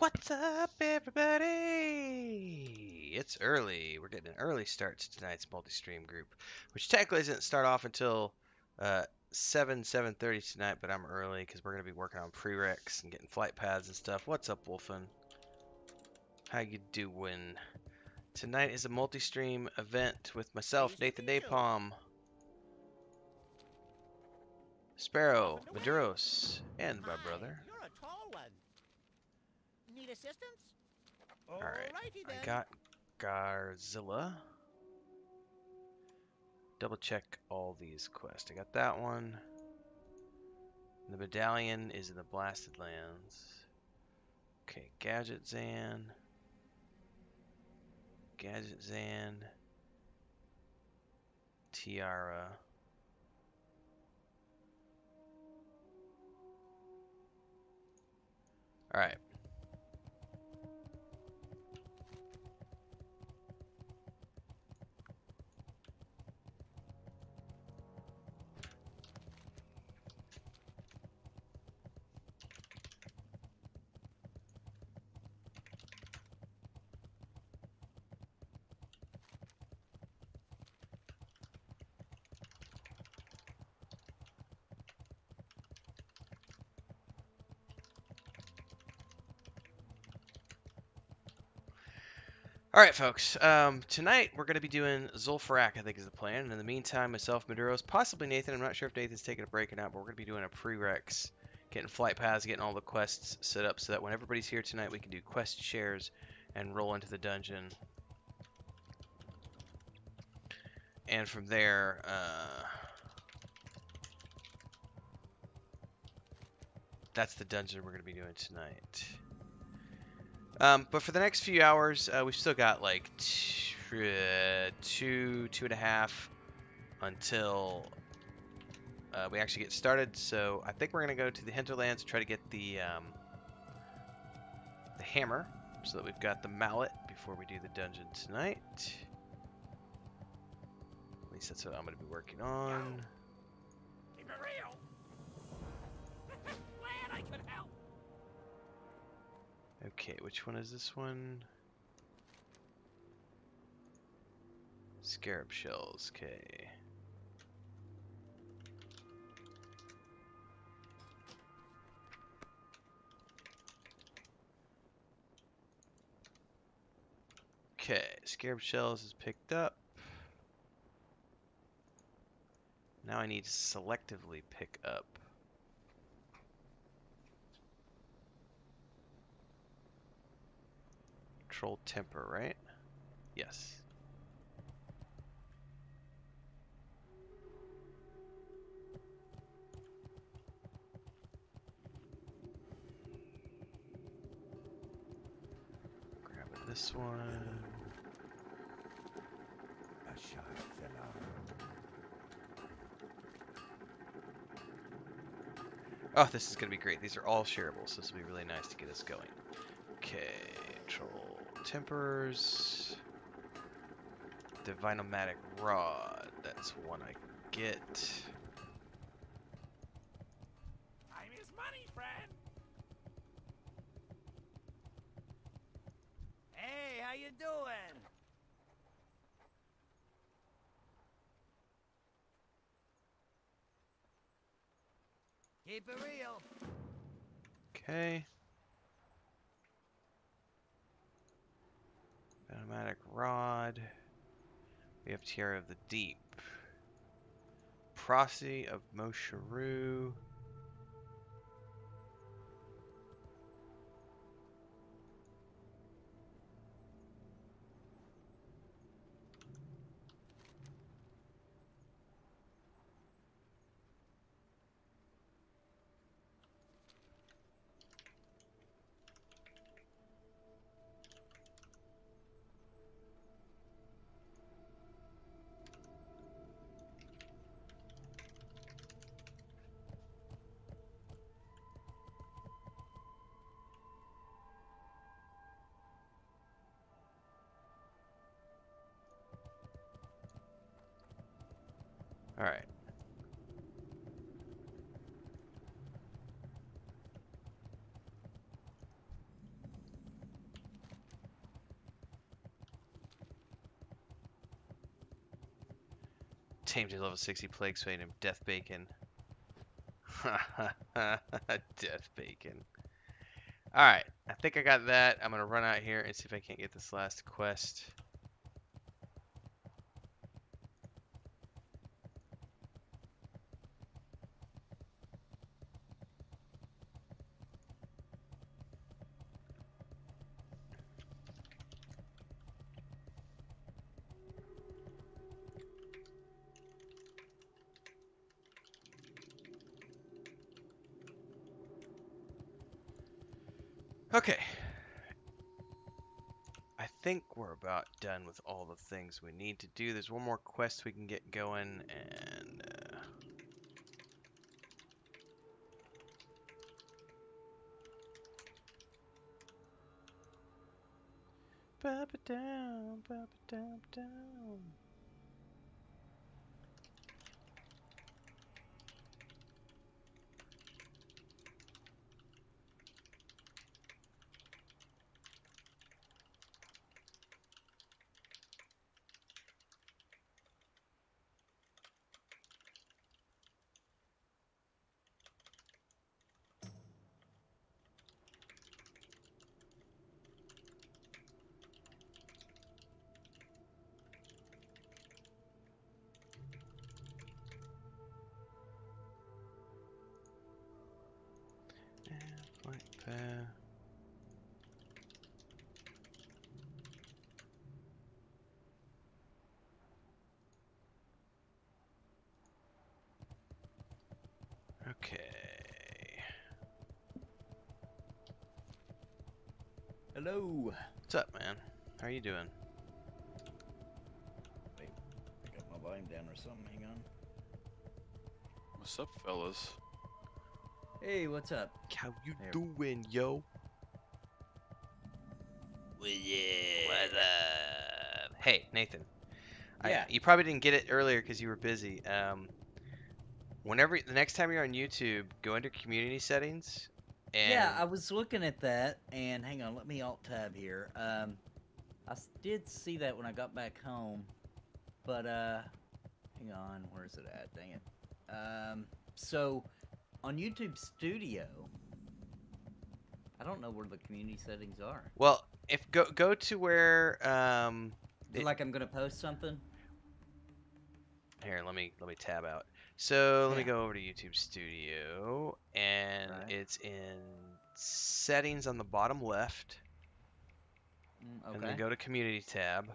What's up, everybody? It's early. We're getting an early start to tonight's multi-stream group, which technically doesn't start off until 7:30 tonight, but I'm early because we're going to be working on prereqs and getting flight paths and stuff. What's up, Wolfen? How you doing? Tonight is a multi-stream event with myself, Nathan Napalm, Sparoh, Maduric, and my brother. You're a tall one. Need assistance? Alright, Alrighty then. I got Garzilla. Double check all these quests. I got that one. The medallion is in the Blasted Lands. Okay, Gadget Zan. Gadget Zan. Tiara. Alright. Alright, folks. Tonight we're going to be doing Zul'Farrak, I think is the plan. And in the meantime, myself, Maduric, possibly Nathan. I'm not sure if Nathan's taking a break or not, but we're going to be doing a prereqs, getting flight paths, getting all the quests set up so that when everybody's here tonight, we can do quest shares and roll into the dungeon. And from there, that's the dungeon we're going to be doing tonight. But for the next few hours, we've still got like two and a half until we actually get started. So I think we're gonna go to the hinterlands and try to get the hammer, so that we've got the mallet before we do the dungeon tonight. At least that's what I'm gonna be working on. Keep it real. Glad I could help. Okay, which one is this one? Scarab shells, okay. Okay, scarab shells is picked up. Now I need to selectively pick up Troll Temper, right? Yes. Grabbing this one. Oh, this is going to be great. These are all shareable, so this will be really nice to get us going. Okay, Troll Tempers. Divinomatic Rod. That's one I get. Time is money, friend. Hey, how you doing? Keep it real. Okay. Divinomatic Rod. We have Tiara of the Deep. Prosody of Mosharu. Alright. Tamed a level 60 Plague Spade and Death Bacon. Death Bacon. Alright, I think I got that. I'm gonna run out here and see if I can't get this last quest. Okay. I think we're about done with all the things we need to do. There's one more quest we can get going, and down, down. Like that. Okay. Hello. What's up, man? How are you doing? Wait, I got my volume down or something. Hang on. What's up, fellas? Hey, what's up? How you There. doing, yo? Well, yeah. What's up? Hey, Nathan. Yeah. You probably didn't get it earlier because you were busy. Whenever the next time you're on YouTube, go under community settings. And Yeah, I was looking at that, and hang on, let me alt tab here. Did see that when I got back home, but hang on, where's it at? Dang it. So on YouTube Studio, I don't know where the community settings are. well, if go to where Like I'm gonna post something. here, let me tab out. So let me Yeah. go over to YouTube Studio, and Right. it's in settings on the bottom left, Okay. and then go to community tab.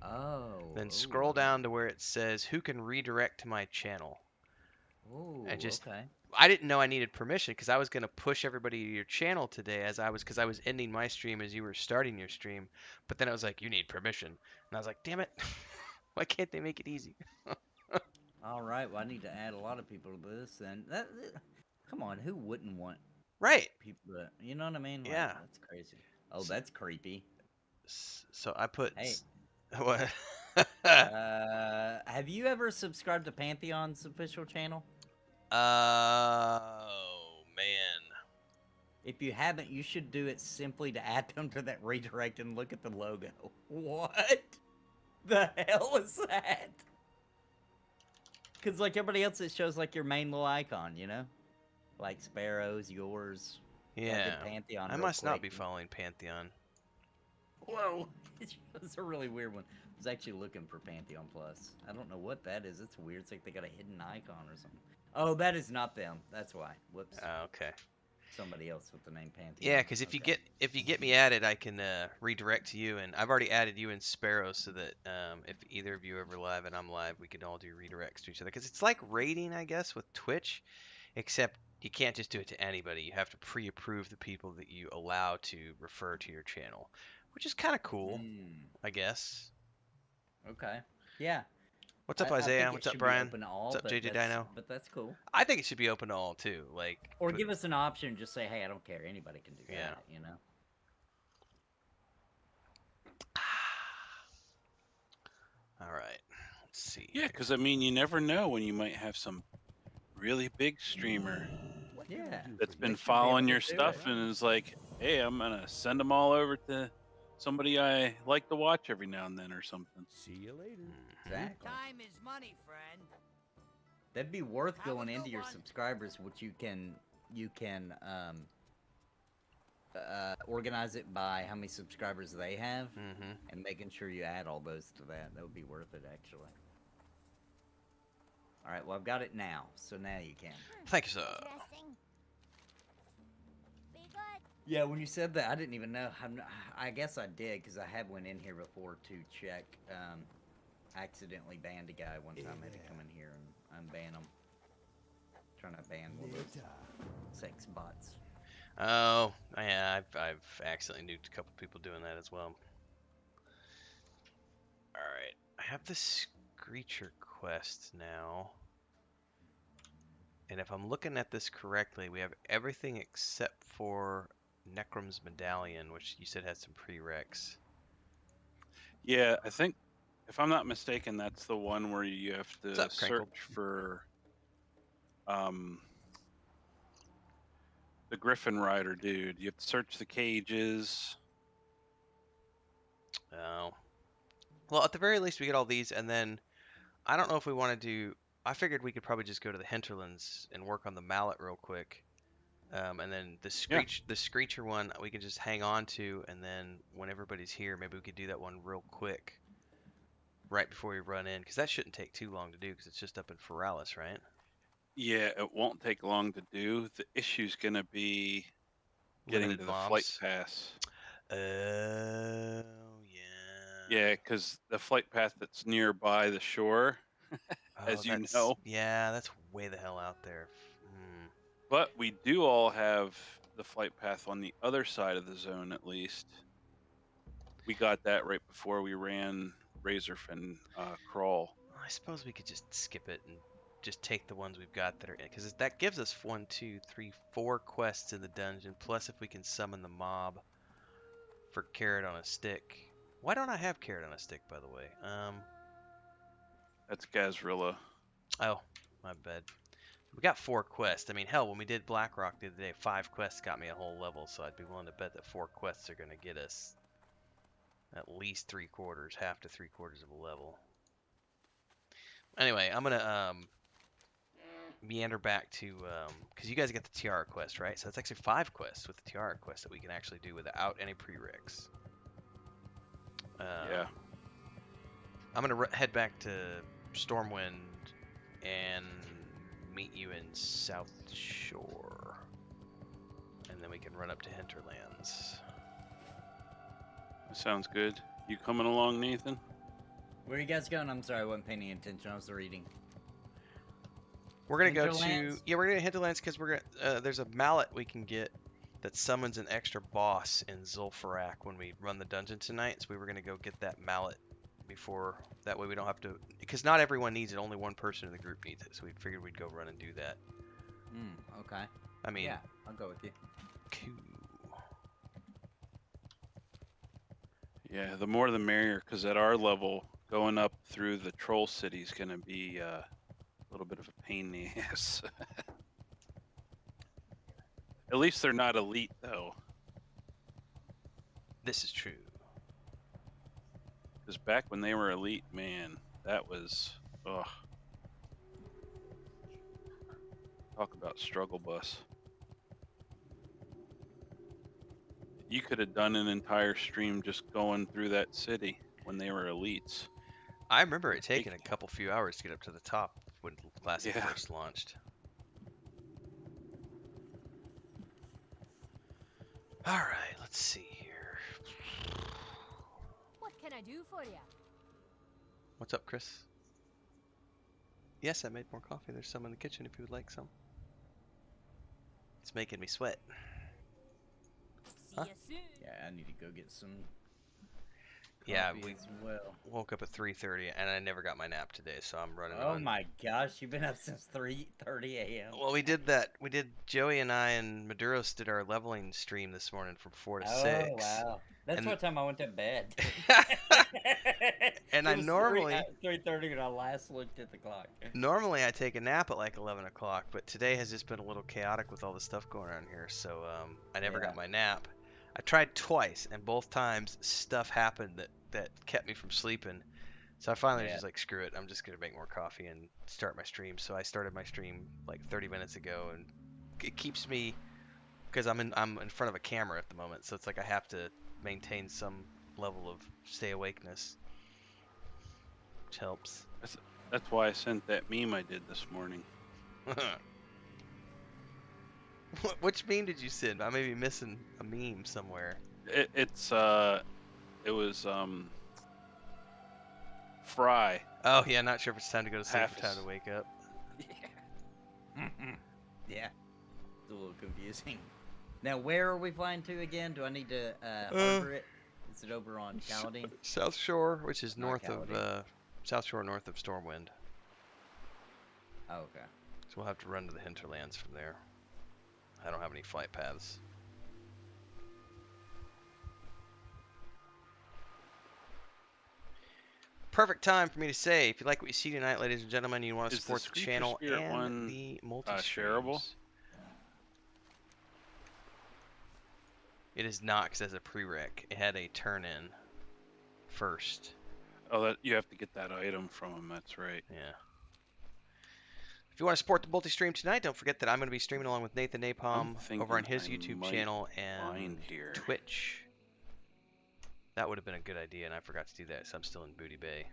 Oh. Then scroll down to where it says who can redirect to my channel. Oh. And just Okay. I didn't know I needed permission because I was gonna push everybody to your channel today because I was ending my stream as you were starting your stream, but then it was like you need permission, and I was like, damn it, why can't they make it easy? All right. Well, I need to add a lot of people to this. Then come on, who wouldn't want Right. people to? You know what I mean? Like, Yeah. That's crazy. Oh, that's creepy. So I put Hey. What? Have you ever subscribed to Pantheon's official channel? Oh man. If you haven't, you should do it simply to add them to that redirect and look at the logo. What the hell is that? Because like everybody else, it shows like your main little icon, you know? Like Sparoh's, yours. Yeah. Pantheon I real must not quick. be following Pantheon. Whoa. It's a really weird one. I was actually looking for Pantheon Plus. I don't know what that is. It's weird. It's like they got a hidden icon or something. Oh, that is not them. That's why. Whoops. Okay. Somebody else with the name Pantheon. Yeah, because if you get me added, I can redirect to you, and I've already added you and Sparoh so that if either of you ever live and I'm live, we can all do redirects to each other. Because it's like rating, I guess, with Twitch, except you can't just do it to anybody. You have to pre-approve the people that you allow to refer to your channel, which is kind of cool, I guess. Okay. Yeah. What's up, Isaiah? What's up, Brian? What's up, JJ Dino? But that's cool. I think it should be open to all too. Like, Or give us an option. Just say, hey, I don't care. Anybody can do Yeah. that. You know. All right. Let's see. Yeah, because I mean, you never know when you might have some really big streamer Yeah. that's been They should be following able your to do stuff it. and is like, hey, I'm gonna send them all over to somebody I like to watch every now and then or something. See you later. Exactly. Time is money, friend. That'd be worth Have a going good into your one. subscribers, which you can organize it by how many subscribers they have, and making sure you add all those to that. That would be worth it, actually. All right, well, I've got it now, so now you can. Thank you, sir. Interesting. Be good. Yeah, when you said that, I didn't even know. I guess I did, because I had went in here before to check. Accidentally banned a guy one time. I had to come in here and unban him. Trying to ban one of those sex bots. Oh, yeah, I've accidentally nuked a couple people doing that as well. Alright, I have the Screecher quest now. And if I'm looking at this correctly, we have everything except for Necrom's Medallion, which you said has some prereqs. Yeah, I think, if I'm not mistaken, that's the one where you have to What's up, Crankle? search for the Griffin Rider dude. You have to search the cages. Oh. Well, at the very least, we get all these, and then I don't know if we want to do. I figured we could probably just go to the hinterlands and work on the mallet real quick, and then the Screecher one we can just hang on to, and then when everybody's here, maybe we could do that one real quick, right before we run in, because that shouldn't take too long to do, because it's just up in Feralis, right? Yeah, it won't take long to do. The issue's gonna be getting Limited to the mobs. flight pass. Oh yeah. Yeah, because the flight path that's nearby the shore, as you that's, know. Yeah, that's way the hell out there. Hmm. But we do all have the flight path on the other side of the zone, at least. We got that right before we ran Razorfin Crawl. I suppose we could just skip it and just take the ones we've got that are in, because that gives us 1, 2, 3, 4 quests in the dungeon. Plus, if we can summon the mob for carrot on a stick. Why don't I have carrot on a stick, by the way? That's Gazrilla. Oh, my bad. We got 4 quests. I mean, hell, when we did Blackrock the other day, 5 quests got me a whole level. So I'd be willing to bet that 4 quests are gonna get us at least 3/4, half to 3/4 of a level. Anyway, I'm gonna meander back to because you guys get the Tiara quest, right? So it's actually 5 quests with the Tiara quest that we can actually do without any prereqs. Yeah. I'm gonna head back to Stormwind and meet you in South Shore, and then we can run up to Hinterlands. That sounds good. You coming along, Nathan? Where are you guys going? I'm sorry, I wasn't paying any attention. I was reading. We're gonna go to Hinterlands? we're gonna Hinterlands because we're gonna there's a mallet we can get that summons an extra boss in Zul'Farrak when we run the dungeon tonight. So we were gonna go get that mallet before, that way we don't have to, because not everyone needs it, only one person in the group needs it. So we figured we'd go run and do that. Okay. I mean, Yeah, I'll go with you. cool. Yeah, the more the merrier, because at our level, going up through the troll city is going to be a little bit of a pain in the ass. At least they're not elite, though. This is true. Because back when they were elite, man, that was, ugh. Talk about struggle bus. You could have done an entire stream just going through that city when they were elites. I remember it taking a couple few hours to get up to the top when Classic Yeah. first launched. All right, let's see here. What can I do for you? What's up, Chris? Yes, I made more coffee. There's some in the kitchen if you would like some. It's making me sweat. See Huh? you soon. Yeah, I need to go get some. Yeah, coffee we as well. woke up at 3:30 and I never got my nap today, so I'm running Oh on. my gosh, you've been up since 3:30 a.m. Well, we did that. We did. Joey and I and Maduros did our leveling stream this morning from 4 to 6. Oh wow, that's And- what time I went to bed. And It I was normally 3:30 when I last looked at the clock. Normally I take a nap at like 11 o'clock, but today has just been a little chaotic with all the stuff going on here, so I never Yeah. got my nap. I tried twice, and both times stuff happened that kept me from sleeping. So I finally was Yeah. just like, screw it. I'm just gonna make more coffee and start my stream. So I started my stream like 30 minutes ago, and it keeps me because I'm in front of a camera at the moment. So it's like I have to maintain some level of stay awakeness, which helps. That's why I sent that meme I did this morning. Which meme did you send? I may be missing a meme somewhere. It was Fry. Oh yeah, not sure if it's time to go to sleep Half or time is- to wake up. Yeah. It's a little confusing. Now, where are we flying to again? Do I need to harbor it? Is it over on Caledine? South Shore, which is Not north of Caledine. South Shore, north of Stormwind. Oh, okay. So we'll have to run to the hinterlands from there. I don't have any flight paths. Perfect time for me to say, if you like what you see tonight, ladies and gentlemen, you want to Is the support the Screecher channel Spirit and one, the shareable? multi-streams. It is not, because it has a prereq. It had a turn-in first. Oh, that you have to get that item from him. That's right. Yeah. If you want to support the multi-stream tonight, don't forget that I'm going to be streaming along with Nathan Napalm over on thinking his I YouTube might channel find and here. Twitch. That would have been a good idea, and I forgot to do that, so I'm still in Booty Bay.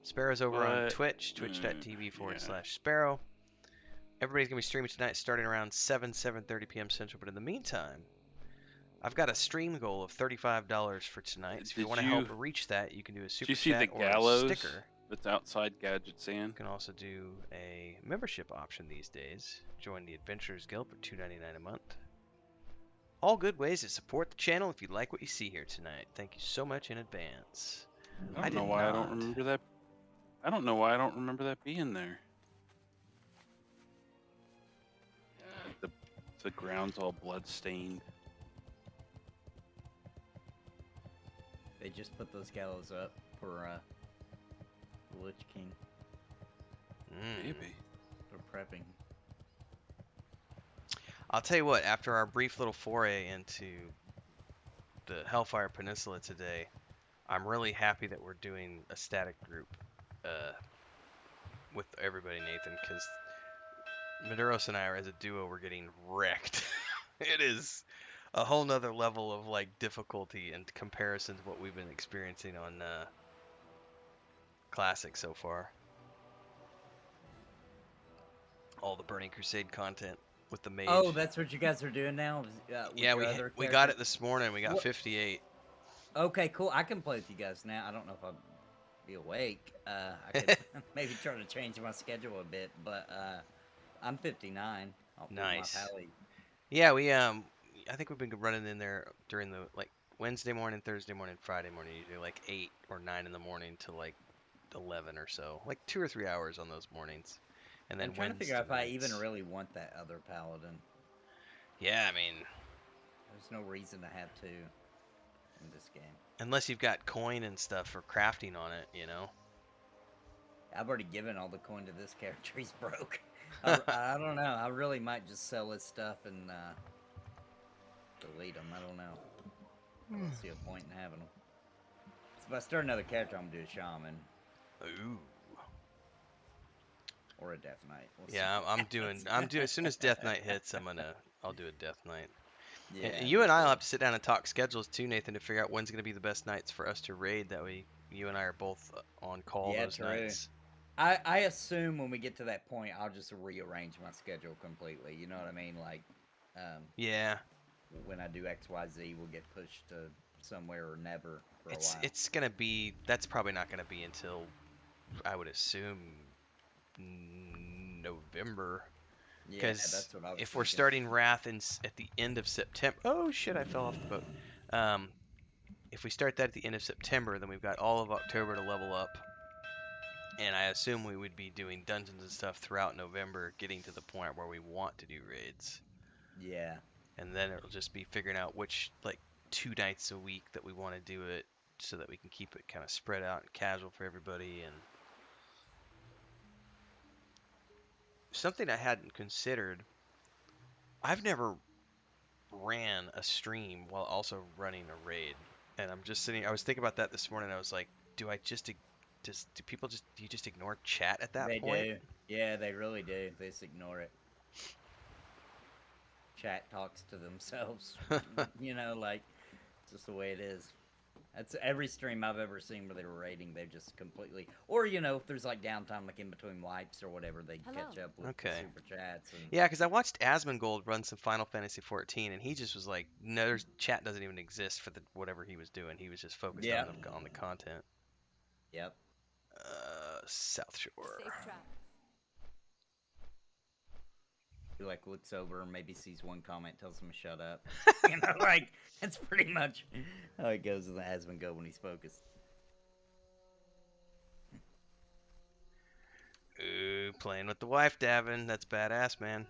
Sparoh's over on But, Twitch, twitch.tv/Sparoh. Everybody's going to be streaming tonight starting around 7:30 p.m. Central, but in the meantime, I've got a stream goal of $35 for tonight, so if you want to help reach that, you can do a Did super you see the chat or a gallows sticker. that's outside Gadget's Inn? You can also do a membership option these days. Join the Adventurers Guild for $2.99 a month. All good ways to support the channel if you like what you see here tonight. Thank you so much in advance. I don't know why I don't remember that. I don't know why I don't remember that being there. The ground's all blood-stained. They just put those gallows up for the Lich King. Maybe. They're prepping. I'll tell you what, after our brief little foray into the Hellfire Peninsula today, I'm really happy that we're doing a static group with everybody, Nathan, because Maduros and I are, as a duo, we're getting wrecked. It is a whole nother level of like difficulty in comparison to what we've been experiencing on Classic so far. All the Burning Crusade content with the mage. Oh, that's what you guys are doing now? With yeah, your we other got character? it this morning. We got What? 58. Okay, cool. I can play with you guys now. I don't know if I'll be awake. I could maybe try to change my schedule a bit, but I'm 59. I'll do Nice. My pally. Yeah, I think we've been running in there during the like Wednesday morning, Thursday morning, Friday morning, usually like 8 or 9 in the morning to like 11 or so, like 2 or 3 hours on those mornings. And then I'm trying to figure out if I Wednesday even nights. really want that other paladin. Yeah, I mean, There's no reason to have two in this game. unless you've got coin and stuff for crafting on it, you know. I've already given all the coin to this character. He's broke. I don't know. I really might just sell his stuff and delete him. I don't know. I don't see a point in having him. So if I start another character, I'm gonna do a shaman Ooh. or a death knight. We'll Yeah, see. I'm doing as soon as Death Knight hits, I'll do a Death Knight. Yeah. And you and I'll have to sit down and talk schedules too, Nathan, to figure out when's going to be the best nights for us to raid. That way, you and I are both on call those true. nights. I assume when we get to that point, I'll just rearrange my schedule completely. You know what I mean? Like, Yeah, when I do XYZ, we'll get pushed to somewhere or never for a while. it's gonna be. That's probably not gonna be until I would assume November. Yeah, Because that's what I was if we're thinking. starting Wrath at the end of September, oh shit, I fell off the boat. If we start that at the end of September, then we've got all of October to level up. And I assume we would be doing dungeons and stuff throughout November, getting to the point where we want to do raids. Yeah. And then it'll just be figuring out which, like, 2 nights a week that we want to do it, so that we can keep it kind of spread out and casual for everybody. And something I hadn't considered, I've never ran a stream while also running a raid, and I'm just sitting. I was thinking about that this morning. I was like, do I just do people just do you just ignore chat at that They point? do. Yeah, they really do. They just ignore it. Chat talks to themselves. You know, like, it's just the way it is. That's every stream I've ever seen where they were raiding, they just completely, or you know, if there's like downtime, like in between wipes or whatever, they catch up with the Okay. super chats and Yeah, because I watched Asmongold run some Final Fantasy 14, and he just was like, no, there's chat doesn't even exist for the whatever he was doing. He was just focused yeah, on the content. yep. South Shore. Safe trap. He like looks over and maybe sees one comment, tells him to shut up. You know, like that's pretty much how it goes in the Asmongold when he's focused. Ooh, playing with the wife, Davin. That's badass, man.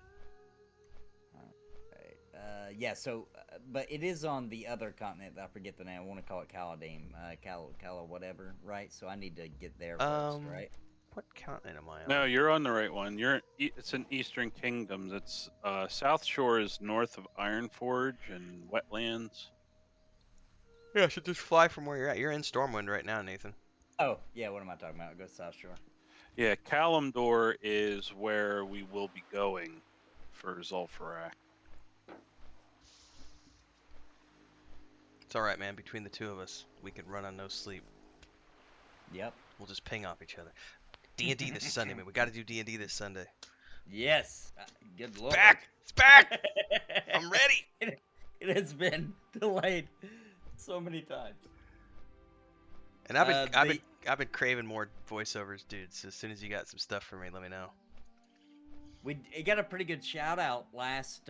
Right. Yeah. So, but it is on the other continent. I forget the name. I want to call it Caladim, Cala whatever. Right. So I need to get there first. Right. What continent am I on? No, you're on the right one. It's in Eastern Kingdoms. It's South Shore is north of Ironforge and Wetlands. Yeah, I should just fly from where you're at. You're in Stormwind right now, Nathan. Oh yeah. What am I talking about? Go South Shore. Yeah, Kalimdor is where we will be going for Zul'Farrak. It's all right, man. Between the two of us, we can run on no sleep. Yep. We'll just ping off each other. D&D this Sunday, man. We got to do D&D this Sunday. Yes. Good lord. Back! It's back! I'm ready! It has been delayed so many times. And I've been craving more voiceovers, dude. So as soon as you got some stuff for me, let me know. It got a pretty good shout out last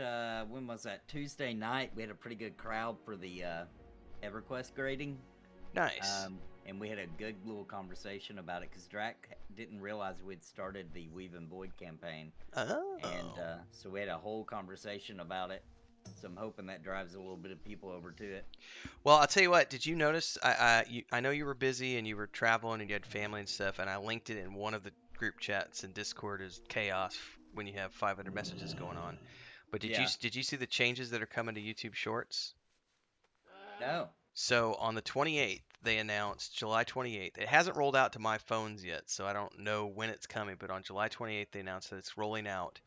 when was that? Tuesday night. We had a pretty good crowd for the EverQuest grading. Nice. And we had a good little conversation about it because Drac didn't realize we'd started the Weave and Void campaign. Oh. And so we had a whole conversation about it. So I'm hoping that drives a little bit of people over to it. Well, I'll tell you what. Did you notice? I know you were busy and you were traveling and you had family and stuff, and I linked it in one of the group chats in Discord as chaos when you have 500 messages going on. But did you see the changes that are coming to YouTube Shorts? No. So on the 28th, they announced July 28th. It hasn't rolled out to my phones yet, so I don't know when it's coming. But on July 28th, they announced that it's rolling out.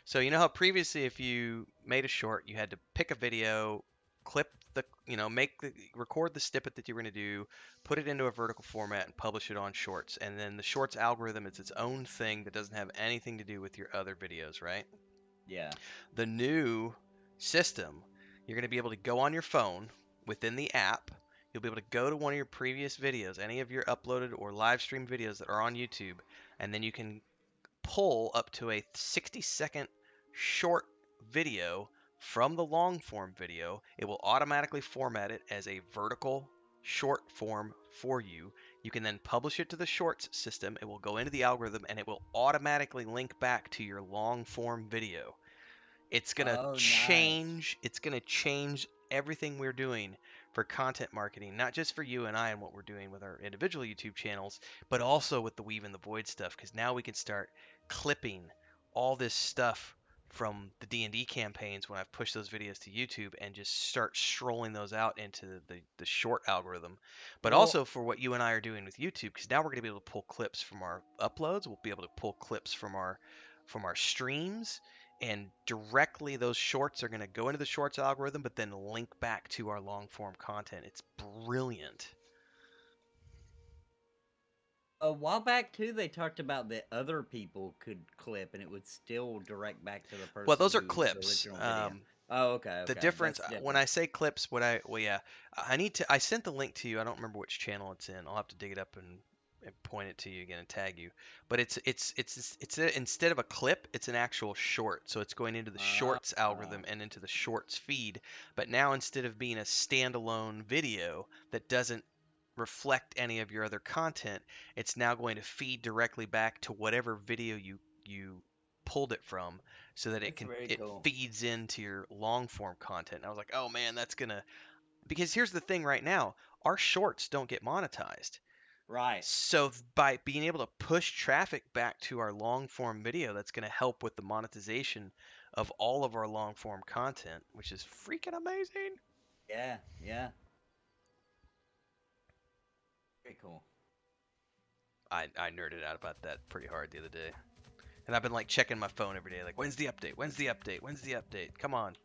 So you know how previously, if you made a short, you had to pick a video, clip the, record the snippet that you were going to do, put it into a vertical format, and publish it on Shorts. And then the Shorts algorithm is its own thing that doesn't have anything to do with your other videos, right? Yeah. The new system, you're going to be able to go on your phone within the app. You'll be able to go to one of your previous videos, any of your uploaded or live stream videos that are on YouTube, and then you can pull up to a 60-second short video from the long form video. It will automatically format it as a vertical short form for you. You can then publish it to the Shorts system. It will go into the algorithm and it will automatically link back to your long form video. It's going to change, Nice. it's going to change everything we're doing for content marketing, not just for you and I and what we're doing with our individual YouTube channels, but also with the Weave and the Void stuff, because now we can start clipping all this stuff from the D&D campaigns when I've pushed those videos to YouTube and just start strolling those out into the short algorithm. But Well, also for what you and I are doing with YouTube, because now we're going to be able to pull clips from our uploads. We'll be able to pull clips from our streams, and directly those shorts are going to go into the Shorts algorithm, but then link back to our long form content. It's brilliant. a while back too, they talked about that other people could clip and it would still direct back to the person. Well, those are whose clips. original video. Oh, okay. The Okay. difference That's when different. I say clips, I sent the link to you. I don't remember which channel it's in. I'll have to dig it up and point it to you again and tag you. But instead of a clip, it's an actual short. So it's going into the Shorts algorithm and into the Shorts feed. But now instead of being a standalone video that doesn't reflect any of your other content, it's now going to feed directly back to whatever video you pulled it from, so that That's very it cool. feeds into your long form content. And I was like, oh man, that's gonna, because here's the thing right now, our shorts don't get monetized. Right. So by being able to push traffic back to our long form video, that's going to help with the monetization of all of our long form content, which is freaking amazing. Yeah, yeah. Very cool. I nerded out about that pretty hard the other day. And I've been like checking my phone every day, like, when's the update? When's the update? When's the update? Come on.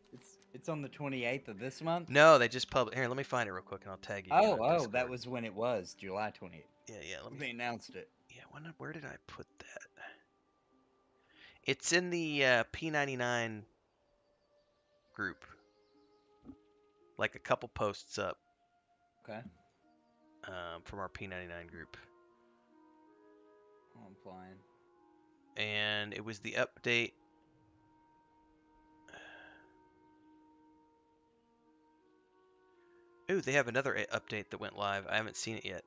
It's on the 28th of this month? No, they just published. Here, let me find it real quick and I'll tag you. again on Oh, Discord. that was when it was, July 28th. Yeah, let me. They announced it. Yeah, where did I put that? It's in the P99 group. Like a couple posts up. Okay. From our P99 group. I'm flying. And it was the update. Ooh, they have another update that went live. I haven't seen it yet.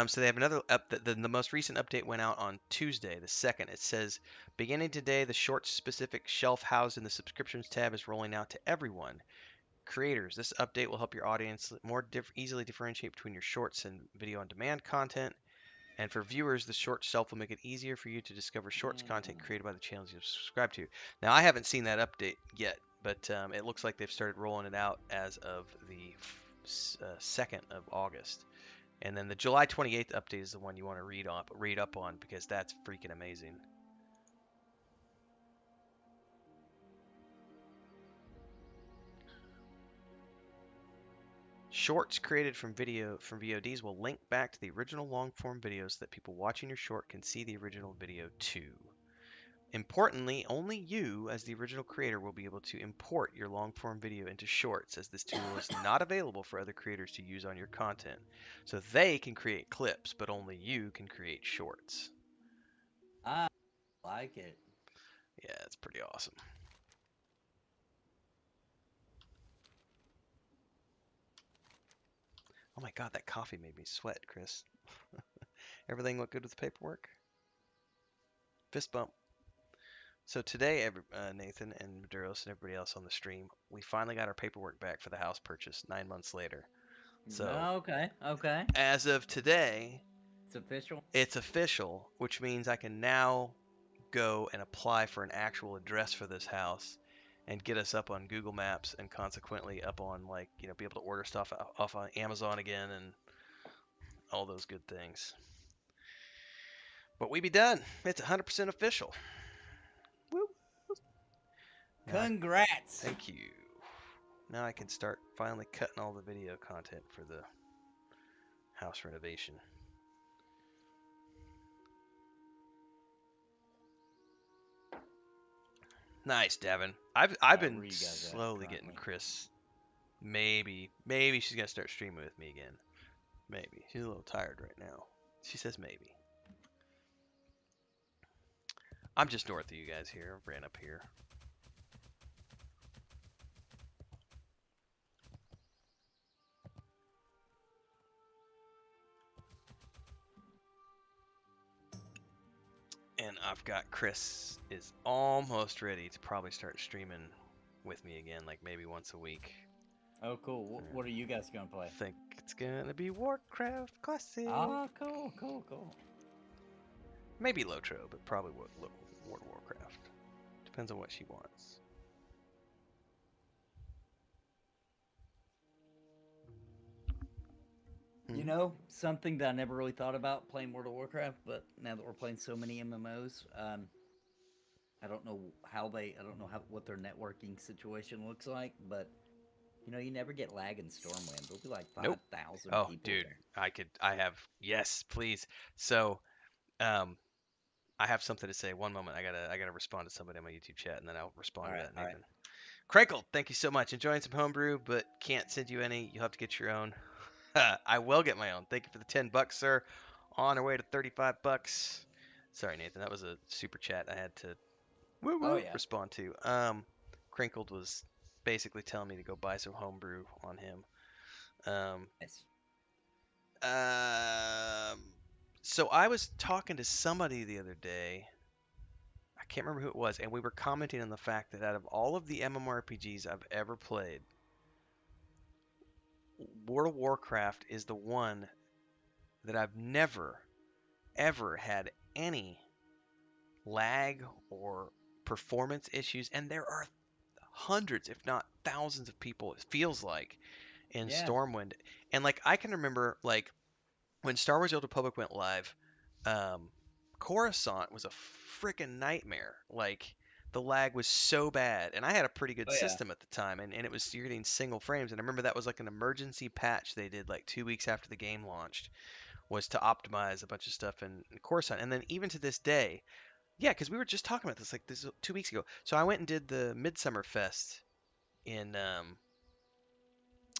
So they have another update. The most recent update went out on Tuesday, the 2nd. It says, beginning today, the short-specific shelf housed in the subscriptions tab is rolling out to everyone. Creators, this update will help your audience more easily differentiate between your shorts and video-on-demand content. And for viewers, the short shelf will make it easier for you to discover shorts content created by the channels you subscribe to. Now, I haven't seen that update yet, but it looks like they've started rolling it out as of the 2nd of August. And then the July 28th update is the one you want to read up on because that's freaking amazing. Shorts created from VODs will link back to the original long-form videos so that people watching your short can see the original video too. Importantly, only you, as the original creator, will be able to import your long-form video into shorts, as this tool is not available for other creators to use on your content. So they can create clips, but only you can create shorts. I like it. Yeah, it's pretty awesome. Oh my god, that coffee made me sweat, Chris. Everything look good with the paperwork? Fist bump. So today, Nathan and Maduros and everybody else on the stream, we finally got our paperwork back for the house purchase 9 months later. So okay. as of today, It's official. it's official, which means I can now go and apply for an actual address for this house and get us up on Google Maps and consequently up on, like, be able to order stuff off on Amazon again and all those good things. But we be done. It's 100% official. Woo. Congrats. Thank you. Now I can start finally cutting all the video content for the house renovation. Nice, Devin. I've been where you guys at slowly getting currently? Chris. Maybe she's gonna start streaming with me again. Maybe she's a little tired right now. She says maybe. I'm just north of you guys here. I ran up here. And I've got Chris is almost ready to probably start streaming with me again, like maybe once a week. Oh, cool. What are you guys gonna play? I think it's gonna be Warcraft Classic. Oh, cool. Maybe Lotro, but probably World of Warcraft. Depends on what she wants. You know, something that I never really thought about playing World of Warcraft, but now that we're playing so many MMOs, I don't know what their networking situation looks like, but you never get lag in Stormwind. There'll be like 5,000 Oh, people dude, there. yes, please. So, I have something to say. One moment, I gotta respond to somebody on my YouTube chat, and then I'll respond to that, Nathan. Crankle, thank you so much. Enjoying some homebrew, but can't send you any. You'll have to get your own. I will get my own. Thank you for the $10, sir. On our way to $35. Sorry, Nathan, that was a super chat I had to respond to. Crinkled was basically telling me to go buy some homebrew on him. Yes. So I was talking to somebody the other day. I can't remember who it was, and we were commenting on the fact that out of all of the MMORPGs I've ever played, World of Warcraft is the one that I've never, ever had any lag or performance issues, and there are hundreds, if not thousands of people, it feels like, in Yeah. Stormwind. And like I can remember like when Star Wars: The Old Republic went live, Coruscant was a freaking nightmare. Like the lag was so bad, and I had a pretty good Oh yeah. system at the time, and it was you're getting single frames. And I remember that was like an emergency patch they did like 2 weeks after the game launched, was to optimize a bunch of stuff in Coruscant. And then even to this day, yeah, because we were just talking about this like this 2 weeks ago. So I went and did the Midsummer Fest in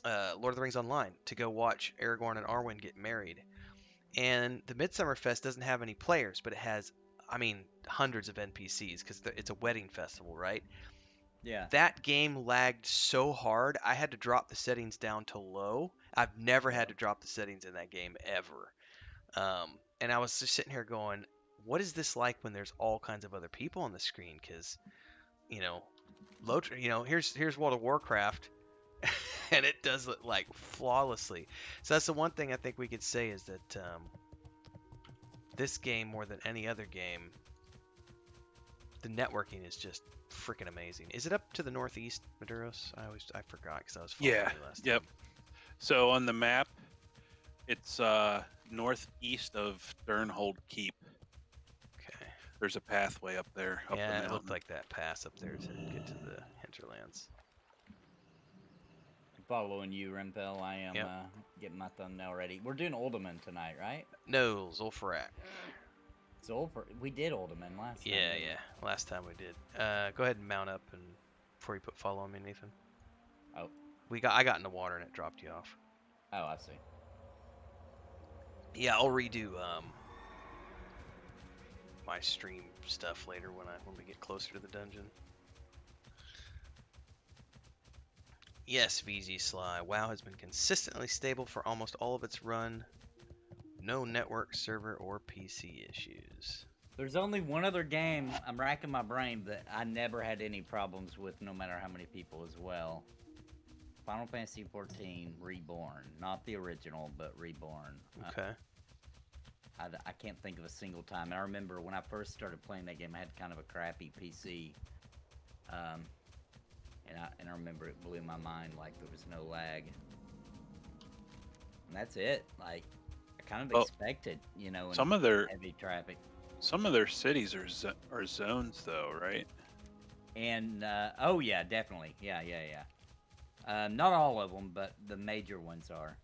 Lord of the Rings Online to go watch Aragorn and Arwen get married. And the Midsummer Fest doesn't have any players, but it has, I mean, hundreds of NPCs because it's a wedding festival, right? Yeah. That game lagged so hard, I had to drop the settings down to low. I've never had to drop the settings in that game ever. And I was just sitting here going, what is this like when there's all kinds of other people on the screen? Because, you know, here's World of Warcraft, and it does it like flawlessly. So that's the one thing I think we could say is that this game, more than any other game, the networking is just freaking amazing. Is it up to the northeast, Maduros? I forgot because I was following Yeah. you last Yep. time. So on the map, it's northeast of Durnhold Keep. Okay. There's a pathway up there. Up the Yeah, it mountain. looked like that pass up there to get to the hinterlands. Following you, Rempel. I am Yep. getting my thumbnail ready. We're doing Uldaman tonight, right? No, Zul'Farrak. We did Uldaman last time. Yeah, didn't we? yeah. Last time we did. Go ahead and mount up and before you put follow on me, Nathan. Oh. I got in the water and it dropped you off. Oh, I see. Yeah, I'll redo my stream stuff later when we get closer to the dungeon. Yes, VZ Sly. WoW has been consistently stable for almost all of its run. No network, server, or PC issues. There's only one other game, I'm racking my brain, that I never had any problems with, no matter how many people as well. Final Fantasy XIV Reborn. Not the original, but Reborn. Okay. I can't think of a single time. And I remember when I first started playing that game, I had kind of a crappy PC. And I remember it blew my mind, like there was no lag. And that's it. Like, I kind of expected, you know, in Some of their heavy traffic. cities are zones though, right? And, oh yeah, definitely. Yeah. Not all of them, but the major ones are.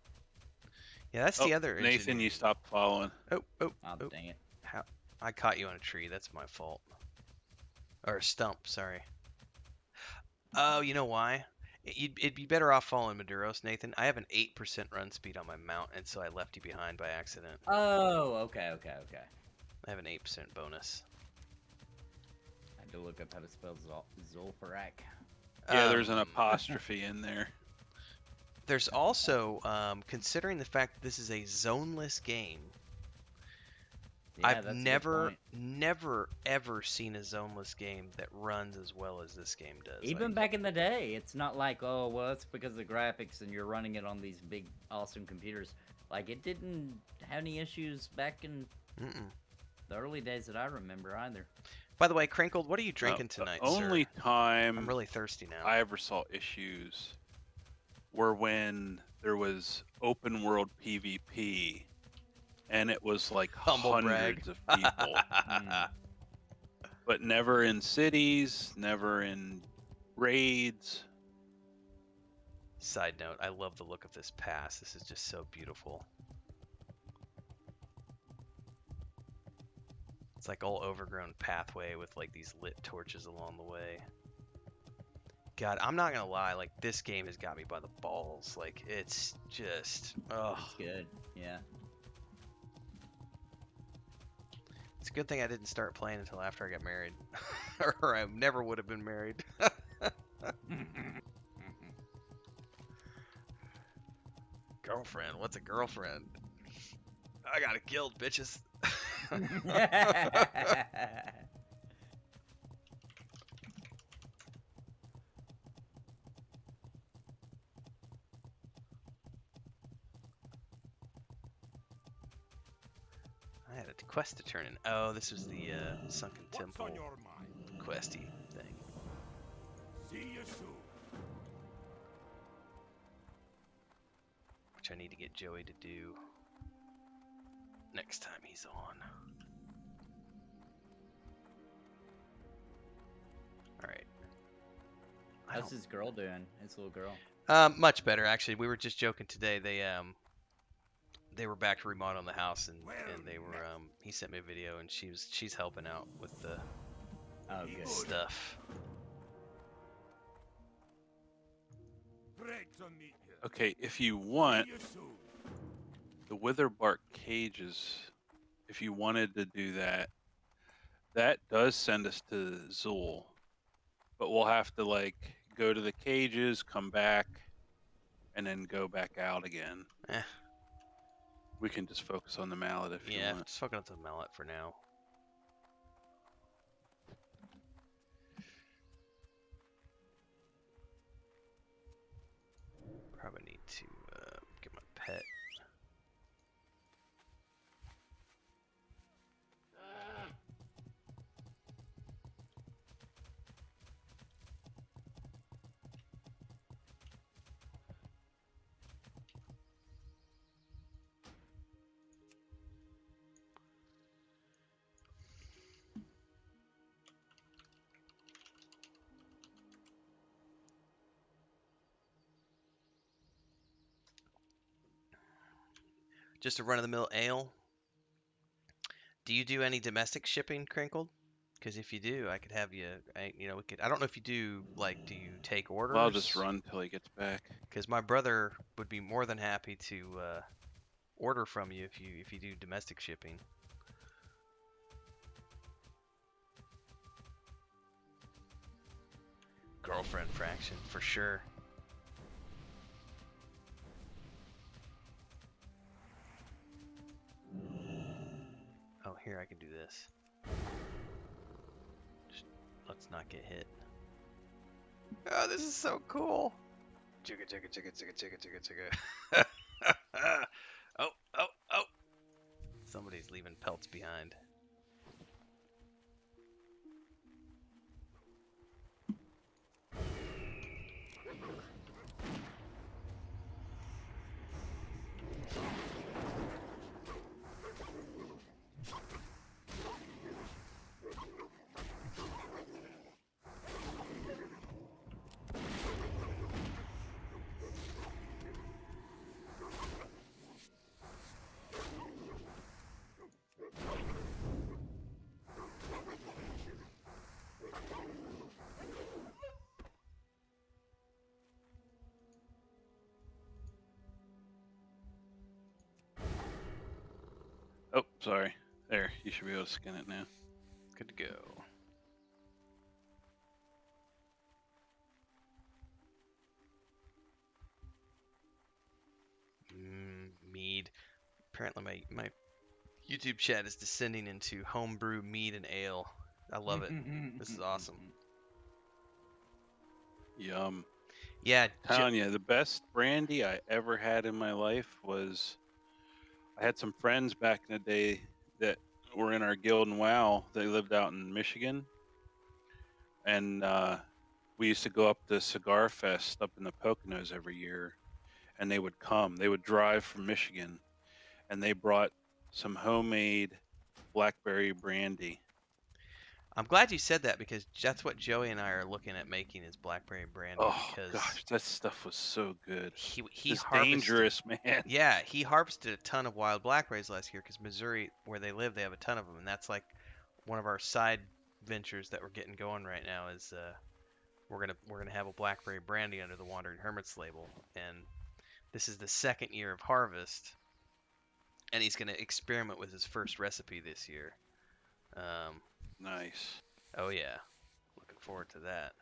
Yeah, that's the other Nathan, engineering. you stopped following. Oh, Oh, dang it. How? I caught you on a tree. That's my fault. Or a stump, sorry. Oh, you know why? It'd be better off following Maduros, Nathan. I have an 8% run speed on my mount, and so I left you behind by accident. Oh, okay. I have an 8% bonus. I had to look up how to spell Zul'Farrak. Yeah, there's an apostrophe in there. There's also, considering the fact that this is a zoneless game, Yeah, I've that's a good never, point. ever seen a zoneless game that runs as well as this game does. Even Like, back in the day, it's not like, oh, well, it's because of the graphics and you're running it on these big, awesome computers. Like, it didn't have any issues back in the early days that I remember either. By the way, Crinkled, what are you drinking tonight, The only sir? time I'm really thirsty now. I ever saw issues were when there was open world PvP, and it was like Humble brag. hundreds of people. But never in cities, never in raids. Side note, I love the look of this pass. This is just so beautiful. It's like all overgrown pathway with like these lit torches along the way. God, I'm not gonna lie, like this game has got me by the balls. Like it's just, ugh. It's good, yeah. It's a good thing I didn't start playing until after I got married, or I never would have been married. Girlfriend? What's a girlfriend? I got it killed, bitches. I had a quest to turn in. Oh, this was the sunken temple. What's on your mind? questy thing. See you soon. Which I need to get Joey to do next time he's on. Alright. How's his girl doing? His little girl. Much better actually. We were just joking today. They were back remodeling the house and they were he sent me a video and she's helping out with the Oh, good. stuff. Great to meet you. Okay, if you want, See you soon. the Witherbark cages, if you wanted to do that, that does send us to Zul. But we'll have to, like, go to the cages, come back, and then go back out again. Eh. We can just focus on the mallet if you Yeah, want. just fucking up the mallet for now. Probably need to get my pet. Just a run-of-the-mill ale. Do you do any domestic shipping, Crinkled? Because if you do, I could have you. We could. I don't know if you do. Like, do you take orders? Well, I'll just run till he gets back. Because my brother would be more than happy to order from you if you do domestic shipping. Girlfriend fraction for sure. Oh, here I can do this. Just let's not get hit. Oh, this is so cool. Chugga chugga chugga chugga chugga chugga chugga. Oh. Somebody's leaving pelts behind. Oh, sorry. There, you should be able to skin it now. Good to go. Mead. Apparently my YouTube chat is descending into homebrew mead and ale. I love it. This is awesome. Yum. Yeah, Telling you, the best brandy I ever had in my life was, I had some friends back in the day that were in our guild and WoW. They lived out in Michigan, and we used to go up to Cigar Fest up in the Poconos every year, and they would come. They would drive from Michigan, and they brought some homemade blackberry brandy. I'm glad you said that because that's what Joey and I are looking at making is blackberry brandy. Oh because gosh, that stuff was so good. he It's harvested, dangerous, man. Yeah, he harvested a ton of wild blackberries last year because Missouri, where they live, they have a ton of them, and that's like one of our side ventures that we're getting going right now. Is we're gonna have a blackberry brandy under the Wandering Hermits label, and this is the second year of harvest, and he's gonna experiment with his first recipe this year. Nice. Oh yeah, looking forward to that.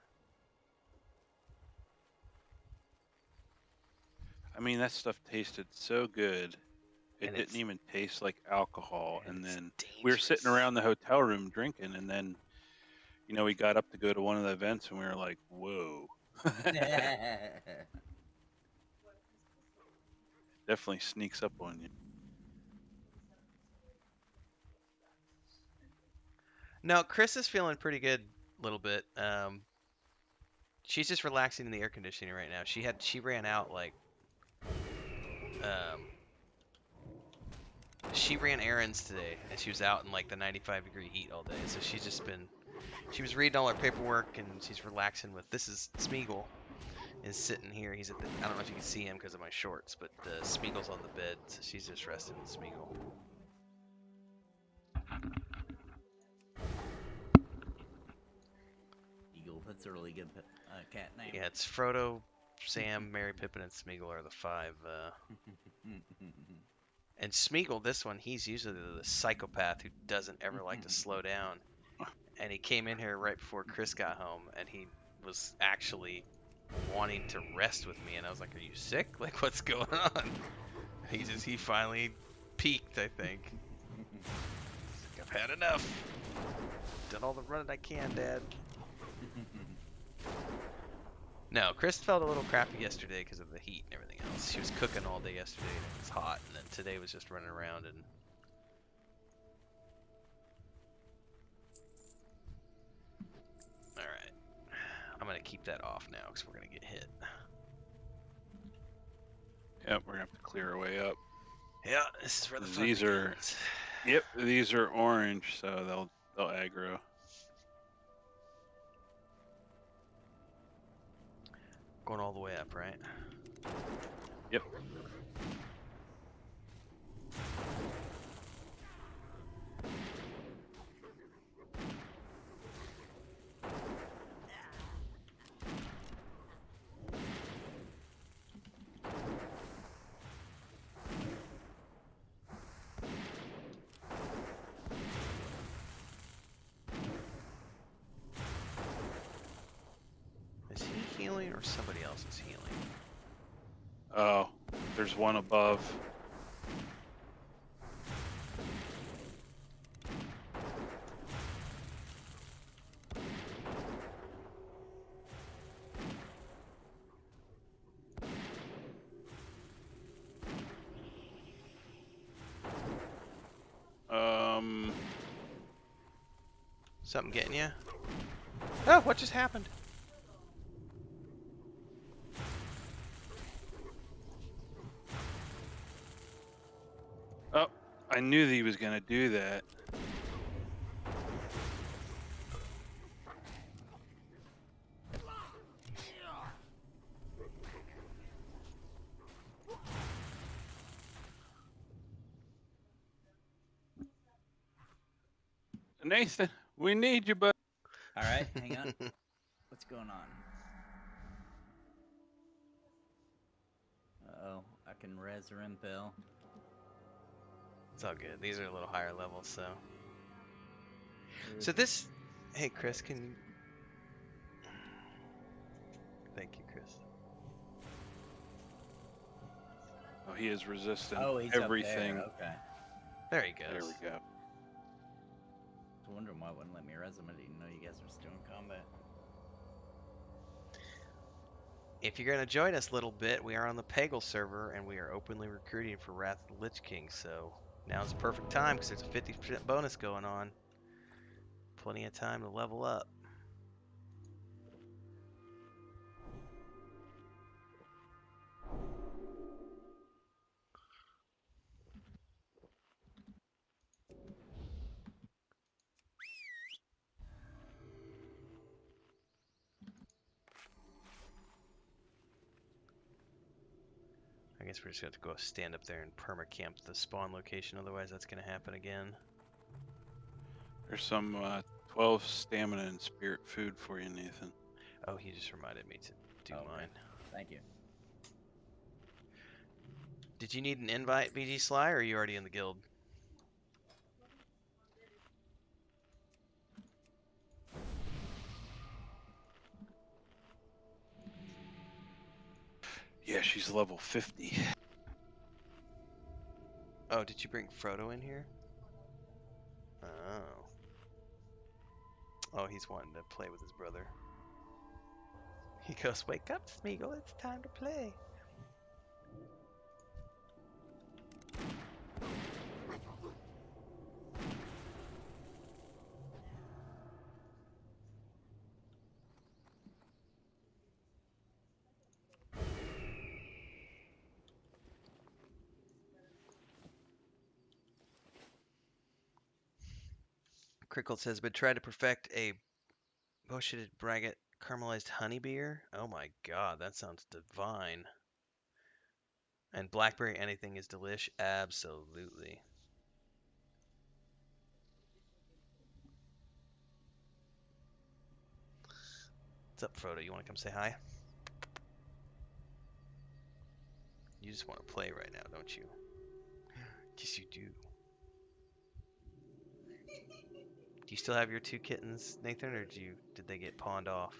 I mean, that stuff tasted so good. It And didn't it's- even taste like alcohol. And it's then we were sitting dangerous. around the hotel room drinking, and then, we got up to go to one of the events, and we were like, whoa. Definitely sneaks up on you. No, Chris is feeling pretty good little bit. She's just relaxing in the air conditioning right now. She ran out like um, she ran errands today, and she was out in like the 95-degree heat all day. So she was reading all her paperwork, and she's relaxing with. This is Smeagol is sitting here. He's at the. I don't know if you can see him because of my shorts, but Smeagol's on the bed, so she's just resting with Smeagol. Eagle. That's a really good cat name. Yeah, it's Frodo, Sam, Merry, Pippin, and Smeagol are the 5. And Smeagol, this one, he's usually the psychopath who doesn't ever like to slow down. And he came in here right before Chris got home, and he was actually wanting to rest with me. And I was like, "Are you sick? Like, what's going on?" He finally peaked, I think. He's like, I've had enough. Done all the running I can, Dad. No, Chris felt a little crappy yesterday because of the heat and everything else. She was cooking all day yesterday and it was hot, and then today was just running around and... Alright. I'm going to keep that off now because we're going to get hit. Yep, we're gonna have to clear our way up. Yeah, this is where the fun These are- begins. Yep, these are orange, so they'll aggro. Going all the way up, right? Yep. Is he healing or somebody else is healing? Oh, there's one above. Something getting you? Oh, what just happened? Oh, I knew that he was gonna do that. Nathan, we need you, bud. All right, hang on. What's going on? Uh-oh, I can res or impel. It's all good. These are a little higher level, so... Where So is this... Hey, Chris, can you... Thank you, Chris. Oh, he is resistant. Oh, he's everything. Up there. Okay. There he goes. There we go. I was wondering why it wouldn't let me res him. I didn't know you guys were still in combat. If you're going to join us a little bit, we are on the Peggle server, and we are openly recruiting for Wrath of the Lich King, so now's the perfect time, because there's a 50% bonus going on. Plenty of time to level up. I guess we're just going to go stand up there and perma-camp the spawn location, otherwise that's going to happen again. There's some 12 stamina and spirit food for you, Nathan. Oh, he just reminded me to do Okay. mine. Thank you. Did you need an invite, BG Sly, or are you already in the guild? Yeah, she's level 50. Oh, did you bring Frodo in here? Oh. Oh, he's wanting to play with his brother. He goes, "Wake up, Smeagol, it's time to play." Crickle says, but tried to perfect a bullshitted braggot caramelized honey beer. Oh my god, that sounds divine. And blackberry anything is delish. Absolutely. What's up, Frodo? You want to come say hi? You just want to play right now, don't you? Yes, you do. Do you still have your 2 kittens, Nathan, or did they get pawned off?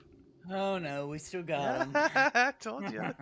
Oh no, we still got them. I told you. Mhm.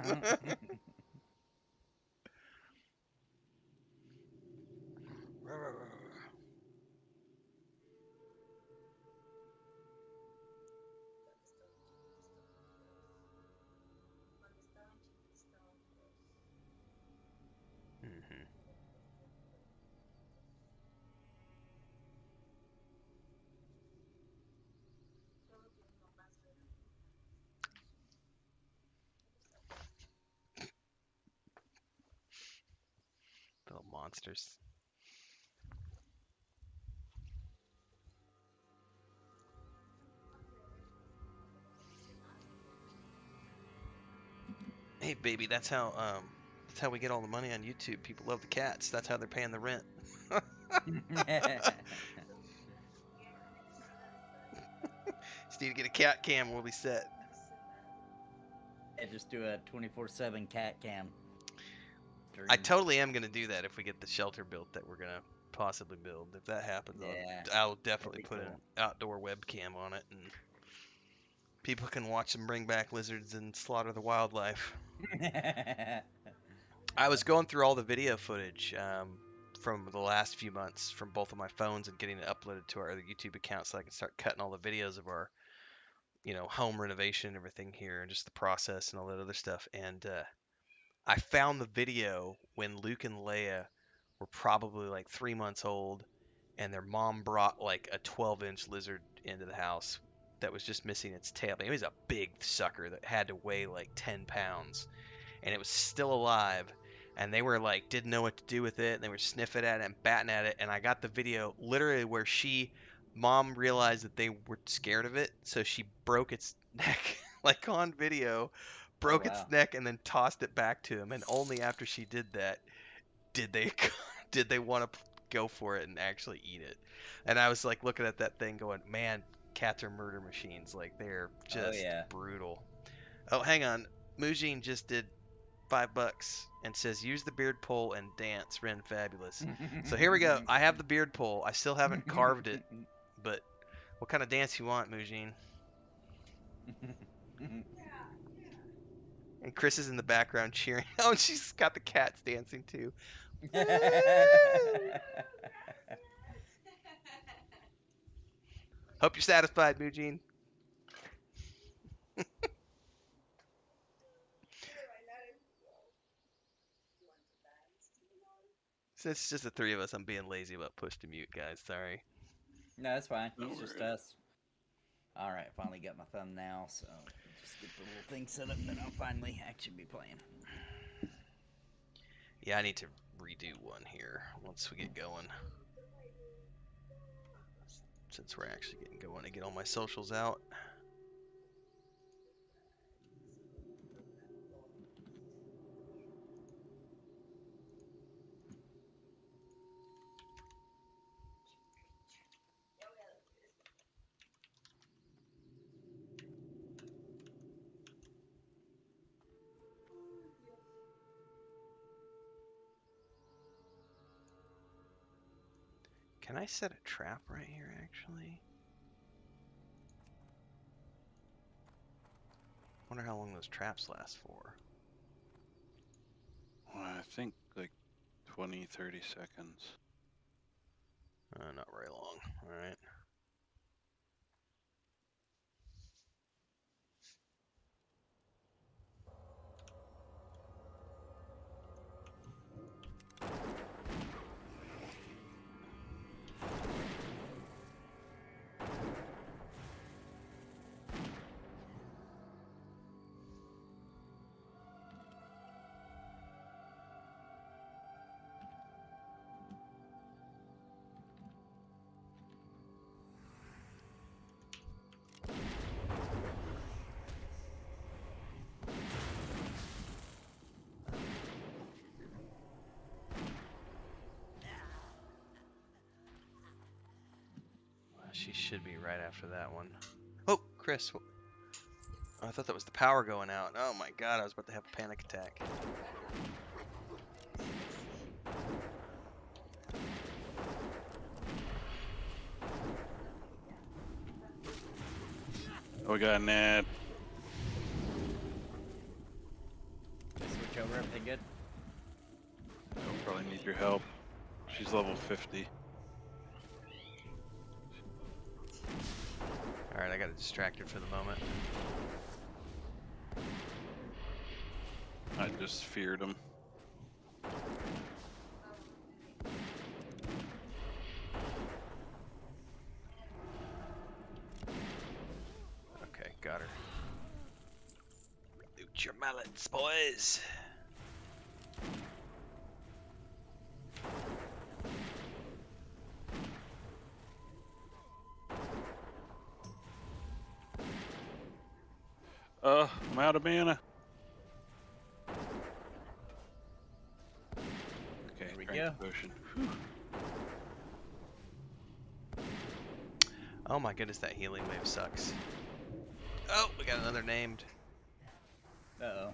Little monsters. Hey, baby, that's how we get all the money on YouTube. People love the cats. That's how they're paying the rent. Just need to get a cat cam. We'll be set. Yeah, just do a 24/7 cat cam. I Stream. totally am gonna do that if we get the shelter built that we're gonna possibly build. If that happens, Yeah, I'll definitely be put an cool. outdoor webcam on it, and people can watch them bring back lizards and slaughter the wildlife. I was going through all the video footage from the last few months from both of my phones and getting it uploaded to our other YouTube account so I can start cutting all the videos of our, home renovation and everything here and just the process and all that other stuff. And I found the video when Luke and Leia were probably like 3 months old, and their mom brought like a 12-inch lizard into the house that was just missing its tail. I mean, it was a big sucker that had to weigh like 10 pounds, and it was still alive. And they were like, didn't know what to do with it. And they were sniffing at it and batting at it. And I got the video literally where mom realized that they were scared of it, so she broke its neck, like on video, Oh broke its wow. neck and then tossed it back to him. And only after she did that did they did they want to go for it and actually eat it. And I was like looking at that thing going, man, cats are murder machines. Like they're Oh just yeah. brutal. Oh, hang on. Mujin just did $5 and says use the beard pole and dance. Ren fabulous. So here we go. I have the beard pole. I still haven't carved it, but what kind of dance you want, Mujin? And Chris is in the background cheering. Oh, and she's got the cats dancing too. Hope you're satisfied, Mujin. Since it's just the 3 of us, I'm being lazy about push to mute, guys. Sorry. No, that's fine. No It's just worries. us. All right, finally got my thumbnail, so just get the little thing set up, then I'll finally actually be playing. Yeah, I need to redo one here once we get going. Since we're actually getting going to get all my socials out. Can I set a trap right here, actually? Wonder how long those traps last for. Well, I think like 20, 30 seconds. Not very long. Alright. she should be right after that one. Oh, Chris. Oh, I thought that was the power going out. Oh my god, I was about to have a panic attack. Oh, we got an ad. Just switch over, everything good? I'll probably need your help. She's level 50. Alright, I got distracted for the moment. I just feared him. Okay, got her. Loot your mallets, boys! I'm out of mana. Okay, There we drank go. the potion. Oh my goodness, that healing wave sucks. Oh, we got another named. Uh-oh.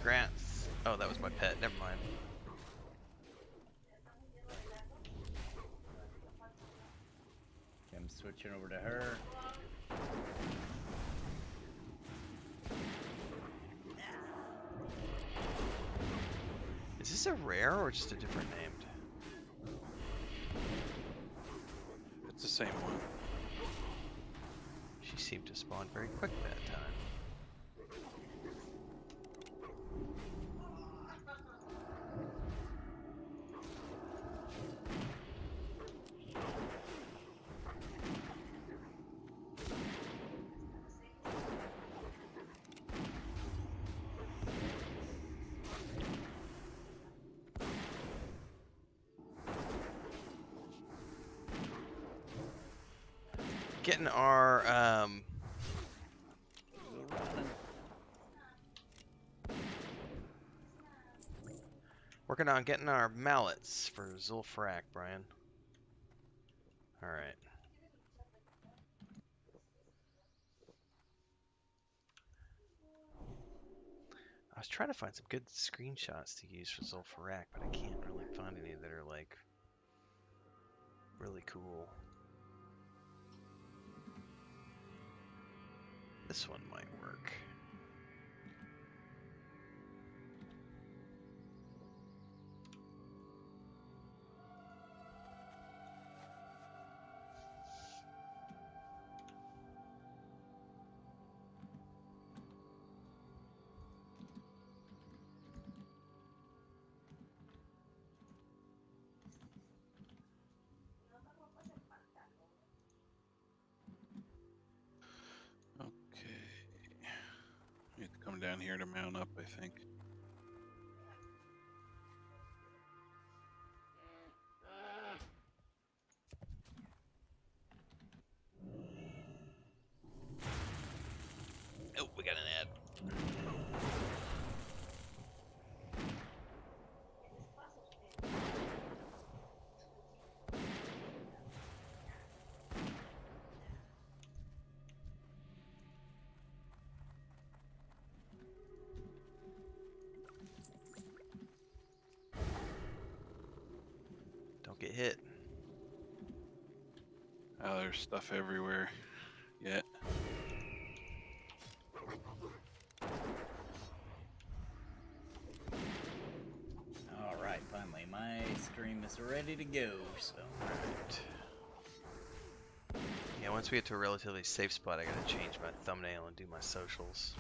Grants. Oh, that was my pet. Never mind. I'm switching over to her. Is this a rare or just a different named? It's the same one. She seemed to spawn very quick that time. Getting our working on getting our mallets for Zul'Farrak, Brian. All right. I was trying to find some good screenshots to use for Zul'Farrak, but I can't really find any that are like really cool. This one might work. Okay. You have to come down here to mount up, I think. Oh, we got an ad. Don't get hit. Oh, there's stuff everywhere. Yet. Alright, finally, my stream is ready to go, so. Alright. Yeah, once we get to a relatively safe spot, I gotta change my thumbnail and do my socials.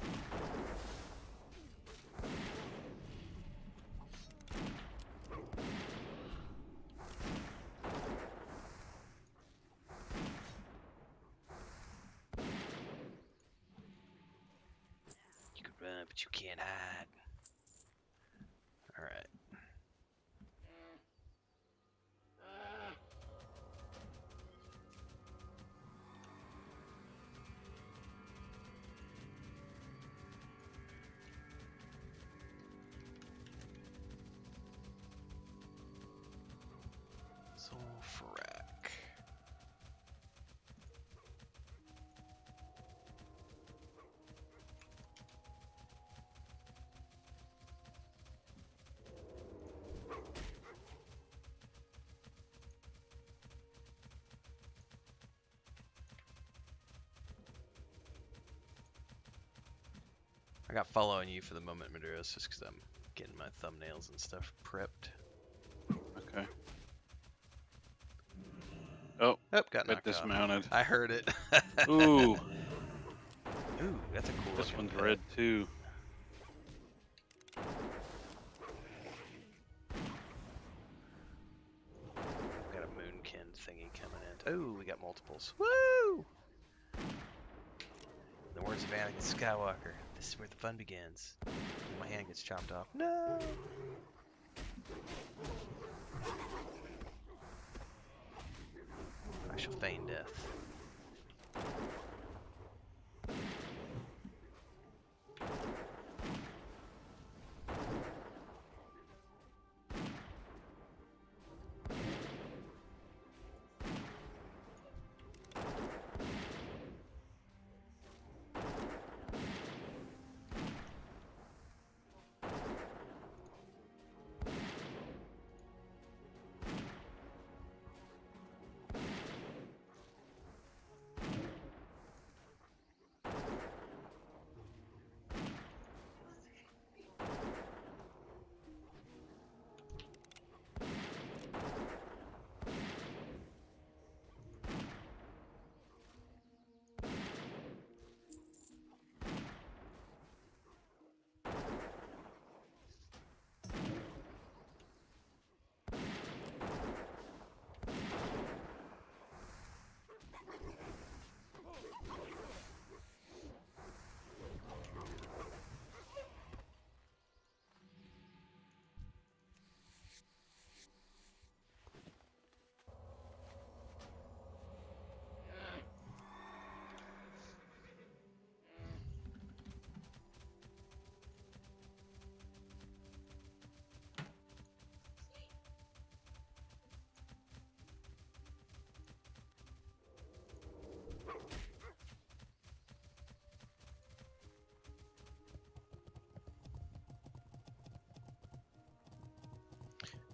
You can run, but you can't hide. Alright. Zul'Farrak. got following you for the moment, Maduros, just because I'm getting my thumbnails and stuff prepped. Okay. Oh, Oh, got got knocked off. dismounted. I heard it. Ooh, Ooh, that's a cool this looking one's pet. red too. Got a moonkin thingy coming in. Ooh, we got multiples. Woo! In the words of Anakin Skywalker, this is where the fun begins. And my hand gets chopped off. No! I shall feign death.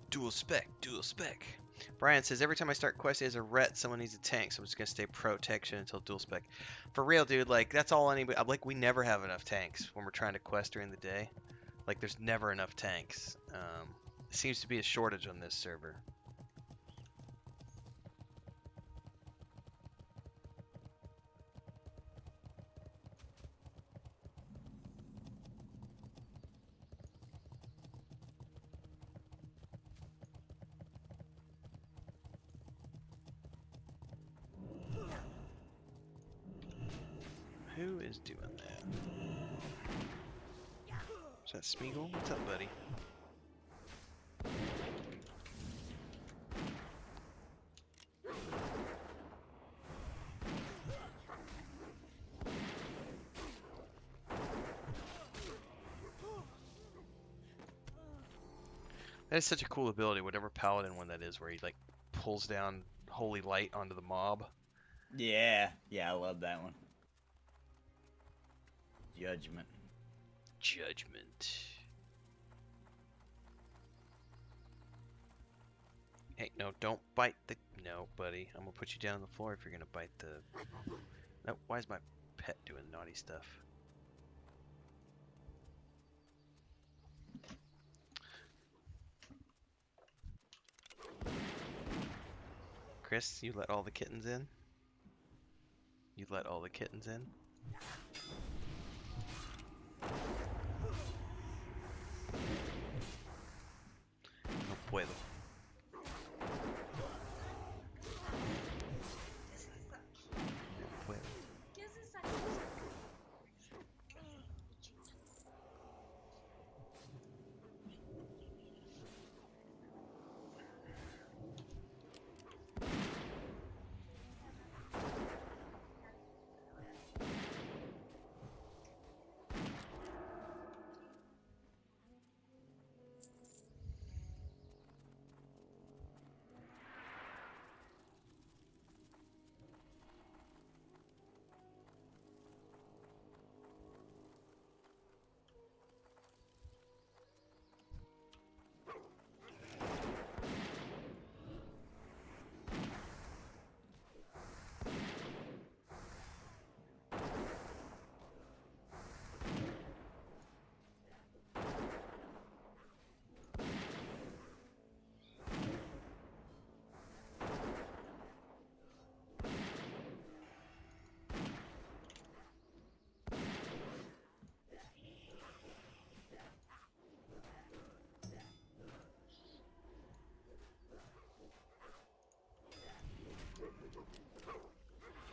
Dual spec, dual spec. Brian says, every time I start questing as a ret, someone needs a tank, so I'm just going to stay protection until dual spec. For real, dude, like, that's all anybody... Like, we never have enough tanks when we're trying to quest during the day. Like, there's never enough tanks. It seems to be a shortage on this server. Who is doing that? Is that Smeagol? What's up, buddy? That is such a cool ability, whatever paladin one that is, where he like pulls down holy light onto the mob. Yeah, I love that one. Judgment. Judgment. Hey, no, don't bite the... No, buddy. I'm gonna put you down on the floor if you're gonna bite the... No, why is my pet doing naughty stuff? Chris, you let all the kittens in? You let all the kittens in? No puedo. No puedo.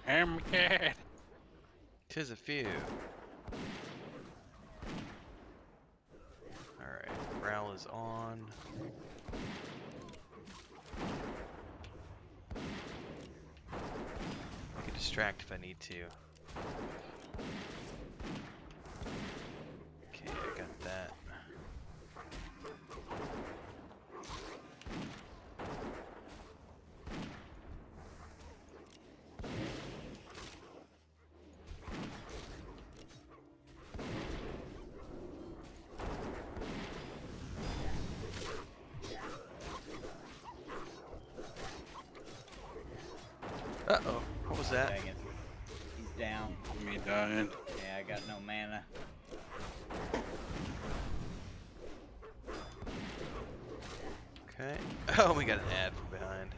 I'm cat. Tis a few. Alright, Growl is on. I can distract if I need to. Okay, I got that. Uh-oh, what was that? Dang it. He's down. Me dying. Yeah, I got no mana. Okay. Oh, we got an ad from behind.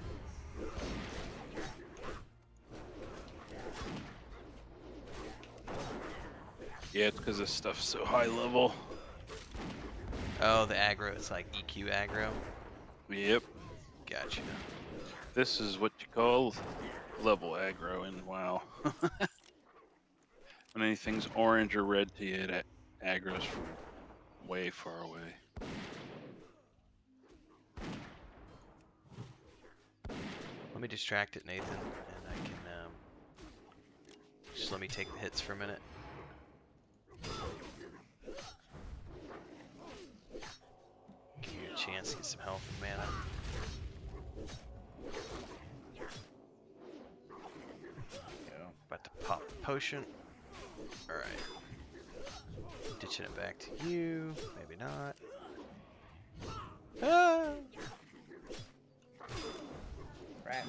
Yeah, it's because this stuff's so high level. Oh, the aggro, it's like EQ aggro. Yep. Gotcha. This is what you call level aggro in WoW. When anything's orange or red to you, it aggro's from way far away. Let me distract it, Nathan, and I can, just let me take the hits for a minute. Give you a chance to get some health and mana. Go. About to pop a potion. Alright. Ditching it back to you. Maybe not. Ah! Crap.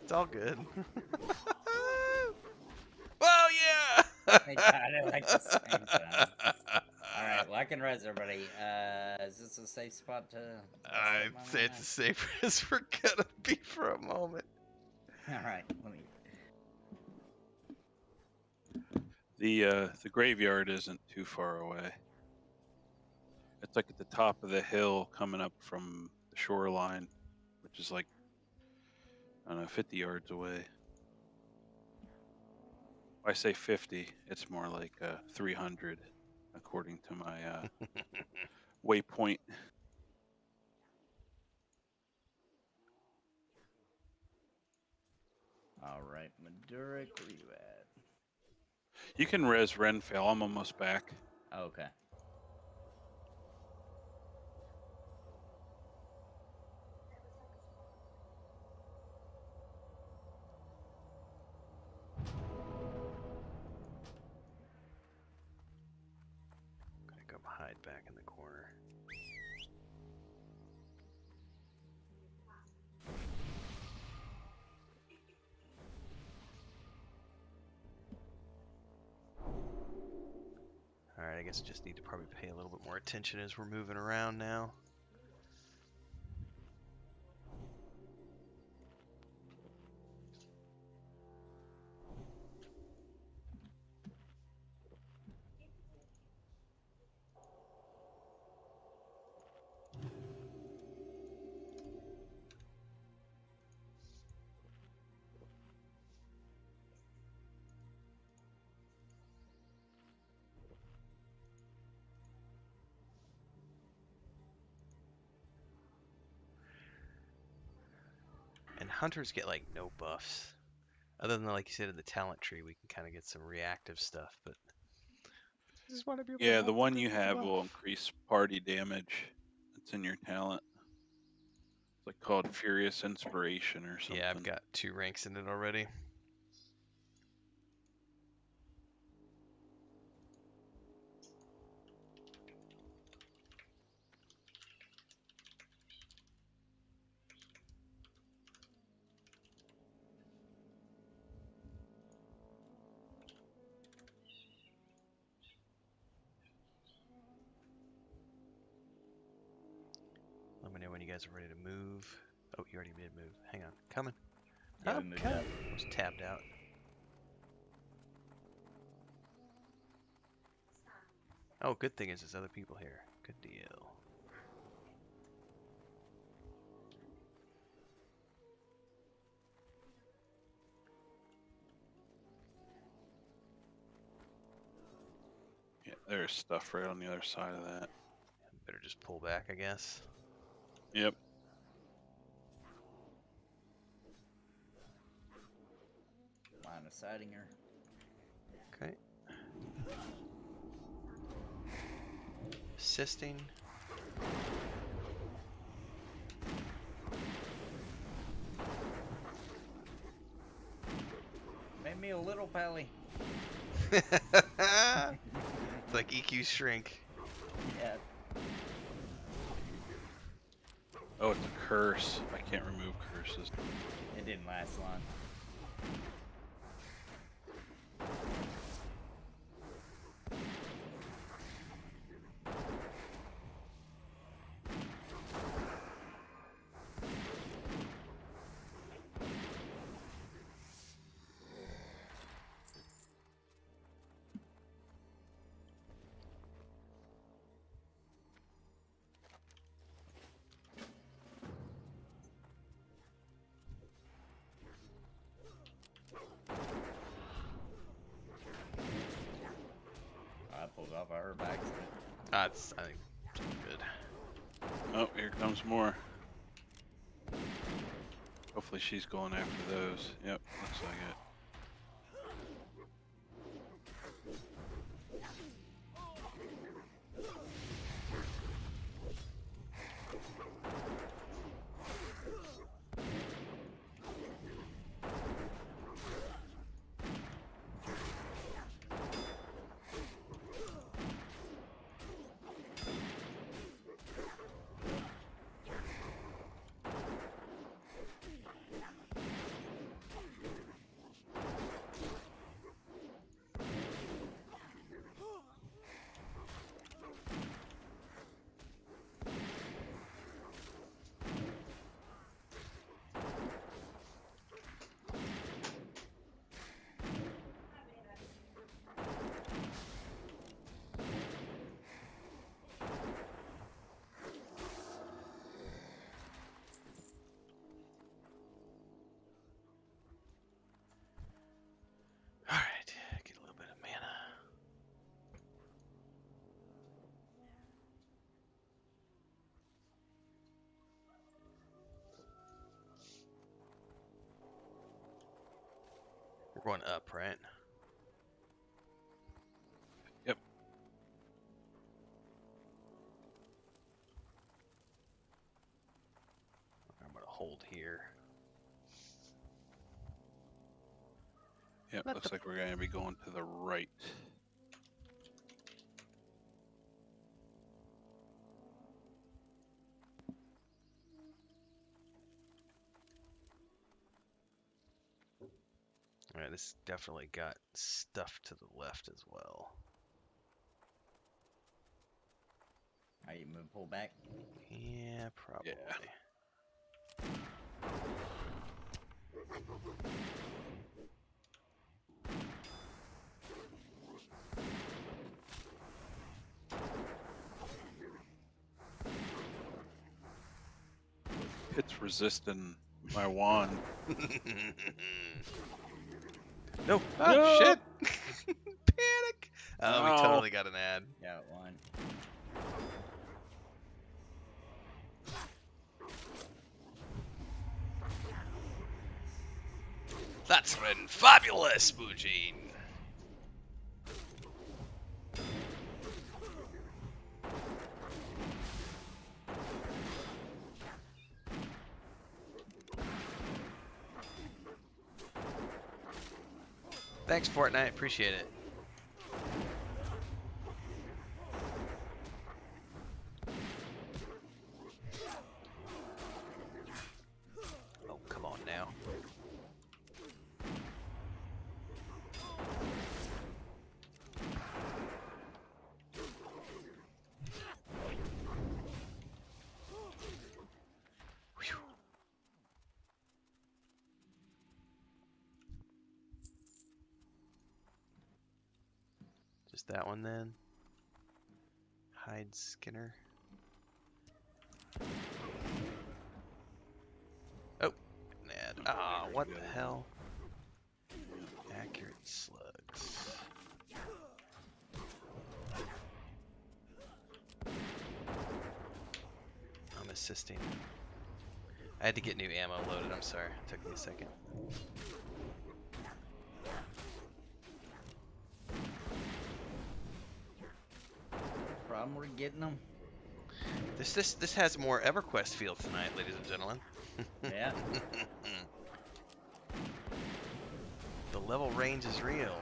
It's all good. Oh yeah! I got it like the same time. Alright, well I can res everybody. Is this a safe spot to... I'd say it's as safe as we're gonna be for a moment. Alright, let me... The graveyard isn't too far away. It's like at the top of the hill coming up from the shoreline, which is like, I don't know, 50 yards away. I say 50, it's more like 300, according to my waypoint. Alright, Maduric, where you at? You can res Renfell, I'm almost back. Okay. Gonna go hide back in the corner. Alright, I guess I just need to probably pay a little bit more attention as we're moving around now. And hunters get like no buffs. Other than like you said in the talent tree, we can kind of get some reactive stuff, but I just want to be able to Yeah, hunt the one you with a have buff. will increase party damage. It's in your talent. It's like called Furious Inspiration or something. Yeah, I've got 2 ranks in it already. Let me know when you guys are ready to move. Oh, you already did move. Hang on. Coming. Yeah, we I'm moved coming. up. Was tabbed out. Oh, good thing is there's other people here. Good deal. There's stuff right on the other side of that. Better just pull back, I guess. Yep. Line of sighting her. Okay. Assisting. Made me a little pally. It's like EQ shrink. Yeah. Oh, it's a curse. I can't remove curses. It didn't last long. I pulled off of her by accident. That's, I think, good. Oh, here comes more. Hopefully she's going after those. Yep, looks like it. Alright, get a little bit of mana. We're going up, right? Yep. I'm gonna hold here. Yep, Let looks the- like we're gonna be going to the right. Alright, this definitely got stuff to the left as well. Are you moving pull back? Yeah, probably. It's resisting my wand. No! Oh, No! shit! Panic! Oh, we No. totally got an ad. Got one. That's been fabulous, Boogine! Thanks, Fortnite. Appreciate it. Oh, come on now. Whew. Just that one then. Hide Skinner. Oh, an ad. Ah, what the hell? Accurate slugs. assisting. I had to get new ammo loaded. I'm sorry. It took me a second. Problem, we're getting them. This has more EverQuest feel tonight, ladies and gentlemen. Yeah. The level range is real.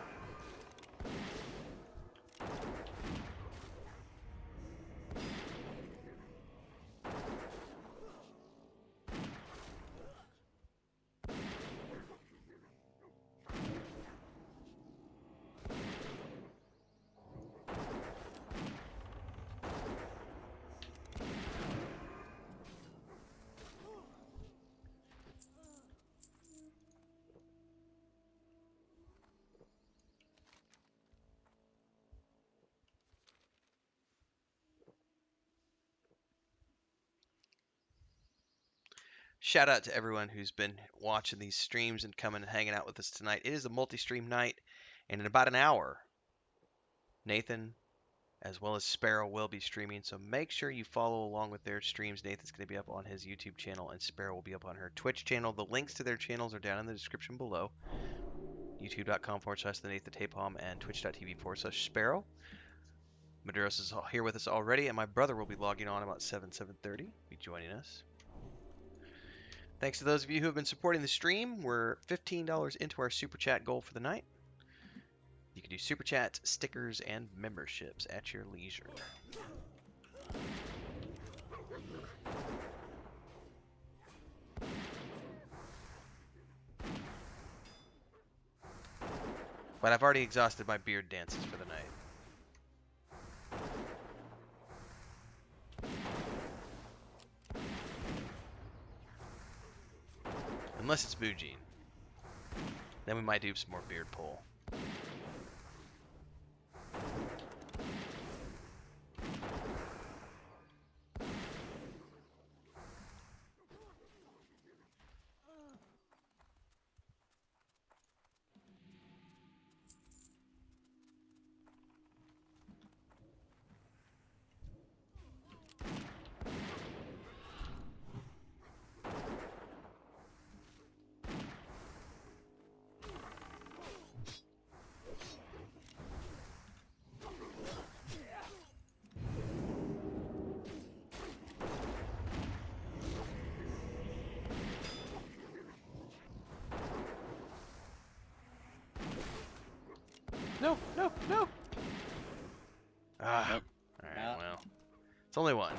Shout out to everyone who's been watching these streams and coming and hanging out with us tonight. It is a multi-stream night, and in about an hour, Nathan as well as Sparoh will be streaming. So make sure you follow along with their streams. Nathan's going to be up on his YouTube channel, and Sparoh will be up on her Twitch channel. The links to their channels are down in the description below. YouTube.com/the Nathan Napalm and Twitch.tv/Sparoh. Maduros is here with us already, and my brother will be logging on about 7:30. Be joining us. Thanks to those of you who have been supporting the stream. We're $15 into our Super Chat goal for the night. You can do Super Chats, stickers, and memberships at your leisure. But I've already exhausted my beard dances for the night. Unless it's Boogene. Then we might do some more beard pull. No, no, no! Ah, Nope. Alright, well. It's only one.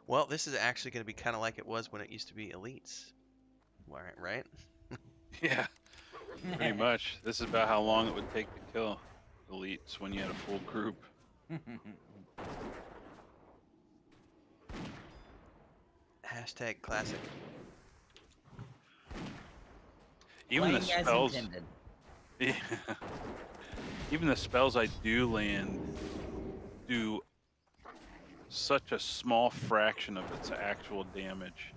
Well, this is actually going to be kind of like it was when it used to be elites. Right? Yeah, pretty much. This is about how long it would take to kill elites when you had a full group. Hashtag classic. Even the Playing as spells. intended. Yeah. Even the spells I do land do such a small fraction of its actual damage.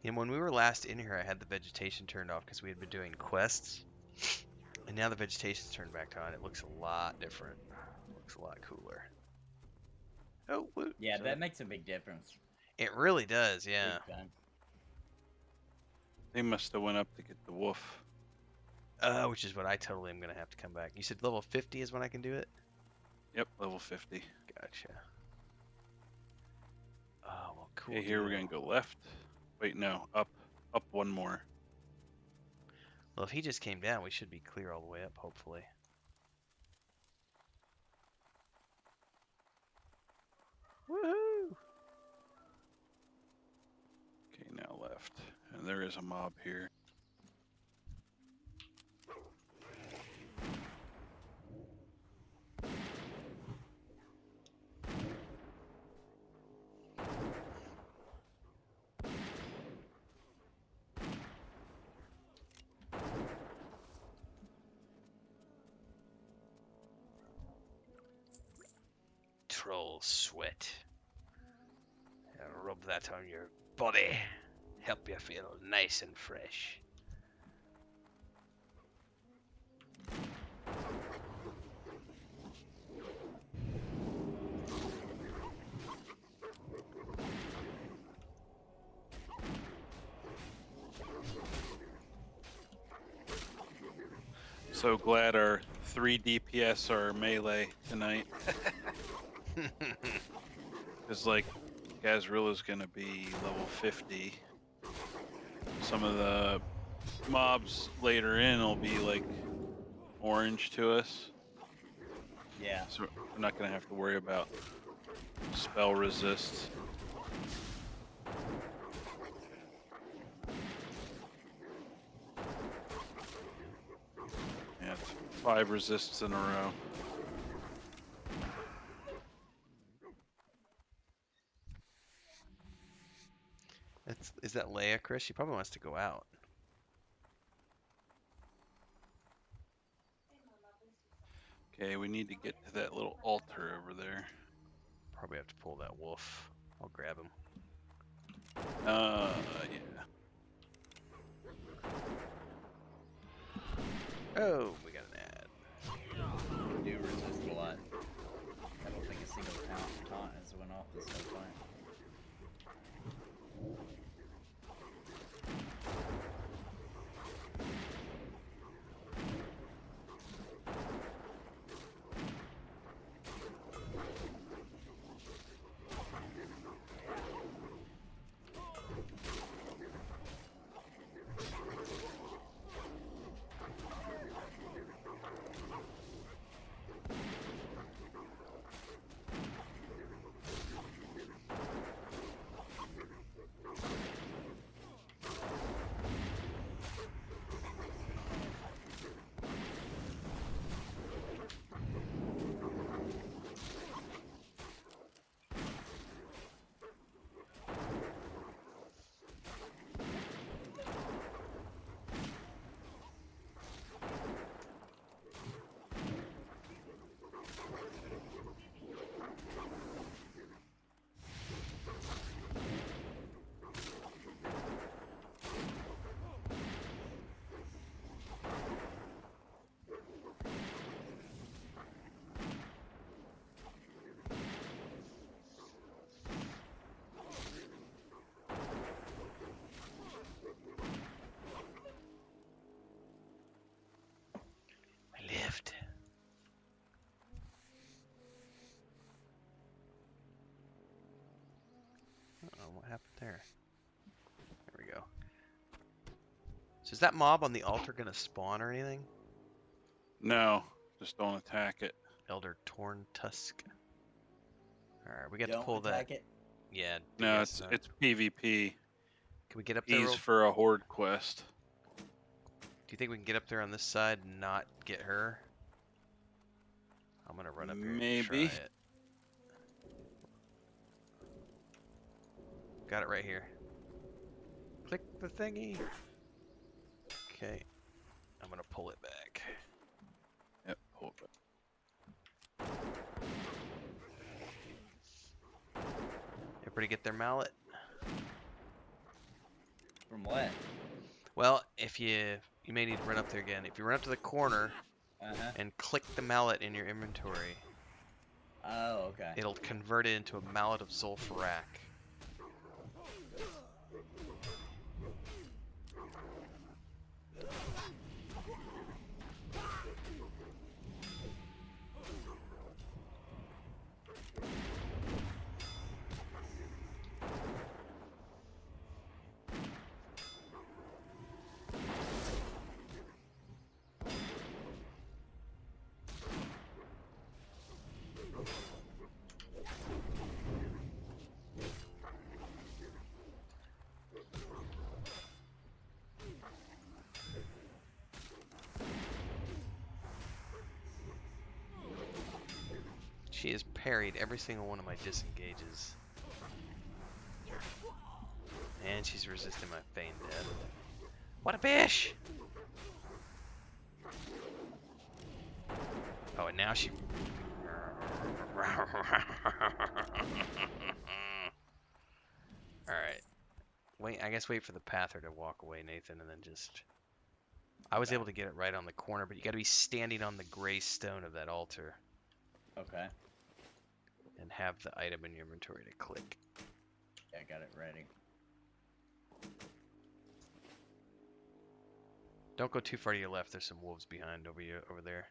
And when we were last in here, I had the vegetation turned off because we had been doing quests. And now the vegetation's turned back on. It looks a lot different. It looks a lot cooler. Oh, woot. Yeah, So that makes a big difference. it really does, yeah. Big time. They must have went up to get the wolf. Which is what I totally am going to have to come back. You said level 50 is when I can do it? Yep, level 50. Gotcha. Oh, well, cool. Okay, here we're deal. gonna go left. Wait, no, up one more. Well, if he just came down, we should be clear all the way up, hopefully. Woohoo! Okay, now left. And there is a mob here. Troll sweat. Rub that on your body. Help you feel nice and fresh. So glad our 3 DPS are melee tonight. Because, like, Gazrilla's gonna be level 50. Some of the mobs later in will be, like, orange to us. Yeah. So we're not gonna have to worry about spell resist. Yeah, it's 5 resists in a row. Is that Leia, Chris? She probably wants to go out. Okay, we need to get to that little altar over there. Probably have to pull that wolf. I'll grab him. Yeah. Oh, we got an ad. We do resist a lot. I don't think a single taunt has went off this whole time. Lived. Uh-oh, what happened there? There we go. So is that mob on the altar gonna spawn or anything? No, just don't attack it. Elder Torn Tusk. Alright, we got to Don't pull that. attack it. Yeah. No, guess not. it's PvP. Can we get up there? He's Do for a horde quest. you think we can get up there on this side and not get her? I'm gonna run up here and Maybe. try it. Got it right here. Click the thingy. Okay. I'm gonna pull it back. Yep, hold it. Everybody get their mallet? From what? Well, if you may need to run up there again. If you run up to the corner Uh-huh. and click the mallet in your inventory, Oh, okay. it'll convert it into a mallet of Zul'Farrak. parried every single one of my disengages. And she's resisting my feigned death. What a bitch! Oh, and now she... Alright. Wait, I guess wait for the pather to walk away, Nathan, and then just... I was able to get it right on the corner, but you gotta be standing on the gray stone of that altar. Okay. And have the item in your inventory to click. Yeah, I got it ready. Don't go too far to your left. There's some wolves behind over there.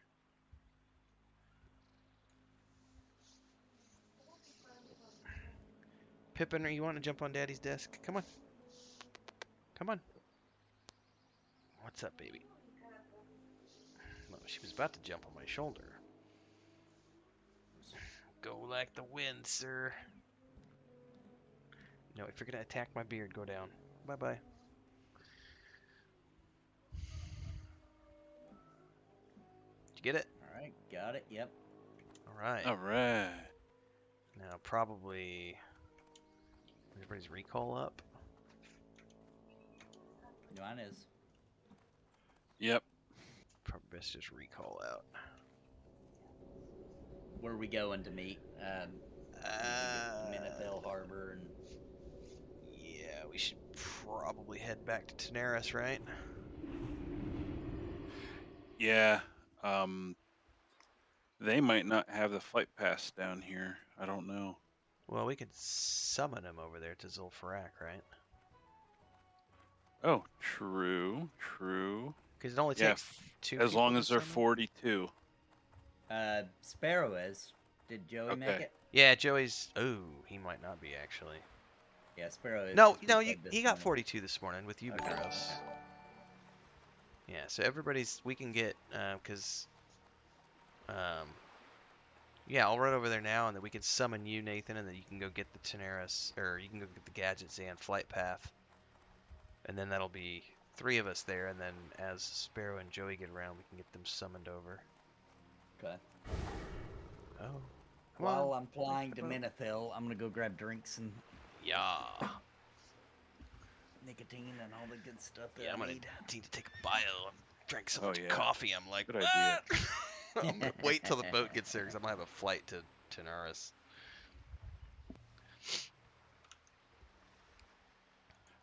Pippin, are you want to jump on Daddy's desk? Come on. Come on. What's up, baby? Well, she was about to jump on my shoulder. Go like the wind, sir. No, if you're gonna attack my beard, go down. Bye-bye. Did you get it? All right, got it. Yep. All right. All right. Now probably everybody's recall up. Mine is. Yep. Probably best just recall out. Where are we going to meet? Minifell Harbor and. Yeah, we should probably head back to Tanaris, right? Yeah. They might not have the flight pass down here. I don't know. Well, we could summon him over there to Zul'Farrak, right? Oh, true. True. Because it only Yeah, takes two. as long people as to they're summon? 42. Sparoh is. Did Joey make Okay. it? Yeah, Joey's. Oh, he might not be actually. Yeah, Sparrow is. No, 'cause we no, played this he got morning. 42 this morning with you, Okay. Maduric. Yeah, so everybody's. We can get because. Yeah, I'll run over there now, and then we can summon you, Nathan, and then you can go get the Tanaris, or you can go get the gadgets and flight path. And then that'll be 3 of us there, and then as Sparoh and Joey get around, we can get them summoned over. Okay. Oh. Come While on. I'm flying to Come on. Minifell, I'm gonna go grab drinks and Yeah. nicotine and all the good stuff that Yeah, I'm I gonna need. need to take a bio and drink some Oh, much yeah. coffee. I'm like, Good idea. "What?" I'm gonna wait till the boat gets there because I'm gonna have a flight to Tanaris.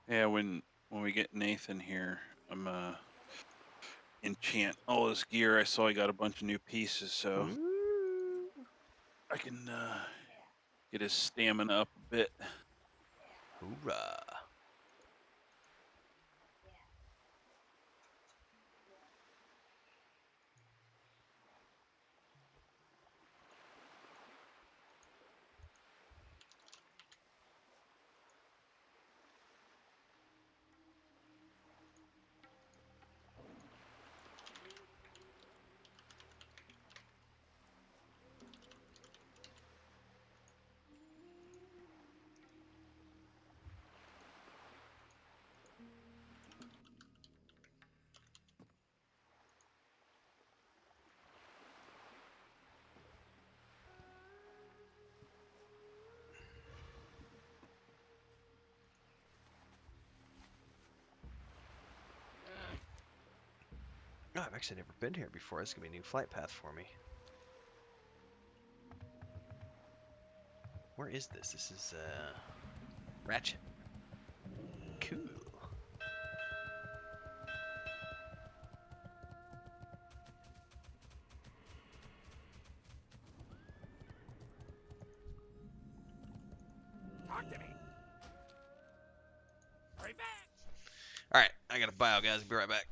Yeah, when we get Nathan here, I'm enchant all his gear. I saw he got a bunch of new pieces, so Ooh. I can get his stamina up a bit. Hoorah. No, I've actually never been here before. This is gonna be a new flight path for me. Where is this? This is Ratchet. Cool. Talk to me. Hurry back. All right, I got a bio, guys. Be right back.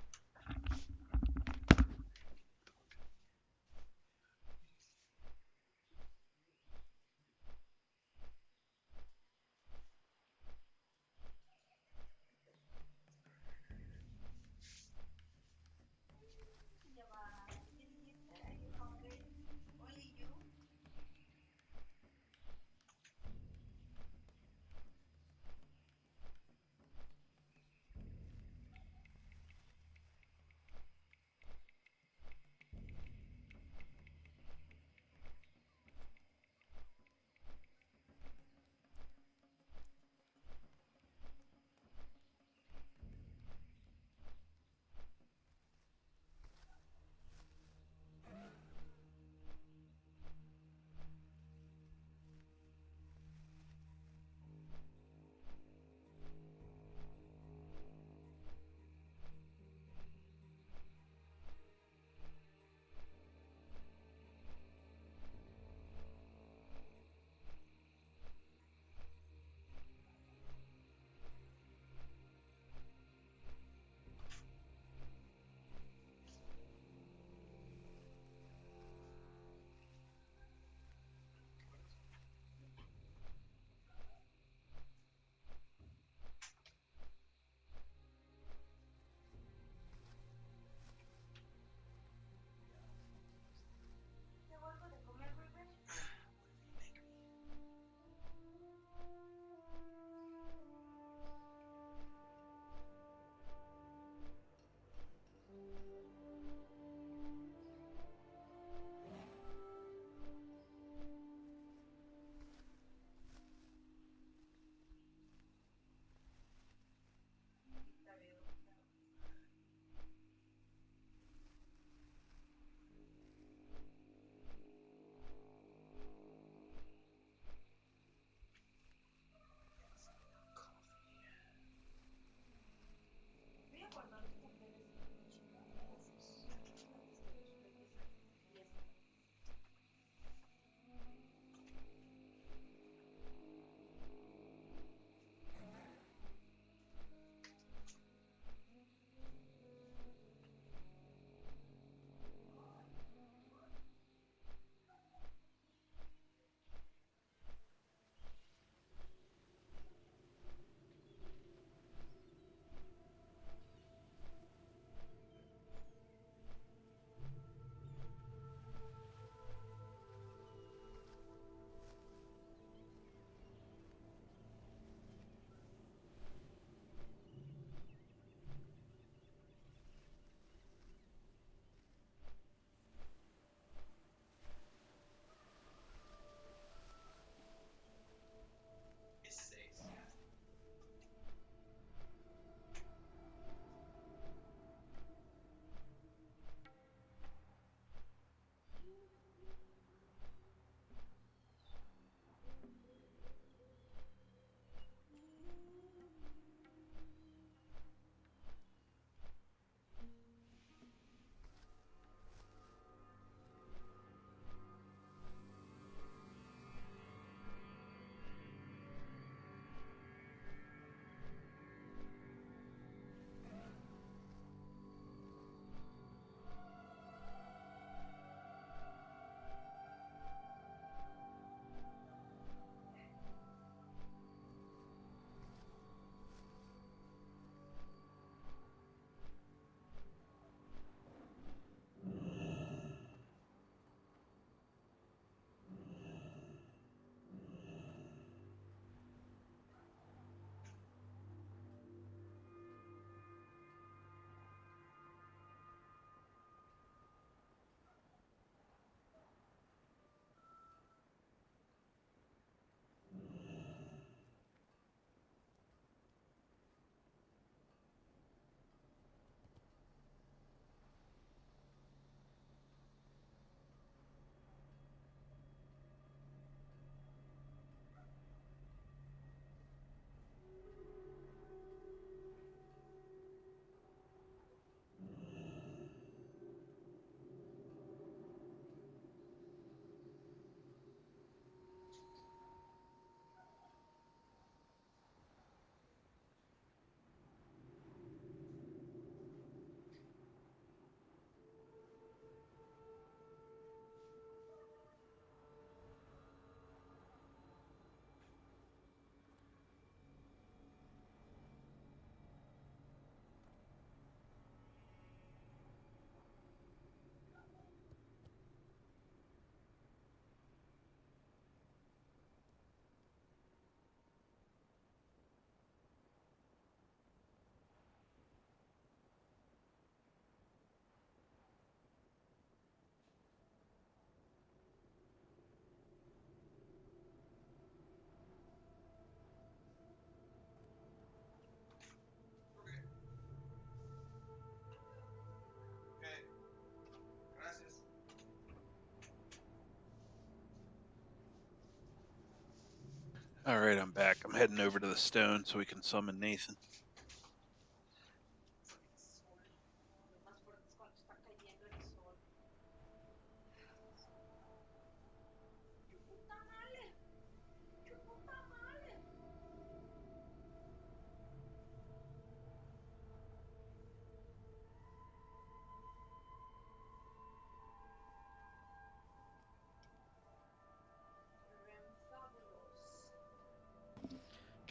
All right, I'm back. I'm heading over to the stone so we can summon Nathan.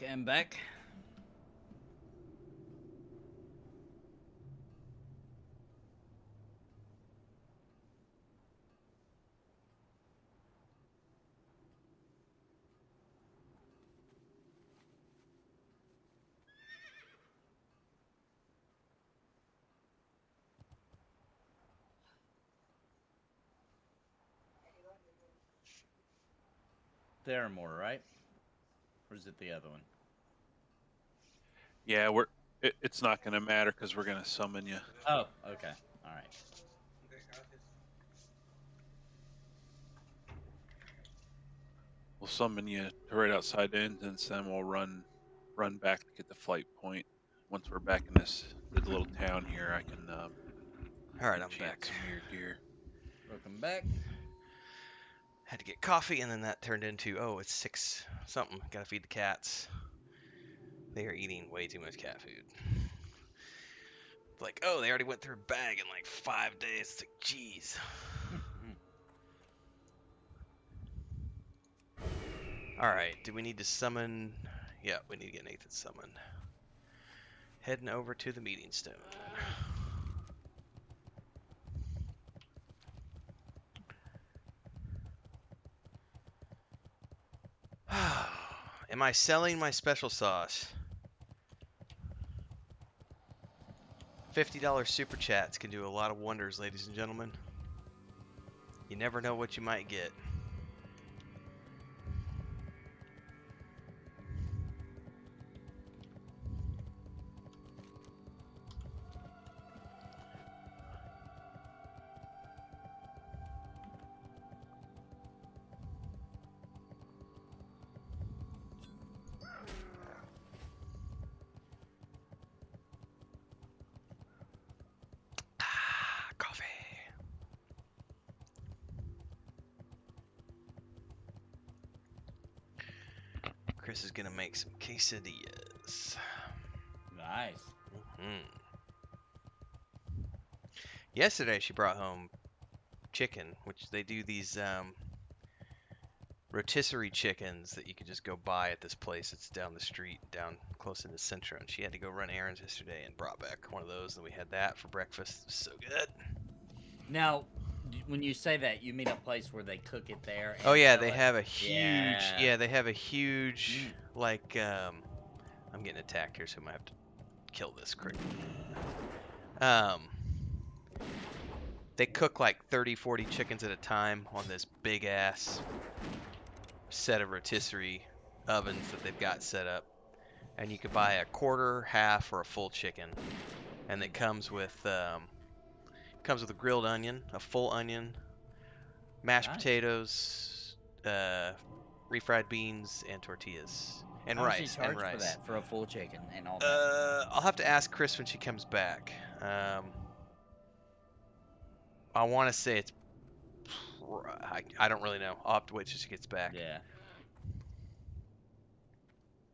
Okay, I'm back. There are more, right? Or is it the other one? Yeah, it's not going to matter because we're going to summon you. Oh, okay. All right. We'll summon you to right outside the entrance, then we'll run back to get the flight point. Once we're back in the little town here, I can All right, I'm enchant back. some of your gear. Welcome back. Had to get coffee, and then that turned into, oh, it's 6 something. Gotta feed the cats. They are eating way too much cat food. Like, oh, they already went through a bag in like 5 days. It's like, jeez. Alright, do we need to summon? Yeah, we need to get Nathan summoned. Heading over to the meeting stone. Am I selling my special sauce? $50 super chats can do a lot of wonders, ladies and gentlemen. You never know what you might get. Coffee. Chris is gonna make some quesadillas. Nice. Yesterday she brought home chicken, which they do these rotisserie chickens that you can just go buy at this place. It's down the street, down close in the center. And she had to go run errands yesterday and brought back one of those, and we had that for breakfast. It was so good. Now, when you say that, you mean a place where they cook it there? Oh yeah, sell they it? have a huge. Yeah. They have a huge like. I'm getting attacked here, so I might have to kill this quick. They cook like 30, 40 chickens at a time on this big ass set of rotisserie ovens that they've got set up, and you could buy a quarter, half, or a full chicken, and it comes with a grilled onion, a full onion, mashed Nice. potatoes, refried beans, and tortillas, and How much do you rice, charge and for rice. that, for a full chicken and all that? I'll have to ask Chris when she comes back. I want to say it's. I don't really know. I'll have to wait till she gets back. Yeah.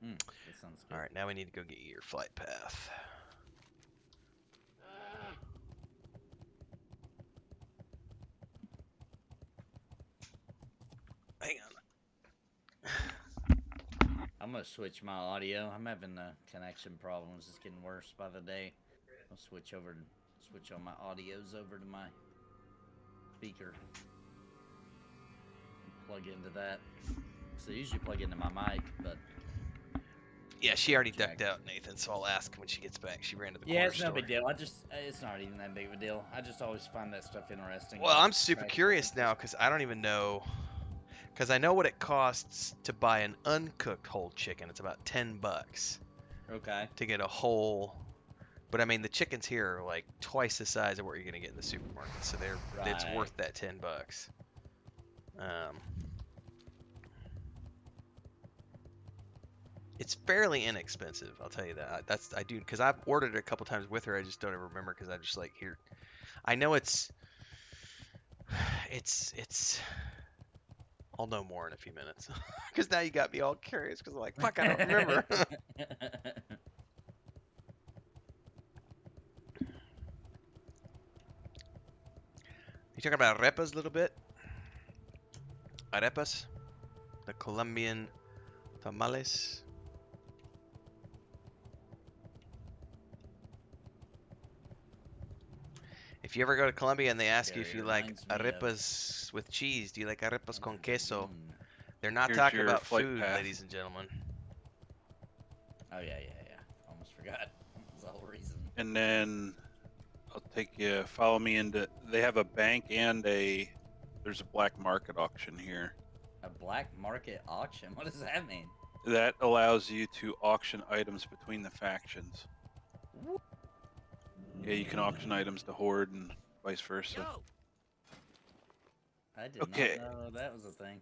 That sounds good. All right, now we need to go get you your flight path. Hang on. I'm gonna switch my audio. I'm having connection problems. It's getting worse by the day. I'll switch all my audios over to my speaker. Plug into that. So I usually plug into my mic, but Yeah, she already ducked out, Nathan, so I'll ask when she gets back. She ran to the yeah, corner it's no store. big deal. It's not even that big of a deal. I just always find that stuff interesting. Well, like I'm super trash curious pictures. now because I don't even know. Because I know what it costs to buy an uncooked whole chicken. It's about $10 Okay. to get a whole. But I mean, the chickens here are like twice the size of what you're gonna get in the supermarket, so it's Right. worth that $10. It's fairly inexpensive, I'll tell you that. I do because I've ordered it a couple times with her. I just don't ever remember because I just like here. I know it's. I'll know more in a few minutes because now you got me all curious because I'm like, fuck, I don't remember. You talking about arepas a little bit? Arepas, the Colombian tamales. If you ever go to Colombia and they ask you if Gary, you like reminds me of- arepas with cheese, do you like arepas con queso? Mm. They're not Here's talking your about flight food, path. ladies and gentlemen. Oh yeah. Almost forgot. That's the whole reason. And then I'll take you. Follow me into. They have a bank and there's a black market auction here. A black market auction. What does that mean? That allows you to auction items between the factions. Yeah, you can auction items to Horde and vice versa. Yo, I did Okay. not know that was a thing.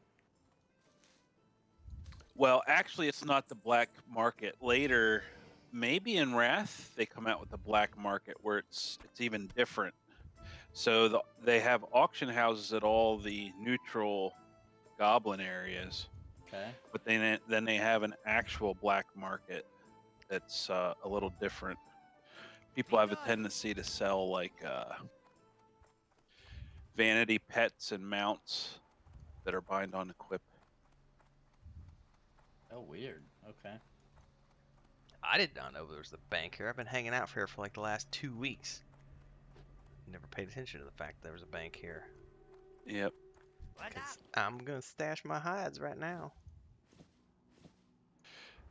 Well, actually, it's not the black market. Later, maybe in Wrath, they come out with the black market where it's even different. So they have auction houses at all the neutral goblin areas, Okay. but then they have an actual black market that's a little different. People have a tendency to sell like vanity pets and mounts that are bind on equip. Oh, weird. Okay. I did not know there was a bank here. I've been hanging out here for like the last 2 weeks. Never paid attention to the fact that there was a bank here. Yep. why not? 'Cause I'm gonna stash my hides right now.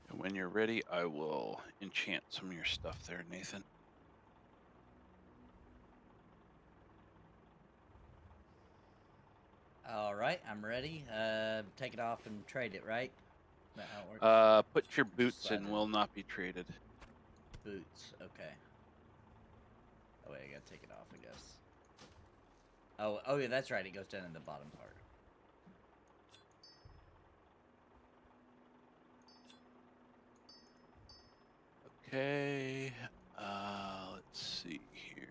And when you're ready, I will enchant some of your stuff there, Nathan. All right, I'm ready. Take it off and trade it, right? Is that how it works? Put your boots in. Slide Will not be traded. Boots. Okay. Oh wait, I gotta take it off, I guess. Oh yeah, that's right. It goes down in the bottom part. Okay. Let's see here.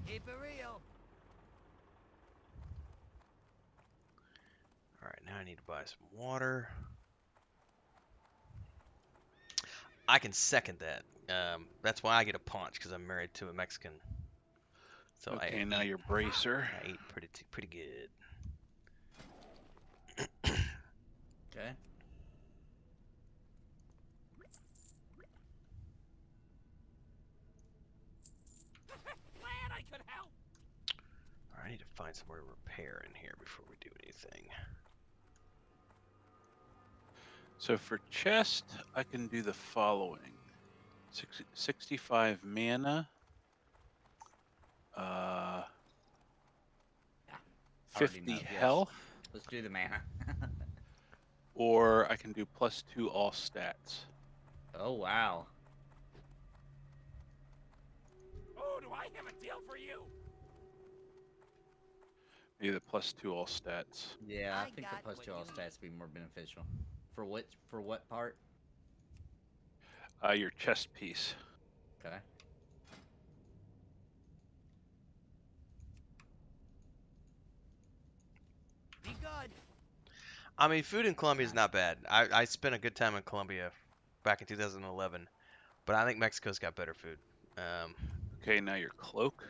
Keep it real. Alright, now I need to buy some water. I can second that. That's why I get a paunch, because I'm married to a Mexican. So Okay, now your bracer. I eat pretty good. Okay. Glad I could help. Alright, I need to find somewhere to repair in here before we do anything. So for chest, I can do the following: 65 mana, Already 50 know, yes. health, Let's do the mana. or I can do +2 all stats. Oh wow. Oh, do I have a deal for you? Maybe the +2 all stats. Yeah, I I think got the +2 what all you stats would be more beneficial. For what part? Your chest piece. Okay. Be good. I mean, food in Colombia is not bad. I spent a good time in Colombia back in 2011, but I think Mexico's got better food. Okay, now your cloak.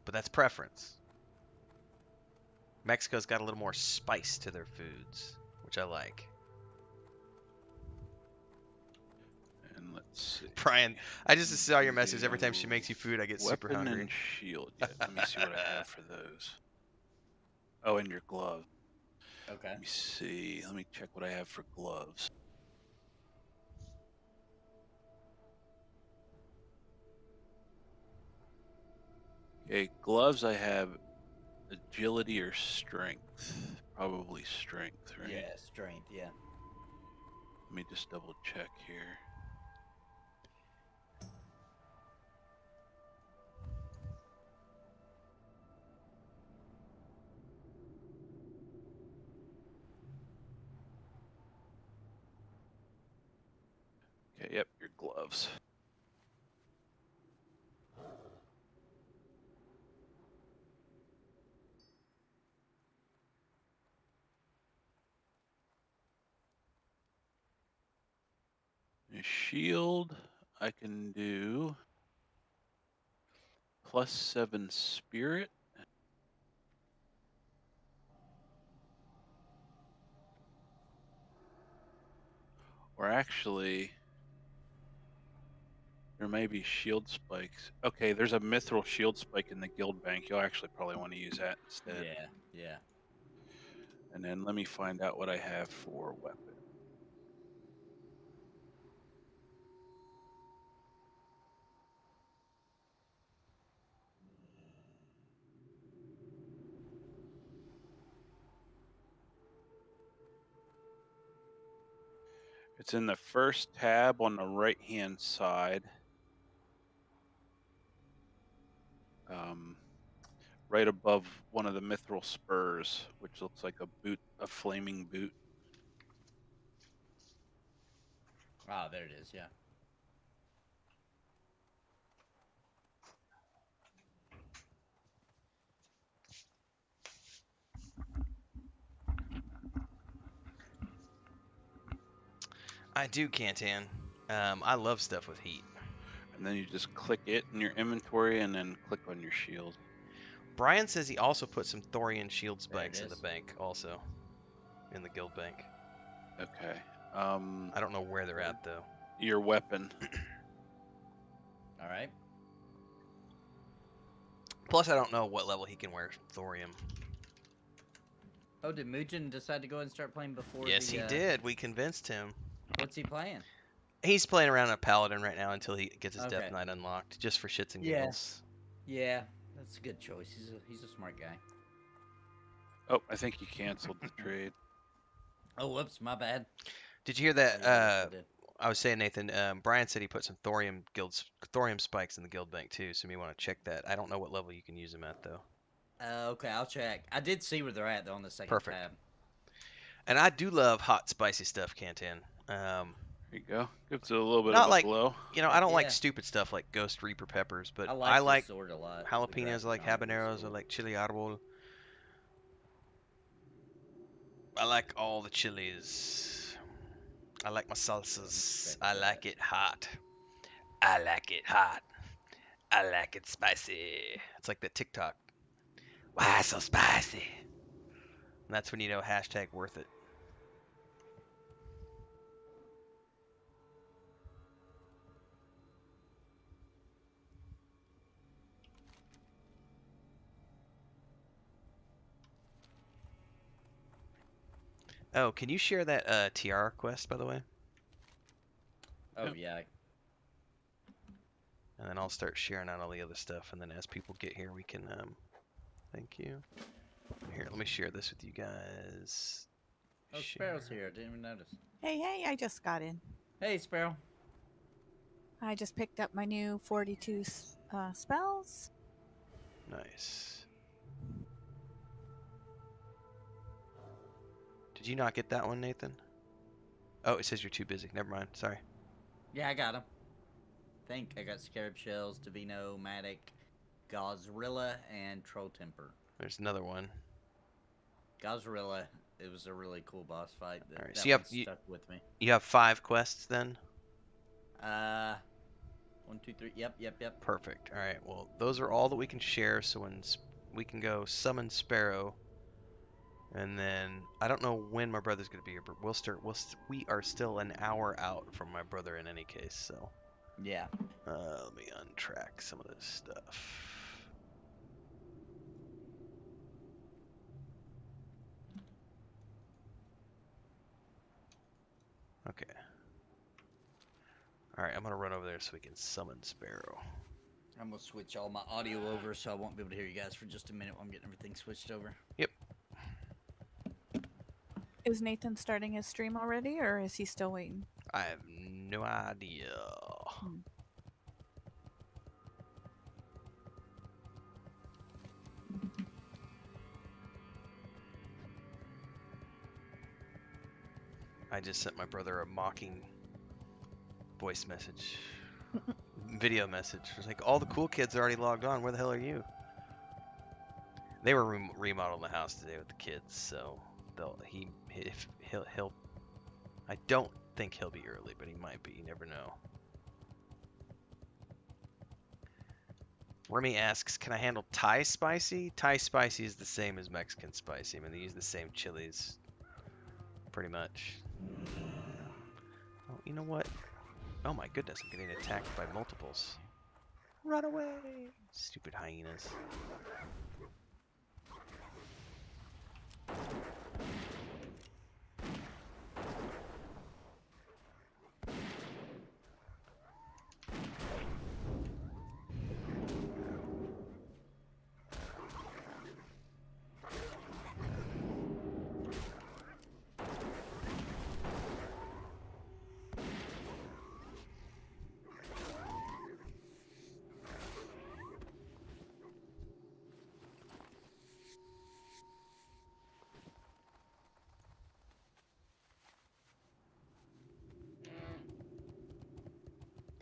But that's preference. Mexico's got a little more spice to their foods, which I like. And let's see. Brian, I just saw your message. Every time she makes you food, I get super Weapon hungry. and shield. Yeah, let me see what I have for those. Oh, and your glove. Okay. Let me see. Let me check what I have for gloves. Okay, gloves I have agility or strength. Probably strength, right? Yeah, strength. Yeah. Let me just double check here. Okay, yep, your gloves. A shield, I can do +7 spirit. Or actually, there may be shield spikes. Okay, there's a mithril shield spike in the guild bank. You'll actually probably want to use that instead. Yeah. Yeah. And then let me find out what I have for weapon. It's in the first tab on the right-hand side. Right above one of the mithril spurs, which looks like a boot, a flaming boot. Oh, there it is. Yeah. I do, Cantan. I love stuff with heat. And then you just click it in your inventory and then click on your shield. Brian says he also put some thorian shield There it spikes in the is. bank, also. In the guild bank. Okay. I don't know where they're at, though. Your weapon. All right. Plus, I don't know what level he can wear thorium. Oh, did Mugen decide to go and start playing before Yes, the, he did. We convinced him. What's he playing? He's playing around a paladin right now until he gets his Okay. Death Knight unlocked, just for shits and Yeah. giggles. Yeah, that's a good choice. He's a smart guy. Oh, I think you canceled the trade. Oh, whoops, my bad. Did you hear Oh, yeah, that? yes, I did. I was saying, Nathan. Brian said he put some thorium spikes in the guild bank too. So you may want to check that. I don't know what level you can use them at though. Okay, I'll check. I did see where they're at though on the second Perfect. tab. And I do love hot, spicy stuff, Cantan. There you go. Gives it a little bit Not of a like glow. I Heck don't like yeah. stupid stuff like Ghost Reaper peppers, but I I like like this sword a lot. The jalapenos, I like graphics on it is habaneros, I cool. like chili árbol. I like all the chilies. I like my salsas. check I that. like it hot. I like it hot. I like it spicy. It's like that TikTok. Why so spicy? And that's when you know hashtag worth it. Oh, can you share that tiara quest, by the way? Oh Yep. yeah. And then I'll start sharing out all the other stuff. And then as people get here, we can, thank you. Here, let me share this with you guys. Oh, Sparoh's here. I didn't even notice. Hey, I just got in. Hey, Sparoh. I just picked up my new 42 spells. Nice. Did you not get that one, Nathan? Oh, it says you're too busy. Never mind. Sorry. Yeah, I got him. Think I got Scarab Shells, Divino, Matic, Gozrilla, and Troll Temper. There's another one. Gozrilla, it was a really cool boss fight. All right, That so you one have- stuck with me. You have 5 quests then? 1, 2, 3. Yep. Perfect. All right. Well, those are all that we can share. So when we can go summon Sparoh, and then I don't know when my brother's gonna be here, but we are still an hour out from my brother in any case. So Yeah. let me untrack some of this stuff. Okay. Alright, I'm gonna run over there so we can summon Sparoh. I'm gonna switch all my audio over so I won't be able to hear you guys for just a minute while I'm getting everything switched over. Yep. Is Nathan starting his stream already, or is he still waiting? I have no idea. I just sent my brother a mocking voice message. Video message. It was like, all the cool kids are already logged on. Where the hell are you? They were remodeling the house today with the kids, so he'll. I don't think he'll be early, but he might be. You never know. Remy asks, can I handle Thai spicy? Thai spicy is the same as Mexican spicy. I mean, they use the same chilies, pretty much. Oh, you know what? Oh my goodness, I'm getting attacked by multiples. Run away! Stupid hyenas.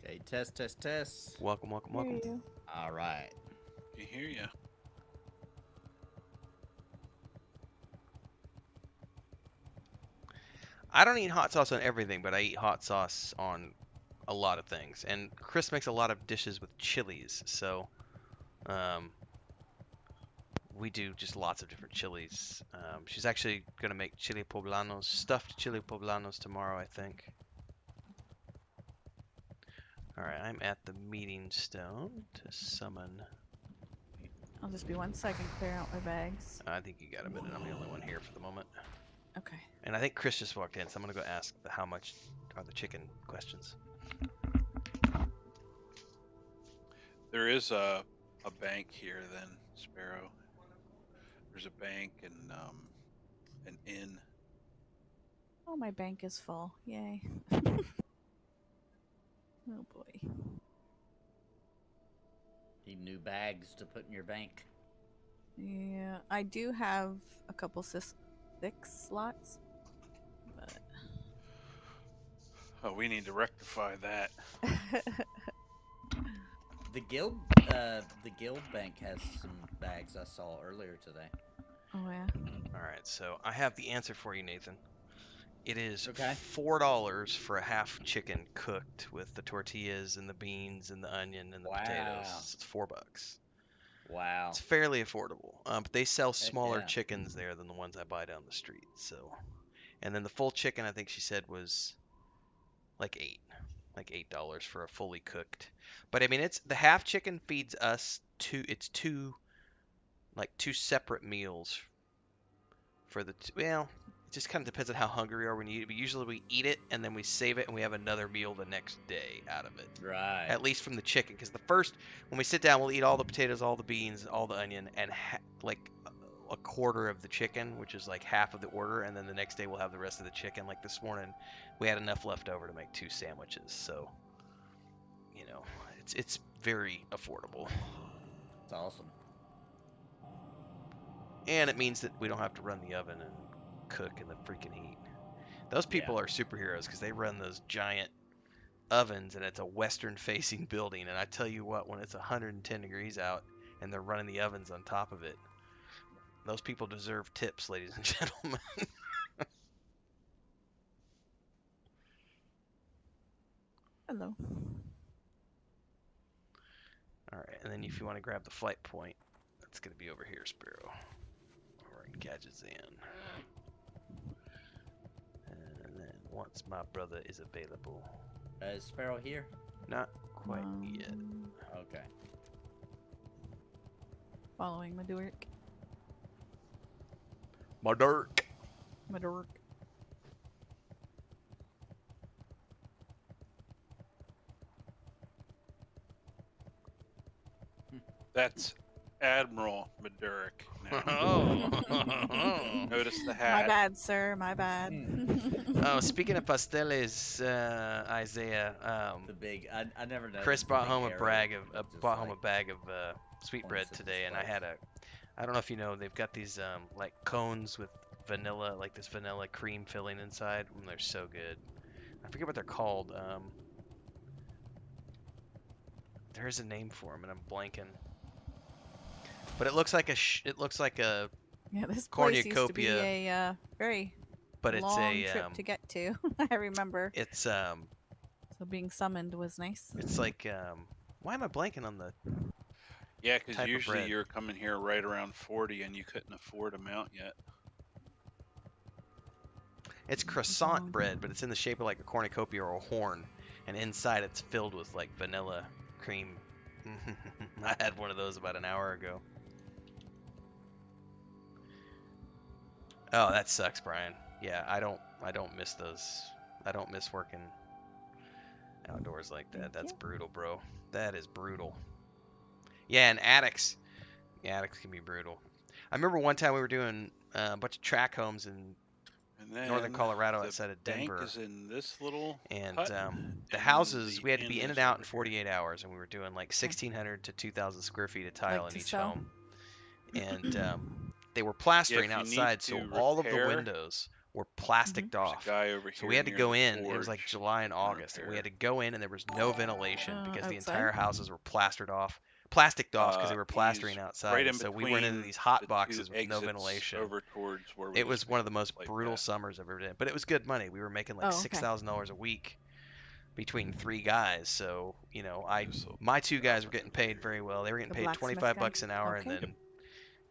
Okay, test, test, test. Welcome, welcome, Hear welcome. you. All right. I hear ya. I don't eat hot sauce on everything, but I eat hot sauce on a lot of things. And Chris makes a lot of dishes with chilies, so we do just lots of different chilies. She's actually going to make chili poblanos, stuffed chili poblanos tomorrow, I think. Alright, I'm at the meeting stone to summon. I'll just be 1 second, clear out my bags. I think you got a minute. I'm the only one here for the moment. Okay. And I think Chris just walked in, so I'm going to go ask the how much are the chicken questions. There is a bank here then, Sparoh. There's a bank and an inn. Oh, my bank is full. Yay. Oh boy. Need new bags to put in your bank. Yeah, I do have a couple 6 slots, but Oh, we need to rectify that. The guild bank has some bags I saw earlier today. oh yeah. Alright, so I have the answer for you, Nathan. It is Okay. $4 for a half chicken cooked with the tortillas and the beans and the onion and the potatoes. Wow. It's $4. Wow. It's fairly affordable. But they sell smaller yeah. chickens there than the ones I buy down the street. So, and then the full chicken, I think she said was like $8 for a fully cooked. But I mean, it's the half chicken feeds us two. It's two separate meals for the well. It just kind of depends on how hungry we are when you eat it. But usually we eat it and then we save it and we have another meal the next day out of it. Right. At least from the chicken, because the first when we sit down, we'll eat all the potatoes, all the beans, all the onion, and like a quarter of the chicken, which is like half of the order, and then the next day we'll have the rest of the chicken. Like this morning, we had enough left over to make 2 sandwiches, so you know, it's very affordable, It's awesome. and it means that we don't have to run the oven and cook in the freaking heat. Those people are superheroes because they run those giant ovens, and it's a western-facing building. And I tell you what, when it's 110 degrees out and they're running the ovens on top of it, those people deserve tips, ladies and gentlemen. Hello. All right, and then if you want to grab the flight point, that's going to be over here, Sparoh. Over in Kajazan. And then once my brother is available. Is Sparoh here? Not quite yet. Okay. Following Maduric. Maduric. Maduric. That's Admiral Maduric now. Oh. Notice the My hat. bad, sir. My bad. Oh, speaking of pasteles, Isaiah, The big. I never noticed. Chris the brought big home a arrow bag of that just, brought home a like, bag of sweetbread points at today, and I place. had I don't know if you know, they've got these like cones with vanilla, like this vanilla cream filling inside. They're so good. I forget what they're called. There's a name for them, and I'm blanking. But it looks like it looks like a Yeah, this place used to be cornucopia, a very but it's long a trip to get to. I remember. it's So being summoned was nice. it's like why am I blanking on the Yeah, because type of usually bread? you're coming here right around 40 and you couldn't afford a mount yet. It's It's croissant long. bread, but it's in the shape of like a cornucopia or a horn, and inside it's filled with like vanilla cream. I had one of those about an hour ago. Oh, that sucks, Brian. Yeah, I don't miss those. I don't miss working outdoors like that. Thank That's you. brutal, bro. That is brutal. Yeah, and attics. Yeah, attics can be brutal. I remember one time we were doing a bunch of track homes in And then northern Colorado the outside of bank Denver. is in this little And hut, the and houses, the we had to inn be in and is out over in here. 48 hours, and we were doing like 1,600 to 2,000 square feet of tile Like in to each sew. home. And they were Yeah, plastering if you need outside, so to all of the repair, windows were plasticed there's a off. guy over So here we had to near go the in, it was like forge July and that can August, and we had repair. to go in and there was no ventilation because the Outside. entire houses were plastered off, plasticed off because they were He's plastering right outside. in And so we went into between these hot the two boxes with no exits ventilation. over towards where we It just was one of the made most like brutal that. summers I've ever done, but it was good money. We were making like Oh, okay. $6,000 a week between 3 guys. So, you know, Just a my 2 guys were thousand getting over paid here. very well. They were getting The paid blacksmith 25 guy. bucks an hour, and Okay. then,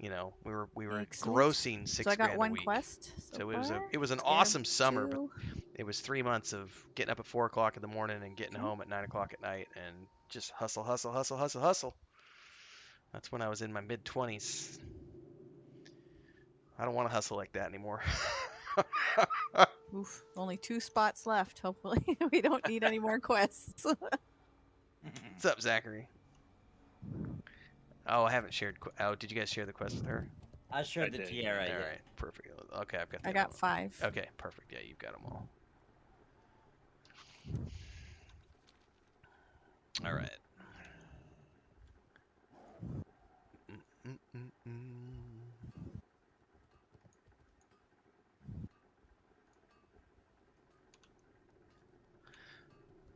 you know, we were Excellent. grossing So 6 I got grand a one week. quest so So far. it was an Scarab awesome summer, but 2. it was 3 months of getting up at 4 o'clock in the morning and getting Okay. home at 9 o'clock at night and just hustle, hustle, hustle, hustle, hustle. That's when I was in my mid 20s. I don't want to hustle like that anymore. Oof. Only 2 spots left. Hopefully, we don't need any more quests. What's up, Zachary? Oh, I haven't shared. Oh, did you guys share the quest with her? I shared the did. tiara. All Yeah. right, perfect. Okay, I've got. The I other got one. 5. Okay, perfect. Yeah, you've got them all. All right.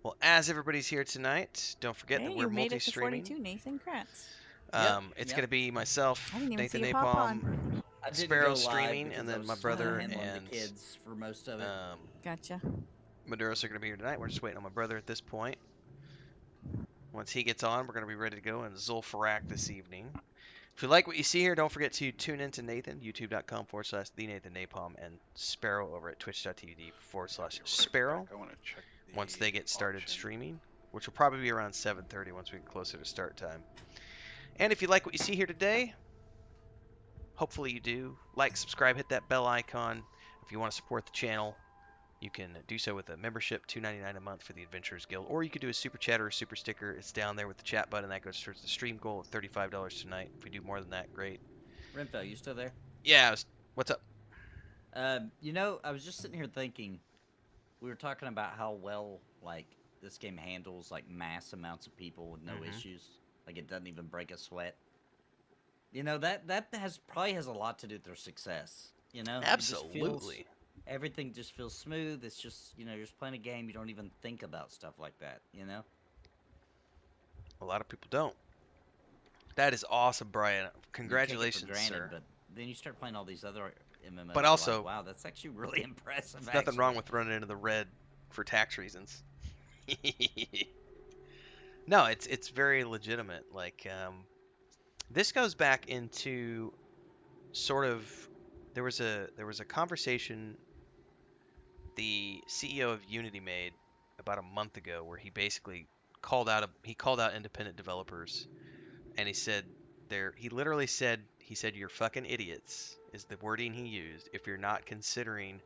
Well, as everybody's here tonight, don't forget Hey, that you we're made it to multi-streaming. 42, Nathan. Congrats. It's Yep. gonna be myself, I didn't even Nathan see you pop Napalm, on. I didn't Sparoh go live streaming, because and I then was my brother handling and the kids for most of it. Gotcha. Maduros are gonna be here tonight. We're just waiting on my brother at this point. Once he gets on, we're gonna be ready to go in Zul'Farrak this evening. If you like what you see here, don't forget to tune in to Nathan, youtube.com/the Nathan Napalm, and Sparoh over at twitch.tv/Sparoh. I want to check Once the they get started auction. streaming, which will probably be around 7:30 once we get closer to start time. And if you like what you see here today, hopefully you do, like, subscribe, hit that bell icon. If you want to support the channel, you can do so with a membership, $2.99 a month for the Adventurers Guild, or you could do a super chat or a super sticker. It's down there with the chat button. That goes towards the stream goal of $35 tonight. If we do more than that, great. Renfo, you still there? Yeah, what's up? You know, I was just sitting here thinking, we were talking about how well, like, this game handles, like, mass amounts of people with no issues. Like, it doesn't even break a sweat. You know, that probably has a lot to do with their success. You know? Absolutely. Everything just feels smooth. It's just, you know, you're just playing a game. You don't even think about stuff like that, you know? A lot of people don't. That is awesome, Brian. You take it Congratulations, for granted, sir. But then you start playing all these other MMOs. But you're also, like, wow, that's actually really impressive. There's nothing wrong with running into the red for tax reasons. No, it's very legitimate. Like, this goes back into sort of there was a conversation the CEO of Unity made about a month ago where he basically called out independent developers, and he said he literally said you're fucking idiots is the wording he used if you're not considering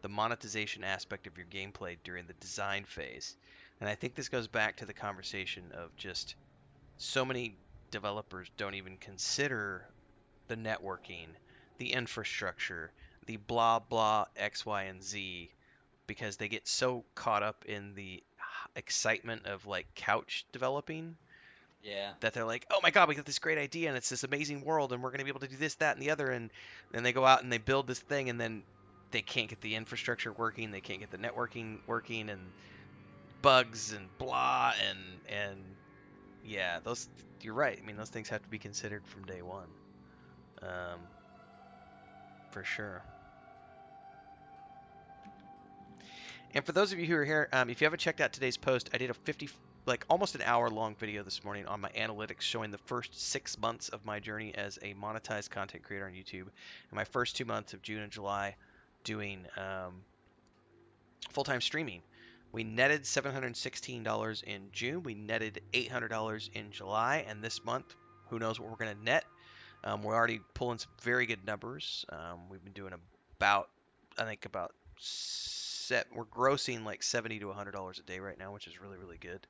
the monetization aspect of your gameplay during the design phase. And I think this goes back to the conversation of just so many developers don't even consider the networking, the infrastructure, the blah blah X, Y, and Z, because they get so caught up in the excitement of like couch developing Yeah. that they're like, oh my god, we got this great idea and it's this amazing world and we're going to be able to do this, that, and the other. And then they go out and they build this thing and then they can't get the infrastructure working, they can't get the networking working, and bugs and blah and yeah, those, you're right. I mean, those things have to be considered from day one, for sure. And for those of you who are here, if you haven't checked out today's post, I did a almost an hour-long video this morning on my analytics showing the first 6 months of my journey as a monetized content creator on YouTube, and my first 2 months of June and July doing full-time streaming. We netted $716 in June. We netted $800 in July, and this month, who knows what we're going to net. We're already pulling some very good numbers. We've been doing we're grossing like $70 to $100 a day right now, which is really, really good.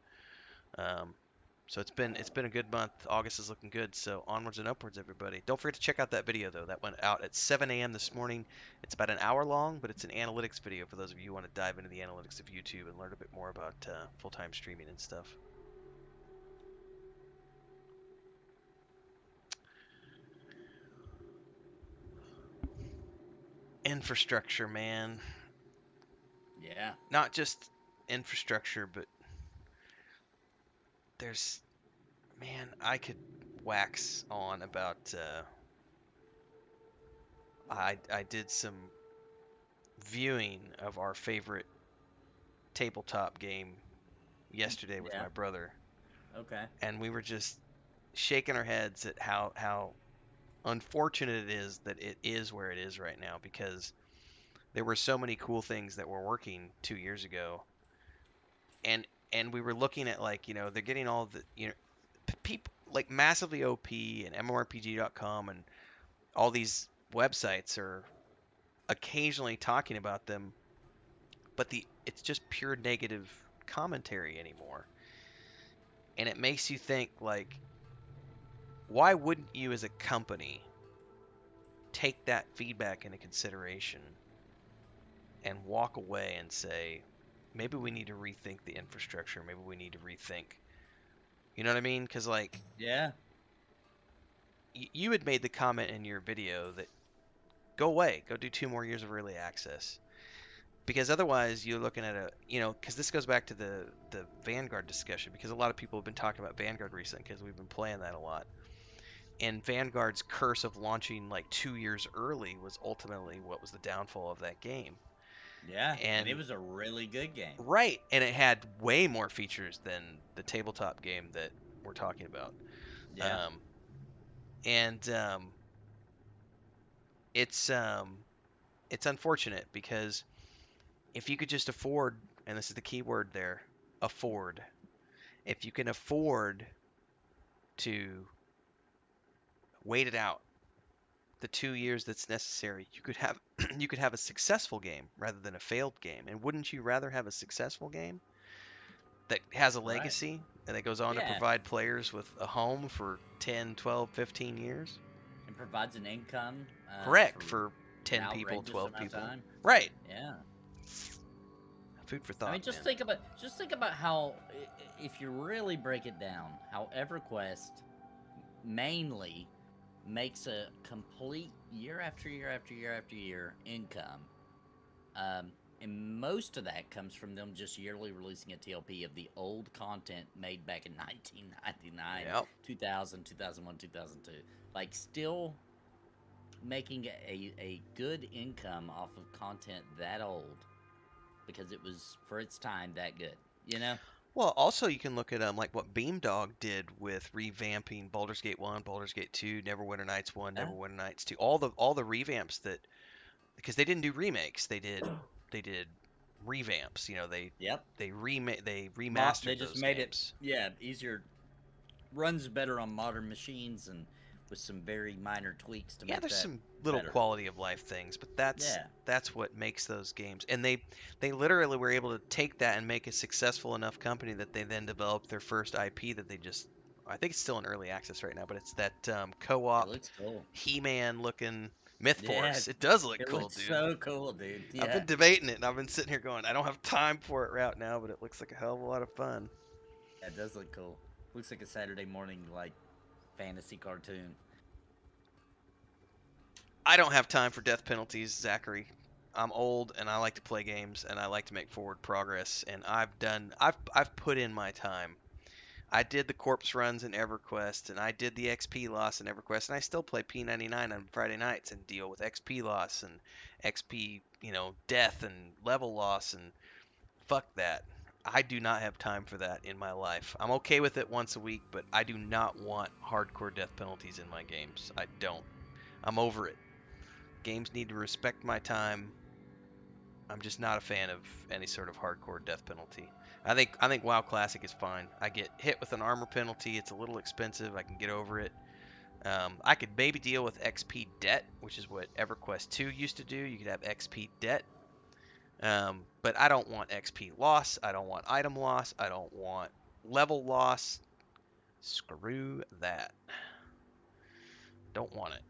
So it's been a good month. August is looking good. So onwards and upwards, everybody. Don't forget to check out that video though. That went out at 7 a.m. this morning. It's about an hour long, but it's an analytics video for those of you who want to dive into the analytics of YouTube and learn a bit more about full-time streaming and stuff. Infrastructure, man. Yeah. Not just infrastructure, but I could wax on about. I did some viewing of our favorite tabletop game yesterday with my brother. Okay. And we were just shaking our heads at how unfortunate it is that it is where it is right now, because there were so many cool things that were working 2 years ago, and we were looking at, like, you know, they're getting all the, you know, people like massively OP and mmorpg.com and all these websites are occasionally talking about them, but it's just pure negative commentary anymore. And it makes you think, like, why wouldn't you as a company take that feedback into consideration and walk away and say, maybe we need to rethink the infrastructure, maybe we need to rethink, you know what I mean? Because, like, Yeah. you had made the comment in your video that go away, go do 2 more years of early access. Because otherwise you're looking at because this goes back to the Vanguard discussion, because a lot of people have been talking about Vanguard recently because we've been playing that a lot. And Vanguard's curse of launching like 2 years early was ultimately what was the downfall of that game. Yeah. And it was a really good game. Right, and it had way more features than the tabletop game that we're talking about. Yeah. It's unfortunate, because if you could just afford, and this is the key word there, afford. If you can afford to wait it out, the 2 years that's necessary, you could have a successful game rather than a failed game. And wouldn't you rather have a successful game that has a legacy and that goes on to provide players with a home for 10, 12, 15 years? And provides an income. Correct, for 10 people, 12 people. Right. Yeah. Food for thought. I mean, just think about how, if you really break it down, how EverQuest mainly makes a complete year after year after year after year income, and most of that comes from them just yearly releasing a TLP of the old content made back in 1999, 2000, 2001, 2002. Like, still making a good income off of content that old, because it was, for its time, that good, you know? Well, also you can look at like what Beamdog did with revamping Baldur's Gate 1, Baldur's Gate 2, Neverwinter Nights 1, Neverwinter Nights 2, all the revamps that, because they didn't do remakes, they did revamps, you know, they remastered They just those made games. it easier, runs better on modern machines, and with some very minor tweaks to make there's that some little better. quality of life things, but that's what makes those games. And they literally were able to take that and make a successful enough company that they then developed their first IP that they just I think it's still in early access right now, but it's that It co-op looks cool. He-Man looking Myth Yeah, Force. It does look it cool, looks dude. so cool, dude. I've Yeah, been debating it, and I've been sitting here going, I don't have time for it right now, but it looks like a hell of a lot of fun. yeah, it does look cool. Looks like a Saturday morning like fantasy cartoon. I don't have time for death penalties, Zachary. I'm old, and I like to play games, and I like to make forward progress, and I've put in my time. I did the corpse runs in EverQuest, and I did the XP loss in EverQuest, and I still play P99 on Friday nights and deal with XP loss and XP, death and level loss, and fuck that. I do not have time for that in my life. I'm okay with it once a week, but I do not want hardcore death penalties in my games. I don't. I'm over it. Games need to respect my time. I'm just not a fan of any sort of hardcore death penalty. I think WoW Classic is fine. I get hit with an armor penalty. It's a little expensive. I can get over it. I could maybe deal with XP debt, which is what EverQuest 2 used to do. You could have XP debt. But I don't want XP loss. I don't want item loss. I don't want level loss. Screw that. Don't want it.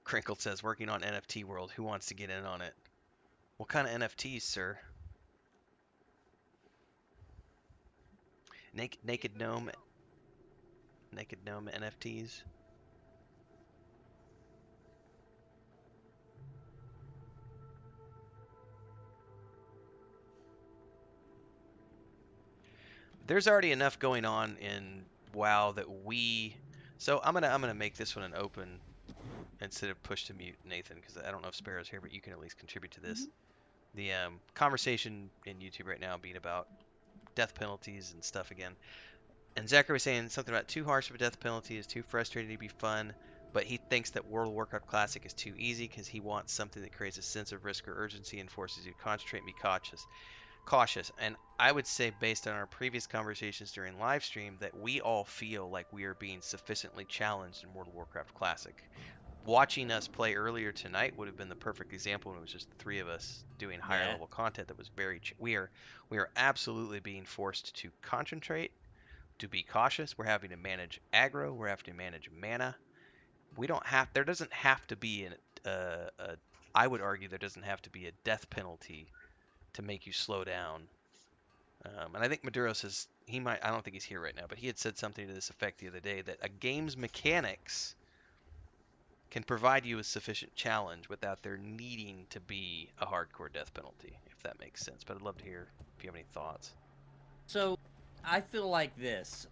Crinkled says, working on NFT World. Who wants to get in on it? What kind of NFTs, sir? Naked Gnome NFTs. There's already enough going on in WoW that we. So I'm gonna make this one an open instead of push to mute, Nathan, because I don't know if Sparoh's here, but you can at least contribute to this. The conversation in YouTube right now being about death penalties and stuff again. And Zachary was saying something about too harsh of a death penalty is too frustrating to be fun, but he thinks that World of Warcraft Classic is too easy because he wants something that creates a sense of risk or urgency and forces you to concentrate and be cautious. And I would say, based on our previous conversations during live stream, that we all feel like we are being sufficiently challenged in World of Warcraft Classic. Watching us play earlier tonight would have been the perfect example when it was just the three of us doing higher level content that was very we are absolutely being forced to concentrate, to be cautious. We're having to manage aggro, we're having to manage mana. There doesn't have to be I would argue there doesn't have to be a death penalty to make you slow down. And I think Maduro says I don't think he's here right now, but he had said something to this effect the other day, that a game's mechanics can provide you with sufficient challenge without there needing to be a hardcore death penalty, if that makes sense. But I'd love to hear if you have any thoughts. So, I feel like this.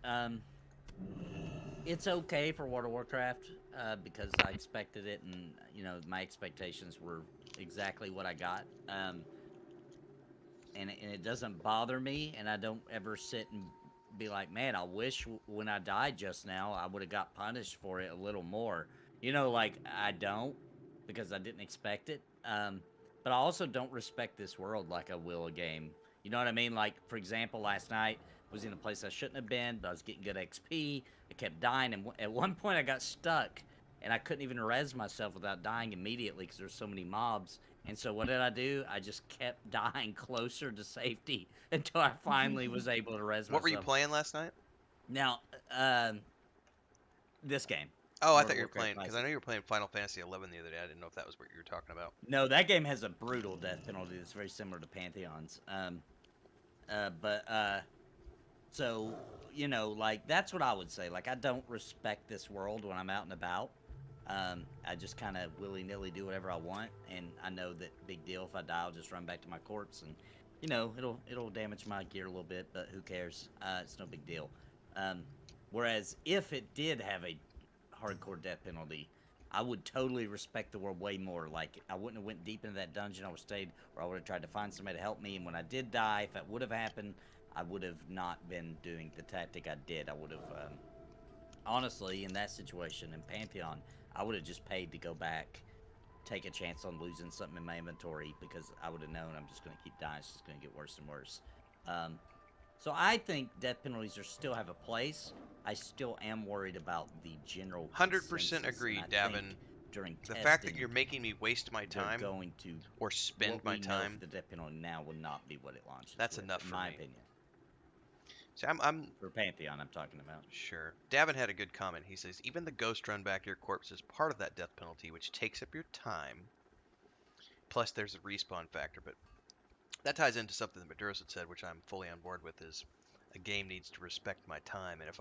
It's okay for World of Warcraft because I expected it, and my expectations were exactly what I got. And it doesn't bother me, and I don't ever sit and be like, man, I wish when I died just now I would have got punished for it a little more. I don't, because I didn't expect it. But I also don't respect this world like I will a game. You know what I mean? Like, for example, last night I was in a place I shouldn't have been, but I was getting good XP. I kept dying, and at one point I got stuck, and I couldn't even res myself without dying immediately because there's so many mobs. And so what did I do? I just kept dying closer to safety until I finally was able to res myself. What were you playing last night? Now, this game. Oh, I thought you were playing, because I know you were playing Final Fantasy 11 the other day. I didn't know if that was what you were talking about. No, that game has a brutal death penalty that's very similar to Pantheon's. So, that's what I would say. Like, I don't respect this world when I'm out and about. I just kind of willy-nilly do whatever I want, and I know that big deal. If I die, I'll just run back to my corpse, and it'll damage my gear a little bit, but who cares? It's no big deal. Whereas if it did have a hardcore death penalty, I would totally respect the world way more. Like, I wouldn't have went deep into that dungeon. I would have stayed, or I would have tried to find somebody to help me. And when I did die, if that would have happened, I would have not been doing the tactic I did. I would have, honestly, in that situation in Pantheon, I would have just paid to go back, take a chance on losing something in my inventory, because I would have known I'm just going to keep dying. It's just going to get worse and worse. So I think death penalties still have a place. I still am worried about the general 100% agree, Davin. during The testing, fact that you're making me waste my they're time going to or spend what my we know time, for the death penalty now will not be what it launches. that's with, enough in for my me. opinion. See, I'm For Pantheon, I'm talking about. sure. Davin had a good comment. He says, even the ghost run back your corpse is part of that death penalty, which takes up your time. Plus, there's a respawn factor, but that ties into something that Maduros had said, which I'm fully on board with, is a game needs to respect my time. And if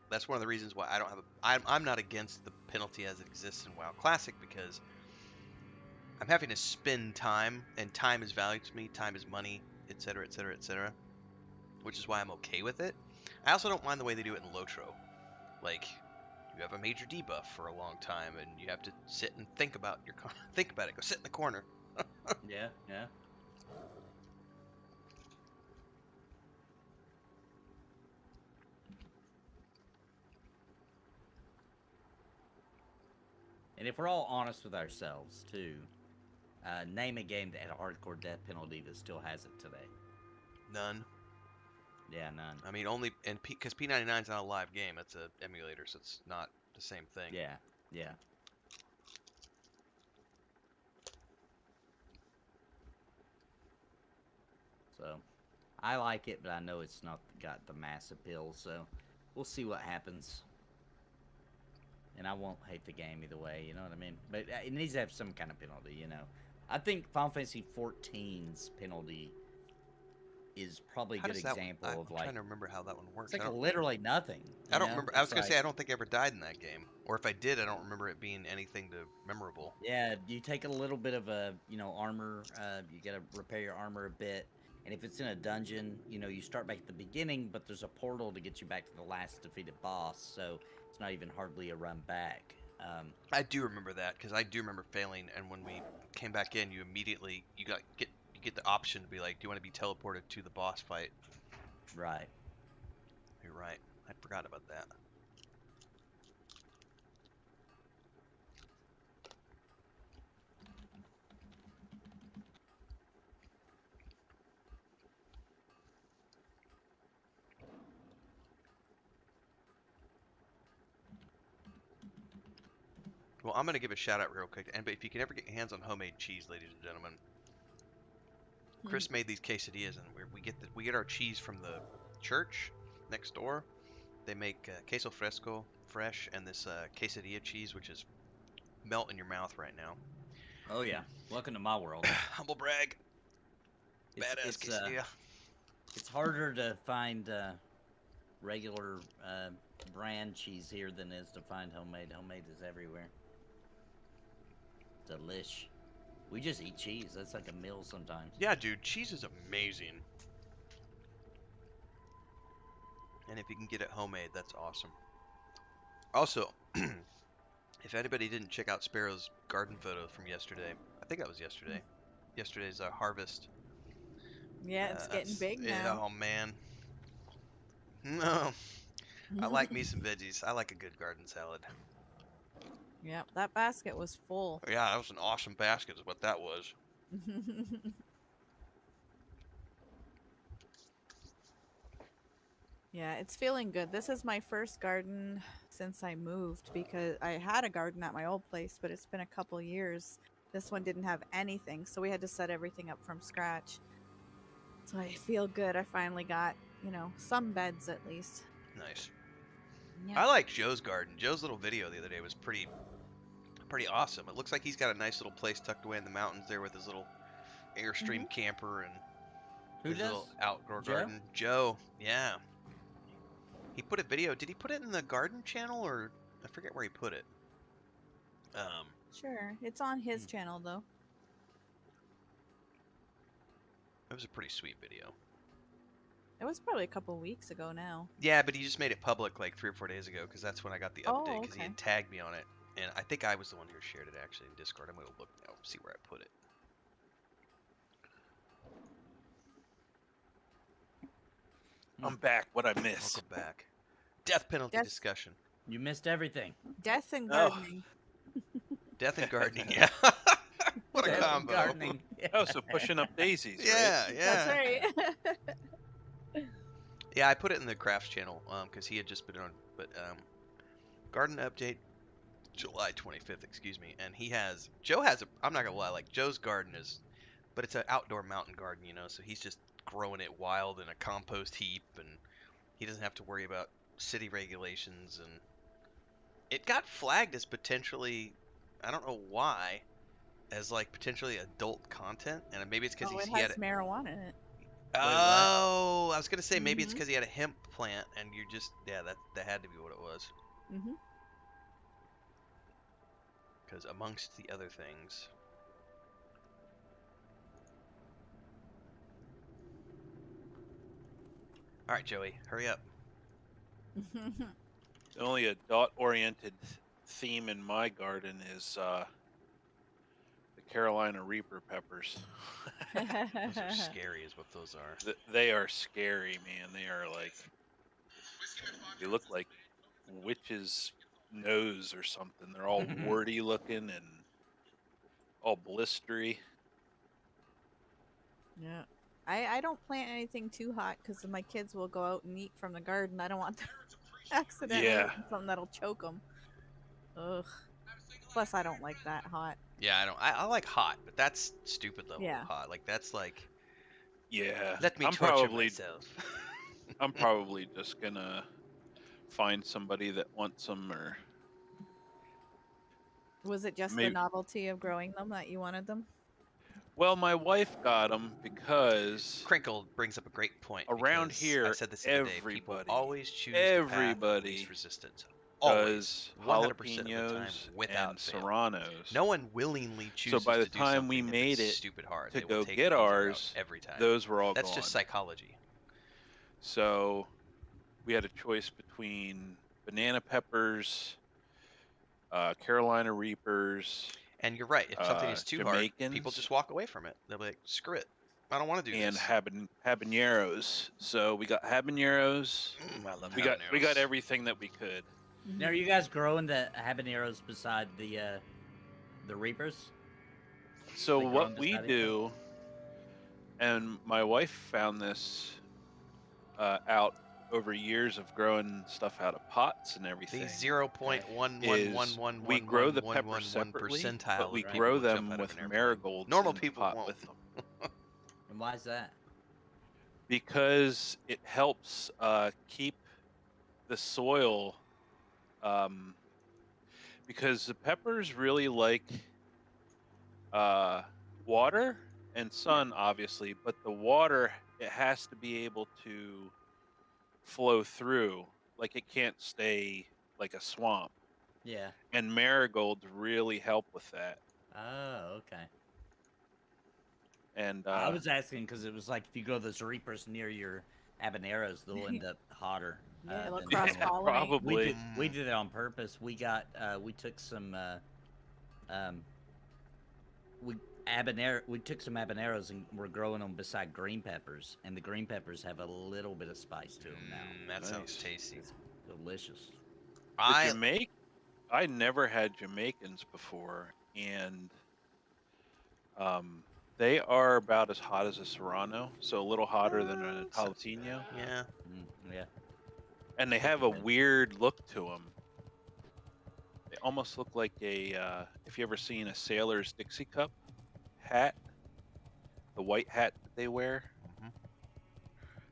that's one of the reasons why I don't have I'm not against the penalty as it exists in WoW Classic, because I'm having to spend time, and time is valued to me. Time is money, etc., etc., etc., which is why I'm okay with it. I also don't mind the way they do it in Lotro. Like, you have a major debuff for a long time, and you have to sit and think about think about it. Go sit in the corner. Yeah, yeah. And if we're all honest with ourselves, too, name a game that had a hardcore death penalty that still has it today. None. Yeah, none. I mean, only because P99 is not a live game. It's an emulator, so it's not the same thing. Yeah, yeah. So, I like it, but I know it's not got the mass appeal, so we'll see what happens. And I won't hate the game either way, you know what I mean? But it needs to have some kind of penalty, you know? I think Final Fantasy XIV's penalty is probably a How good does that? example I'm of, like, trying to remember how that one works. it's like literally nothing. I don't know? remember. I was It's gonna like, say I don't think I ever died in that game, or if I did, I don't remember it being anything memorable. yeah, you take a little bit of a, armor, you gotta repair your armor a bit, and if it's in a dungeon, you start back at the beginning, but there's a portal to get you back to the last defeated boss, so it's not even hardly a run back. I do remember that, because I do remember failing, and when we came back in, you immediately you get the option to be like, do you want to be teleported to the boss fight? Right. You're right. I'd forgotten about that. Well, I'm gonna give a shout out real quick, and if you can ever get your hands on homemade cheese, ladies and gentlemen, Chris made these quesadillas, and we get our cheese from the church next door. They make queso fresco, fresh, and this quesadilla cheese, which is melt in your mouth right now. Oh yeah. Welcome to my world. Humble brag. Badass It's quesadilla. it's harder to find regular brand cheese here than it is to find homemade. Homemade is everywhere. Delish. We just eat cheese. That's like a meal sometimes. Yeah, dude, cheese is amazing. And if you can get it homemade, that's awesome. Also, if anybody didn't check out Sparoh's garden photo from yesterday, I think that was yesterday. Yesterday's harvest. Yeah, it's getting big now. Oh man. No, I like me some veggies. I like a good garden salad. Yep, that basket was full. Yeah, that was an awesome basket is what that was. Yeah, it's feeling good. This is my first garden since I moved, because I had a garden at my old place, but it's been a couple years. This one didn't have anything, so we had to set everything up from scratch. So I feel good. I finally got, some beds at least. Nice. Yeah. I like Joe's garden. Joe's little video the other day was pretty awesome. It looks like he's got a nice little place tucked away in the mountains there with his little Airstream camper and Who his does? little outdoor Joe? garden. Joe, yeah. He put a video. Did he put it in the garden channel, or I forget where he put it? Sure. It's on his channel, though. It was a pretty sweet video. It was probably a couple weeks ago now. Yeah, but he just made it public like 3 or 4 days ago, because that's when I got the update, because he okay. had tagged me on it. And I think I was the one who shared it actually in Discord. I'm going to look now, see where I put it. I'm back. What I missed? Welcome back. Death penalty discussion. You missed everything. Death and Oh. gardening. Death and gardening, yeah. What a Death and combo. gardening. Oh, so pushing up daisies. Yeah, Right? yeah. That's right. Yeah, I put it in the crafts channel because he had just been on. But garden update. July 25th, excuse me. And Joe has I'm not gonna lie, like Joe's garden but it's an outdoor mountain garden, so he's just growing it wild in a compost heap, and he doesn't have to worry about city regulations. And it got flagged as potentially, I don't know why, as like potentially adult content, and maybe it's because Oh, it he had has marijuana in it. Oh, I was gonna say maybe it's Mhm. because he had a hemp plant, and you just that had to be what it was. Mm-hmm. Because amongst the other things, all right, Joey, hurry up. The only adult-oriented theme in my garden is the Carolina Reaper peppers. Those are scary, is what those are. They are scary, man. They look like witches' nose or something. They're all warty looking and all blistery. Yeah. I don't plant anything too hot because my kids will go out and eat from the garden. I don't want them accidentally Yeah. eating something that'll choke them. Ugh. Plus, I don't like that hot. Yeah, I don't. I like hot, but that's stupid level Yeah. of hot. Like that's like Yeah. let me I'm torture probably myself. I'm probably just gonna find somebody that wants them, or Was it just the maybe. novelty of growing them that you wanted them? Well, my wife got them because Crinkle brings up a great point. Around because here, I said this the other day. People everybody- always choose the path of everybody least resistance. Always, does 100% of the time, jalapenos without and fail. serranos. No one willingly chooses by the to do time we something if made it's it stupid hard. to They will go take get the easy route ours, every time. those were all That's gone. just psychology. So we had a choice between banana peppers, Carolina Reapers, And you're right. If something is too hard, people Jamaicans, just walk away from it. They'll be like, "Screw it, I don't want to do and this." habaneros. So we got habaneros. I love We got habaneros. everything that we could. Now, are you guys growing the habaneros beside the reapers? So Like what growing we beside each other? do, and my wife found this out over years of growing stuff out of pots and everything. The 0.1111111 we grow the peppers separately, percentile but we of people grow will jump them out of with an airplane. marigolds Normal in the people pot won't. with them. And why is that? Because it helps keep the soil. Because the peppers really like water and sun, obviously, but the water, it has to be able to flow through. Like it can't stay like a swamp. Yeah. And marigolds really help with that. Oh, okay. And I was asking because it was like if you grow those reapers near your habaneros, they'll end up hotter. Yeah, they'll than cross normal. pollinate. probably. We did it on purpose. We took some some habaneros and we're growing them beside green peppers, and the green peppers have a little bit of spice to them now. That sounds Nice. tasty. It's delicious. I never had Jamaicans before, and they are about as hot as a Serrano, so a little hotter than a jalapeno. Yeah. Yeah. And they have a weird look to them. They almost look like if you ever seen a sailor's Dixie cup hat, the white hat that they wear. Mhm.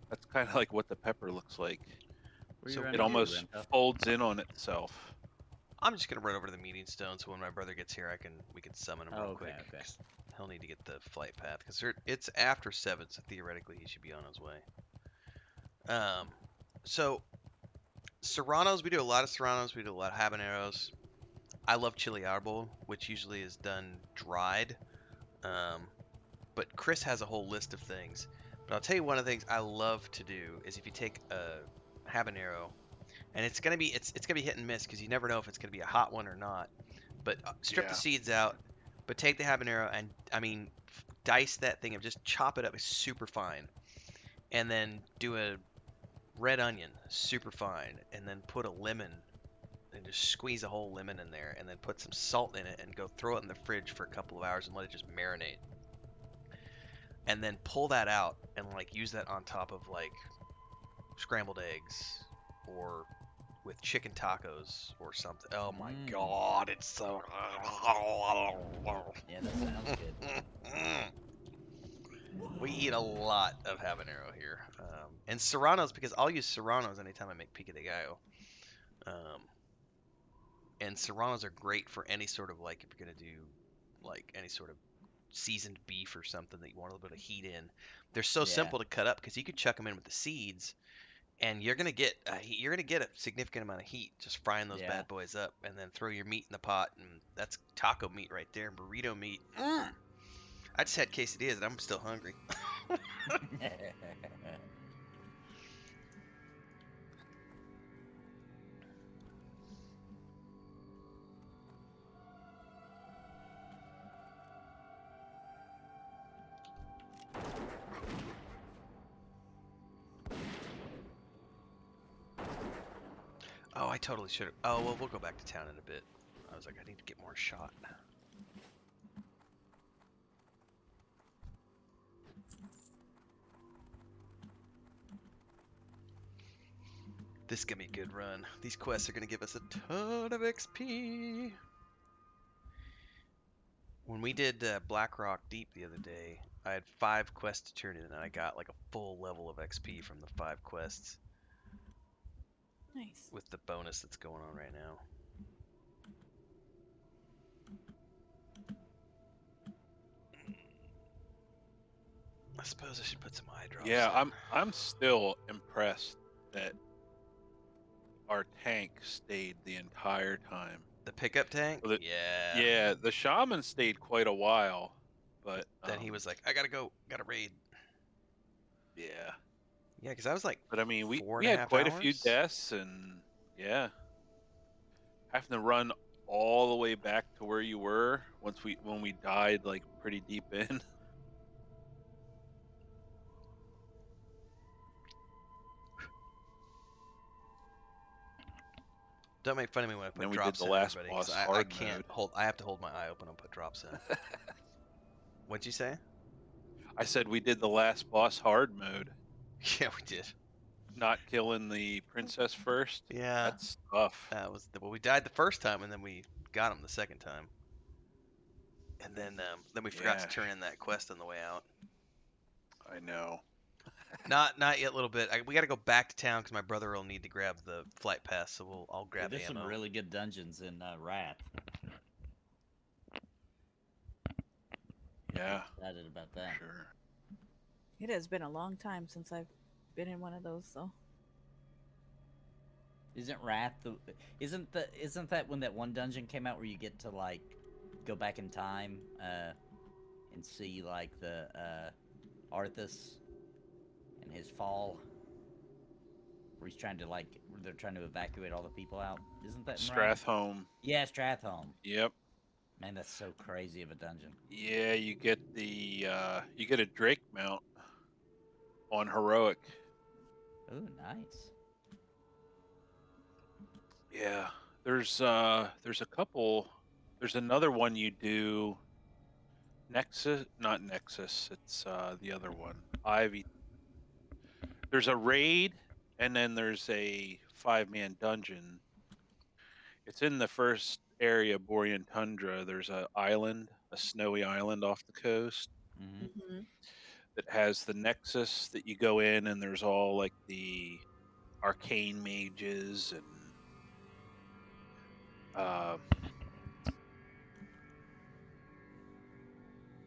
That's kind of like what the pepper looks like. What are you So running It to, almost Remco? folds in on itself. I'm just gonna run over to the meeting stone, so when my brother gets here, we can summon him real Okay, quick. okay. 'Cause he'll need to get the flight path because it's after 7, so theoretically he should be on his way. So serranos, we do a lot of serranos. We do a lot of habaneros. I love chili árbol, which usually is done dried. But Chris has a whole list of things. But I'll tell you one of the things I love to do is if you take a habanero, and it's gonna be hit and miss because you never know if it's gonna be a hot one or not. But strip Yeah. the seeds out, but take the habanero and dice that thing and just chop it up super fine, and then do a red onion super fine, and then put a lemon and just squeeze a whole lemon in there, and then put some salt in it and go throw it in the fridge for a couple of hours and let it just marinate. And then pull that out and use that on top of scrambled eggs or with chicken tacos or something. Oh my Mm. god, it's so. Yeah, that sounds good. We eat a lot of habanero here, and serranos because I'll use serranos anytime I make pico de gallo. And serranos are great for any sort of like if you're gonna do like any sort of seasoned beef or something that you want a little bit of heat in. They're so Yeah. simple to cut up because you could chuck them in with the seeds, and you're gonna get a significant amount of heat just frying those Yeah. bad boys up, and then throw your meat in the pot, and that's taco meat right there, burrito meat. I just had quesadillas and I'm still hungry. Oh, I totally should have. Oh, well, we'll go back to town in a bit. I was like, I need to get more shot. This is going to be a good run. These quests are going to give us a ton of XP. When we did Blackrock Deep the other day, I had 5 quests to turn in, and I got like a full level of XP from the 5 quests Nice. with the bonus that's going on right now. I suppose I should put some eye drops. Yeah, in. I'm still impressed that our tank stayed the entire time. The pickup tank? Well, Yeah. Yeah, the shaman stayed quite a while, but Then he was like, I gotta go, gotta raid. yeah. Yeah, because I was like, But I mean, we 4.5 had quite a few hours? deaths, and yeah, having to run all the way back to where you were when we died like pretty deep in. Don't make fun of me when I And then put we did drops the in, last everybody, boss because I hard can't mode. hold. I have to hold my eye open and put drops in. What'd you say? I said we did the last boss hard mode, Yeah, we did. not killing the princess first. Yeah, That's tough. that was well. We died the first time, and then we got him the second time, and then we forgot to Yeah. turn in that quest on the way out. I know. Not yet, little bit. We got to go back to town because my brother will need to grab the flight pass, so I'll grab There's ammo. some really good dungeons in Wrath. Yeah. Excited about that. Sure. It has been a long time since I've been in one of those, though. Isn't Wrath the? Isn't that when that one dungeon came out where you get to like go back in time and see like the Arthas and his fall, where he's trying to like they're trying to evacuate all the people out. Isn't that in Wrath? Strathholm. Yeah, Strathholm. Yep. Man, that's so crazy of a dungeon. Yeah, you get a Drake mount on heroic. Ooh, nice. Yeah. There's a couple. There's another one you do. Not Nexus. It's the other one. Ivy. There's a raid, and then there's a 5-man dungeon. It's in the first area, Borean Tundra. There's a snowy island off the coast Mm-hmm. Mm-hmm. that has the Nexus that you go in, and there's all like the arcane mages and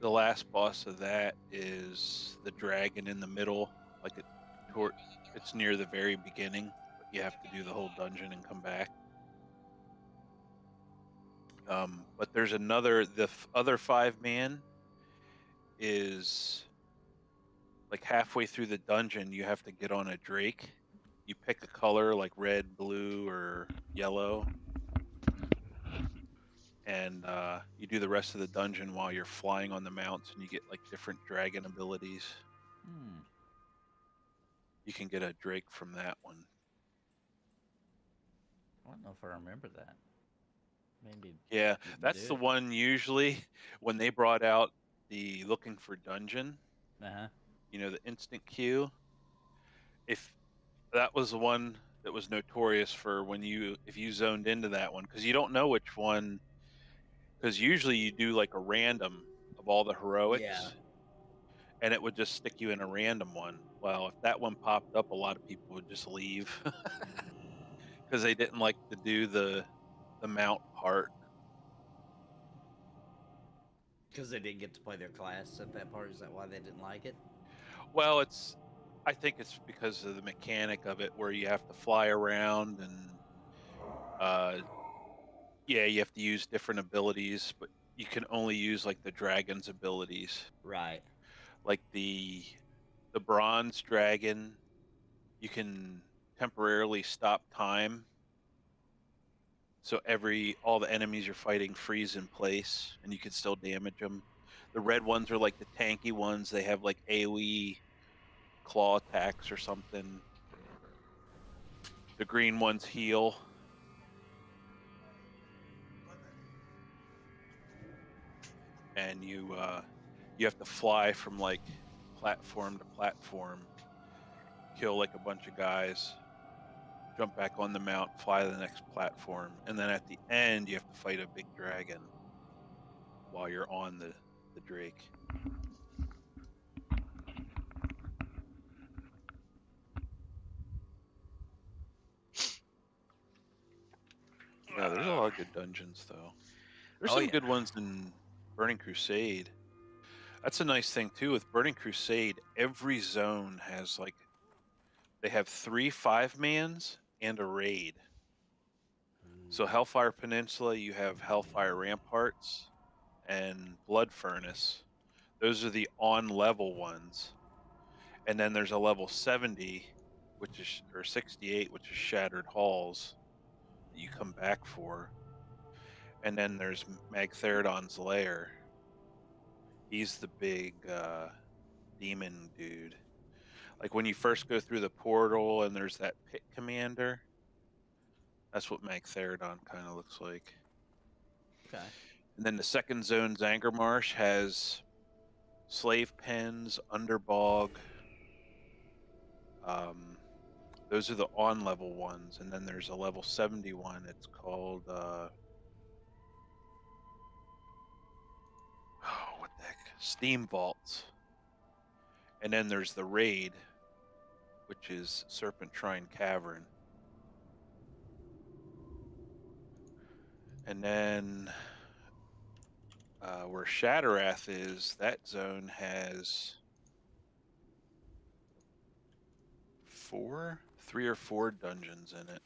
the last boss of that is the dragon in the middle, like it's near the very beginning, but you have to do the whole dungeon and come back. But there's other 5-man is like halfway through the dungeon. You have to get on a drake. You pick a color like red, blue, or yellow, and you do the rest of the dungeon while you're flying on the mounts, and you get like different dragon abilities. Hmm. You can get a drake from that one. I don't know if I remember that. Maybe. Yeah, didn't that's do the it. one usually when they brought out the looking for dungeon, Uh-huh. the instant queue. If that was the one that was notorious for when if you zoned into that one, because you don't know which one, because usually you do like a random of all the heroics, Yeah. and it would just stick you in a random one. Well, if that one popped up, a lot of people would just leave because they didn't like to do the mount part. Because they didn't get to play their class at that part. Is that why they didn't like it? Well, I think it's because of the mechanic of it, where you have to fly around and yeah, you have to use different abilities, but you can only use like the dragon's abilities. Right. Like the bronze dragon, you can temporarily stop time, so all the enemies you're fighting freeze in place, and you can still damage them. The red ones are like the tanky ones; they have like AoE claw attacks or something. The green ones heal. And you have to fly from like platform to platform, kill like a bunch of guys, jump back on the mount, fly to the next platform, and then at the end you have to fight a big dragon while you're on the drake. Yeah, there's a lot of good dungeons though. There's Oh some yeah. good ones in Burning Crusade. That's a nice thing too with Burning Crusade. Every zone has like, they have 3 5-mans and a raid. So Hellfire Peninsula, you have Hellfire Ramparts and Blood Furnace. Those are the on level ones. And then there's a level 70, or 68, which is Shattered Halls that you come back for. And then there's Magtheridon's Lair. He's the big demon dude. Like when you first go through the portal and there's that pit commander, that's what Magtheridon kind of looks like. Okay. And then the second zone, Zangarmarsh, has slave pens, underbog. Those are the on level ones, and then there's a level 71. It's called what the heck? Steam Vaults. And then there's the raid, which is Serpentrine Cavern. And then where Shatterath is, that zone has 3 or 4 dungeons in it.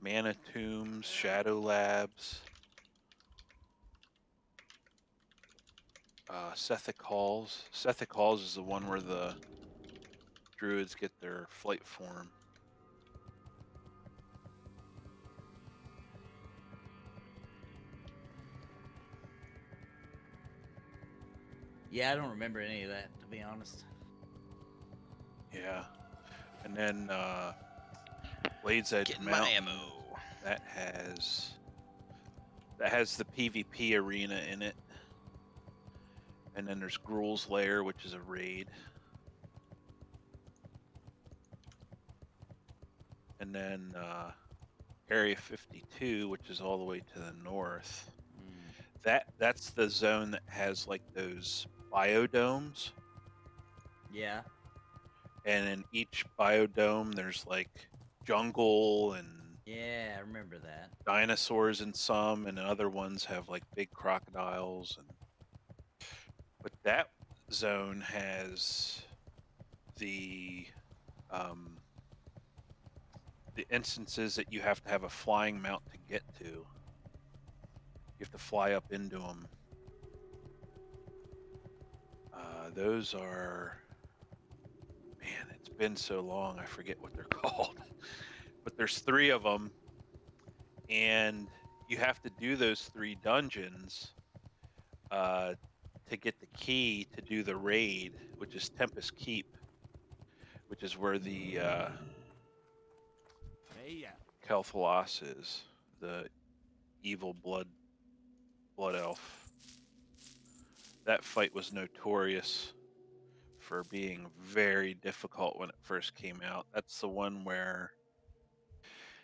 Mana Tombs, Shadow Labs, Sethic Halls. Sethic Halls is the one where the druids get their flight form. Yeah, I don't remember any of that, to be honest. Yeah. And then Blades Edge Getting my Mountain, ammo. that has the PvP arena in it. And then there's Gruul's Lair, which is a raid. And then Area 52, which is all the way to the north. That's the zone that has like those biodomes. Yeah. And in each biodome there's like jungle and Yeah, I remember that. dinosaurs in some, and other ones have like big crocodiles. But that zone has the instances that you have to have a flying mount to get to. You have to fly up into them. Those are, man, it's been so long I forget what they're called. But there's 3 of them, and you have to do those 3 dungeons to get the key to do the raid, which is Tempest Keep, which is where the Hey, yeah. Kel'Thalas is, the evil blood elf. That fight was notorious for being very difficult when it first came out. That's the one where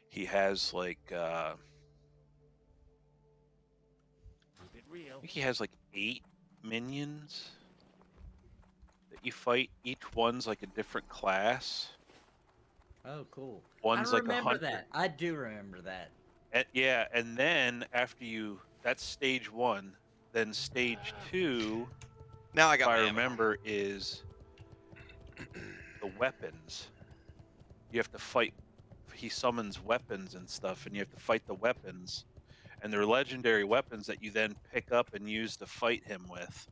He has like Keep it real. I think he has like 8 minions that you fight. Each one's like a different class. Oh, cool. One's I like a remember hunter. that. I do remember that. Yeah, and then after you, that's stage 1. Then stage 2, Now I if got I my ammo. remember, is the weapons. You have to fight. He summons weapons and stuff, and you have to fight the weapons. And they're legendary weapons that you then pick up and use to fight him with.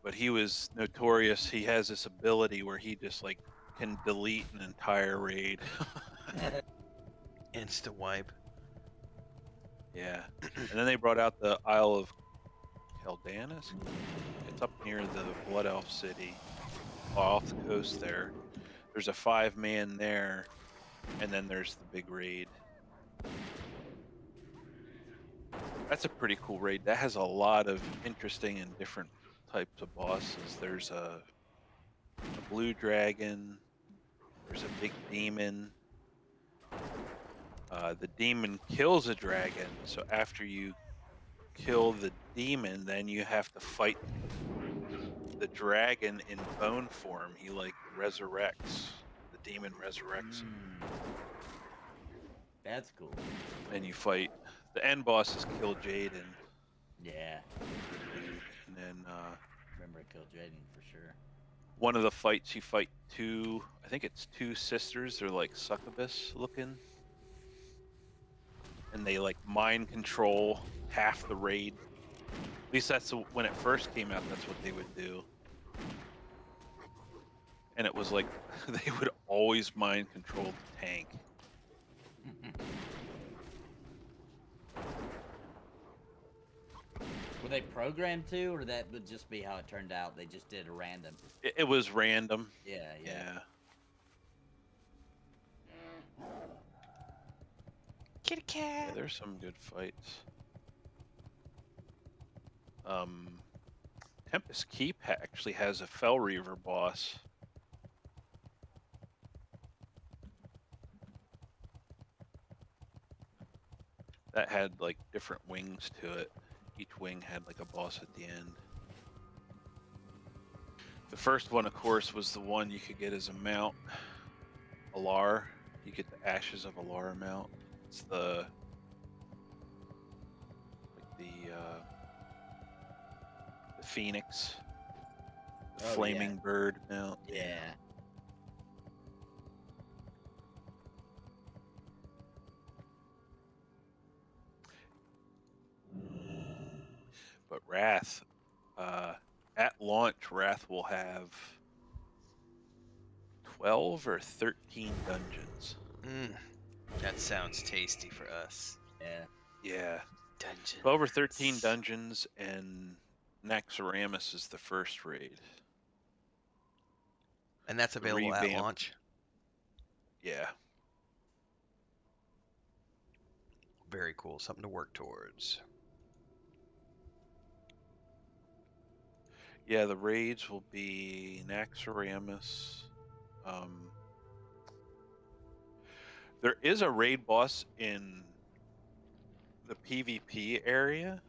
But he was notorious. He has this ability where he just like can delete an entire raid. Insta wipe. Yeah. And then they brought out the Isle of Keldanis. It's up near the Blood Elf city, off the coast there. There's a 5-man there, and then there's the big raid. That's a pretty cool raid. That has a lot of interesting and different types of bosses. There's a blue dragon. There's a big demon. The demon kills a dragon, so after you kill the demon, then you have to fight the dragon in bone form. He like resurrects. The demon resurrects him. That's cool. And you fight. The end boss is Kill Jaden. Yeah. And then Remember I killed Jaden for sure. one of the fights you fight 2, I think it's 2 sisters. They're like succubus looking. And they like mind control half the raid. At least that's when it first came out, that's what they would do. And it was like they would always mind control the tank. Were they programmed to, or that would just be how it turned out? They just did a random. It was random. Yeah. Yeah. Kitty Yeah, cat. there's some good fights. Tempest Keep actually has a Fell Reaver boss. That had like different wings to it. Each wing had like a boss at the end. The first one, of course, was the one you could get as a mount. Alar. You get the Ashes of Alar mount. It's the Phoenix, the Oh, Flaming Bird mount. Yeah. But Wrath, at launch, Wrath will have 12 or 13 dungeons. That sounds tasty for us. Yeah. Yeah, Dungeon. 12 or 13 dungeons, and Naxxramas is the first raid. And that's available at Revamp. launch. Yeah. Very cool. Something to work towards. Yeah, the raids will be Naxxramas. There is a raid boss in the PvP area.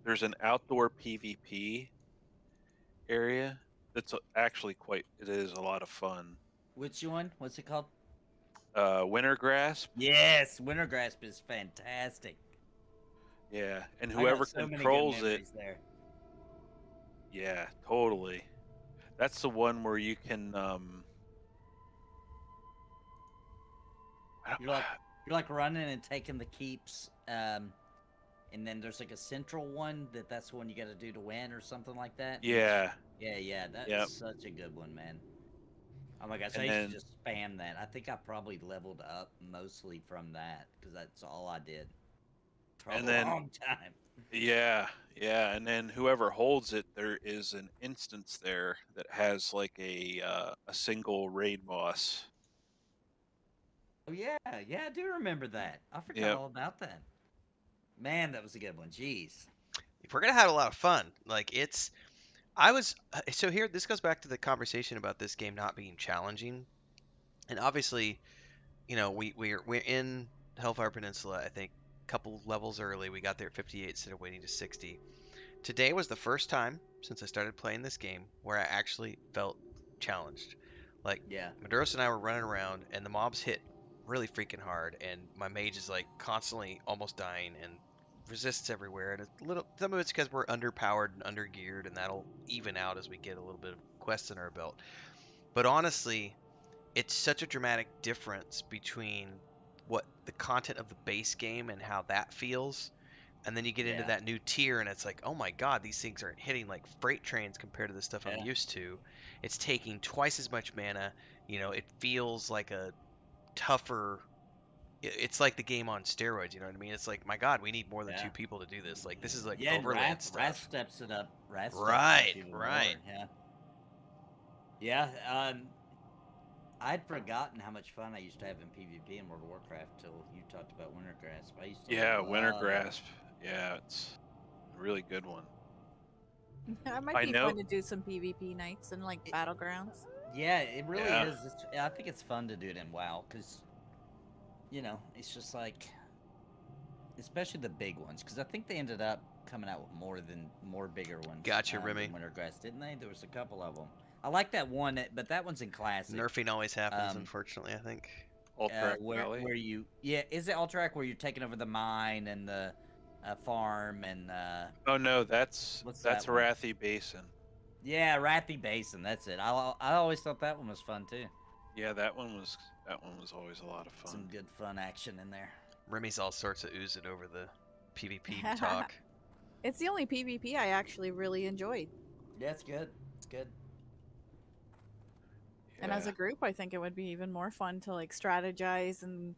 There's an outdoor PvP area that's actually it is a lot of fun. Which one? What's it called? Wintergrasp. Yes, Wintergrasp is fantastic. Yeah, and I got whoever so many good controls it, memories there. yeah, totally. That's the one where you can You're like running and taking the keeps, and then there's like a central one that's the one you got to do to win or something like that. yeah. Yeah. That Yep. is such a good one, man. Oh my gosh, And I used then- to just spam that. I think I probably leveled up mostly from that because that's all I did for And a then- long time. Yeah, and then whoever holds it, there is an instance there that has like a single raid boss. Oh yeah, I do remember that. I forgot Yep. all about that. Man, that was a good one. Jeez. We're gonna have a lot of fun. Like I was so here. This goes back to the conversation about this game not being challenging. And obviously, you know, we're in Hellfire Peninsula. I think a couple levels early. We got there at 58 instead of waiting to 60. Today was the first time since I started playing this game where I actually felt challenged. Like, Yeah. Maduros and I were running around, and the mobs hit really freaking hard, and my mage is like constantly almost dying and resists everywhere. And a little, some of it's because we're underpowered and undergeared, and that'll even out as we get a little bit of quests in our belt. But honestly, it's such a dramatic difference between what the content of the base game and how that feels, and then you get into Yeah. that new tier and it's like, oh my god, these things are hitting like freight trains compared to the stuff I'm Yeah. used to. It's taking twice as much mana. You know, it feels like a tougher, it's like the game on steroids, you know what I mean? It's like, my god, we need more than Yeah. two people to do this. Like, this is like Yeah, and overland Wrath stuff. steps it up. Wrath steps it Right, up even right. more. Yeah. Yeah. I'd forgotten how much fun I used to have in PvP in World of Warcraft till you talked about Wintergrasp. I used to Yeah, love Wintergrasp. Yeah, it's a really good one. That might I be know. fun to do some PvP nights and like battlegrounds. Yeah, it really Yeah. is. I think it's fun to do it in WoW because, you know, it's just like, especially the big ones, because I think they ended up coming out with more bigger ones. Gotcha, than Remy. Wintergrasp, didn't they? There was a couple of them. I like that one, but that one's in Classic. Nerfing always happens, Um, unfortunately, I think. Alterac Valley. where you is it Alterac where you're taking over the mine and the farm and Oh no, that's What's that one? Arathi Basin. yeah, Wrathy Basin. That's it. I always thought that one was fun too. Yeah, that one was always a lot of fun. Some good fun action in there. Remy's all sorts of oozing over the PvP talk. It's the only PvP I actually really enjoyed. Yeah, it's good. It's good. And as Yeah. a group, I think it would be even more fun to like strategize and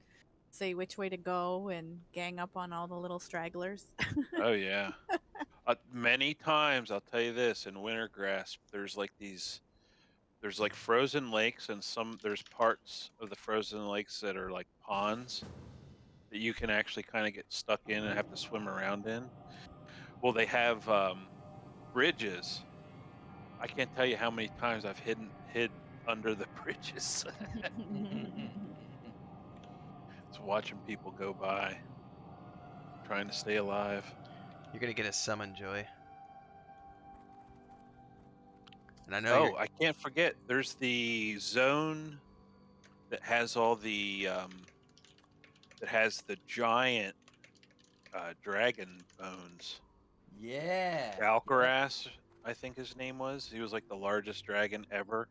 say which way to go and gang up on all the little stragglers. Oh yeah. Many times, I'll tell you this, in Wintergrasp, there's like frozen lakes, and there's parts of the frozen lakes that are like ponds that you can actually kind of get stuck in and have to swim around in. Well, they have bridges. I can't tell you how many times I've hid under the bridges. It's watching people go by, trying to stay alive. You're gonna get a summon, Joey. And I know Oh, I can't forget. There's the zone that has all the that has the giant dragon bones. Yeah. Valkaras, I think his name was. He was like the largest dragon ever.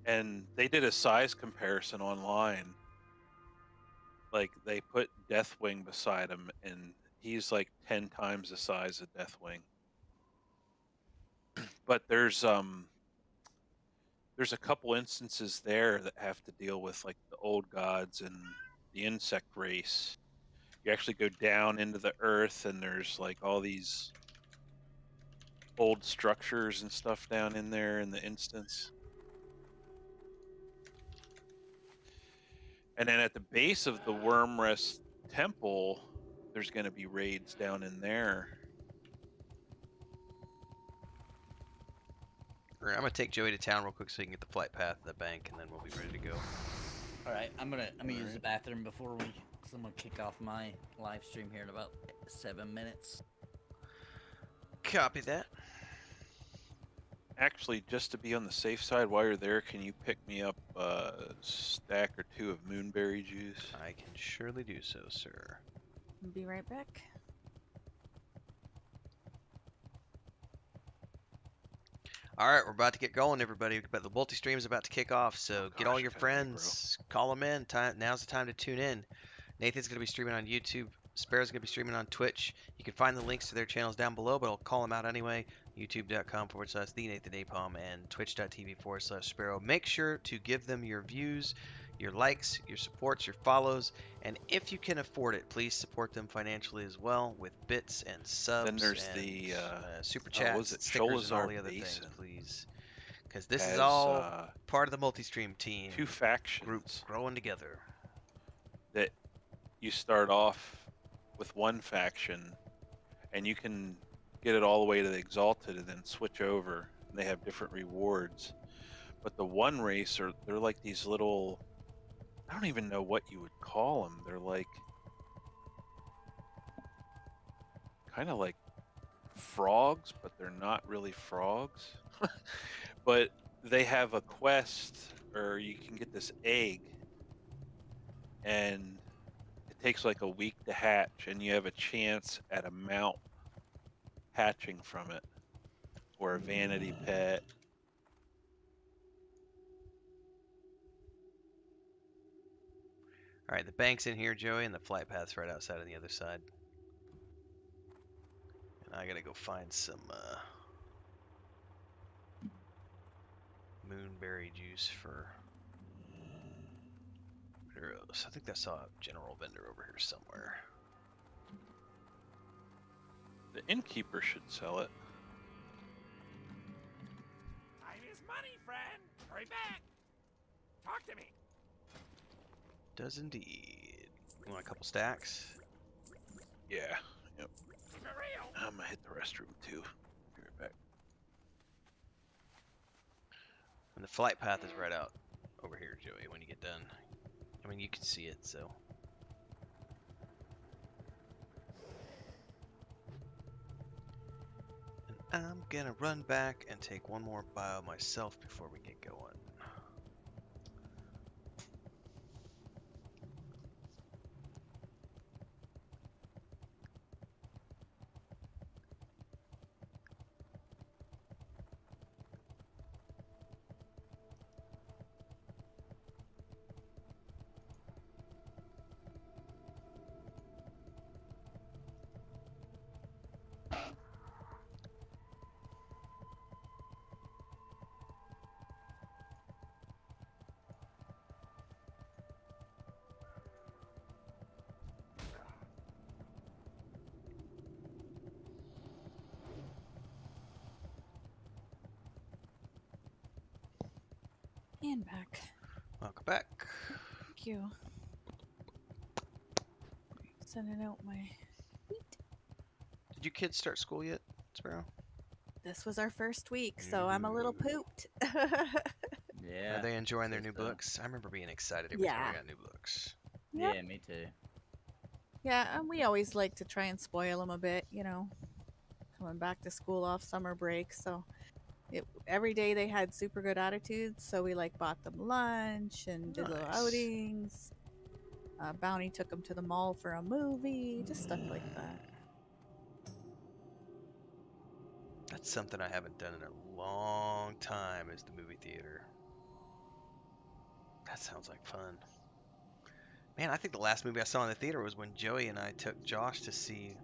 And they did a size comparison online. Like they put Deathwing beside him, and he's like 10 times the size of Deathwing. But there's a couple instances there that have to deal with like the old gods and the insect race. You actually go down into the earth, and there's like all these old structures and stuff down in there in the instance. And then at the base of the Wormrest Temple, there's going to be raids down in there. I'm gonna take Joey to town real quick so he can get the flight path to the bank, and then we'll be ready to go. All right, I'm gonna use Alright. the bathroom before someone kick off my live stream here in about 7 minutes. Copy that. Actually, just to be on the safe side, while you're there, can you pick me up a stack or two of moonberry juice? I can surely do so, sir. Be right back. All right, we're about to get going, everybody. But the multi-stream is about to kick off, so get all gosh, your I gotta go, friends, call them in. Now's the time to tune in. Nathan's gonna be streaming on YouTube. Sparoh's gonna be streaming on Twitch. You can find the links to their channels down below, but I'll call them out anyway. YouTube.com/the Nathan Napalm and Twitch.tv/Sparoh. Make sure to give them your views, your likes, your supports, your follows, and if you can afford it, please support them financially as well with bits and subs. Then there's and, the super was chats, it stickers, and all Sholazar the other Basin? things, please. Because this is has, all part of the multi-stream team 2 factions group growing together. that you start off with one faction, and you can get it all the way to the Exalted and then switch over. And they have different rewards. But the one race they're like these little, I don't even know what you would call them. They're like kind of like frogs, but they're not really frogs. But they have a quest, or you can get this egg, and it takes like a week to hatch, and you have a chance at a mount hatching from it, or a vanity pet. All right, the bank's in here, Joey, and the flight path's right outside on the other side. And I gotta go find some moonberry juice for arrows. I think I saw a general vendor over here somewhere. The innkeeper should sell it. Time is money, friend. Hurry back. Talk to me. Does indeed. You want a couple stacks? Yeah. Yep. Keep it real. I'm gonna hit the restroom too. Be right back. And the flight path is right out over here, Joey, when you get done. I mean, you can see it, so. And I'm gonna run back and take one more bio myself before we get going. And back. Welcome back. Thank you. Sending out my wheat. Did you kids start school yet, Sparoh? This was our first week, so I'm a little pooped. Yeah. Are they enjoying their new so. books? I remember being excited every time Yeah. we got new books. Yep. Yeah, me too. Yeah, and we always like to try and spoil them a bit, you know, coming back to school off summer break. So every day they had super good attitudes, so we like bought them lunch and did little Nice. outings. Bounty took them to the mall for a movie, just stuff like that. That's something I haven't done in a long time, is the movie theater. That sounds like fun. Man, I think the last movie I saw in the theater was when Joey and I took Josh to see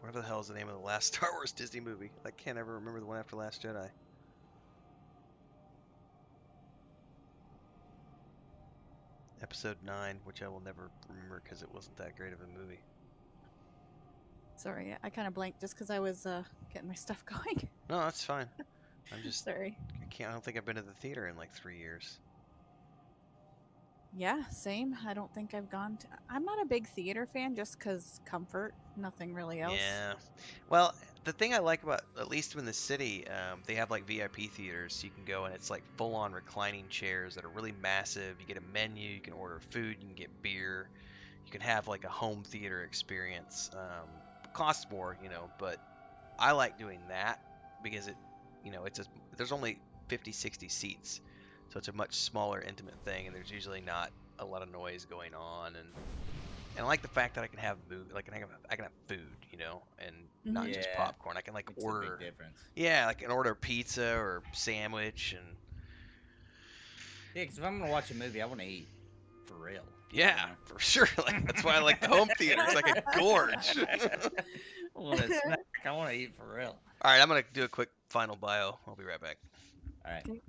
whatever the hell is the name of the last Star Wars Disney movie. I can't ever remember the one after Last Jedi. Episode 9, which I will never remember because it wasn't that great of a movie. Sorry, I kind of blanked just because I was getting my stuff going. No, that's fine. I'm just, Sorry. I don't think I've been to the theater in like 3 years. Yeah, same. I don't think I've gone to. I'm not a big theater fan just because comfort, nothing really else. Yeah. Well, the thing I like about, at least in the city, they have like VIP theaters. So you can go and it's like full-on reclining chairs that are really massive. You get a menu, you can order food, you can get beer. You can have like a home theater experience. Costs more, you know, but I like doing that because there's only 50, 60 seats. So it's a much smaller, intimate thing, and there's usually not a lot of noise going on, and I like the fact that I can have I can have food, you know, and not just Yeah. popcorn. I can like It's a order, big difference. yeah, like an order pizza or sandwich, and Yeah, because if I'm gonna watch a movie, I want to eat for real. yeah, for sure. Like that's why I like the home theater. It's like a gorge. I want a snack. I want to eat for real. All right, I'm gonna do a quick final bio. I'll be right back. All right.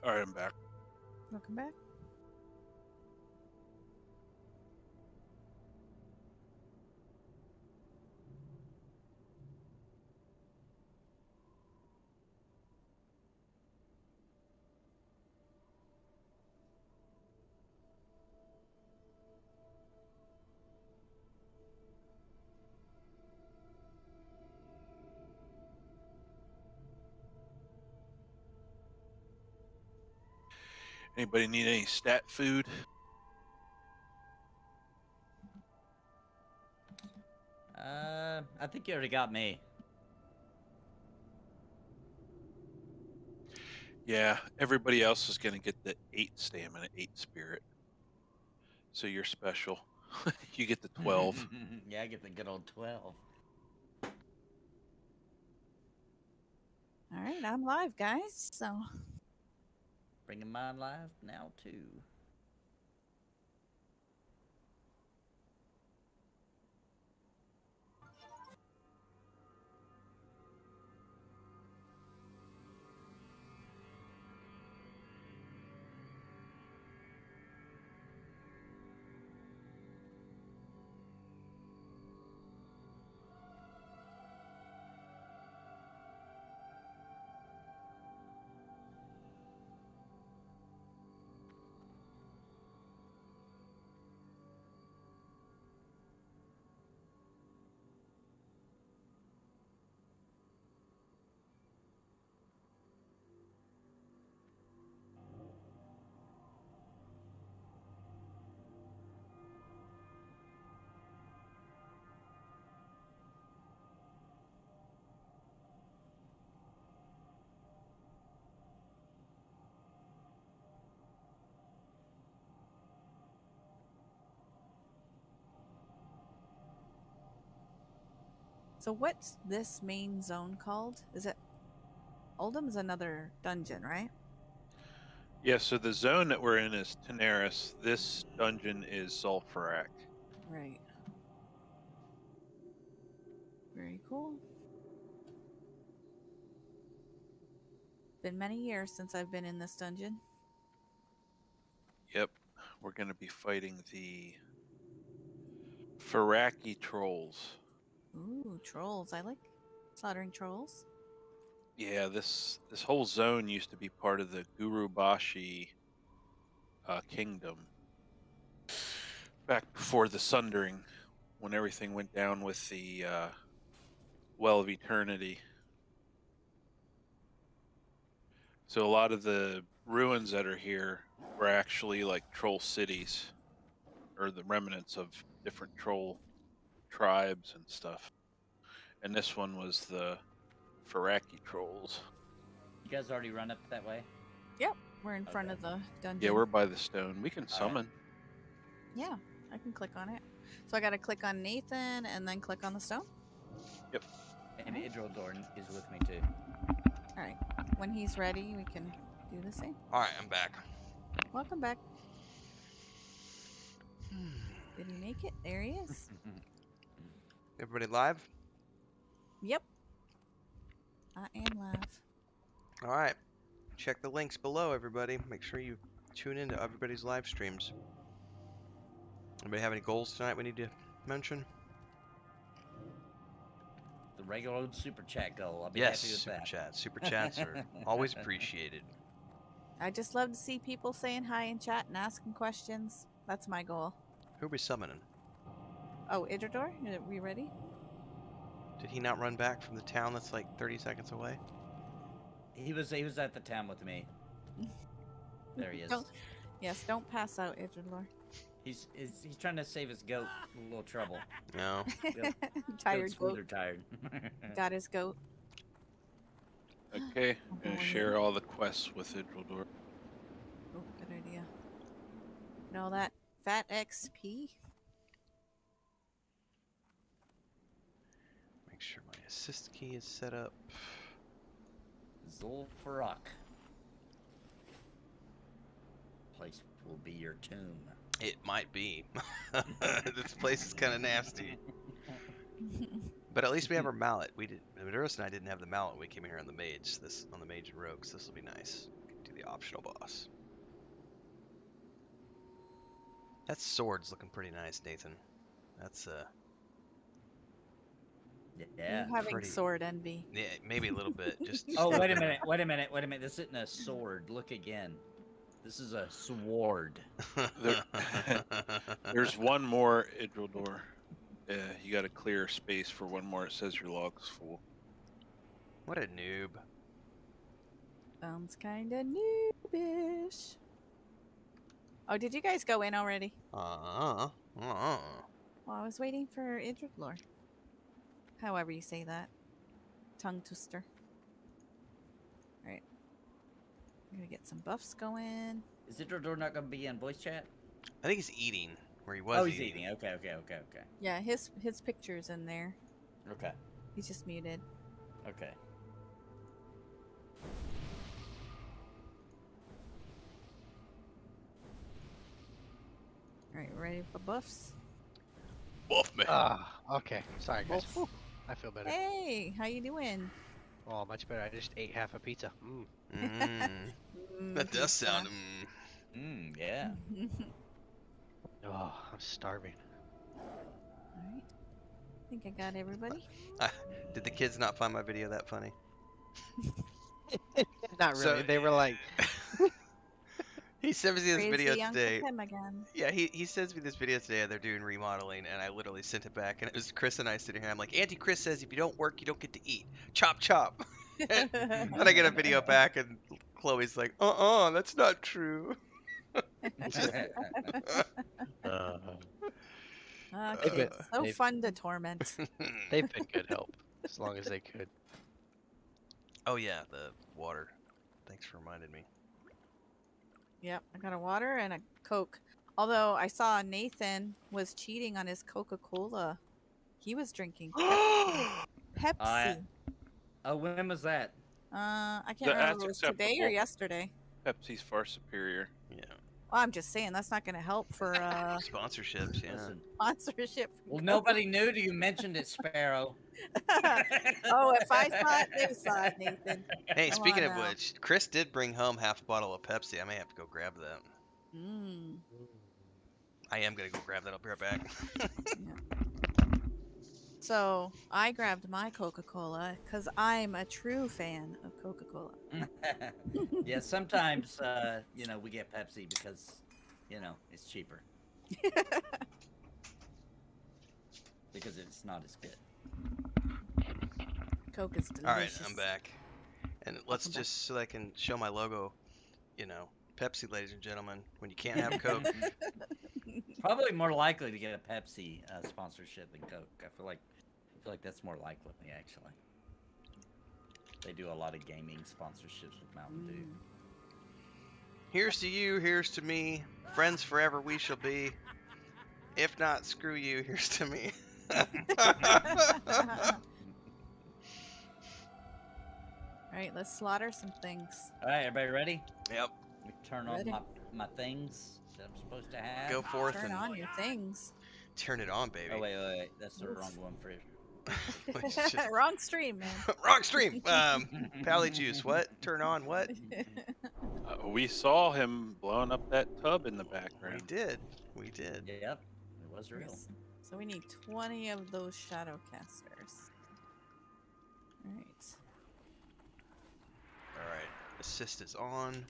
All right, I'm back. Welcome back. Anybody need any stat food? I think you already got me. Yeah, everybody else is going to get the 8 stamina, 8 spirit. So you're special. You get the 12. Yeah, I get the good old 12. All right, I'm live, guys. So Bringing mine live now, too. what's this main zone called? Is it Oldham's another dungeon, right? Yeah, so the zone that we're in is Tenaris. This dungeon is Zul'Farrak. Right. Very cool. Been many years since I've been in this dungeon. Yep, we're going to be fighting the Faraki trolls. Ooh, trolls. I like slaughtering trolls. Yeah, this whole zone used to be part of the Gurubashi kingdom. Back before the Sundering, when everything went down with the Well of Eternity. So a lot of the ruins that are here were actually like troll cities, or the remnants of different troll tribes and stuff. And this one was the Faraki trolls. You guys already run up that way? Yep, we're in front Okay. of the dungeon. Yeah, we're by the stone. We can summon. Yeah, I can click on it. So I gotta click on Nathan and then click on the stone? Yep. And Alright. Idhradlor is with me, too. Alright. When he's ready, we can do the same. All right, I'm back. Welcome back. Did he make it? There he is. Everybody live? Yep. I am live. All right. Check the links below, everybody. Make sure you tune into everybody's live streams. Anybody have any goals tonight we need to mention? The regular old super chat goal. I'll be Yes, happy with super that. chats. Super chats are always appreciated. I just love to see people saying hi in chat and asking questions. That's my goal. Who are we summoning? Oh, Idhradlor? Are we ready? Did he not run back from the town that's like 30 seconds away? He was at the town with me. There he is. Don't pass out, Idhradlor. He's trying to save his goat a little trouble. No. Yep. Tired Goat's goat. food are tired. Got his goat. Okay, I'm gonna share all the quests with Idhradlor. Oh, good idea. And all that fat XP. Make sure my assist key is set up. Zul'Farrak. Place will be your tomb. It might be. This place is kind of nasty. But at least we have our mallet. We did. Maduris and I didn't have the mallet when we came here on the mage. On the mage and rogues. This will be nice. Do the the optional boss. That sword's looking pretty nice, Nathan. That's Yeah. You're having pretty- sword envy. yeah, maybe a little bit. Just Oh, a wait a little minute. Wait a minute. Wait a minute. This isn't a sword. Look again. This is a sword. bit. There's one more Idhradlor. You got to clear space for one more. It says your log's full. What a noob. Sounds kind of noobish. Oh, did you guys go in already? Well, Well, I was waiting for Idhradlor. However you say that. Tongue twister. Alright. I'm gonna get some buffs going. Is Idhradlor not going to be in voice chat? I think he's eating, where he was Oh, he's eating. Okay. Yeah, his picture's in there. Okay. He's just muted. Okay. Alright, ready for buffs? Buff me. Ah, okay. Sorry, guys. Whew, I feel better. Hey, how you doing? Oh, much better. I just ate half a pizza. That does sound. Yeah. Oh, I'm starving. Alright. I think I got everybody. Did the kids not find my video that funny? Not really. So- They were like, He sent me this Crazy video Uncle today. Tim again. Yeah, he sends me this video today. They're doing remodeling, and I literally sent it back. And it was Chris and I sitting here. I'm like, Auntie Chris says if you don't work, you don't get to eat. Chop chop. Then I get a video back, and Chloe's like, that's not true. Ah, They've been- kids. So they've- fun to torment. they've been good help as long as they could. Oh yeah, the water. Thanks for reminding me. Yep, I got a water and a Coke. Although I saw Nathan was cheating on his Coca-Cola. He was drinking Pepsi. Oh, when was that? I can't That's remember if it was today or acceptable. yesterday. Pepsi's far superior. Yeah. Well, I'm just saying that's not going to help for Sponsorships, yeah. Listen. sponsorship. from Well, Coke. nobody knew till you mentioned it, Sparrow. Oh, if I saw it, they saw it, Nathan. Hey, Come speaking on of now. which, Chris did bring home half a bottle of Pepsi. I may have to go grab that. Mm. I am gonna go grab that. I'll be right back. So I grabbed my Coca-Cola because I'm a true fan of Coca-Cola. Yeah, sometimes, we get Pepsi because, it's cheaper. Because it's not as good. Coke is delicious. All right, I'm back. And let's Welcome back. just so that I can show my logo, Pepsi, ladies and gentlemen. When you can't have Coke, Probably more likely to get a Pepsi sponsorship than Coke. I feel like that's more likely, actually. They do a lot of gaming sponsorships with Mountain Dew. here's to you, here's to me. Friends forever we shall be. If not, screw you. Here's to me. Alright, let's slaughter some things. All right, everybody ready? Yep. Let me turn on Ready. my things that I'm supposed to have. Go forth Turn and on your things. turn it on, baby. Oh, wait. That's the wrong one for Wrong stream, man. Wrong stream. Pally Juice. What? Turn on what? We saw him blowing up that tub in the We background. did. We did. Yep, it was real. Yes. So we need 20 of those shadow casters. Alright. All right. Assist is on.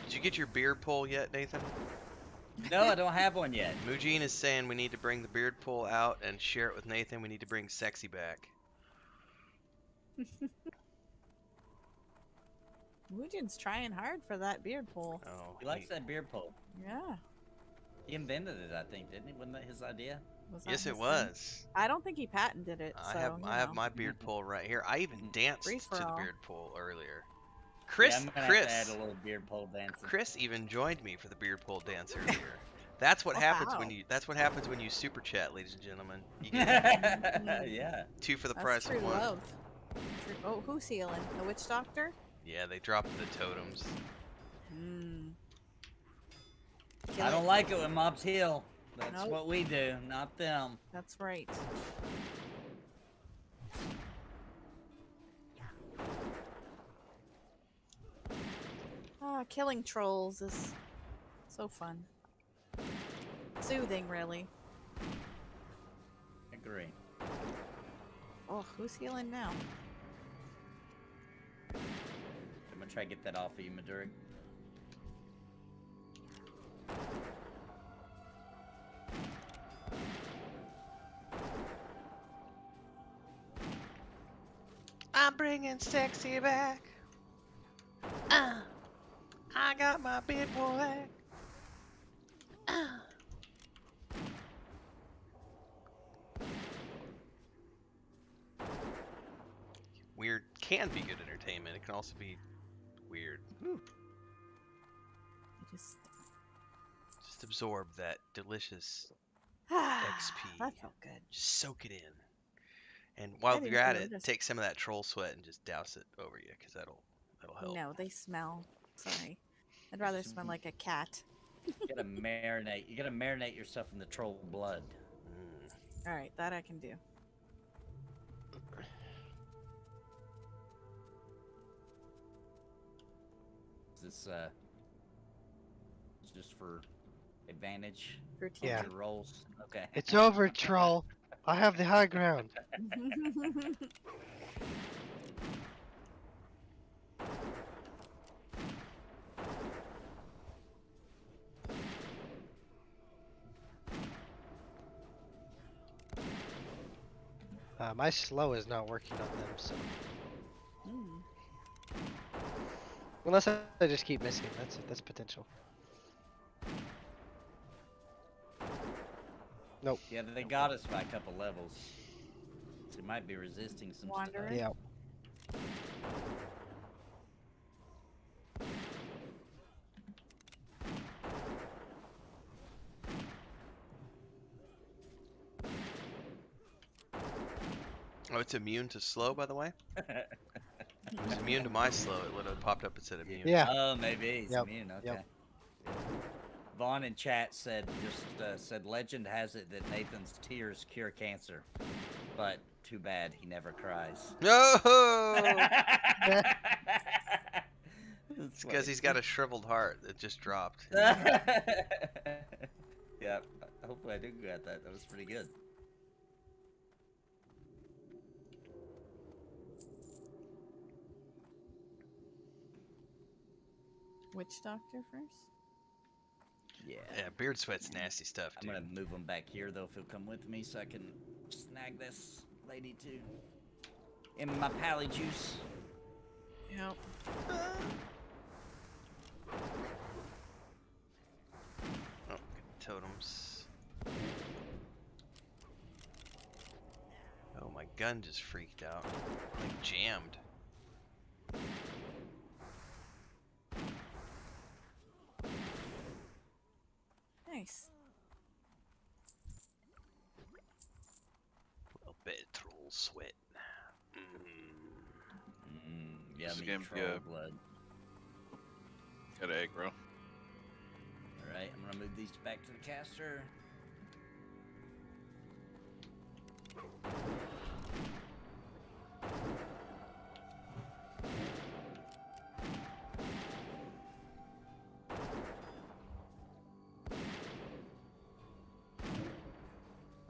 Did you get your beard pole yet, Nathan? No, I don't have one yet. Mujin is saying we need to bring the beard pole out and share it with Nathan. We need to bring Sexy back. Mujin's trying hard for that beard pole. Oh, He likes that beard pole. Yeah. He invented it, I think, didn't he? Wasn't that his idea? Was that yes, his it thing? was. I don't think he patented it. I So, have you I have know. my beard pole right here. I even danced Free to for the all. beard pole earlier. Chris, Yeah, I'm gonna Chris, have to add a little beard pole dancing. Chris even joined me for the beard pole dance earlier. That's what Oh, happens wow. when you. That's what happens when you super chat, ladies and gentlemen. You get Yeah. 2 for the That's price true of 1. love. True. Oh, who's healing? The witch doctor? Yeah, they dropped the totems. Hmm. I don't like it when mobs heal. That's Nope. what we do, not them. That's right. Ah, killing trolls is so fun. Soothing, really. Agree. Oh, who's healing now? I'm gonna try to get that off of you, Maduric. I'm bringing sexy back. I got my big boy. Weird can be good entertainment. It can also be weird. You just Just absorb that delicious that XP. felt good. Just soak it in. And while didn't you're at feel it, this. take some of that troll sweat and just douse it over you, because that'll help. No, they smell. Sorry. I'd rather smell like a cat. You gotta marinate. You gotta marinate yourself in the troll blood. Mm. Alright, that I can do. Is this just for advantage? For Yeah. Your rolls. Okay. It's over, troll. I have the high ground. My slow is not working on them, so Hmm. unless I just keep missing, that's potential. Nope. Yeah, they got us by a couple levels. So they might be resisting some Wandering. Yeah. Oh, it's immune to slow, by the way. stuff. It was immune to my slow. It would have popped up and said immune. Yeah. Oh, maybe he's Yep, immune. Okay. yep. Vaughn in chat said said legend has it that Nathan's tears cure cancer, but too bad he never cries. No, It's it's because he's got a shriveled heart that just dropped. Yeah, hopefully I do get that. That was pretty good. Witch doctor first? Yeah. Yeah, beard sweat's nasty stuff, I'm dude. gonna move him back here though if he'll come with me so I can snag this lady too. In my pally juice. Yep. Oh, totems. Oh, my gun just freaked out. Like jammed. Nice. A little bit of troll sweat. This is Yummy gonna be troll a- blood. Got an aggro. Alright, I'm gonna move these back to the caster.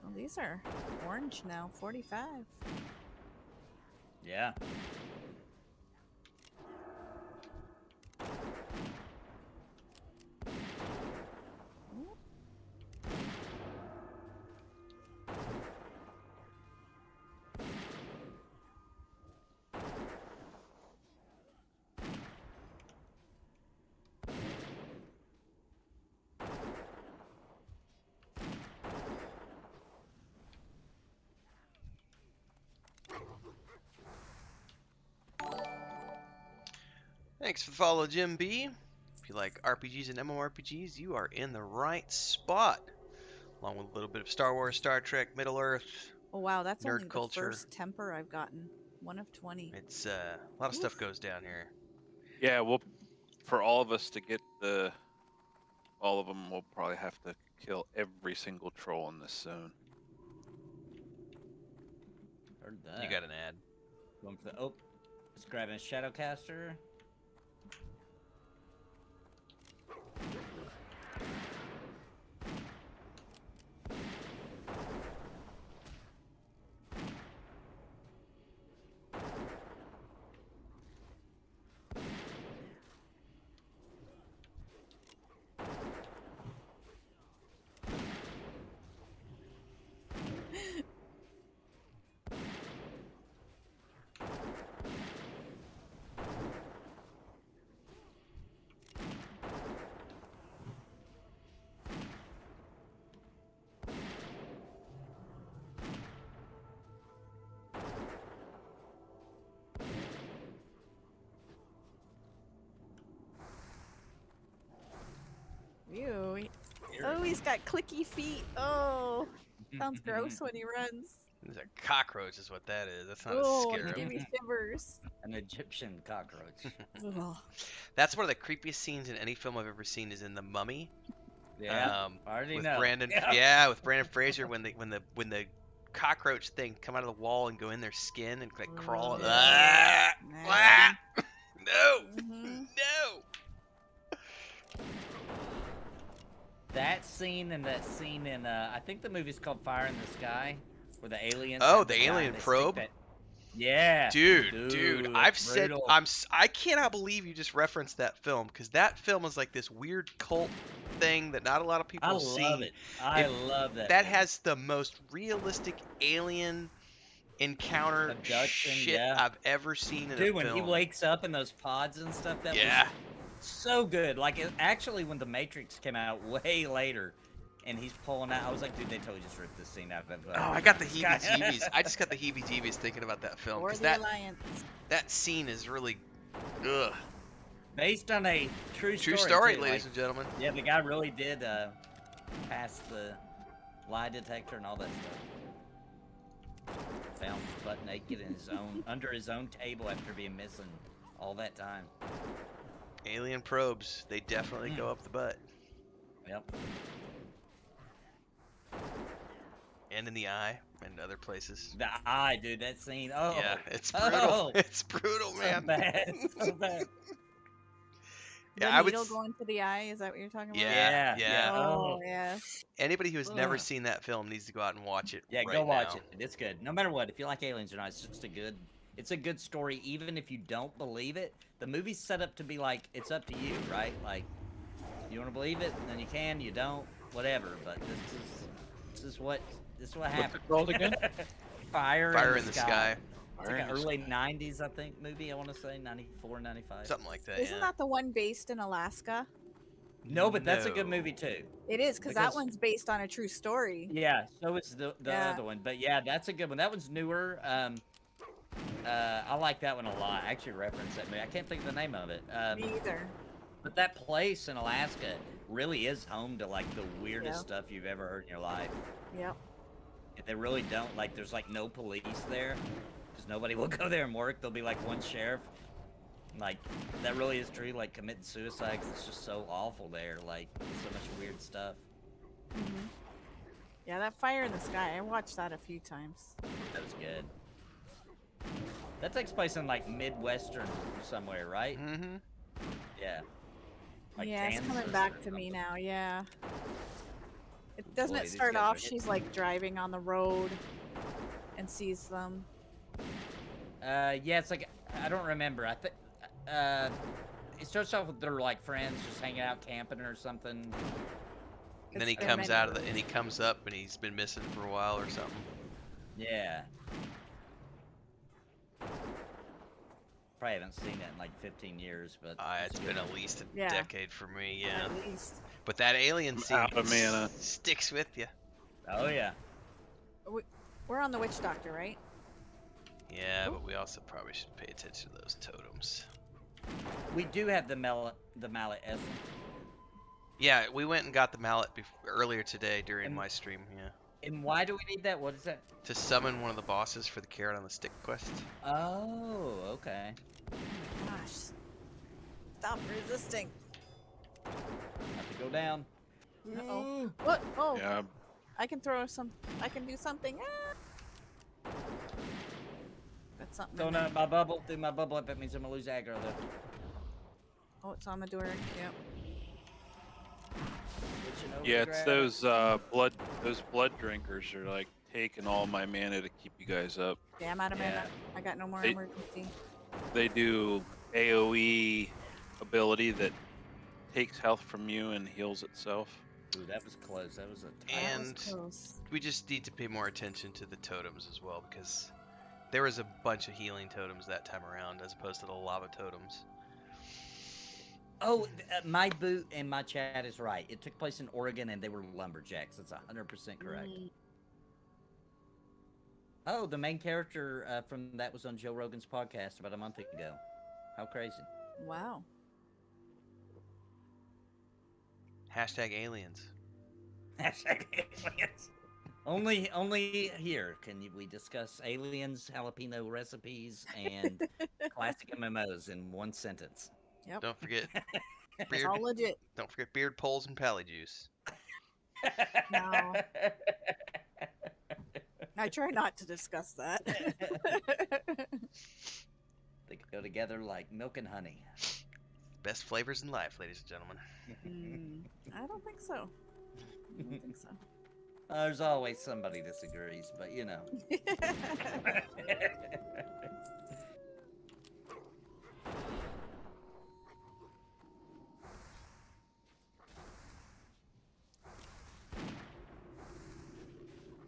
Oh, these are orange now. 45. Yeah. Thanks for the follow, Jim B. If you like RPGs and MMORPGs, you are in the right spot. Along with a little bit of Star Wars, Star Trek, Middle Earth, Oh wow, that's nerd only the culture. first temper I've gotten. 1 of 20. It's a lot of stuff goes down here. Yeah, well, for all of us to get all of them, we'll probably have to kill every single troll in this zone. Heard that. You got an ad. Going for the just grabbing a Shadowcaster. Ew. Oh, he's got clicky feet. Oh, sounds gross when he runs. There's a cockroach is what that is. That's not Oh, a it scarab. gave me shivers. An Egyptian cockroach. Ugh. That's one of the creepiest scenes in any film I've ever seen is in The Mummy. Yeah, I already with know. Brandon, Yeah. with Brandon Fraser when the cockroach thing come out of the wall and go in their skin and like crawl. Yeah. Ah! Nasty. Ah! No, Mhm. no. That scene and that scene in I think the movie's called Fire in the Sky, where the aliens. Oh, have the guy alien that stick probe? that- Yeah. Dude, I've said brutal. I cannot believe you just referenced that film because that film is like this weird cult thing that not a lot of people I see. love it. I love that. That movie. has the most realistic alien encounter Abduction, shit yeah. I've ever seen in Dude, a when film. he wakes up in those pods and stuff, that Yeah. was so good. Like, actually, when The Matrix came out way later, and he's pulling out, I was like, dude, they totally just ripped this scene out of. Oh, I got the this guy. heebie-jeebies. I just got the heebie-jeebies thinking about that film Or because the that Alliance. that scene is really, ugh. Based on a true True story. story, too, ladies like, and gentlemen. yeah, the guy really did pass the lie detector and all that stuff. Found butt naked in his own under his own table after being missing all that time. Alien probes, they definitely go up the butt Yep. and in the eye and other places. The eye, dude, that scene. Oh, Yeah, it's brutal. Oh, It's brutal, so man. bad, so bad. Yeah, The I would. needle going to the eye, is that what you're talking about? Yeah, Yeah, yeah. Oh, Oh. yes. Anybody who has never Ugh. seen that film needs to go out and watch it. Yeah, right go watch now. it. It's good. No matter what, if you like aliens or not, it's just it's a good story. Even if you don't believe it, the movie's set up to be like, it's up to you, right? Like, you want to believe it, then you can. You don't, whatever. But this is what What's happened. it called again? Fire in the Sky. It's like an early 90s, I think, movie, I want to say. 94, 95. Something like that. Isn't yeah. that the one based in Alaska? No, but that's a good No. movie, too. It is, because that Because- one's based on a true story. Yeah, so it's the Yeah. other one. But yeah, that's a good one. That one's newer. I like that one a lot. I actually referenced that movie. I can't think of the name of it. Me either. But that place in Alaska really is home to like the weirdest Yeah. stuff you've ever heard in your life. Yep. And they really don't like. There's like no police there, because nobody will go there and work. There'll be like one sheriff. Like that really is true. Like committing suicide 'cause it's just so awful there. Like so much weird stuff. Hmm. Yeah, that Fire in the Sky, I watched that a few times. That was good. That takes place in like Midwestern somewhere, right? Mm-hmm. Yeah. Like yeah, it's coming Kansas back or to me something. now, yeah. Doesn't Boy, it these start guys are off, hitting she's like driving on the road and sees them? Yeah, it's like I don't remember. I think it starts off with their like friends just hanging out camping or something. And then he It's comes been out of many and he comes up and he's been missing for a while or something. Yeah. Probably haven't seen it in like 15 years, but It's been at least a Yeah. decade for me, yeah. At least. But that alien I'm scene out of mana. sticks with you. oh yeah. We're on the Witch Doctor, right? Yeah, but we also probably should pay attention to those totems. We do have the mallet essence. Yeah, we went and got the mallet earlier today during And- my stream. Yeah, And why do we need that? What is that? to summon one of the bosses for the carrot on the stick quest. Oh, okay. Gosh. Stop resisting. Have to go down. Uh-oh. What? Oh, Yeah, I can throw some. I can do something. Ah! That's something. in Going there. out my bubble. Through my bubble, that means I'm gonna lose aggro though. Oh, it's on Maduric. Yep. Switching over yeah, to it's grab. those blood drinkers are like taking all my mana to keep you guys up. Yeah, I'm out of mana. Yeah. I got no more They- emergency. They do AOE ability that takes health from you and heals itself. Ooh, that was close. That was a tight. That was And close. we just need to pay more attention to the totems as well, because there was a bunch of healing totems that time around as opposed to the lava totems. Oh, my boot in my chat is right. It took place in Oregon, and they were lumberjacks. That's 100% correct. Mm. Oh, the main character from that was on Joe Rogan's podcast about a month ago. How crazy! Wow. Hashtag aliens. Hashtag aliens. Only here can we discuss aliens, jalapeno recipes, and classic MMOs in one sentence. Yep. Don't forget It's beard. all legit. Don't forget beard poles and pally juice. No. I try not to discuss that. They go together like milk and honey. Best flavors in life, ladies and gentlemen. I don't think so. I don't think so. There's always somebody disagrees, but you know.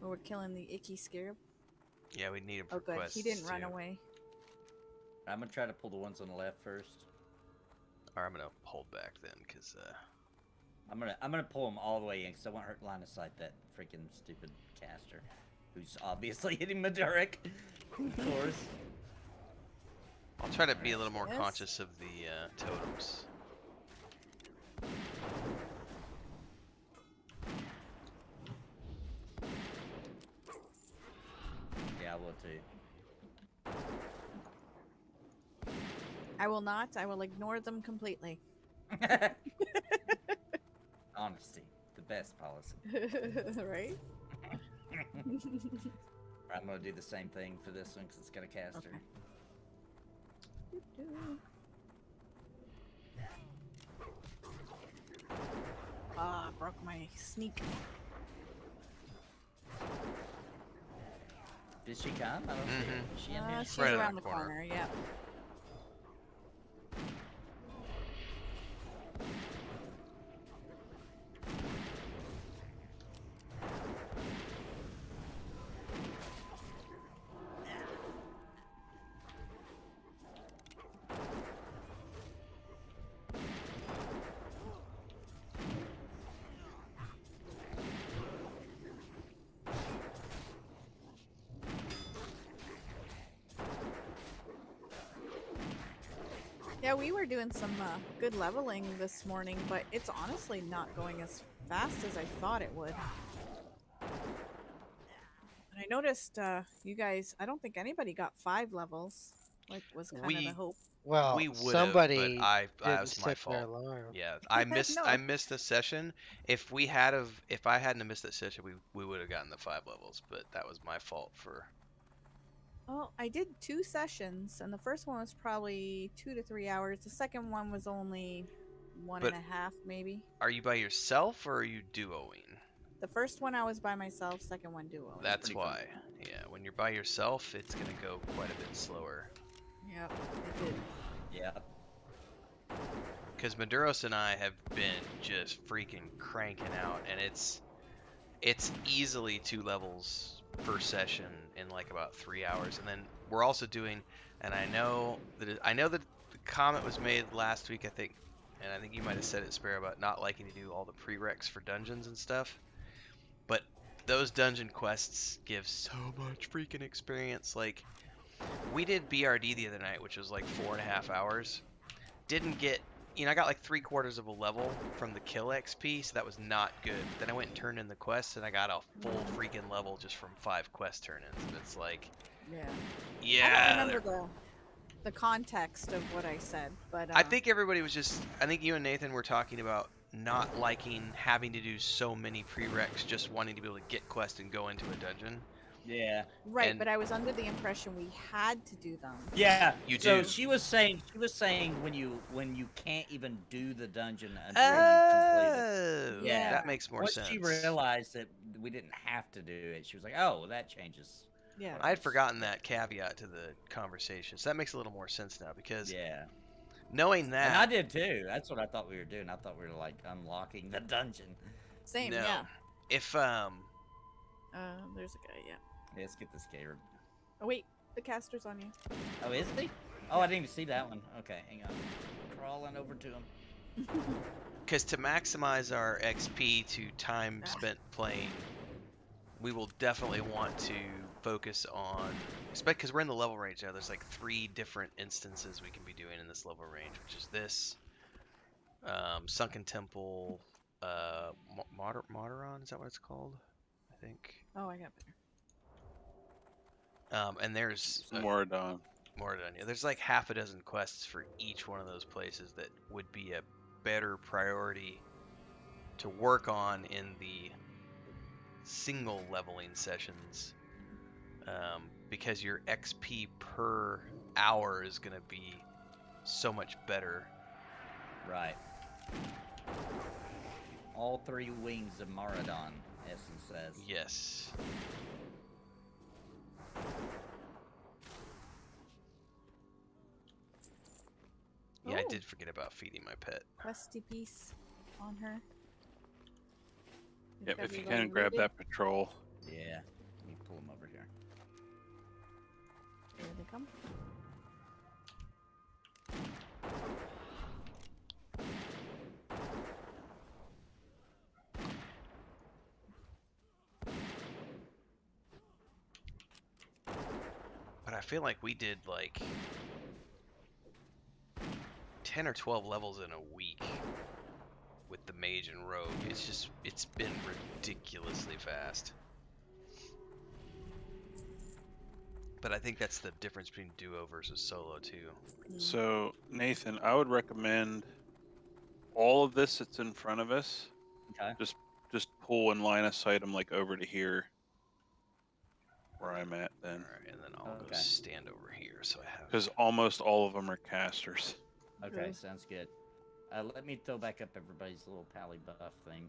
Oh, we're killing the icky scarab. Yeah, we need him for Oh, good. quests. He didn't run too. away. I'm gonna try to pull the ones on the left first. Or I'm gonna hold back then, cause I'm gonna pull them all the way in because I want hurt line of sight that freaking stupid caster, who's obviously hitting Maduric. Of course. I'll try to be a little more Yes. conscious of the totems. Yeah, I will too. I will not. I will ignore them completely. Honesty, the best policy. Right? I'm gonna do the same thing for this one because it's got a caster. Okay. Ah, broke my sneak. Did she come? I don't see her. Is she in here? She's Right around around the the corner. corner. Yep. Yeah, we were doing some good leveling this morning, but it's honestly not going as fast as I thought it would. And I noticed you guys, I don't think anybody got 5 levels, like was kind of We- the hope. Well, we would somebody but I didn't was my set their fault. alarm. Yeah, I missed No. I missed the session. If I hadn't have missed that session, we would have gotten the 5 levels, but that was my fault for. Well, I did 2 sessions, and the first one was probably 2 to 3 hours. The second one was only one But- and a half, maybe. Are you by yourself or are you duoing? The first one I was by myself, second one duo. That's pretty why. Yeah, when you're by yourself, it's gonna go quite a bit slower. Yep, it did. Yeah. Because Maduros and I have been just freaking cranking out, and it's easily 2 levels per session in like about 3 hours. And then we're also doing, and I know that the comment was made last week, I think, and I think you might have said it, Sparoh, about not liking to do all the prereqs for dungeons and stuff. But those dungeon quests give so much freaking experience. Like, we did BRD the other night, which was like 4.5 hours. didn't get, I got like 3/4 of a level from the kill XP, so that was not good. Then I went and turned in the quests, and I got a full freaking level just from 5 quest turn-ins. And it's like, Yeah. yeah. I don't remember the context of what I said, but I think everybody was just, I think you and Nathan were talking about not liking having to do so many prereqs, just wanting to be able to get quest and go into a dungeon. Yeah. right. and- But I was under the impression we had to do them. Yeah. You so do. she was saying when you can't even do the dungeon until you've completed. Oh, Yeah. that makes more Once sense. she realized that we didn't have to do it, she was like, "Oh, well, that changes." Yeah. what I had was- forgotten that caveat to the conversation, so that makes a little more sense now, because Yeah. knowing that, And I did too. That's what I thought we were doing. I thought we were like unlocking the dungeon. Same. no, Yeah. if There's a guy. Yeah. Let's get this gator. Oh wait, the caster's on you. Oh, is he? Oh, I didn't even see that one. Okay, hang on. Crawling over to him. because to maximize our XP to time spent playing, we will definitely want to focus on, because we're in the level range now. There's like 3 different instances we can be doing in this level range, which is this, Sunken Temple, Moderon, is that what it's called? I think. Oh, I got better. And there's Moradon. Moradon. Yeah, there's like half a dozen quests for each one of those places that would be a better priority to work on in the single leveling sessions, because your XP per hour is going to be so much better. Right. All 3 wings of Moradon, Essence says. Yes. Yeah, I Oh. did forget about feeding my pet. Questy piece on her. You've Yep, got if you everybody can, grab looted. that patrol. Yeah. Let me pull him over here. Here they come. But I feel like we did like 10 or 12 levels in a week with the mage and rogue. It's been ridiculously fast. But I think that's the difference between duo versus solo too. So, Nathan, I would recommend all of this that's in front of us. Okay. Just pull and line of sight them like over to here, where I'm at then, Alright, and then I'll go Okay. stand over here so I have. because almost all of them are casters. Okay, True. sounds good. Let me throw back up everybody's little pally buff thing.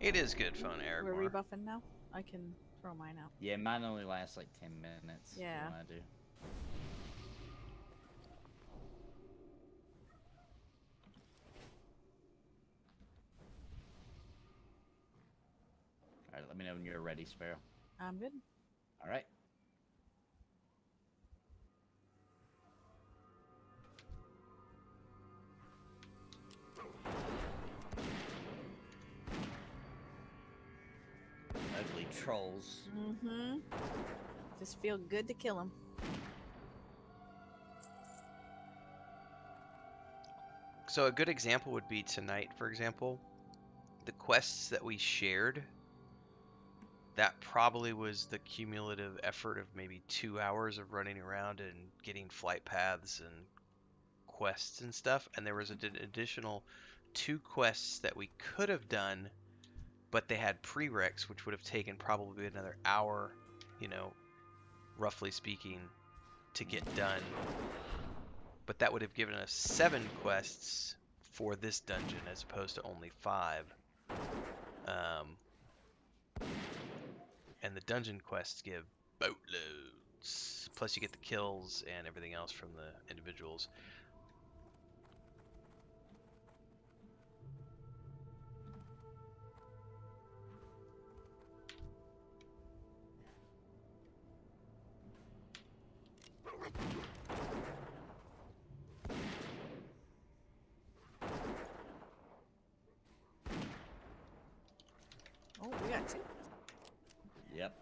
It is good fun, We're Aragorn. rebuffing now. I can throw mine out. Yeah, mine only lasts like 10 minutes. Yeah. What I do. Alright, let me know when you're ready, Sparoh. I'm good. Alright. Ugly trolls. Mm-hmm. Just feel good to kill him. So a good example would be tonight, for example. The quests that we shared, that probably was the cumulative effort of maybe 2 hours of running around and getting flight paths and quests and stuff. And there was an additional 2 quests that we could have done, but they had prereqs, which would have taken probably another hour, roughly speaking, to get done. But that would have given us 7 quests for this dungeon as opposed to only 5. And the dungeon quests give boatloads. Plus you get the kills and everything else from the individuals. Oh, we got 2. Yep.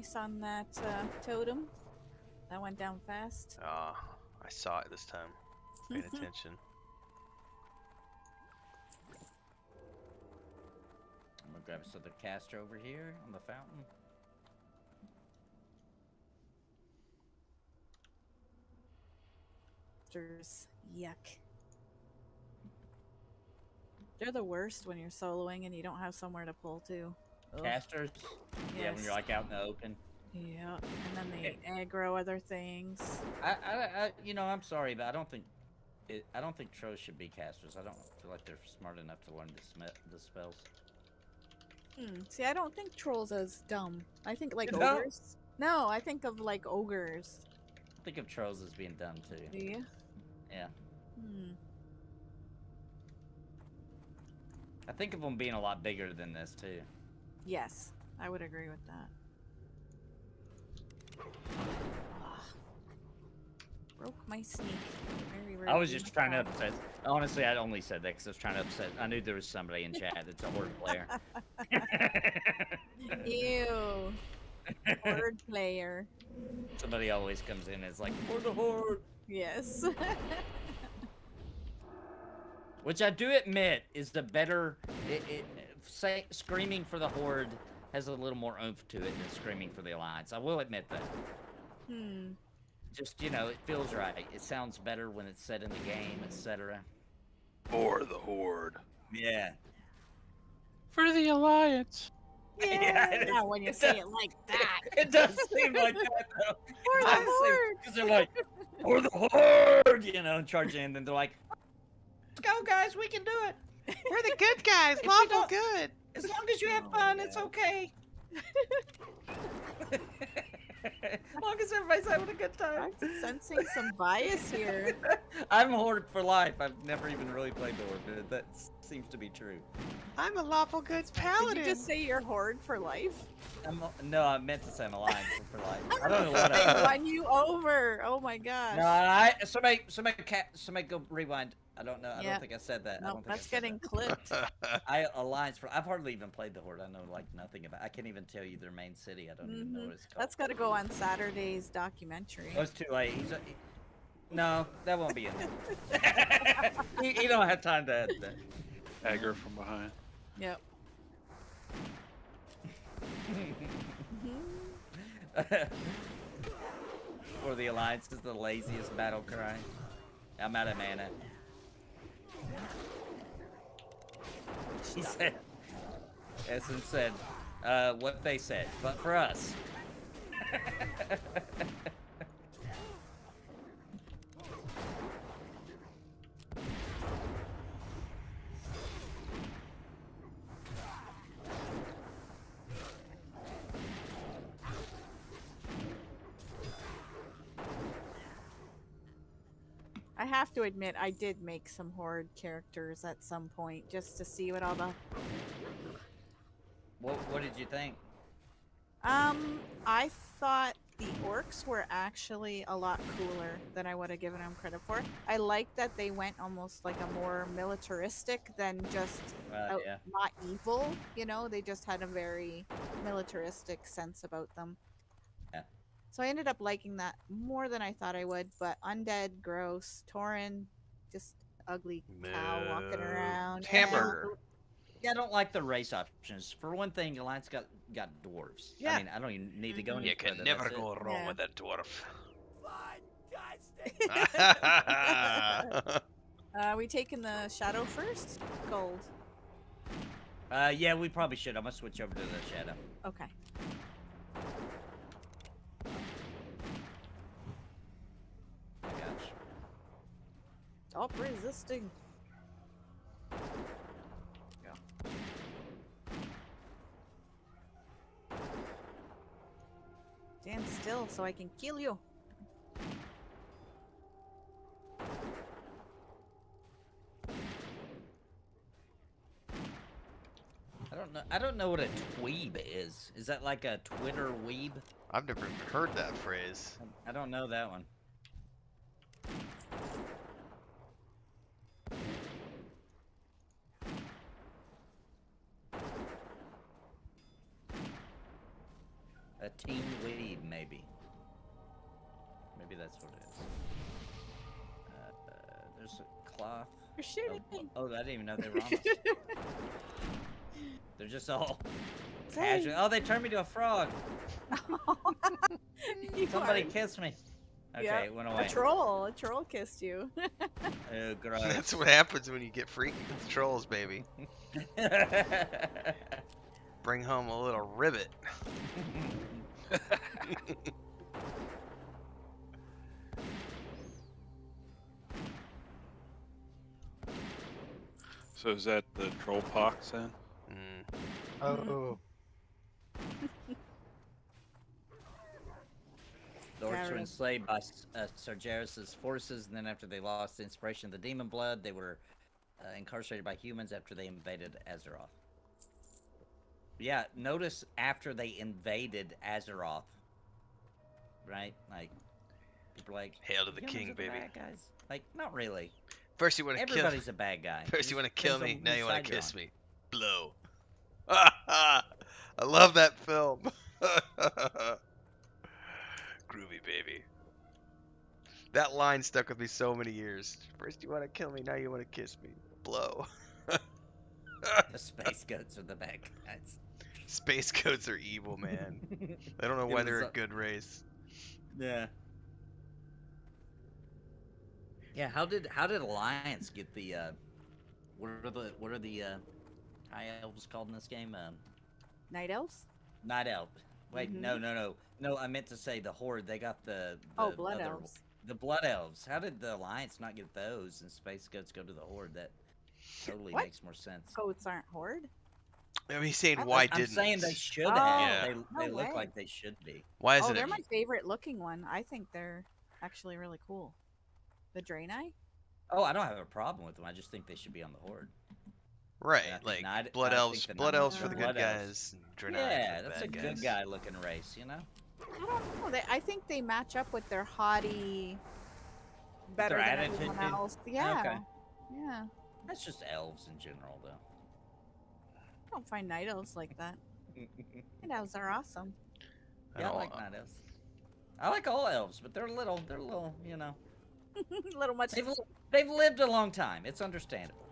nice on that totem. That went down fast. Ah, I saw it this time. Paying attention. I'm gonna grab us another caster over here on the fountain. Yuck. They're the worst when you're soloing and you don't have somewhere to pull to. Ugh. Casters? Yeah, when Yes. you're like out in the open. Yeah, and then they aggro other things. You know, I'm sorry, but I don't think trolls should be casters. I don't feel like they're smart enough to learn the spells. See, I don't think trolls as dumb. I think like You don't? ogres. No, I think of like ogres. Think of trolls as being dumb too. Do you? Yeah. I think of them being a lot bigger than this too. Yes, I would agree with that. Broke my sneak. Very I was just trying to bad. upset. Honestly, I only said that because I was trying to upset. I knew there was somebody in chat that's a horde player. Ew. Horde player. Somebody always comes in and is like, for the horde. Yes. Which I do admit is the better. Screaming for the horde has a little more oomph to it than screaming for the alliance. I will admit that. Just, you know, it feels right. It sounds better when it's said in the game, etc. For the horde. Yeah. For the alliance. Yeah, when you say it like that. It does seem like that, though. For the horde. Because they're like, for the horde, you know, charging in, and then they're like, let's go, guys, we can do it. We're the good guys. If we Lawful don't- good. As long as you have fun, it's okay. As long as everybody's having a good time. I'm sensing some bias here. I'm horde for life. I've never even really played the horde, but that seems to be true. I'm a lawful good paladin. Did you just say you're horde for life? No, I meant to say I'm alliance for life. I don't know They what I won you over. Oh my gosh. No, somebody go rewind. I don't know. I Yeah. don't think I said that. I No, don't think that's I said getting that. clipped. I've hardly even played the horde. I know like nothing about. I can't even tell you their main city. I don't even know what it's called. That's got to go on Saturday's documentary. Oh, it's too late. No, that won't be in there. you don't have time to add that. Dagger from behind. Yep. For the alliance is the laziest battle cry. I'm out of mana. He said. Essence said, what they said, but for us. I have to admit, I did make some horde characters at some point just to see what all the. What did you think? I thought the orcs were actually a lot cooler than I would have given them credit for. I like that they went almost like a more militaristic than just Yeah. not evil. You know, they just had a very militaristic sense about them. Yeah. So I ended up liking that more than I thought I would. But undead, gross. Tauren, just ugly cow walking Moo. around. Hamburger. Yeah, I don't like the race options. For one thing, Alliance got dwarves. Yeah. I mean, I don't even need to go any You can further. never That's it. go wrong Yeah. with a dwarf. Fantastic. We taking the shadow first? Gold. Yeah, we probably should. I'm gonna switch over to the shadow. Okay. I got you. Stop resisting. Go. Stand still so I can kill you. I don't know what a tweeb is. Is that like a Twitter weeb? I've never even heard that phrase. I don't know that one. A teen weed, maybe. Maybe that's what it is. There's a cloth. You're shooting me. Oh, I didn't even know they were on us. They're just all Say. casual. Oh, they turned me to a frog. You Somebody are- kissed me. Okay, Yeah, it went away. A troll kissed you. Oh, gross. That's what happens when you get freaky with trolls, baby. Bring home a little ribbit. So is that the troll pox then? Mm. Oh. The orcs were Karen. enslaved by Sargeras' forces, and then after they lost the inspiration of the demon blood, they were incarcerated by humans after they invaded Azeroth. Yeah, notice after they invaded Azeroth, right? Like, people are like, Hail to the "Humans king, are the baby." bad guys. Like, not really. First you want to kill. Everybody's a bad guy. First you It want to just kill depends me. on Now whose you want side to you're kiss on. me. Blow. I love that film. Groovy, baby. That line stuck with me so many years. First you want to kill me. Now you want to kiss me. Blow. The space goats are the bad guys. Space goats are evil, man. I don't know It why they're was, a good race. Yeah. Yeah, how did Alliance get the what are the high elves called in this game? Night elves? Night elf. Wait, Mhm. no, I meant to say the horde. They got the Blood other, elves. the blood elves. How did the Alliance not get those and space goats go to the horde? That totally What? makes more sense. Goats aren't horde? I mean, he's saying I'm why I'm didn't? saying they should Oh, have. Yeah. They no look way. like they should be. Why Oh, isn't they're it? my favorite looking one. I think they're actually really cool. The Draenei? Oh, I don't have a problem with them. I just think they should be on the horde. Right, I think like Night- blood I elves. think the Blood Night elves for the Elves. good Blood elves. guys. And Draenei Yeah, for the that's a bad good guys. guy looking race, you know? I don't know. I think they match up with their haughty better Their than attitude, everyone dude? else. Yeah. Okay. Yeah. That's just elves in general, though. I don't find night elves like that. Night elves are awesome. I Yeah, I don't- like night elves. I like all elves, but they're little, you know. A little much. They've lived a long time. It's understandable.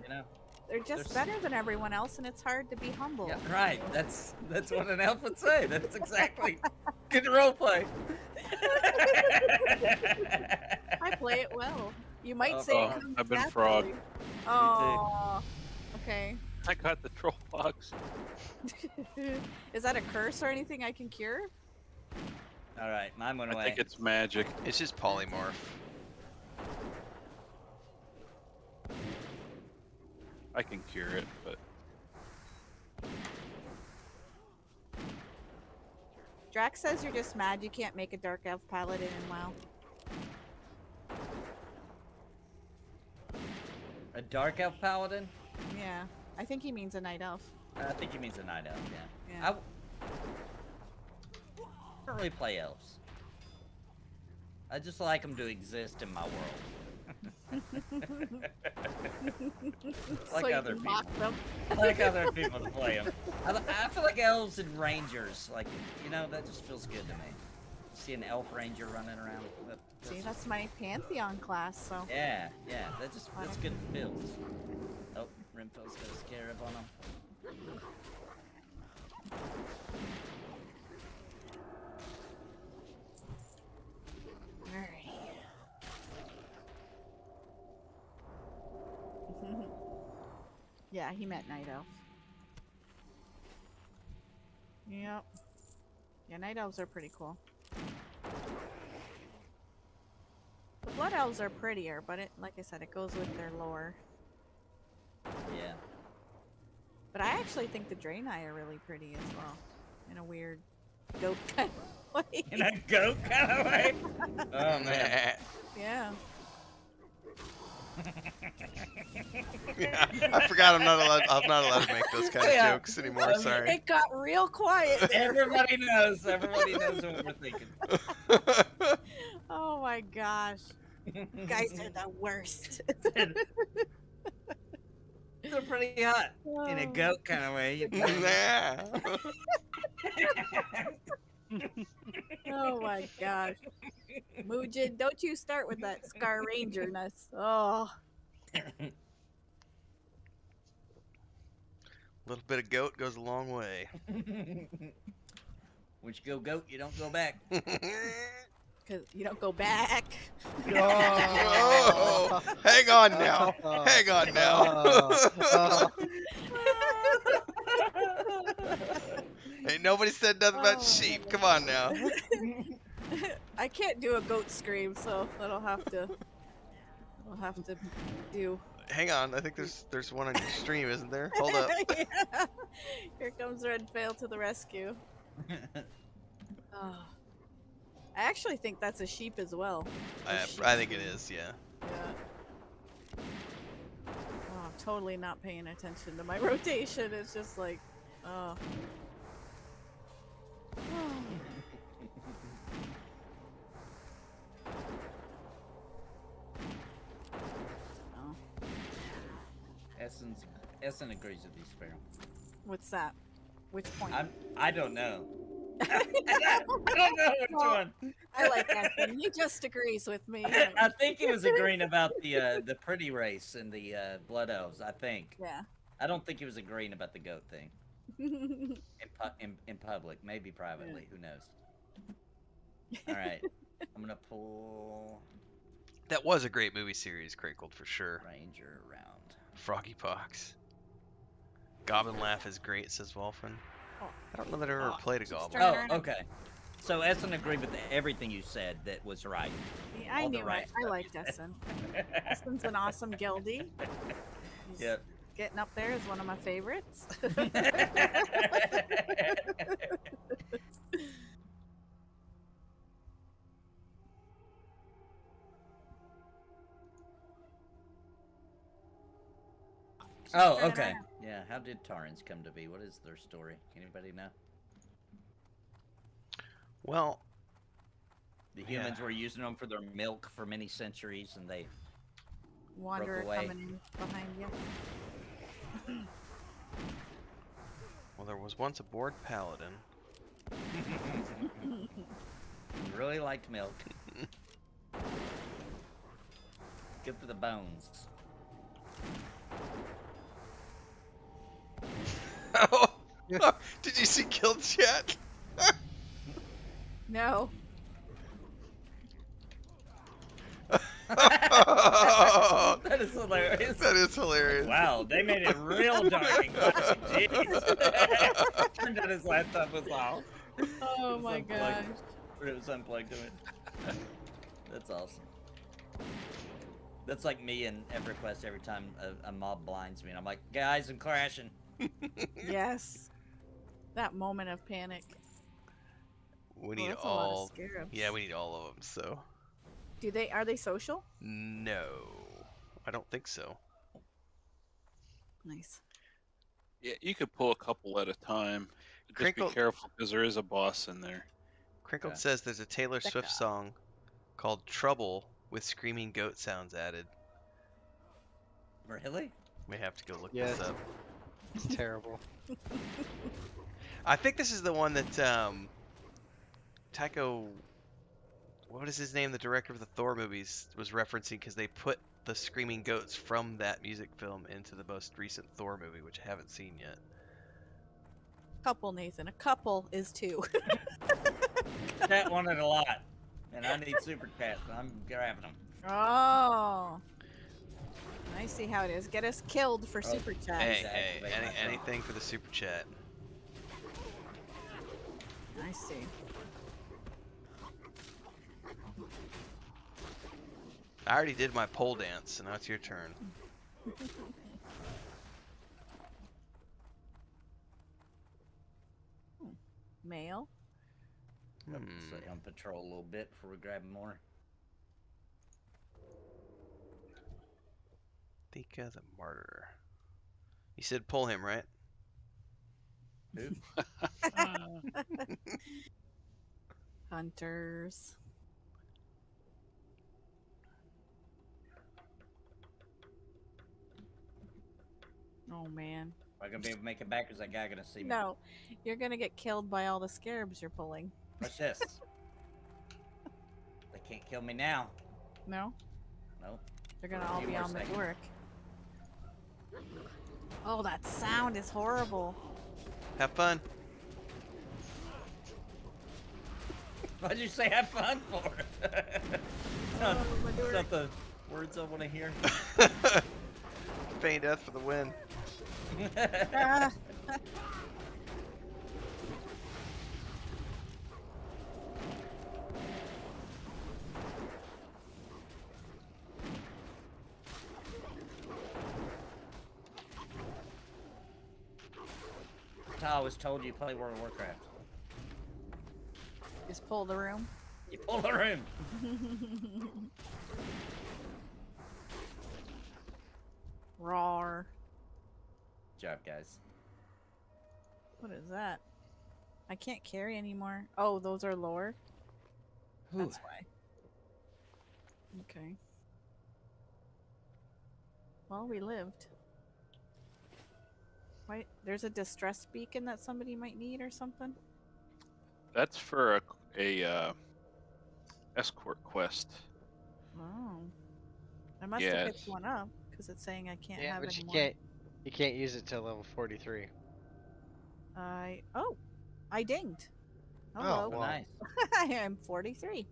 You know? They're just they're better than everyone else, and it's hard to be humble. Yeah, right. That's what an elf would say. That's exactly good roleplay. I play it well. You might say Oh, it comes I've been naturally. frog. Oh, okay. I got the troll pox. Is that a curse or anything I can cure? All right, mine went I away. think it's magic. It's just polymorph. I can cure it, but Drax says you're just mad you can't make a dark elf paladin in WoW. A dark elf paladin? Yeah, I think he means a night elf. I think he means a night elf. Yeah. Yeah. I don't really play elves. I just like them to exist in my world. Like So you other can mock them. Like other people to play them. I feel like elves and rangers, like, you know, that just feels good to me. See an elf ranger running around. See, that's my Pantheon class, so. Yeah, that's good feels. Oh, Rimfo's got a scarab on him. Alrighty. Yeah, he meant night elf. Yep. Yeah, night elves are pretty cool. The blood elves are prettier, but it, like I said, it goes with their lore. Yeah. But I actually think the Draenei are really pretty as well, in a weird goat kind of way. In a goat kind of way? Oh, man. Yeah. Yeah, I forgot I'm not allowed to make those kind of Yeah. jokes anymore. Sorry. It got real quiet. Everybody knows what we're thinking. Oh my gosh. You guys are the worst. They're pretty hot. In a Oh. goat kind of way. Nah. Oh my gosh. Muujin, don't you start with that Scar Ranger-ness. Oh. A little bit of goat goes a long way. Once you go goat, you don't go back. Because you don't go back. Oh, hang on now. Hang on now. Ain't nobody said nothing about Oh, sheep. Come on now. I can't do a goat scream, so that'll have to do. Hang on. I think there's one on your stream, isn't there? Hold up. Yeah. Here comes Red Fail to the rescue. Oh. I actually think that's a sheep as well. I think it is. Yeah. Yeah. Oh, I'm totally not paying attention to my rotation. It's just like, oh. Oh. Essen agrees with you, Sparoh. What's that? Which point? I don't know. I don't know which one. I like that thing. He just agrees with me. I think he was agreeing about the pretty race and the blood elves. I think. Yeah. I don't think he was agreeing about the goat thing in public, maybe privately. Who knows? All right, I'm gonna pull That was a great movie series, Crinkled, for sure. Ranger around. Froggy Pox. Goblin Laugh is great, says Wolfen. I don't know that I ever played a goblin. Oh, okay. So Essen agreed with everything you said that was right. Yeah, I All the knew right it. I liked Essen. Essen's an awesome guildie. He's Yep. Getting up there is one of my favorites. Oh, okay. Yeah, how did Taurens come to be? What is their story? Anybody know? Well, The humans were using them for their milk for many centuries, and they Wanderer away. coming in behind you. well, there was once a bored paladin. really liked milk. Good for the bones. Oh, did you see Guild Chat? No. That is hilarious. That is hilarious. Wow, they made it real dark and classic. Jeez. Turned out his laptop was off. Oh was my unplugged. gosh. Or it was unplugged to it. That's awesome. That's like me in EverQuest every time a mob blinds me. And I'm like, guys, I'm crashing. Yes. That moment of panic. We need that's a lot of all. scarabs. Yeah, we need all of them. So. Are they social? No, I don't think so. Nice. Yeah, you could pull a couple at a time. Just Crinkle- be careful because there is a boss in there. Crinkled Okay. says there's a Taylor Becca. Swift song called "Trouble" with screaming goat sounds added. Really? May have to go look Yeah. this up. It's terrible. I think this is the one that Taiko, what is his name, the director of the Thor movies, was referencing because they put the screaming goats from that music film into the most recent Thor movie, which I haven't seen yet. Couple, Nathan. A couple is two. Chat wanted a lot. And I need super chats, so I'm grabbing them. Oh. I see how it is. Get us killed for super chat. Hey, Exactly. hey, anything for the super chat. I see. I already did my pole dance, so now it's your turn. Male. Stay on patrol a little bit before we grab more. Thika the Martyr. You said pull him, right? Who? Hunters. Oh man. Am I gonna be able to make it back? Or is that guy gonna see me? No, you're gonna get killed by all the scarabs you're pulling. What's this? They can't kill me now. No, Nope. they're gonna For a all few be more on seconds. Maduric. Oh, that sound is horrible. Have fun. What'd you say have fun for? It's not, Oh, it's Maduric. not the words I want to hear. Feign death for the win. Ah. I always told you play World of Warcraft. Just pull the room. You pull the room. Roar. Good job, guys. What is that? I can't carry anymore. Oh, those are lore? That's why. Okay. Well, we lived. Wait, there's a distress beacon that somebody might need or something? That's for a escort quest. Oh. I must Yeah, have picked it's- one up, because it's saying I can't Yeah, have but any you more. can't use it till level 43. Oh, I dinged. Hello. Oh, well. Nice. I am 43.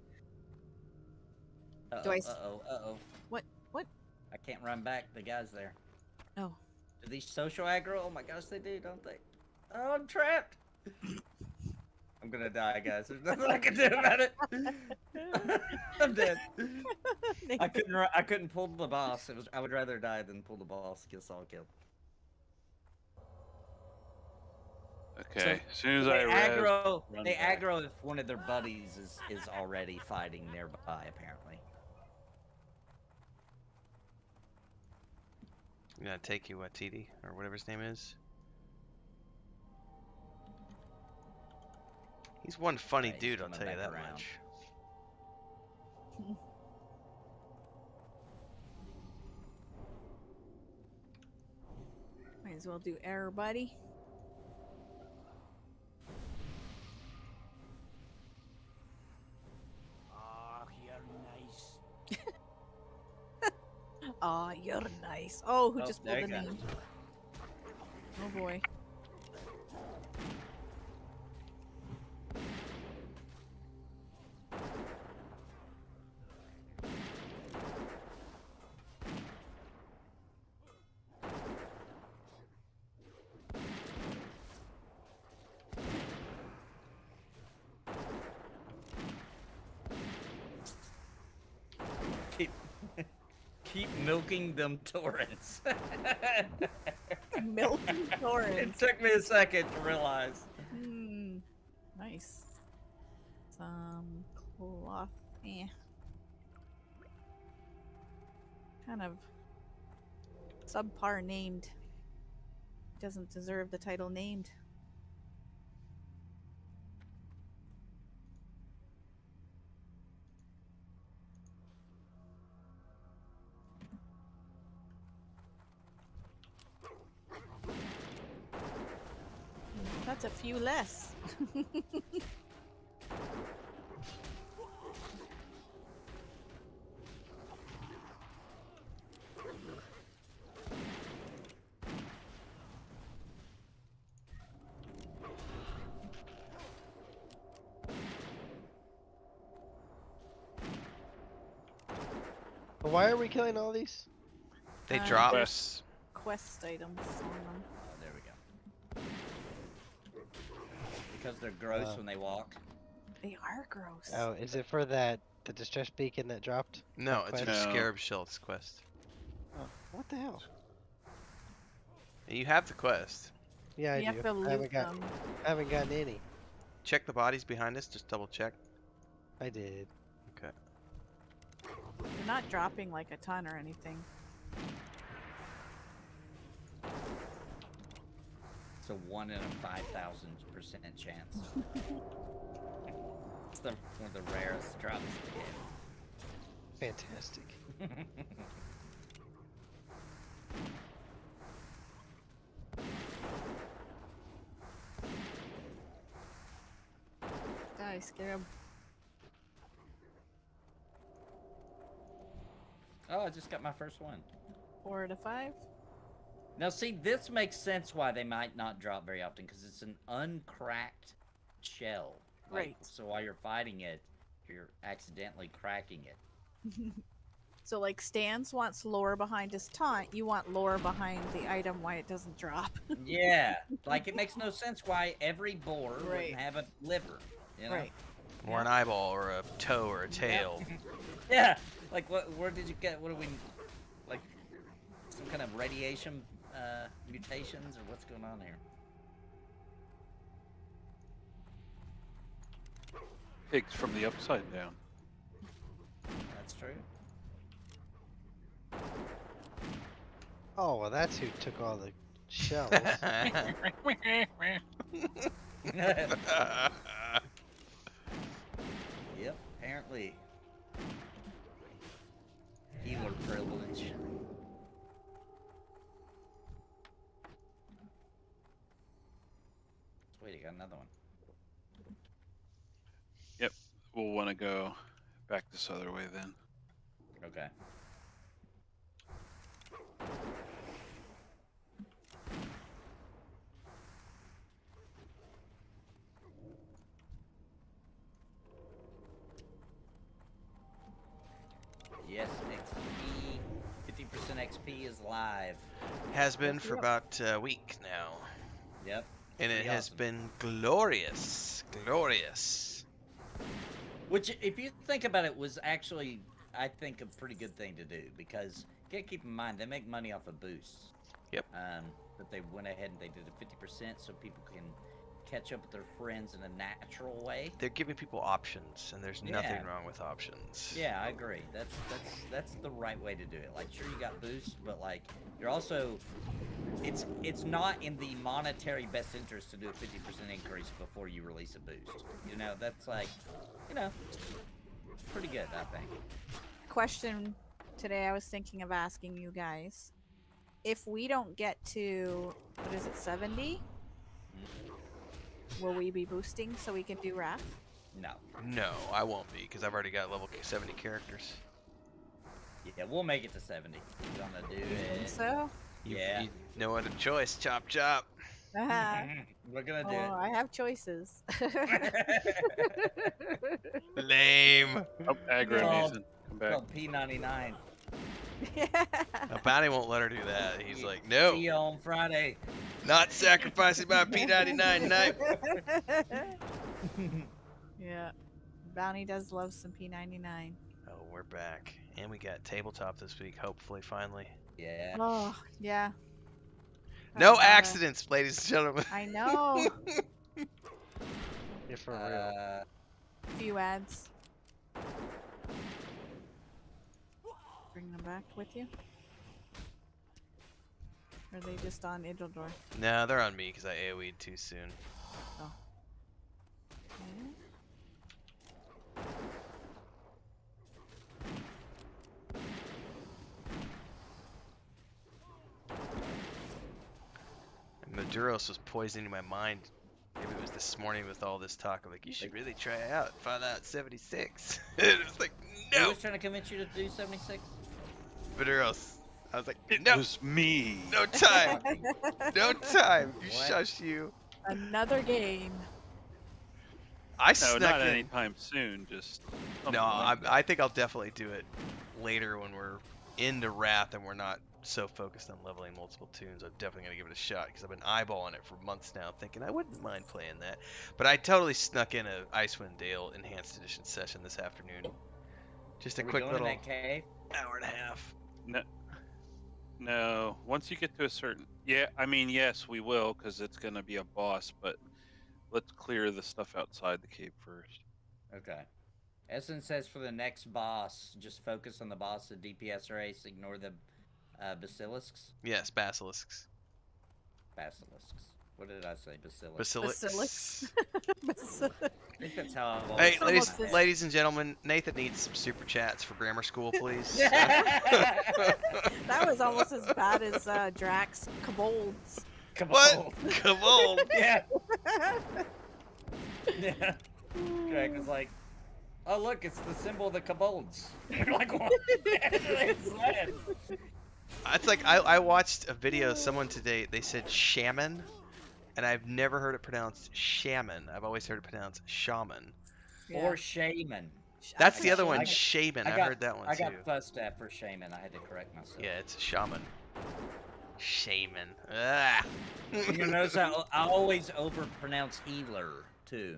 Uh-oh, Do I s- uh-oh, uh-oh. What? I can't run back. The guy's there. Oh. Do these social aggro? Oh my gosh, they do, don't they? Oh, I'm trapped. I'm gonna die, guys. There's nothing I can do about it. I'm dead. I couldn't pull the boss. I would rather die than pull the boss. Get us all killed. Okay, So, as soon as They I res, aggro. run They back. aggro if one of their buddies is already fighting nearby. Apparently. I'm gonna take you, TD, or whatever his name is. He's one funny Yeah, he's dude, I'll coming tell you back that around. much. Might as well do error, buddy. Oh, you're nice. Aw, you're nice. Oh, who Oh, just there pulled the you go. name? Oh boy. Keep milking them torrents. Milton It Torrens. took me a second to realize. Hmm. Nice. Some cloth. Kind of subpar named. Doesn't deserve the title named. That's a few less. But why are we killing all these? They Uh, drop. there's- Quest items on them. Oh, there we go. Because they're gross when they walk. They are gross. Oh, is it for the distress beacon that dropped? No, it's quest? a No. Scarab Shell's quest. Oh, what the hell? And you have the quest. Yeah, I you have do. to I loot them. haven't gotten any. Check the bodies behind us, just double check. I did. Okay. They're not dropping like a ton or anything. It's a 1 in a 5,000% chance. It's one of the rarest drops Fantastic. in the game. Get him. Oh, I just got my first one. 4 out of 5. Now, see, this makes sense why they might not drop very often, because it's an uncracked shell. Like, Right. So while you're fighting it, you're accidentally cracking it. So, like, Stans wants lore behind his taunt. You want lore behind the item why it doesn't drop. Yeah, like it makes no sense why every boar Right. wouldn't have a liver. You know? Right. Or an eyeball, or a toe, or a tail. Yeah. Like, what? Where did you get? What are we? Like, some kind of radiation mutations, or what's going on here? Pigs from the upside down. That's true. Oh, well, that's who took all the shells. Yep. Apparently, healer privilege. Wait, you got another one. We'll want to go back this other way then. Okay. Yes, XP, 50% XP is live. Has been for about a week now. Yep. And it Pretty has awesome. been glorious. Glorious. Which, if you think about it, was actually, I think, a pretty good thing to do, because you gotta keep in mind, they make money off of boosts. Yep. But they went ahead and they did it 50% so people can catch up with their friends in a natural way. They're giving people options, and there's nothing Yeah. wrong with options. Yeah, I agree. That's the right way to do it. Like, sure, you got boosts, but like, you're also, it's not in the monetary best interest to do a 50% increase before you release a boost. You know, that's like, you know, pretty good, I think. Question today I was thinking of asking you guys. If we don't get to, what is it, 70? Will we be boosting so we can do Wrath? No. No, I won't be, because I've already got level 70 characters. Yeah, we'll make it to 70. We're gonna do it. So? Yeah. You, no other choice. Chop, chop. We're gonna do Oh, I have choices. Lame. Oh, aggro No. Nathan. Come back. Called P99. A bounty won't let her do that. He's like, no, See you on Friday. not sacrificing my P99 knife. Yeah. Bounty does love some P99. Oh, we're back. And we got tabletop this week, hopefully, finally. Yeah. Oh, yeah. No accidents, ladies and gentlemen. I know. You're for real. Few ads. Bring them back with you? Or are they just on Idhradlor? No, they're on me because I AoE'd too soon. Okay. Maduros was poisoning my mind. Maybe it was this morning with all this talk. I'm like, you should really try out Fallout 76. And it was like, Who no, was trying to convince you to do 76? Maduros. I was like, It no, was me. no time, no time. You What? shush you. Another game. I No, snuck not in. anytime soon. Just something No, like that. I think I'll definitely do it later when we're into Wrath and we're not so focused on leveling multiple tunes. I'm definitely going to give it a shot because I've been eyeballing it for months now thinking I wouldn't mind playing that. But I totally snuck in a Icewind Dale Enhanced Edition session this afternoon. Just a Are we quick going little in that cave? hour and a half. No, once you get to a certain, yeah, I mean, yes, we will, because it's gonna be a boss. But let's clear the stuff outside the cave first. Okay. Essen says for the next boss, just focus on the boss of DPS or Ace, ignore the basilisks. Yes, basilisks. Basilisks. What did I say? Basilisk. Basilics. I think that's how I've Hey, always Almost said it. ladies and gentlemen, Nathan needs some super chats for grammar school, please. That was almost as bad as Drax Kobolds. Come What? on. Come on. Yeah. Yeah. Craig was like, "Oh look, it's the symbol of the kobolds." We're like, "What is that?" It's like I watched a video of someone today. They said shaman, and I've never heard it pronounced shaman. I've always heard it pronounced shaman. Or shaman. That's the other one, I- shaman. I heard that one I too. got fussed at for shaman. I had to correct myself. Yeah, it's shaman. Shaman. Ah. You notice I always overpronounce healer too,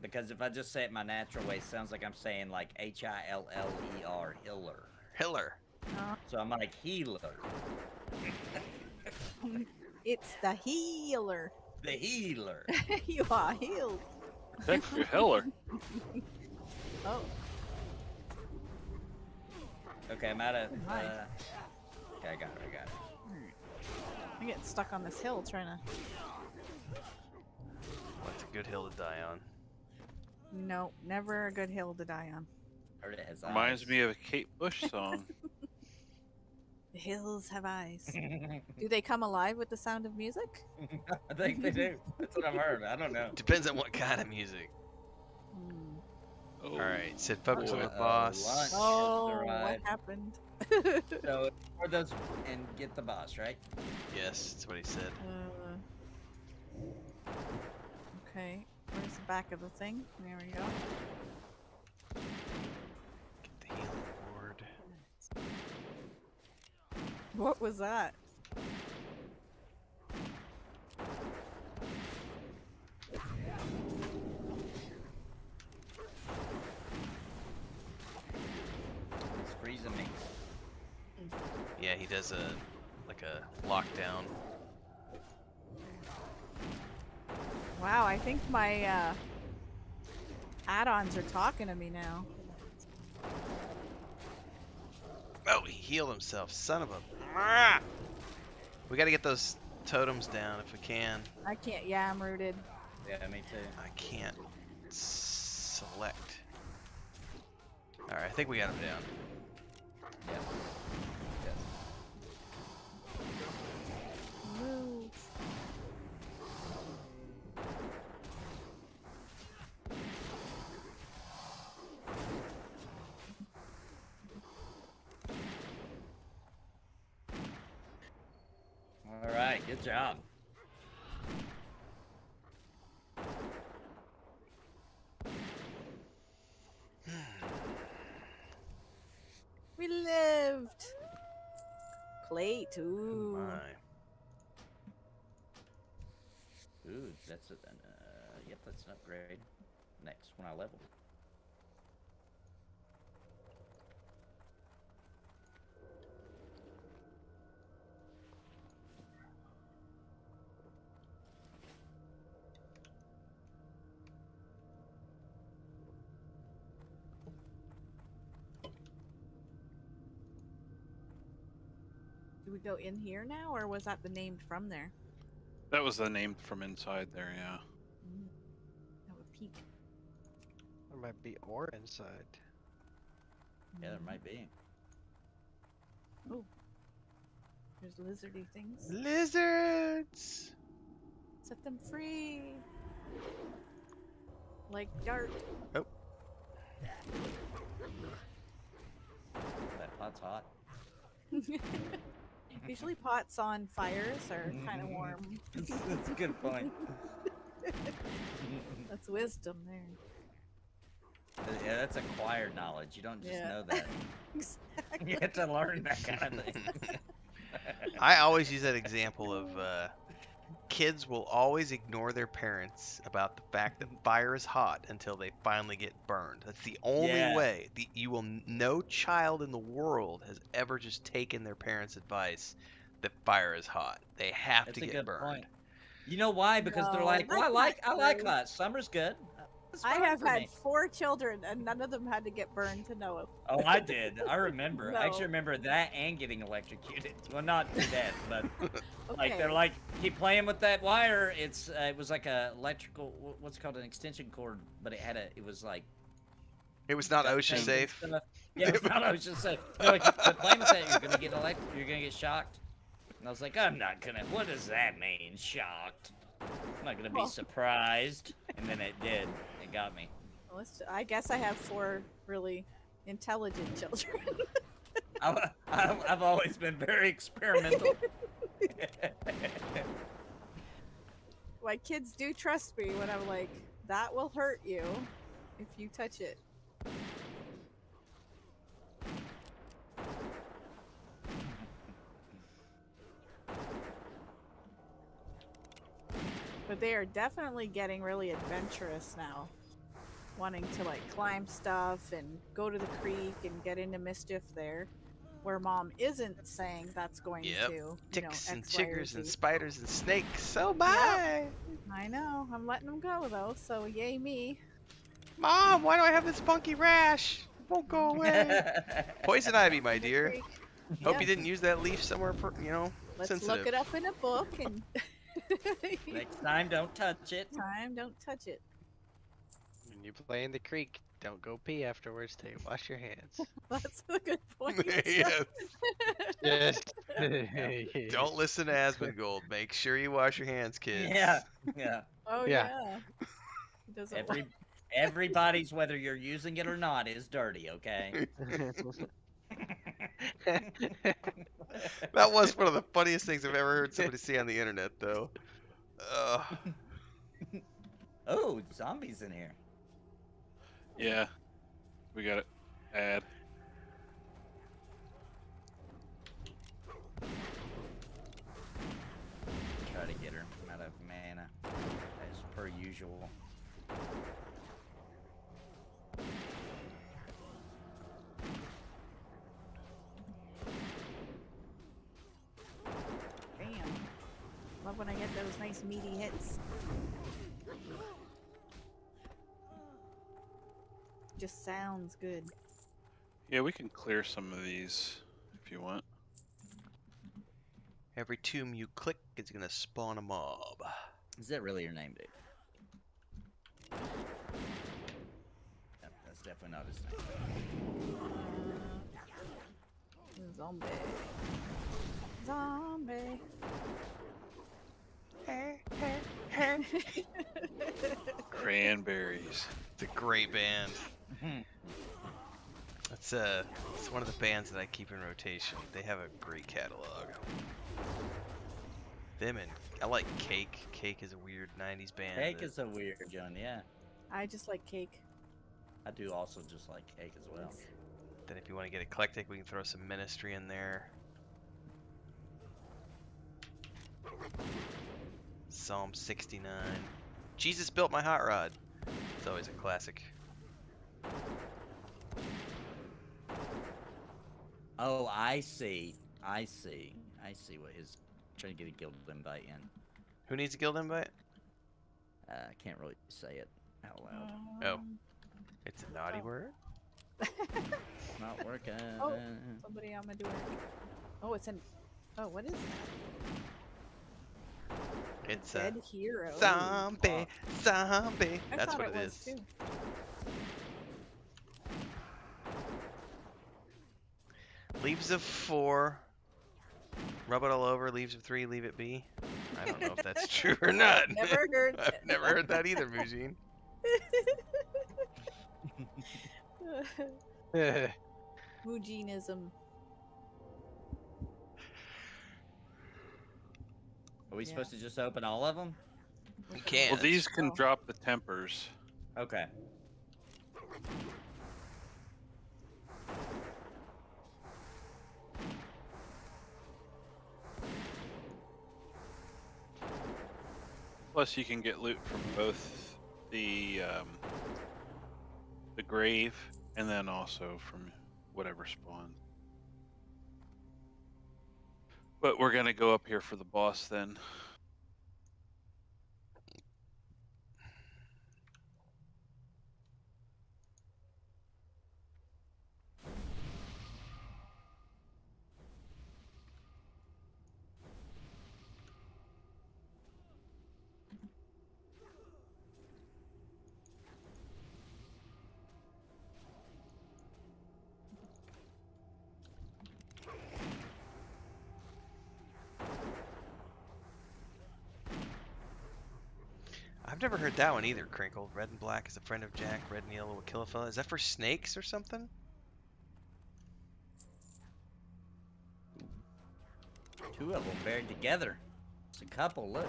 because if I just say it my natural way, it sounds like I'm saying like Hiller, healer. Hiller. So I'm like healer. It's the healer. The healer. You are healed. Thanks for your heller. Oh, Okay, I'm out of. Nice. Okay, I got it. I'm getting stuck on this hill trying to. What's a good hill to die on? No, never a good hill to die on. Heard it has Reminds eyes. me of a Kate Bush song. The hills have eyes. Do they come alive with the sound of music? I think they do. That's what I've heard. I don't know. Depends on what kind of music. Hmm. Oh. Alright, Sid, focus on the Uh-oh, boss. lunch. Oh, what Alright. happened? So, for those and get the boss, right? Yes, that's what he said. Okay, where's the back of the thing? There we go. Get the healing ward. What was that? It's freezing me. Yeah, he does a lockdown. Wow, I think my add-ons are talking to me now. Oh, he healed himself, son of a. Ah! We gotta get those totems down if we can. I can't. Yeah, I'm rooted. Yeah, me too. I can't select. Alright, I think we got him down. Yep. Move. All right, good job. We lived. Plate. Ooh. My. Ooh, that's yep, that's an upgrade. Next when I level. Do we go in here now, or was that the named from there? That was the name from inside there, yeah. Have a peek. There might be ore inside. Yeah, there might be. Oh, there's lizardy things. Lizards! Set them free. Like dart. Oh. That pot's hot. Usually pots on fires are kind of warm. That's a good point. That's wisdom there. Yeah, that's acquired knowledge. You don't just Yeah. know that. Exactly. You have to learn that kind of thing. I always use that example of kids will always ignore their parents about the fact that fire is hot until they finally get burned. That's the only Yeah. way. No child in the world has ever just taken their parents' advice that fire is hot. They have That's to a get good burned. point. You know why? Because they're No, like, well, that's I not like true. hot. Summer's good. It's I fine have for had me. 4 children, and none of them had to get burned to know it. Oh, I did. I remember. I actually No. remember that and getting electrocuted. Well, not to death, but like Okay. they're like, keep playing with that wire. It was like a electrical, what's it called, an extension cord, but it was like. It was not duct OSHA tape and safe. stuff. Yeah, it's not OSHA safe. They're like, quit playing with that. You're gonna get shocked. And I was like, I'm not gonna. What does that mean, shocked? I'm not gonna be Well. surprised. And then it did. It got me. Well, I guess I have 4 really intelligent children. I've always been very experimental. My kids do trust me when I'm like, that will hurt you if you touch it. But they are definitely getting really adventurous now. Wanting to like climb stuff and go to the creek and get into mischief there. Where mom isn't saying that's going Yep. to, you Ticks know, and X, Y, or chiggers and Z. spiders and snakes. So bye. I know. I'm letting them go though, so yay me. Mom, why do I have this funky rash? It won't go away. Poison ivy, my dear. Creek. Hope Yep. you didn't use that leaf somewhere, Let's sensitive. look it up in a book and Next time, don't touch it. don't touch it. When you play in the creek, don't go pee afterwards till you wash your hands. That's a good point. Yes. Yes. Don't listen to Asmongold. Make sure you wash your hands, kids. Yeah, yeah. Oh Yeah. yeah. It doesn't Everybody's, whether you're using it or not, is dirty. Okay. That was one of the funniest things I've ever heard somebody say on the internet, though. Oh, zombies in here. Yeah, we got it. Add. Try to get her out of mana, as per usual. Damn. Love when I get those nice meaty hits. Just sounds good. Yeah, we can clear some of these if you want. Every tomb you click is gonna spawn a mob. Is that really your name, dude? Yep, that's definitely not his name. Zombie. Zombie. Cranberries. It's a great band. It's one of the bands that I keep in rotation. They have a great catalog. Them and I like Cake. Cake is a weird '90s band. Cake that- is a weird one, yeah. I just like cake. I do also just like cake as well. Then if you want to get eclectic, we can throw some Ministry in there. Psalm 69. Jesus built my hot rod. It's always a classic. Oh, I see. I see what his trying to get a guild invite in. Who needs a guild invite? I can't really say it out loud. Oh. It's a naughty word? It's not working. Oh. Somebody on Maduric. Oh, it's an. Oh, what is that? It's Dead a hero. zombie. Zombie. I That's thought what it was is. Too. Leaves of 4. Rub it all over. Leaves of 3. Leave it be. I don't know if that's true or not. Never heard. I've never heard that either, Mujin. Mujinism. Are we Yeah. supposed to just open all of them? You can. Well, these can Oh. drop the tempers. Okay. Plus, you can get loot from both the grave and then also from whatever spawn. But we're gonna go up here for the boss then. I've never heard that one either, Crinkle. Red and black is a friend of Jack. Red and yellow will kill a fella. Is that for snakes or something? Two of them buried together. It's a couple, look.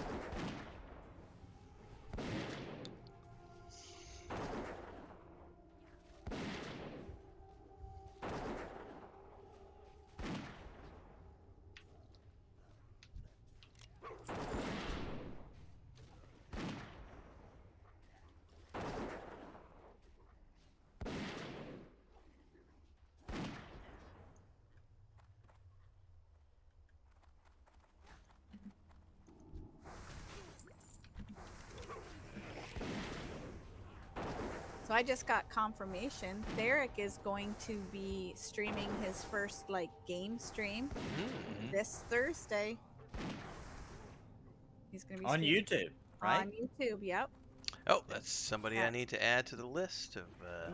So I just got confirmation. Theric is going to be streaming his first game stream this Thursday. He's going to be On streaming YouTube, right? on YouTube. Yep. Oh, that's somebody I need to add to the list of.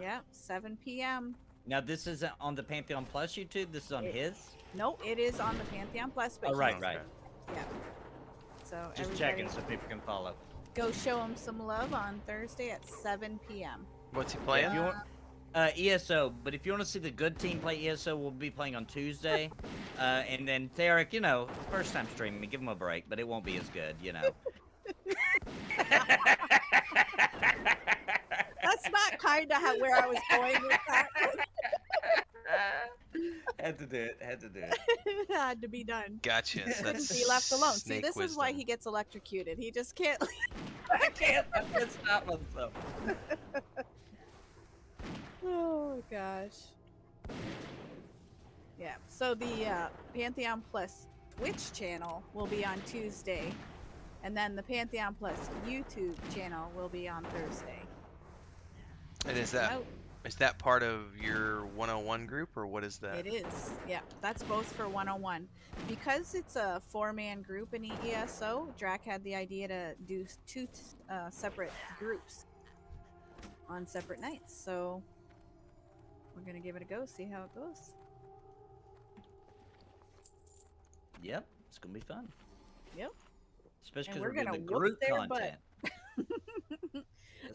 Yep. 7 p.m. Now this isn't on the Pantheon Plus YouTube. This is on his. No, it is on the Pantheon Plus. But Oh, right, right. Yeah. So Just everybody checking so people can follow. go show him some love on Thursday at 7 p.m. What's he playing? If you want, ESO, but if you want to see the good team play ESO, we'll be playing on Tuesday. And then Theric, first time streaming, give him a break, but it won't be as good, That's not kind of where I was going with that. Had to do it. It had to be done. Gotcha. So that's Be left alone. See, snake this is why wisdom. he gets electrocuted. He just can't. I can't stop myself. Oh gosh. Yeah. So the Pantheon Plus Twitch channel will be on Tuesday, and then the Pantheon Plus YouTube channel will be on Thursday. And is Check it that part of your 101 group, or what is that? It is. Yeah, that's both for 101. Because it's a 4-man group in ESO, Drac had the idea to do two separate groups on separate nights. So we're going to give it a go, see how it goes. Yep, it's gonna be fun. Yep. Especially And because we're we're gonna doing the whoop group their butt. content.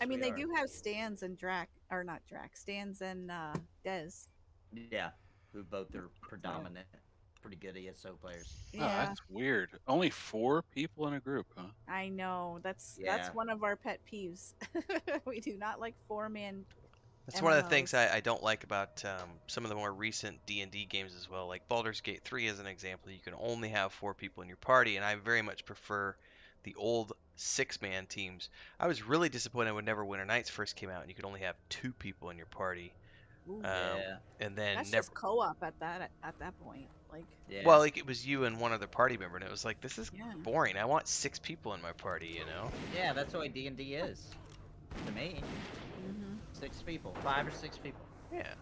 I mean, we they are. do have Stans and Stans and Dez. Yeah, who both are predominant, pretty good ESO players. Oh, Yeah, that's weird. Only 4 people in a group, huh? I know. That's Yeah. one of our pet peeves. We do not like 4-man. That's one of the things MMOs. I don't like about some of the more recent D&D games as well. Like Baldur's Gate 3 as an example, you can only have 4 people in your party, and I very much prefer the old 6-man teams. I was really disappointed when Neverwinter Nights first came out, and you could only have 2 people in your party. Ooh, Yeah, And then that's just co-op at that point. Like, yeah. well, like it was you and one other party member, and it was like, this is yeah. boring. I want 6 people in my party, you know? Yeah, that's the way D&D is. To me, Mm-hmm. 6 people, 5 or 6 people. Yeah.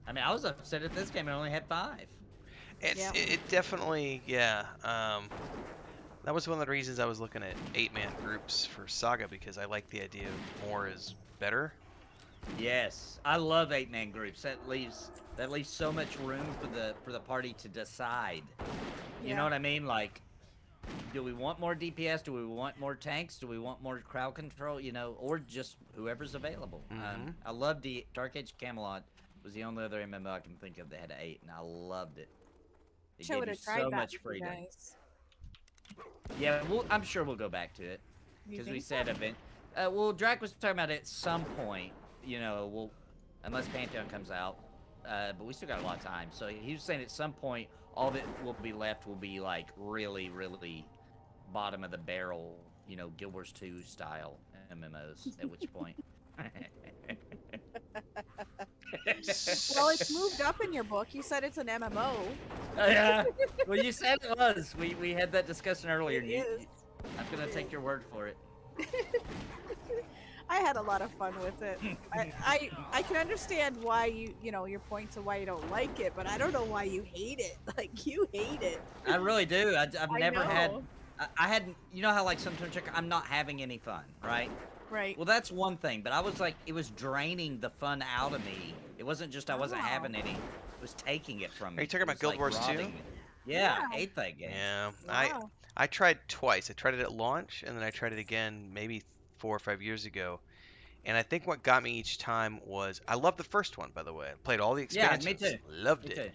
I mean, I was upset at this game. I only had 5. Yep. It definitely, yeah. That was one of the reasons I was looking at 8-man groups for Saga, because I like the idea of more is better. Yes, I love 8-man groups. That leaves so much room for the party to decide. You Yeah. know what I mean? Like, do we want more DPS? Do we want more tanks? Do we want more crowd control? Or just whoever's available. Mhm. I loved the Dark Age Camelot. Was the only other MMO I can think of that had 8, and I loved it. It Should gave you have tried so that much with you freedom. guys. Yeah, I'm sure we'll go back to it. You Because we think so? said event. Well, Drac was talking about it at some point. Unless Pantheon comes out. But we still got a lot of time. So he was saying at some point, all that will be left will be like really, really bottom of the barrel, Guild Wars 2 style MMOs. At which point. Well, it's moved up in your book. You said it's an MMO. Yeah. Well, you said it was. We had that discussion earlier. It And you, is. I'm gonna take your word for it. I had a lot of fun with it. I can understand why your points of why you don't like it, but I don't know why you hate it. Like, you hate it. I really do. I've I never had. know. I hadn't. You know how like sometimes I'm not having any fun, right? Right. Well, that's one thing, but I was like, it was draining the fun out of me. It wasn't just I wasn't Oh. having any; it was taking it from me. Are you talking It about was, Guild like, Wars 2? robbing me. Yeah, Yeah. I hate that game. Yeah, Wow. I tried twice. I tried it at launch, and then I tried it again maybe 4 or 5 years ago. And I think what got me each time was I loved the first one, by the way. I played all the Yeah, me expansions, too. loved Me it. too.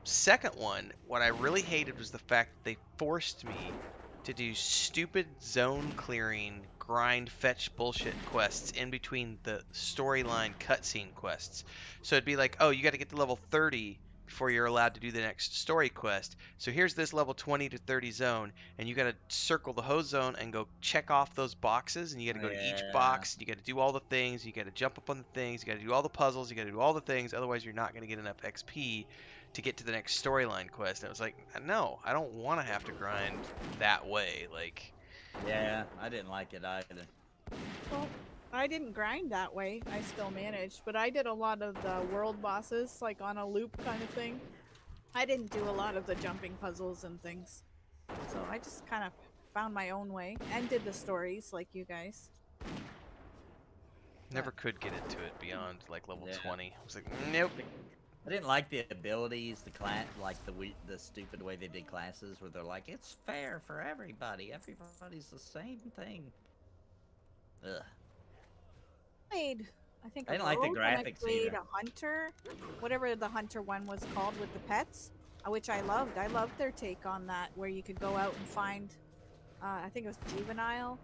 Second one, what I really hated was the fact that they forced me to do stupid zone clearing, grind, fetch bullshit quests in between the storyline cutscene quests. So it'd be like, oh, you got to get to level 30 before you're allowed to do the next story quest. So here's this level 20 to 30 zone, and you got to circle the whole zone and go check off those boxes, and you got to go to each Yeah. box, and you got to do all the things, you got to jump up on the things, you got to do all the puzzles, you got to do all the things, otherwise you're not going to get enough XP to get to the next storyline quest. And it was like, no, I don't want to have to grind that way. Like, Yeah, I didn't like it either. Well, I didn't grind that way. I still managed, but I did a lot of the world bosses, like on a loop kind of thing. I didn't do a lot of the jumping puzzles and things. So I just kind of found my own way and did the stories like you guys. never could get into it beyond like level Yeah. 20. I was like, nope. I didn't like the abilities, the class, like the stupid way they did classes, where they're like, it's fair for everybody. Everybody's the same thing. Ugh. I think I a didn't like the rogue, and I graphics played either. a hunter, whatever the hunter one was called with the pets, which I loved. I loved their take on that, where you could go out and find, I think it was juvenile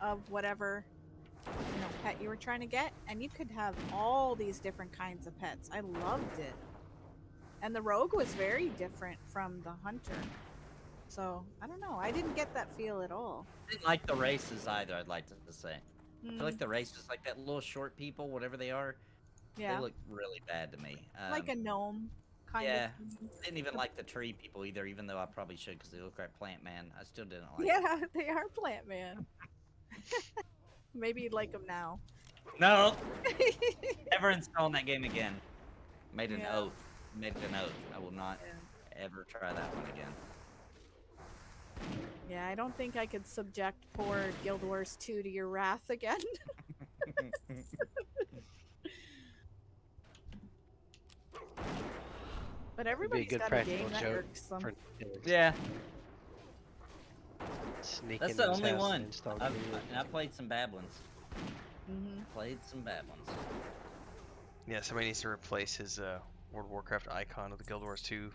of whatever pet you were trying to get, and you could have all these different kinds of pets. I loved it. And the rogue was very different from the hunter. So, I don't know. I didn't get that feel at all. I didn't like the races either, I'd like to say. I Mm, feel like the races, like that little short people, whatever they are, yeah, they look really bad to me. like a gnome kind yeah. of thing. I didn't even like the tree people either, even though I probably should, because they look like Plant Man. I still didn't like them. Yeah, they are Plant Man. Maybe you'd like them now. No! Never installing that game again. Made an Yeah. oath. Made an oath. I will not ever try that one again. Yeah, I don't think I could subject poor Guild Wars 2 to your wrath again. But Would be a everybody's good got a practical game that joke irks them. for Yeah, sneak that's into the his only house one. and install I've, Google. and I played some bad ones. Mm-hmm. Played some bad ones. Yeah, somebody needs to replace his World of Warcraft icon with the Guild Wars 2.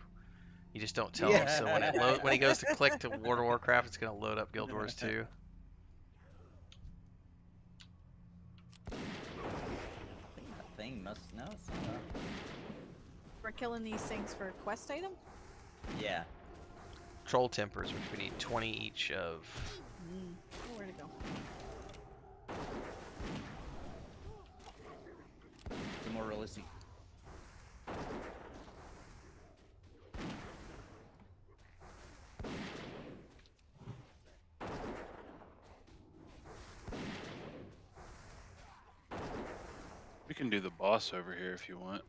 You just don't tell him. So when he goes to click to World of Warcraft, it's gonna load up Guild Wars 2. I think that thing must know. It's not up. We're killing these things for a quest item? Yeah. Troll tempers, which we need 20 each of. Mm. Oh, where'd it go? The more realistic. We can do the boss over here if you want.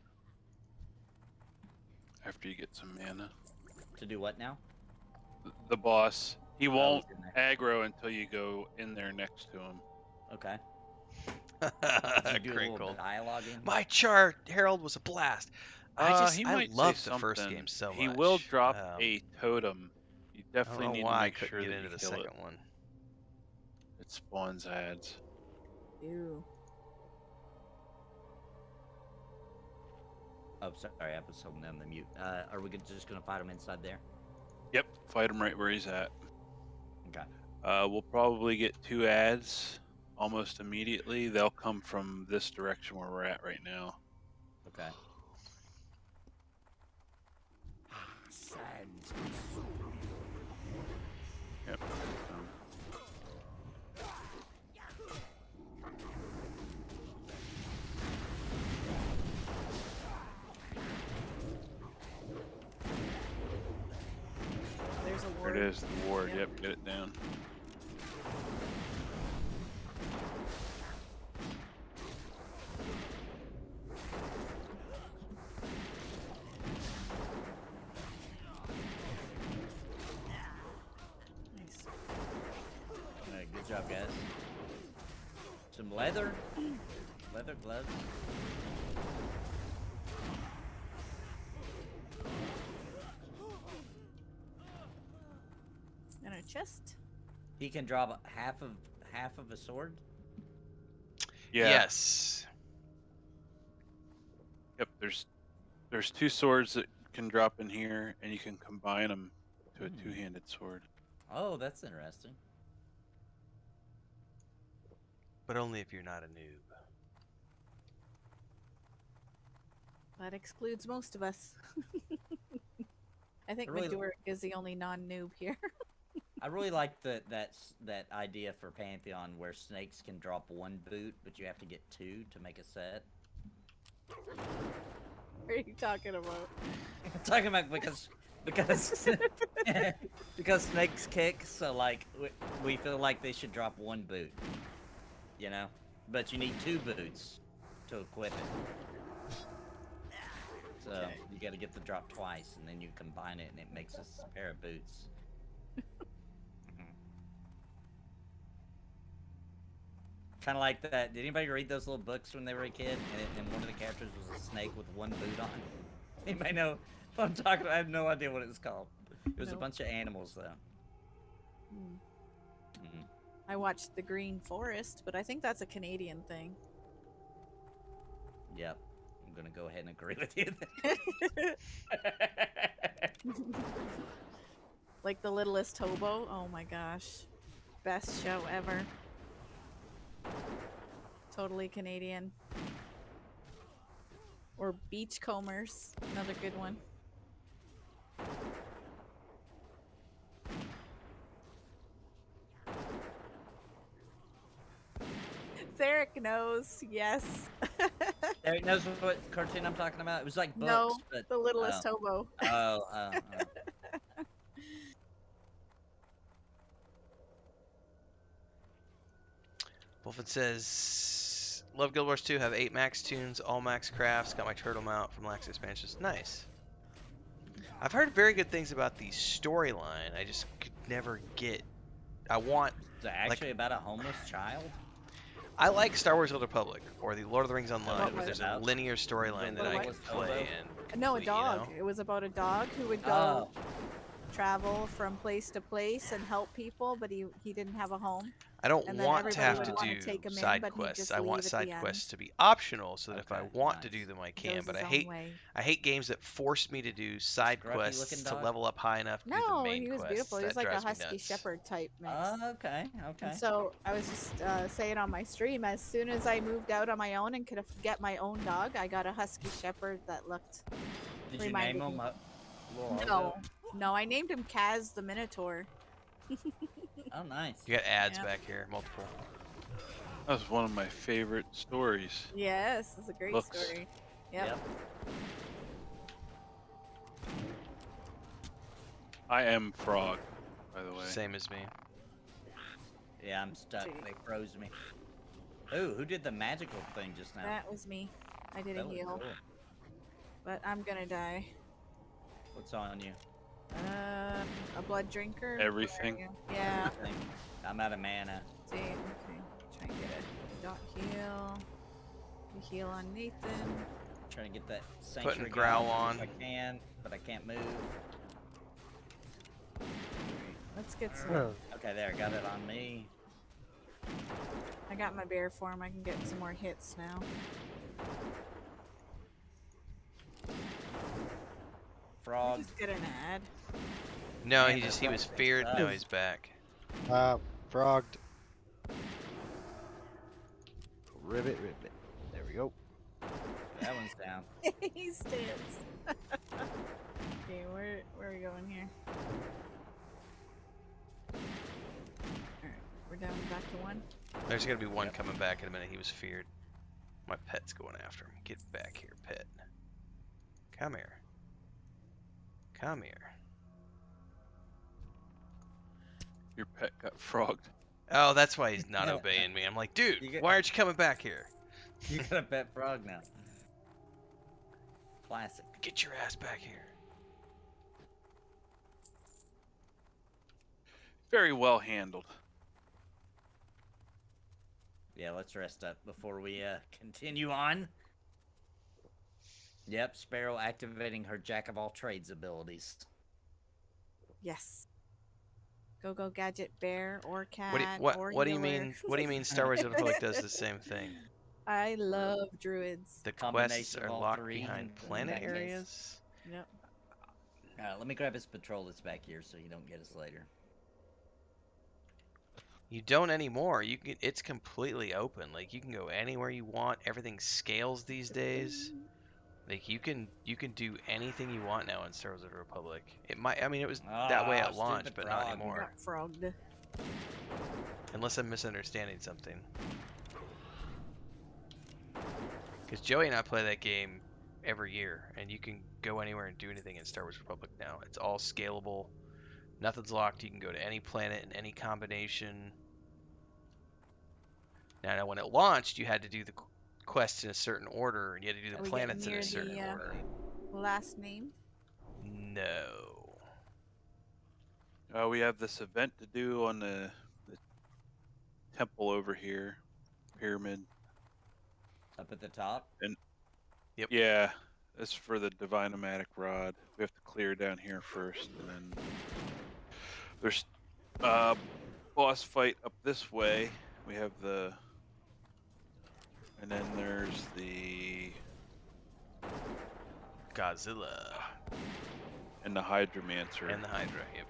After you get some mana. To do what now? The boss, he Oh, won't he's in there. aggro until you go in there next to him. Okay. Did you do a little Crinkled. dialoguing? My chart, Herald, was a blast. He I might say loved the first something. game so much. He will drop Um, a totem. You I definitely don't know need why to I make couldn't sure get that into you the kill second it. one. It spawns ads. Ew. Oh, sorry, I was holding down the mute. Are we just gonna fight him inside there? Yep, fight him right where he's at. Okay. We'll probably get 2 ads almost immediately. They'll come from this direction where we're at right now. Okay. Yep. There's a There ward. it is, the ward. Yep. Yep, get it down. Nice. Good job, guys. Some leather. Leather gloves. chest. He can drop half of a sword. Yeah. Yes. Yep. There's 2 swords that can drop in here, and you can combine them to a Hmm. 2-handed sword. Oh, that's interesting. But only if you're not a noob. That excludes most of us. I think I really- Maduric is the only non-noob here. I really like that idea for Pantheon where snakes can drop 1 boot, but you have to get 2 to make a set. What are you talking about? I'm talking about because because snakes kick, so like we feel like they should drop 1 boot, you know, but you need 2 boots to equip it. So Okay. you got to get the drop twice, and then you combine it, and it makes a pair of boots. Kind of like that. Did anybody read those little books when they were a kid? And one of the characters was a snake with 1 boot on. Anybody know what I'm talking about? I have no idea what it was called. It was a Nope. bunch of animals, though. Hmm. Mhm. I watched The Green Forest, but I think that's a Canadian thing. Yep. I'm gonna go ahead and agree with you. Like The Littlest Hobo. Oh my gosh. Best show ever. Totally Canadian. Or Beachcombers. Another good one. Theric knows, yes. Eric knows what cartoon I'm talking about. It was like books, No, but The Littlest Hobo. oh. Wolfen says, love Guild Wars 2, have 8 max tunes, all max crafts, got my turtle mount from last expansions. Nice. I've heard very good things about the storyline. I just could never get. I want. Is it actually about a homeless child? I like Star Wars Old Republic or the Lord of the Rings Online, What where was there's it a about? linear storyline that What I was can Hobo? play and. No, a complete, dog. You know? It was about a dog who would go Oh, travel from place to place and help people, but he didn't have a home. I don't And then want to everybody have would to wanna do take him in, side but he'd quests. just I want leave at side the quests end. to be optional, so that if I Okay, want to nice. do them, I can. Goes But his I own hate way. games that force me to do side Scruffy quests looking to dog? level up high enough to do the No, main he was quests. beautiful. He was That like a drives me husky nuts. shepherd type mix. okay. And so I was just saying on my stream, as soon as I moved out on my own and could get my own dog, I got a husky shepherd that looked. Did you reminded name him? me. Little No, Hobo? no, I named him Kaz the Minotaur. Oh, nice. You got ads Yeah. back here, multiple. That was one of my favorite stories. Yes, it's a great Looks. story. Yep. I am Frog, by the way. Same as me. Yeah, I'm stuck. Gee. They froze me. Ooh, who did the magical thing just now? That was me. I did a That was heal, cool. but I'm gonna die. What's on you? A blood drinker. Everything. Where are you? Yeah. I'm out of mana. See, okay. Try and get a dot heal. We heal on Nathan. Trying to get that sanctuary growl going on. if I can, but I can't move. Let's get some. Okay, there, got it on me. I got my bear form. I can get some more hits now. Did I Frog. just get an ad. No, Man, he that's was right, it feared. Now does. he's back. Frogged. Ribbit. There we go. That one's down. He stands. Okay, where are we going here? Alright, we're down back to 1. There's gonna be one coming back in a minute. He was feared. My pet's going after him. Get back here, pet. Come here. Come here. Your pet got frogged. Oh, that's why he's not obeying me. I'm like, dude, You get- why aren't you coming back here? You got a pet frog now. Classic. Get your ass back here. Very well handled. Yeah, let's rest up before we continue on. Yep, Sparoh activating her jack of all trades abilities. Yes. Go Gadget Bear or Cat or what do you Healer. mean? What do you mean? Star Wars: The Republic does the same thing. I love druids. The quests Combination are of all locked three behind in planet that case. areas. Yep. Let me grab his patrol that's back here so you don't get us later. You don't anymore. You can. It's completely open. Like you can go anywhere you want. Everything scales these days. Like you can do anything you want now in Star Wars: The Republic. It might. I mean, it was that way at launch, stupid but not frog. anymore. Got frogged. Unless I'm misunderstanding something. Because Joey and I play that game every year, and you can go anywhere and do anything in Star Wars Republic now. It's all scalable. Nothing's locked. You can go to any planet in any combination. Now, when it launched, you had to do the quests in a certain order, and you had to do Are the we planets in getting a near certain the order. last name? No. We have this event to do on the temple over here, pyramid. Up at the top. Yep. Yeah, it's for the divine Amatic rod. We have to clear down here first, and then there's boss fight up this way. We have the, and then there's the Godzilla and the Hydromancer. and the Hydra. Yep.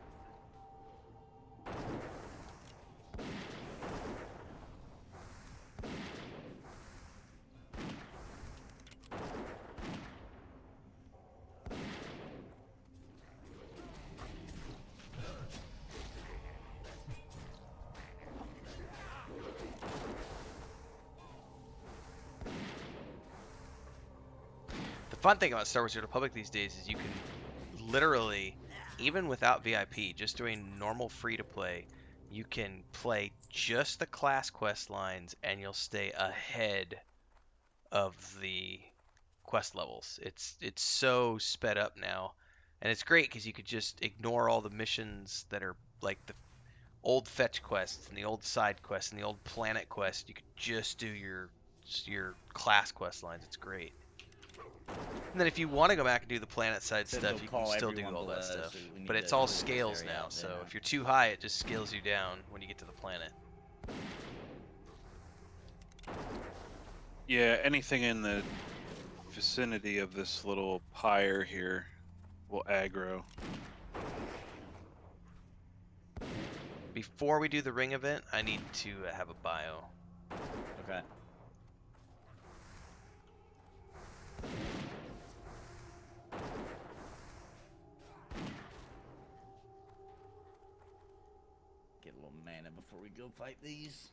The fun thing about Star Wars: The Republic these days is you can literally, even without VIP, just doing normal free-to-play, you can play just the class quest lines and you'll stay ahead of the quest levels. It's so sped up now, and it's great because you could just ignore all the missions that are like the old fetch quests and the old side quests and the old planet quests. You could just do your class quest lines. It's great. And then if you want to go back and do the planet side Says stuff, they'll you can call still do everyone all that below, stuff. so we need But it's to all clear this scales area now, out so then, if you're too high, it just scales you down when you get to the planet. Yeah, anything in the vicinity of this little pyre here will aggro. Before we do the ring event, I need to have a bio. Okay. Get a little mana before we go fight these.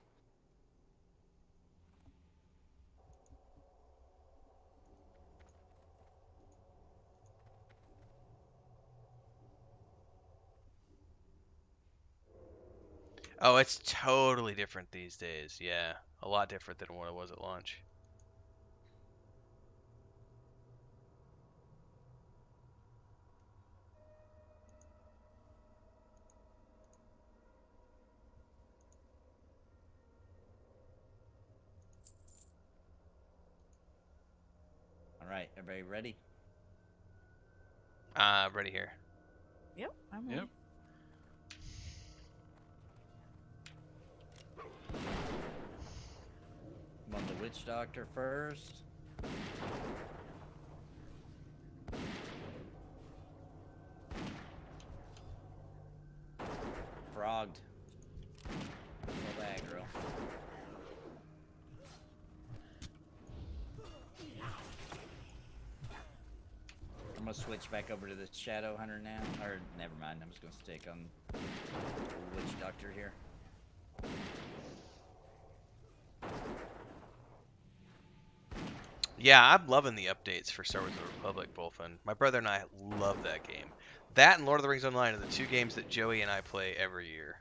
Oh, it's totally different these days. Yeah, a lot different than what it was at launch. All right, everybody ready? Ready here. Yep, I'm ready. Yep. I'm on the Witch Doctor first. Frogged. Full aggro. I'm gonna switch back over to the Shadow Hunter now. Or, never mind, I'm just gonna stick on the Witch Doctor here. Yeah, I'm loving the updates for Star Wars: The Republic, Bolfin. My brother and I love that game. That and Lord of the Rings Online are the two games that Joey and I play every year.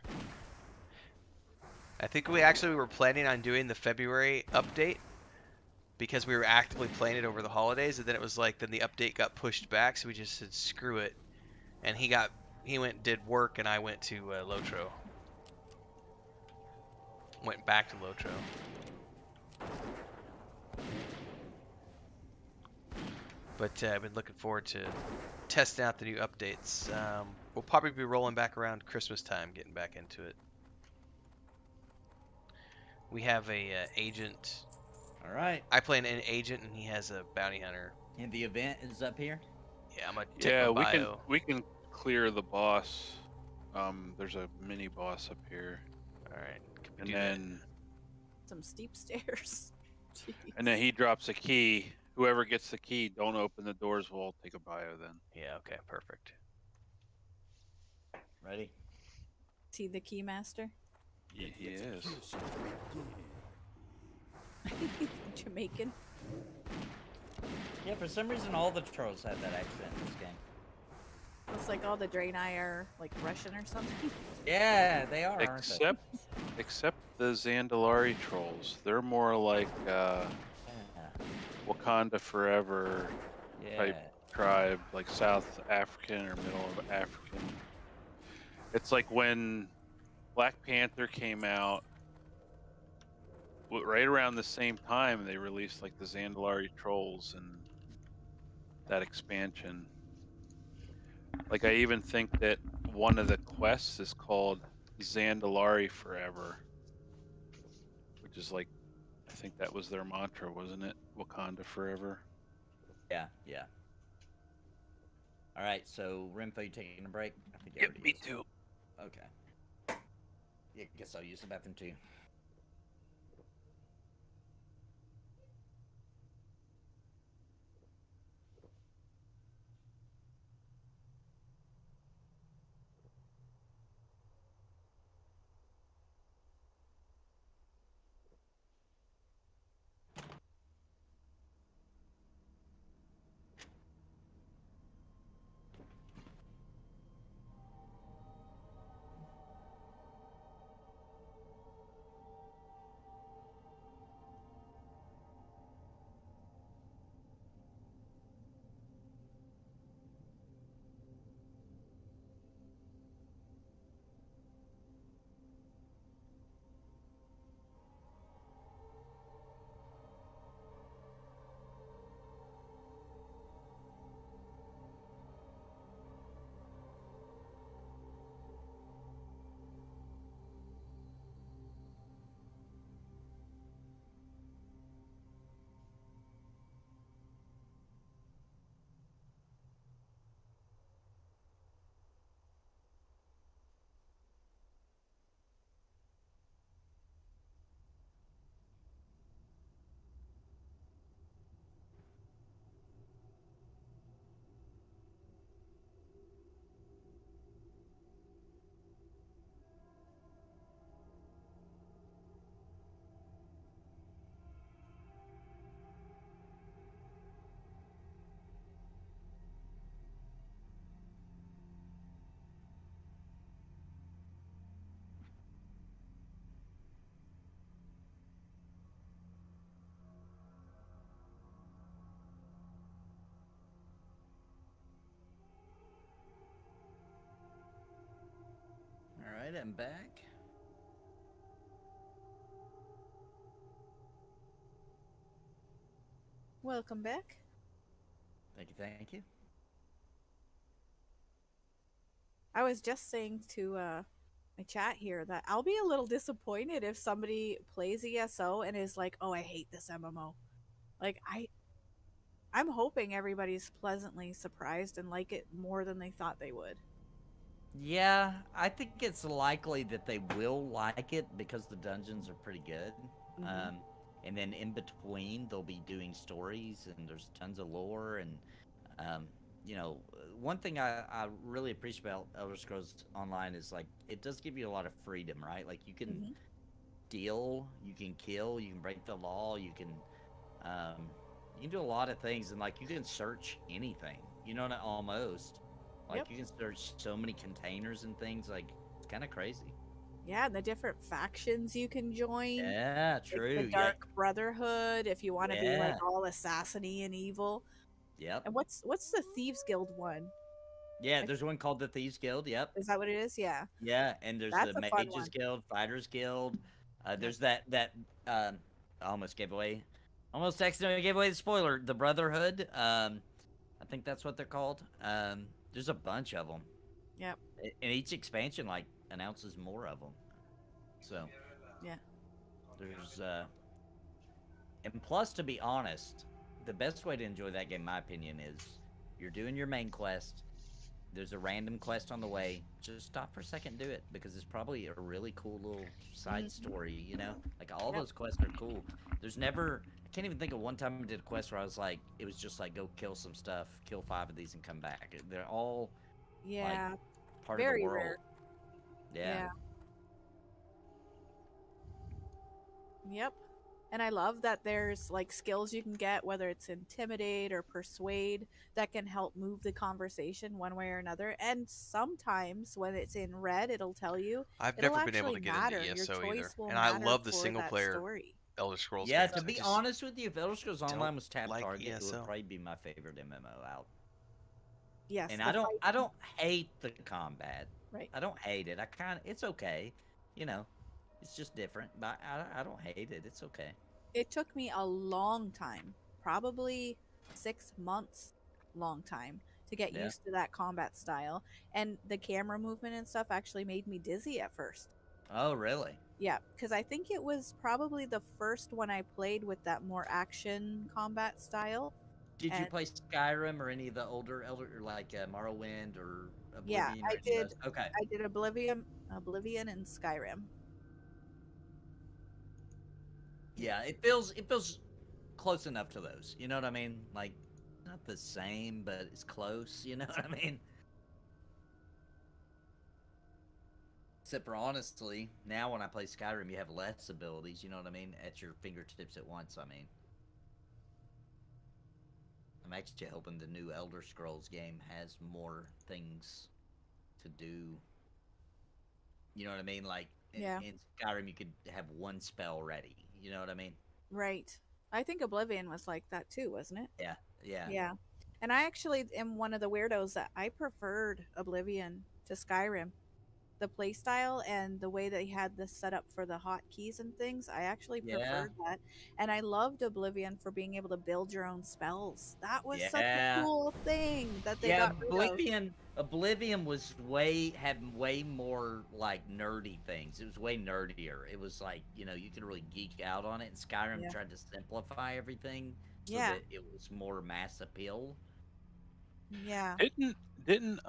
I think we were planning on doing the February update because we were actively playing it over the holidays, and then it was like then the update got pushed back, so we just said screw it. And he went and did work, and I went to Lotro. Went back to Lotro. But I've been looking forward to testing out the new updates. We'll probably be rolling back around Christmas time, getting back into it. We have a agent. All right. I play an agent, and he has a bounty hunter. And the event is up here. Yeah, I'm gonna take Yeah, my bio. we can clear the boss. There's a mini boss up here, All right, and do that. then Some steep stairs. and then he drops a key. Whoever gets the key, don't open the doors. We'll take a bio then. Yeah, okay, perfect. Ready? See the key master? Yeah, he is. Jamaican. Yeah, for some reason all the trolls have that accent in this game. Looks like all the Draenei are like Russian or something. Yeah, they are, aren't they? Except the Zandalari trolls. They're more like Wakanda Forever Yeah. type tribe, like South African or Middle of African. It's like when Black Panther came out, right around the same time they released like the Zandalari trolls and that expansion. Like I even think that one of the quests is called Zandalari Forever, which is like, I think that was their mantra, wasn't it? Wakanda Forever. Yeah, yeah. All right, so Renfo, you taking a break? I think Yep, already me is. too. Okay. Yeah, guess I'll use the bathroom too. All right, I'm back. Welcome back. Thank you, thank you. I was just saying to my chat here that I'll be a little disappointed if somebody plays ESO and is like, "Oh, I hate this MMO." Like I'm hoping everybody's pleasantly surprised and like it more than they thought they would. Yeah, I think it's likely that they will like it because the dungeons are pretty good. Mhm. And then in between, they'll be doing stories, and there's tons of lore. And you know, one thing I really appreciate about Elder Scrolls Online is like it does give you a lot of freedom, right? Like you can Mhm. steal, you can kill, you can break the law, you can do a lot of things, and like you can search anything. You know, not almost. Like Yep. you can search so many containers and things. Like it's kind of crazy. Yeah, and the different factions you can join. Yeah, Like true. the Yeah. Dark Brotherhood, if you want to be like Yeah. all assassin-y and evil. Yep. And what's the Thieves Guild one? Yeah, there's one called the Thieves Guild. Yep. Is that what it is? Yeah. Yeah, and there's That's the a fun Mages one. Guild, Fighters Guild. There's that I almost gave away, almost accidentally gave away the spoiler. The Brotherhood. I think that's what they're called. There's a bunch of them. Yep. And each expansion like announces more of them. So. Yeah. There's and plus, to be honest, the best way to enjoy that game, in my opinion, is you're doing your main quest. There's a random quest on the way. Just stop for a second and do it, because it's probably a really cool little side story, you know? Like, all those quests are cool. There's never... I can't even think of one time I did a quest where I was like, it was just like, go kill some stuff, kill 5 of these and come back. They're all, Yeah. like, part Very of the world. rare. Yeah. Yep. And I love that there's like skills you can get, whether it's intimidate or persuade, that can help move the conversation one way or another. And sometimes when it's in red, it'll tell you. I've It'll never been able to actually get matter. into Your ESO either. choice will And I matter love the for single that player story. Elder Scrolls Yeah, games. to I be just honest with you, if Elder Scrolls don't Online was Tap like Target, it ESO. would probably be my favorite MMO out. Yes. And the I don't hate the combat. Right. I don't hate it. It's okay. You know, it's just different. But I don't hate it. It's okay. It took me a long time, probably 6 months, long time, to get used to that combat style. And the camera movement and stuff actually made me dizzy at first. Oh, really? Yeah, because I think it was probably the first one I played with that more action combat style. Did you And- play Skyrim or any of the older like Morrowind or Oblivion? Yeah, or I any of did. those? Okay. I did Oblivion, and Skyrim. Yeah, it feels close enough to those. You know what I mean? Like, not the same, but it's close. You know what I mean? Except for honestly, now when I play Skyrim, you have less abilities. You know what I mean? At your fingertips at once. I mean, I'm actually hoping the new Elder Scrolls game has more things to do. You know what I mean? Like, Yeah. in Skyrim, you could have one spell ready. You know what I mean? Right. I think Oblivion was like that too, wasn't it? Yeah. Yeah. And I actually am one of the weirdos that I preferred Oblivion to Skyrim. The playstyle and the way they had this set up for the hotkeys and things, I actually preferred that. And I loved Oblivion for being able to build your own spells. That was such a cool thing that they got rid of. Oblivion was had way more like nerdy things. It was way nerdier. It was like, you know, you could really geek out on it. And Skyrim tried to simplify everything so that it was more mass appeal. Yeah. Didn't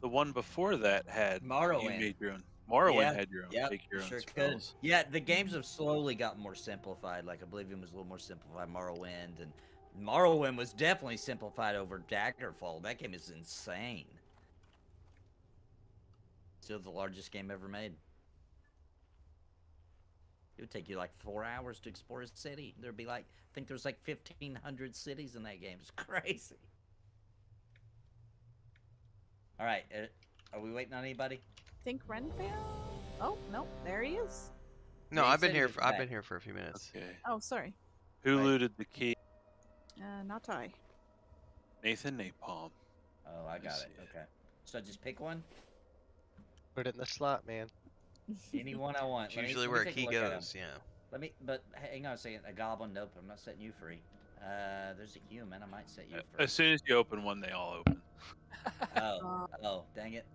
the one before that had Morrowind. You made your own. Morrowind had your own. Take your own spells. Yeah, the games have slowly gotten more simplified. Like Oblivion was a little more simplified. Morrowind was definitely simplified over Daggerfall. That game is insane. Still the largest game ever made. It would take you like 4 hours to explore a city. There'd be like, I think there's like 1,500 cities in that game. It's crazy. All right, are we waiting on anybody? Think Renfail? Oh, no, there he is. No, Yeah, he I've been said he here. was I've back. been here for a few minutes. Okay. Oh, sorry. Who Right. looted the key? Not I. Nathan Napalm. Oh, I got it. Okay. So I just pick one? Put it in the slot, man. Any one I want. It's Let me- usually let me where a take key look at 'em. goes. Yeah. But hang on a second. A goblin? Nope, I'm not setting you free. There's a human. I might set you free. As soon as you open one, they all open. Oh, dang it.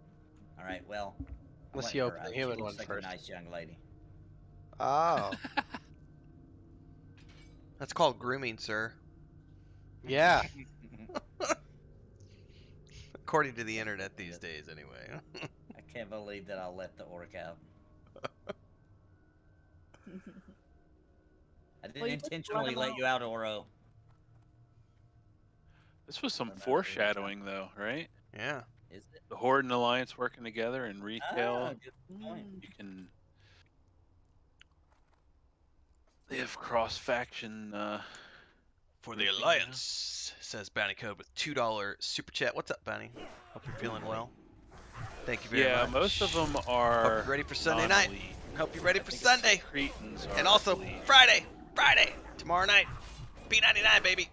All right, well. I'm Unless letting you her open the out. human She one looks like first. a nice young lady. Oh, That's called grooming, sir. yeah. According to the internet these days, anyway. I can't believe that I let the orc out. I didn't Well, you just let intentionally him let out. you out, Oro. This was some No matter foreshadowing, though, right? Yeah. Is it? The Horde and Alliance working together in retail. Ah, good point. Mm. You can. They have cross-faction. For the Grouping, yeah. Alliance, says Bounty Code with $2 super chat. What's up, Bounty? Hope you're feeling well. Thank you very Yeah, much. most of them Hope are. you're ready for Sunday night. non-elite. Hope you're ready I for think Sunday. the Cretans are And also elite. Friday, tomorrow night, B99, baby.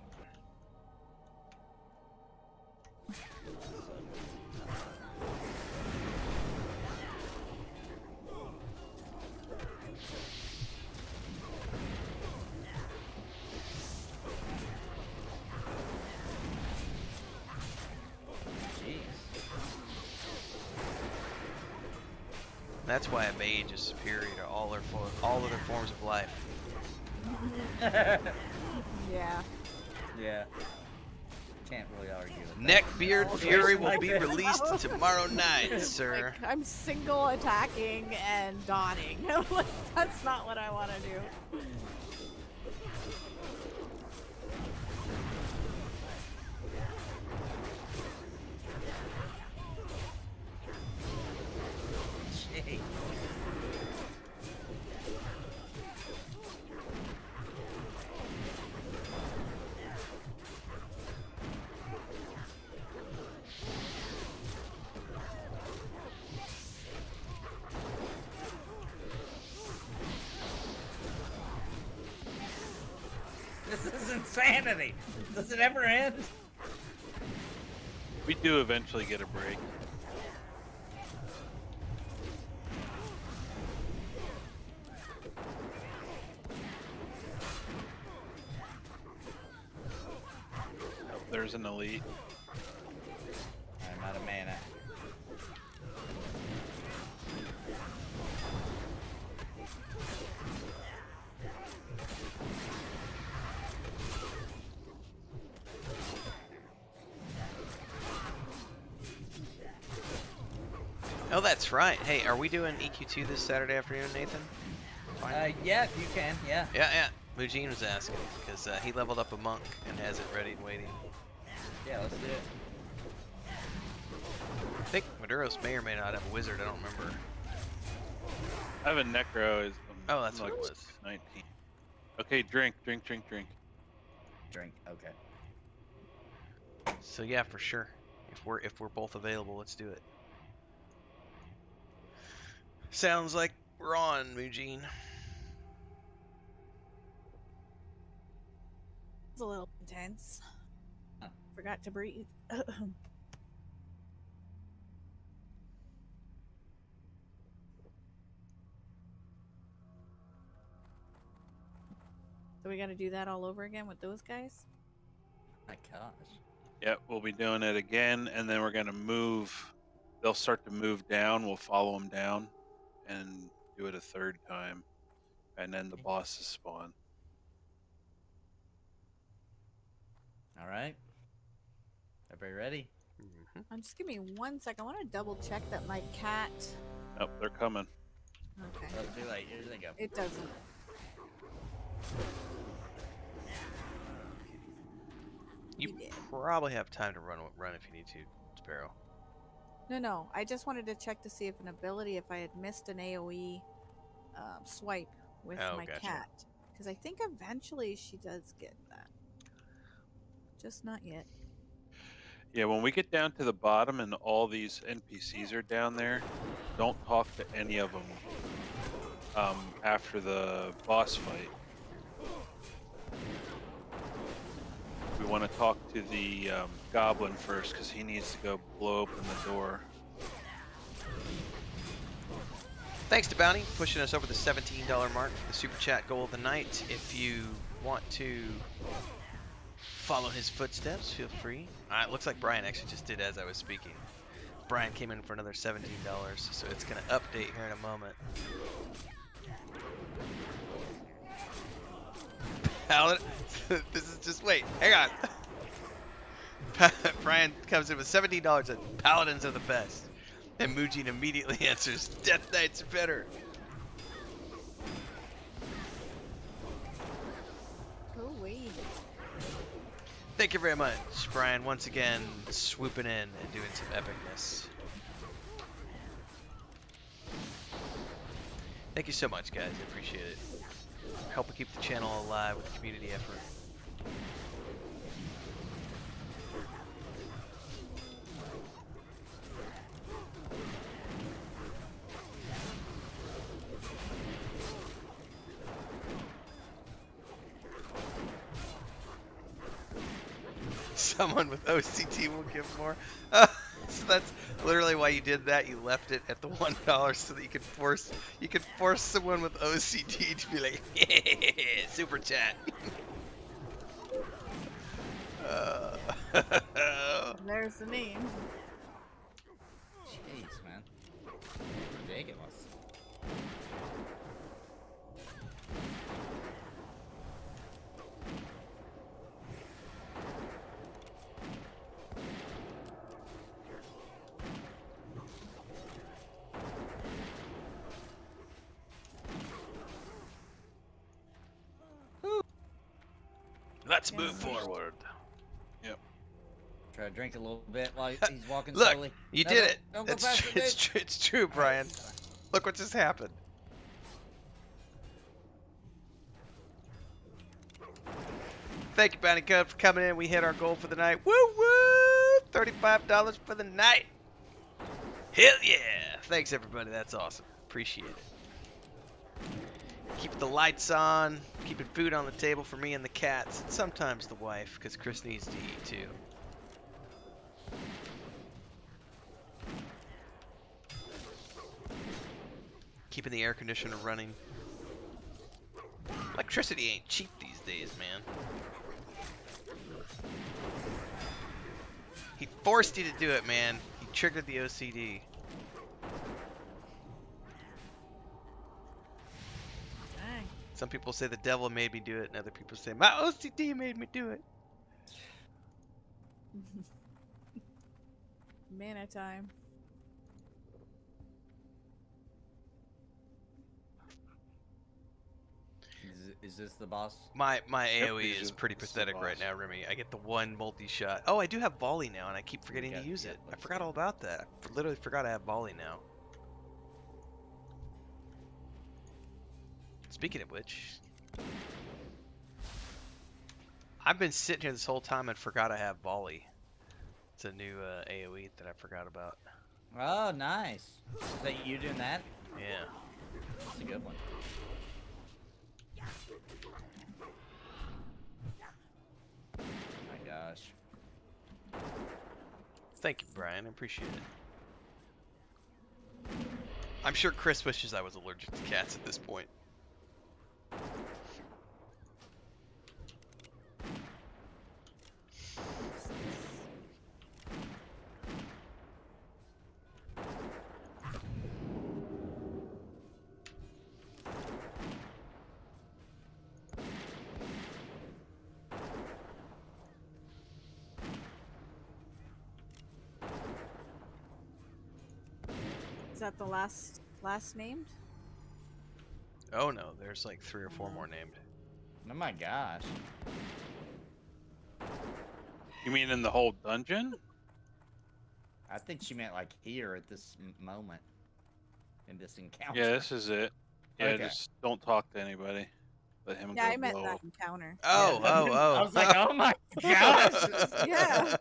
That's why a mage is superior to all other forms of life. Yeah. Yeah. Can't really argue with that. Neckbeard No, Fury it's will like be this. released tomorrow night, sir. Like, I'm single attacking and dawning. Like, that's not what I want to do. Jeez. This is insanity. Does it ever end? We do eventually get a break. Oh, there's an elite. I'm out of mana. Oh, that's right. Hey, are we doing EQ2 this Saturday afternoon, Nathan? Fine. Yeah, if you can, yeah. Yeah. Mujin was asking because he leveled up a monk and has it ready and waiting. Yeah, let's do it. I think Maduros may or may not have a wizard. I don't remember. I have a necro. Oh, that's what it was. 19. Okay, drink. Drink, okay. So yeah, for sure. If we're both available, let's do it. Sounds like we're on, Mujin. It's a little intense. Huh. Forgot to breathe. So we gotta do that all over again with those guys? My gosh. Yep, we'll be doing it again, and then we're gonna move. They'll start to move down. We'll follow them down, and do it a third time, and then the bosses spawn. All right. Everybody ready? Just give me 1 second. I want to double check that my cat. Oh, they're coming. Okay. Oh, too late. Here they go. It doesn't. You did. probably have time to run if you need to, Sparoh. No. I just wanted to check to see if an ability, if I had missed an AoE swipe with Oh, my gotcha. cat. Because I think eventually she does get that. Just not yet. Yeah, when we get down to the bottom and all these NPCs are down there, don't talk to any of them after the boss fight. We want to talk to the goblin first because he needs to go blow open the door. Thanks to Bounty, pushing us over the $17 mark for the super chat goal of the night. If you want to follow his footsteps, feel free. It looks like Brian actually just did as I was speaking. Brian came in for another $17, so it's going to update here in a moment. Paladin, this is just, wait, hang on. Brian comes in with $17 and Paladins are the best. And Mujin immediately answers, Death Knights are better. Oh, wait. Thank you very much, Brian, once again swooping in and doing some epicness. Thank you so much, guys. I appreciate it. Helping keep the channel alive with the community effort. Someone with OCT will give more. So that's literally why you did that. You left it at the $1 so that you could force someone with OCT to be like, super chat. There's the name. Jeez, man. Ridiculous. Let's Yeah. move forward. Try to drink a little bit while he's walking Look, slowly. You No, did no, it. don't go It's faster, true, dude. it's true, Brian. Look what just happened. Thank you, Bounty Cub, for coming in. We hit our goal for the night. Woo woo! $35 for the night. Hell yeah! Thanks, everybody. That's awesome. Appreciate it. Keep the lights on. Keeping food on the table for me and the cats. And sometimes the wife, because Chris needs to eat too. Keeping the air conditioner running. Electricity ain't cheap these days, man. He forced you to do it, man. He triggered the OCD. Dang. Some people say the devil made me do it, and other people say my OCD made me do it. Mana time. Is this the boss? My Yep, AoE these is are- pretty this is the pathetic right boss. now, Remy. I get the one multi-shot. Oh, I do have volley now, and I keep forgetting to Okay, use yeah, it. I let's forgot go. all about that. I literally forgot I have volley now. Speaking of which, I've been sitting here this whole time and forgot I have volley. It's a new AoE that I forgot about. Oh, nice. Is that you doing that? Yeah. That's a good one. My gosh. Thank you, Brian. I appreciate it. I'm sure Chris wishes I was allergic to cats at this point. Is that the last named? Oh no, there's like 3 or 4 more named. Oh my gosh. You mean in the whole dungeon? I think she meant like here at this moment. In this encounter. Yeah, this is it. Yeah, Okay. just don't talk to anybody. Let him Yeah, go I meant blow. that encounter. Oh, Yeah. oh. I was like, oh my gosh. Yeah.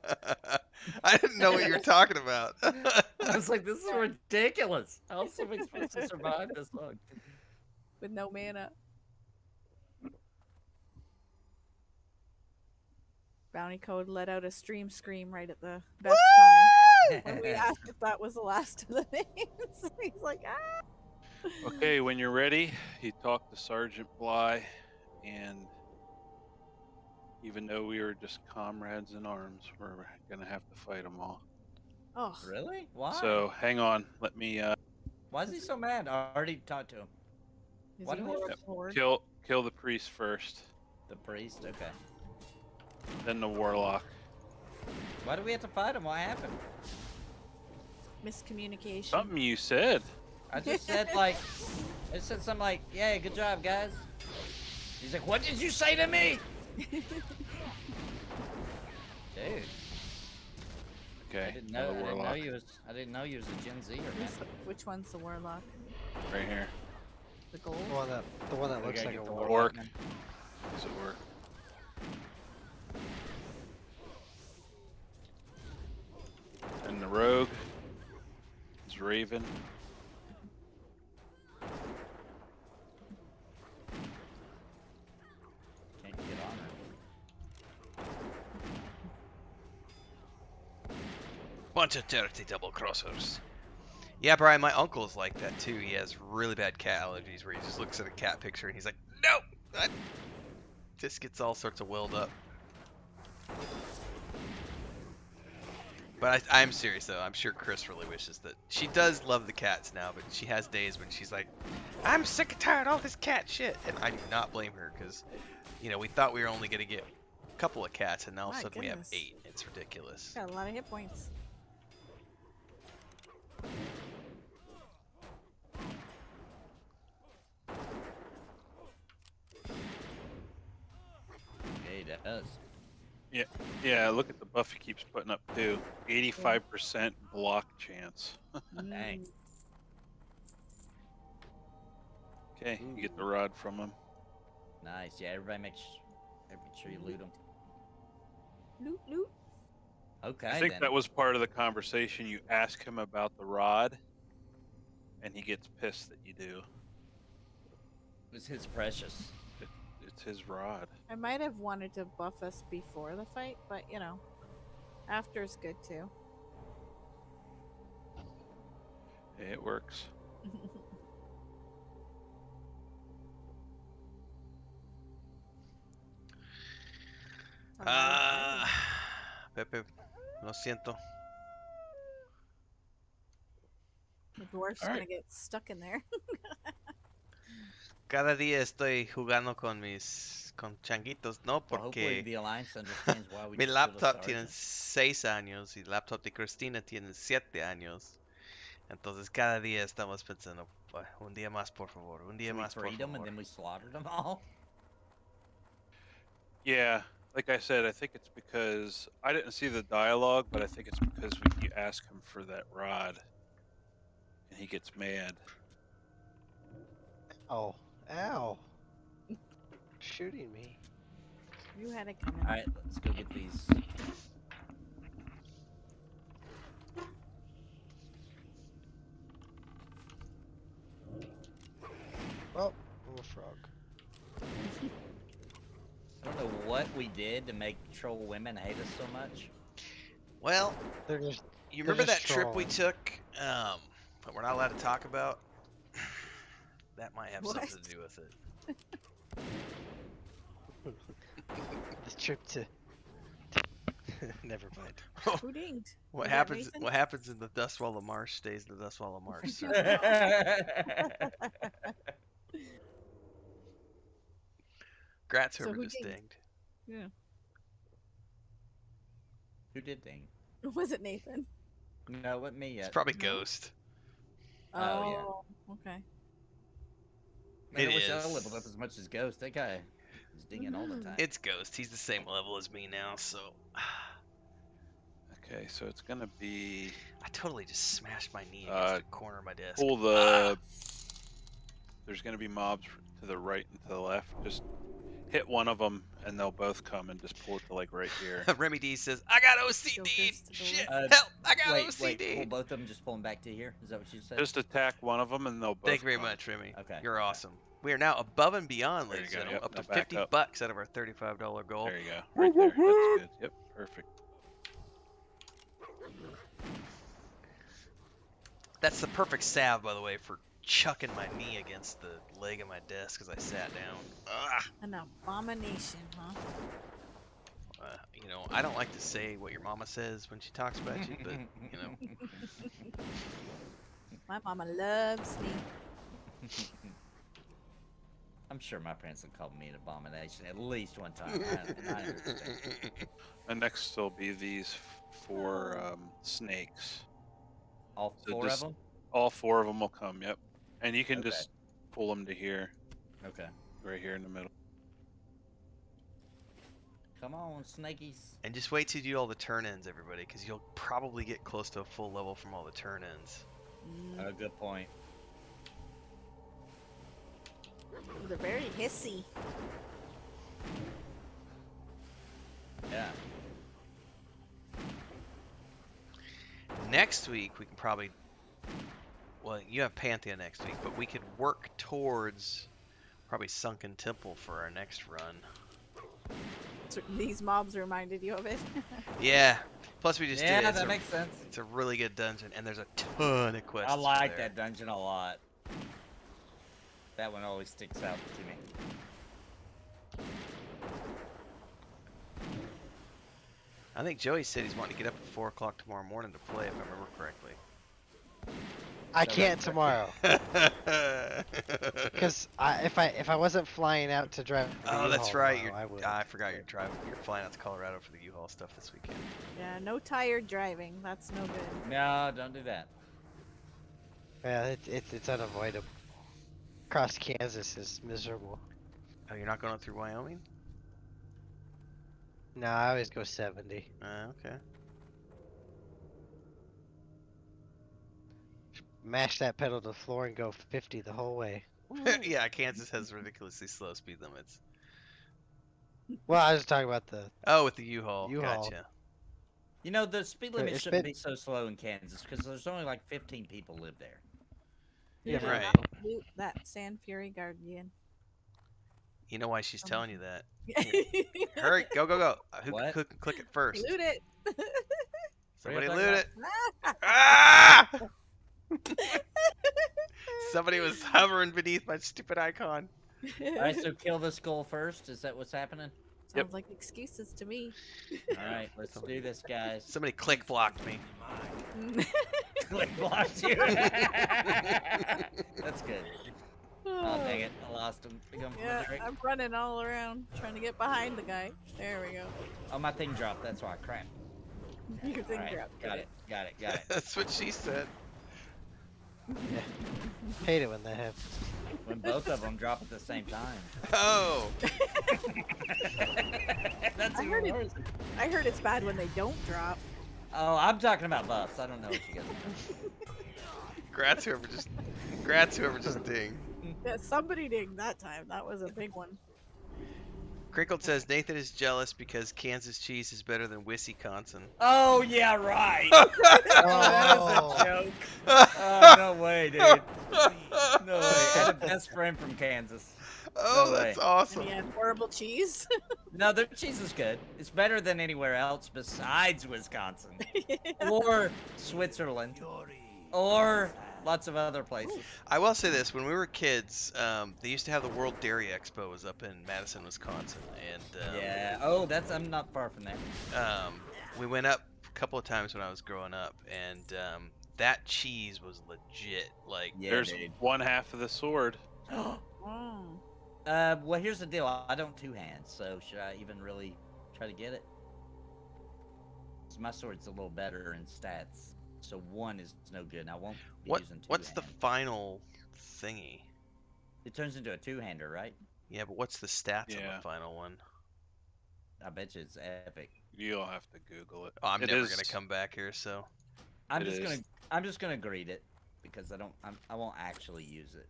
I didn't know what you were talking about. I was like, this is ridiculous. How else am I supposed to survive this long? With no mana. Bounty Code let out a stream scream right at the best time. When we asked if that was the last of the names, he's like, ah. Okay, when you're ready, you talk to Sergeant Bly, and even though we were just comrades in arms, we're gonna have to fight them all. Oh, Really? Why? So hang on, let me Why is he so mad? I already talked to him. is Why he do we have horrible horde? kill the priest first, The priest? Okay. then the warlock. Why do we have to fight him? What happened? Miscommunication. Something you said. I just said like, I just said something like, yeah, good job, guys. He's like, what did you say to me? Dude, I Okay, didn't now know. the I didn't know warlock you was. I didn't know you was a Gen Zer, man. Which one's the warlock? right here. The gold? The one that We looks gotta like a get the warlock. Orc. man. Does it work? And the rogue is Raven. Can't get on her. Bunch of dirty double crossers. Yeah, Brian, my uncle's like that too. He has really bad cat allergies where he just looks at a cat picture and he's like, no! Just gets all sorts of willed up. But I'm serious though. I'm sure Chris really wishes that she does love the cats now, but she has days when she's like, I'm sick and tired of all this cat shit. And I do not blame her because, you know, we thought we were only going to get a couple of cats and now all of a My sudden we have goodness. 8. It's ridiculous. Got a lot of hit points. Yeah, he does. does. Yeah, look at the buff he keeps putting up too. 85% block chance. Dang. Mm. Okay, you get the rod from him. Nice. Yeah, everybody make sure you loot them. Loot, loot. Okay, I think then. that was part of the conversation. You ask him about the rod, and he gets pissed that you do. It was his precious. It's his rod. I might have wanted to buff us before the fight, but you know, after is good too. Hey, it works. Ah, Pepe, lo siento. The dwarf's All right. gonna get stuck in there. Cada día estoy jugando con changuitos, ¿no? Well, hopefully Porque the Alliance understands why we mi just killed a laptop tiene sergeant. 6 años y el laptop de Cristina tiene 7 años. Entonces cada día estamos pensando, "Pues, un día más por favor, un día So we más por freed them and favor." then we slaughtered them all. Yeah, like I said, I think it's because I didn't see the dialogue, but I think it's because you ask him for that rod, and he gets mad. Oh, ow! Shooting me. You had it coming. All right, let's go get these. Oh, I'm a frog. I don't know what we did to make troll women hate us so much. Well, They're just you They're remember that just trip we trolling. took that we're not allowed to talk about? That might have something What? to do with it. the trip to. Never mind. Who dinged? What Was that happens? Nathan? What happens in the Dustwall of Marsh stays in the Dustwall of Marsh. Sir. Gratz So Herber who just dinged? dinged. Yeah. Who did ding? Was it Nathan? No, what me It's yet? probably No? Ghost. Oh, yeah. Okay. Man, It I wish I is. leveled up as much as Ghost. That guy is dinging all the time. It's Ghost. He's the same level as me now, so Okay, so it's gonna be I totally just smashed my knee against the corner of my desk. pull the. There's gonna be mobs to the right and to the left. Just hit one of them, and they'll both come and just pull it to like right here. Remy D says, "I got OCD. Jokers to the Shit, left. help! I got Wait, OCD." pull both of them, just pull them back to here? Is that what you said? Just attack one of them, and they'll both. Thank you very come. much, Remy. Okay, You're okay. awesome. We are now above and beyond, There you ladies go, and gentlemen, yep, up to now back $50 up. out of our $35 goal. There you go, right there. That's good. Yep, perfect. That's the perfect salve, by the way, for chucking my knee against the leg of my desk as I sat down. An abomination, huh? You know, I don't like to say what your mama says when she talks about you, but you know, My mama loves me. I'm sure my parents have called me an abomination at least one time. I understand. And next will be these 4 snakes. All So 4 of just- them? All 4 of them will come. Yep, and you can Okay. just pull them to here, Okay. right here in the middle. Come on, snakies. and just wait till you do all the turn-ins, everybody, because you'll probably get close to a full level from all the turn-ins. Good point. They're very hissy. Yeah. Next week, we can probably... Well, you have Pantheon next week, but we could work towards probably Sunken Temple for our next run. So these mobs reminded you of it. Yeah. Plus, we just did it. Yeah, It's that a- makes sense. It's a really good dungeon, and there's a ton of quests. I like there. that dungeon a lot. That one always sticks out to me. I think Joey said he's wanting to get up at 4 o'clock tomorrow morning to play, if I remember correctly. I So can't that's- tomorrow because if I wasn't flying out to drive. The Oh, that's U-Haul right. tomorrow, I would. I forgot you're driving. You're flying out to Colorado for the U-Haul stuff this weekend. Yeah, no tired driving. That's no good. No, don't do that. Yeah, it's unavoidable. Across Kansas is miserable. Oh, you're not going up through Wyoming? No, I always go 70. Okay. Mash that pedal to the floor and go 50 the whole way. Yeah, Kansas has ridiculously slow speed limits. Well, I was talking about the. Oh, with the U-Haul. U-Haul. Gotcha. You know, the speed limit It's shouldn't been- be so slow in Kansas because there's only like 15 people live there. Yeah, Do right. not loot that Sand Fury Guardian. You know why she's telling you that? Loot Hurry, go, go, go. Who What? can click it first? it. Somebody What are you loot talking it. Ah! Somebody was hovering beneath my stupid icon. All right, so kill the skull first. Is that what's happening? Sounds like excuses to me. All right, let's do this, guys. Somebody click blocked me. Click blocked you. That's good. Oh, dang it. I lost him. I got him from Yeah, Maduric. I'm running all around trying to get behind the guy. There we go. Oh, my thing dropped. That's why. Crap. Your thing All right, dropped. got it. Got it. Got it. That's what she said. Hate it when that happens. When both of them drop at the same time. Oh, That's I even heard it. worse. I heard it's bad when they don't drop. Oh, I'm talking about buffs. I don't know what you guys grats whoever just dinged. Yeah, somebody dinged that time. That was a big one. Crinkled says Nathan is jealous because Kansas cheese is better than Wisconsin. Oh, yeah, right. Oh. That's a joke. Oh, no way, dude. No way. I had a best friend from Kansas. Oh, No that's way. awesome. And he had horrible cheese. No, their cheese is good. It's better than anywhere else besides Wisconsin. Or Switzerland. Or lots of other places. I will say this: when we were kids, they used to have the World Dairy Expo was up in Madison, Wisconsin, and Yeah. Oh, I'm not far from there. we went up a couple of times when I was growing up, and that cheese was legit. Like, Yeah, There's dude. one half of the sword. Oh. Well, here's the deal. I don't two-hand, so should I even really try to get it? 'Cause my sword's a little better in stats, so one is no good, and I won't be using two-hand. what's the final thingy? It turns into a two-hander, right? Yeah, but what's the stats on Yeah. the final one? I bet you it's epic. You'll have to Google it. Oh, I'm It never is- gonna come back here, so. I'm It just is. gonna greet it because I won't actually use it.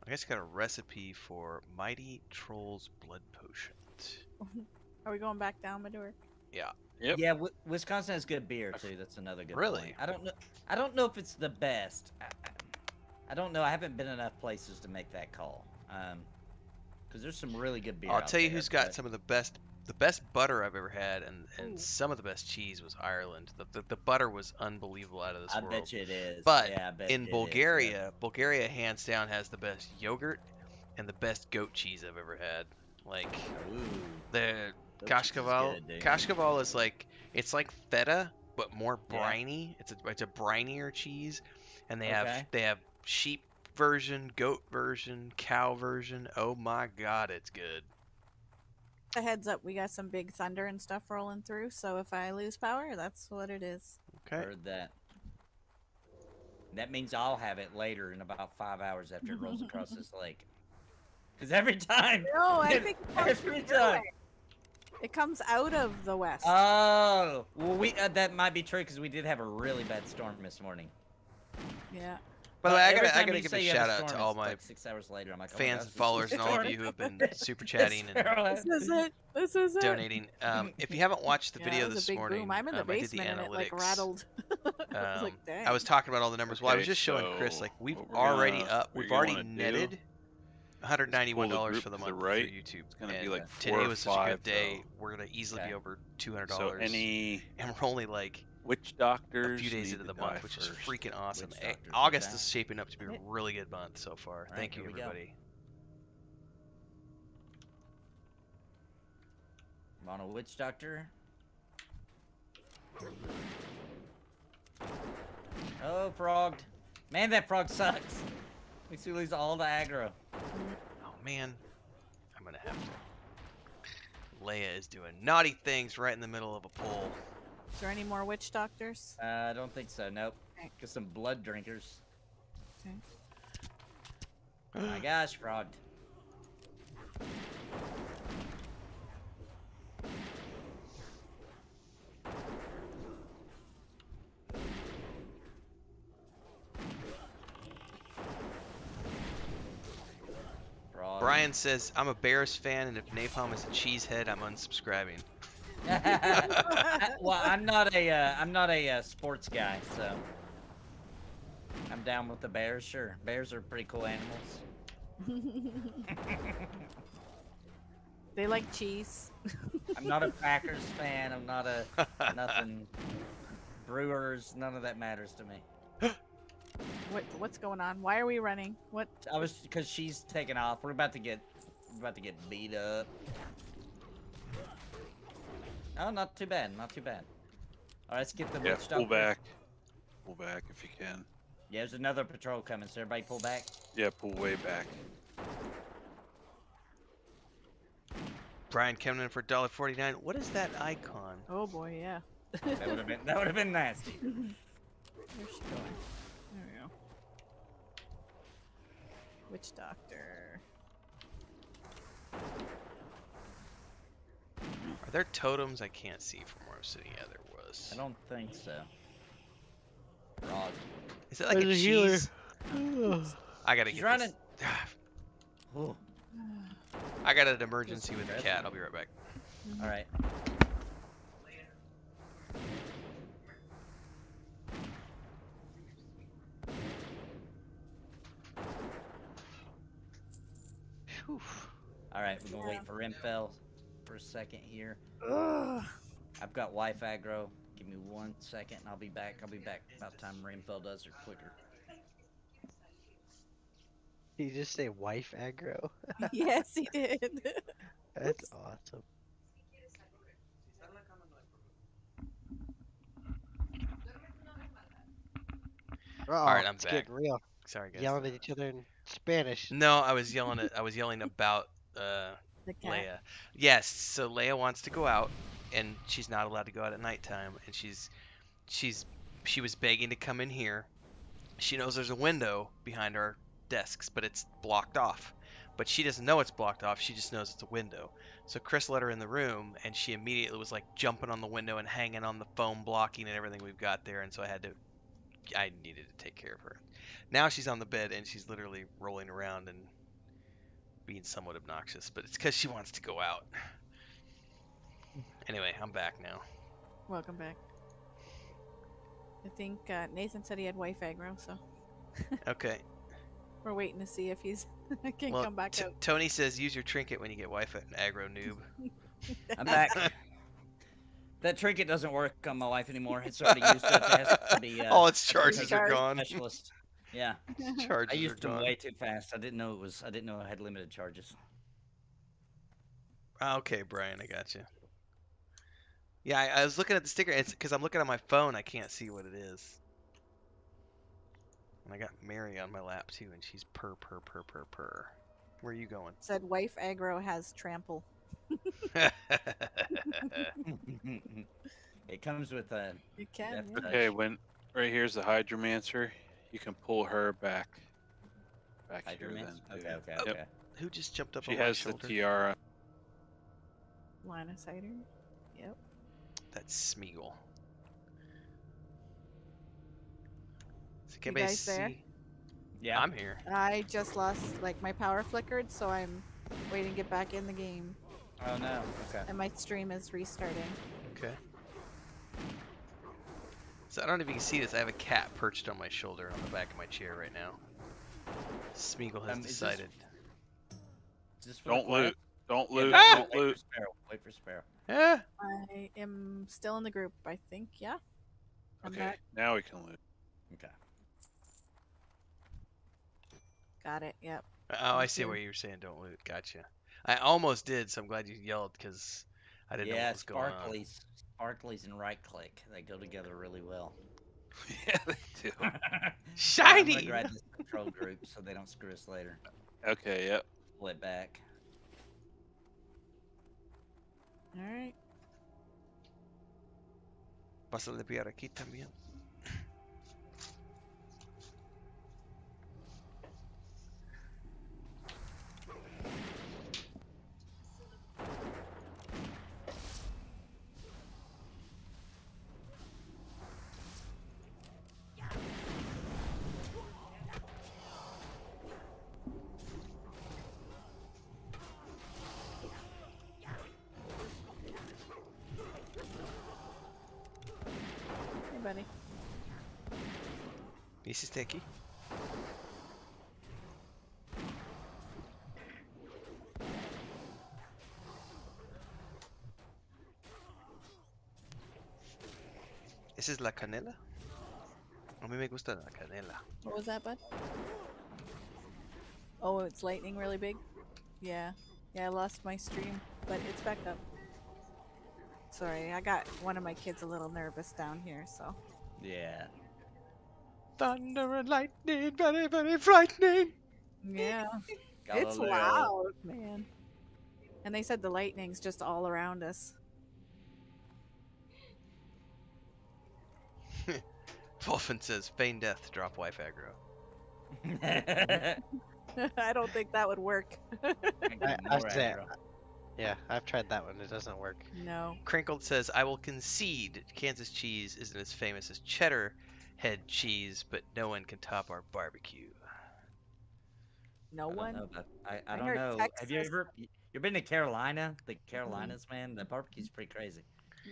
I guess I got a recipe for Mighty Troll's Blood Potion. Are we going back down, Maduric? Yep. Yeah, Wisconsin has good beer too. That's another good Really? point. I don't know if it's the best. I don't know. I haven't been enough places to make that call. Because there's some really good beer. I'll out tell you there, who's got but- some of the best butter I've ever had, and Ooh. some of the best cheese was Ireland. The butter was unbelievable out of this I world. bet you it is. But yeah, I bet in it is, Bulgaria, Bulgaria hands down has the best yogurt and the best goat cheese I've ever had. Like yeah. Ooh, the goat cheese is Kashkaval. good, dude. Kashkaval is like it's like feta but more Yeah. briny. It's a brinier cheese, and they Okay. have sheep version, goat version, cow version. Oh my god, it's good. A heads up, we got some big thunder and stuff rolling through, so if I lose power, that's what it is. Okay. Heard that. That means I'll have it later in about 5 hours after it rolls across this lake. Because every time. No, I think it comes Every from your time. way. It comes out of the west. Oh, well, that might be true because we did have a really bad storm this morning. Yeah. By the way, I Every gotta time give you a say you have shout out storm, to it's all my like 6 hours later. I'm like, oh my fans gosh, and this is followers the and all of storm. you who have been super chatting and This is it. This is it. donating. If you haven't watched the Yeah, video it was this a big morning, boom. I'm in the I did the basement and it like analytics. rattled. I was like, dang. I was talking about all the numbers. Well, I was Okay, just showing Chris, so like we've what we're already gonna- up. what We've you're already gonna do netted $191 pull the group for the to the month right. through YouTube. It's gonna be And like 4 today or was such a 5, good day. though. We're gonna easily be Okay. over $200. So any and we're only like witch a doctors few days need into to the month, die which is first. freaking awesome. Witch doctors, August okay. is shaping up to be a Right. really good month so far. Alright, Thank you, here we go. everybody. I'm on a witch doctor. Oh, frogged. Man, that frog sucks. Makes me lose all the aggro. Oh man, I'm gonna have to. Leia is doing naughty things right in the middle of a poll. Is there any more witch doctors? I don't think so. Nope. Okay. Get some blood drinkers. Okay. Oh my gosh, frogged. Brian says, I'm a Bears fan, and if Napalm is a cheesehead, I'm unsubscribing. Well, I'm not a sports guy, so I'm down with the Bears. Sure, bears are pretty cool animals. They like cheese. I'm not a Packers fan. I'm not a nothing. Brewers, none of that matters to me. What's going on? Why are we running? What? Because she's taking off. We're about to get beat up. Oh, not too bad. Not too bad. All right, let's get the Yeah, witch pull doctor. back. Pull back if you can. Yeah, there's another patrol coming, so everybody pull back. Yeah, pull way back. Brian coming in for $1.49. What is that icon? Oh boy, yeah. That would have been nasty. Where's she going? There we go. Witch doctor. Are there totems? I can't see from where I'm sitting. Yeah, there was. I don't think so. Rod. Is it like a There's a healer. cheese? I gotta She's get running. this. Oh, I got an emergency with the cat. I'll be right back. all right. Whew. All right, we're gonna wait for Renfell for a second here. Ugh. I've got wife aggro. Give me 1 second, and I'll be back. I'll be back about time Renfell does her quicker. Did you just say wife aggro? Yes, he did. That's awesome. All right, I'm it's back. getting real. Sorry, guys. Yelling at each other in Spanish. No, I was yelling about The cat. Leia. Yes, so Leia wants to go out, and she's not allowed to go out at nighttime, and she was begging to come in here. She knows there's a window behind our desks, but it's blocked off. But she doesn't know it's blocked off. She just knows it's a window. So Chris let her in the room, and she immediately was like jumping on the window and hanging on the foam blocking and everything we've got there. And so I needed to take care of her. Now she's on the bed and she's literally rolling around and being somewhat obnoxious, but it's because she wants to go out. Anyway, I'm back now. Welcome back. I think Nathan said he had wife aggro, so Okay. we're waiting to see if he's can Well, come back out. Tony says use your trinket when you get wife aggro, noob. I'm back. That trinket doesn't work on my wife anymore. It's already used up. It has to be. All its a charges are charge gone. Specialist. Yeah, Charges I are used them gone. way too fast. I didn't know it was. I didn't know I had limited charges. Okay, Brian, I got you. Yeah, I was looking at the sticker. It's because I'm looking at my phone. I can't see what it is. And I got Mary on my lap too, and she's purr. Where are you going? Said wife aggro has trample. It comes with a. You can. That's Yeah. okay. Okay, right here's the hydromancer. You can pull her back. Back here then. Okay, too. okay, Yep. okay. Who just jumped up She on my has the shoulder? tiara. Line of sighter. Yep. That's Smeagol. So You guys there? Yeah. I'm here. I just lost, like, my power flickered, so I'm waiting to get back in the game. Oh no. Okay. And my stream is restarting. Okay. So I don't know if you can see this. I have a cat perched on my shoulder on the back of my chair right now. Smeagol has Is this- decided. Is this for Don't the quest? loot. Don't Yeah, loot. Ah! Don't wait loot. for Sparoh. Wait for Sparoh. Eh, I am still in the group, I think. Yeah. I'm Okay, back. now we can loot. Okay. Got it. Yep. oh, I Thank see you. why you were saying don't loot. Gotcha. I almost did, so I'm glad you yelled because I didn't know Yeah, what was going on. sparklies and right click. They go together really well. Yeah, they do. I'm Shiny! gonna grab this control group so they don't screw us later. Okay, yep. Pull it back. All right. Vas a limpiar aquí también. Hey, buddy. This is Sticky. This is la canela. A mí me gusta la canela. What was that, bud? Oh, it's lightning really big? Yeah. Yeah, I lost my stream, but it's back up. Sorry, I got one of my kids a little nervous down here, so. Yeah. Thunder and lightning, very, very frightening. Yeah. It's Galileo. loud, man. And they said the lightning's just all around us. Wolfen says, feign death, drop wife aggro. I don't think that would work. I've said, yeah, I've tried that one. It doesn't work. No. Crinkled says, I will concede Kansas cheese isn't as famous as cheddar head cheese, but no one can top our barbecue. No one? I don't heard know. Have you Texas. ever you been to Carolina? The Carolinas, man, the barbecue's pretty crazy.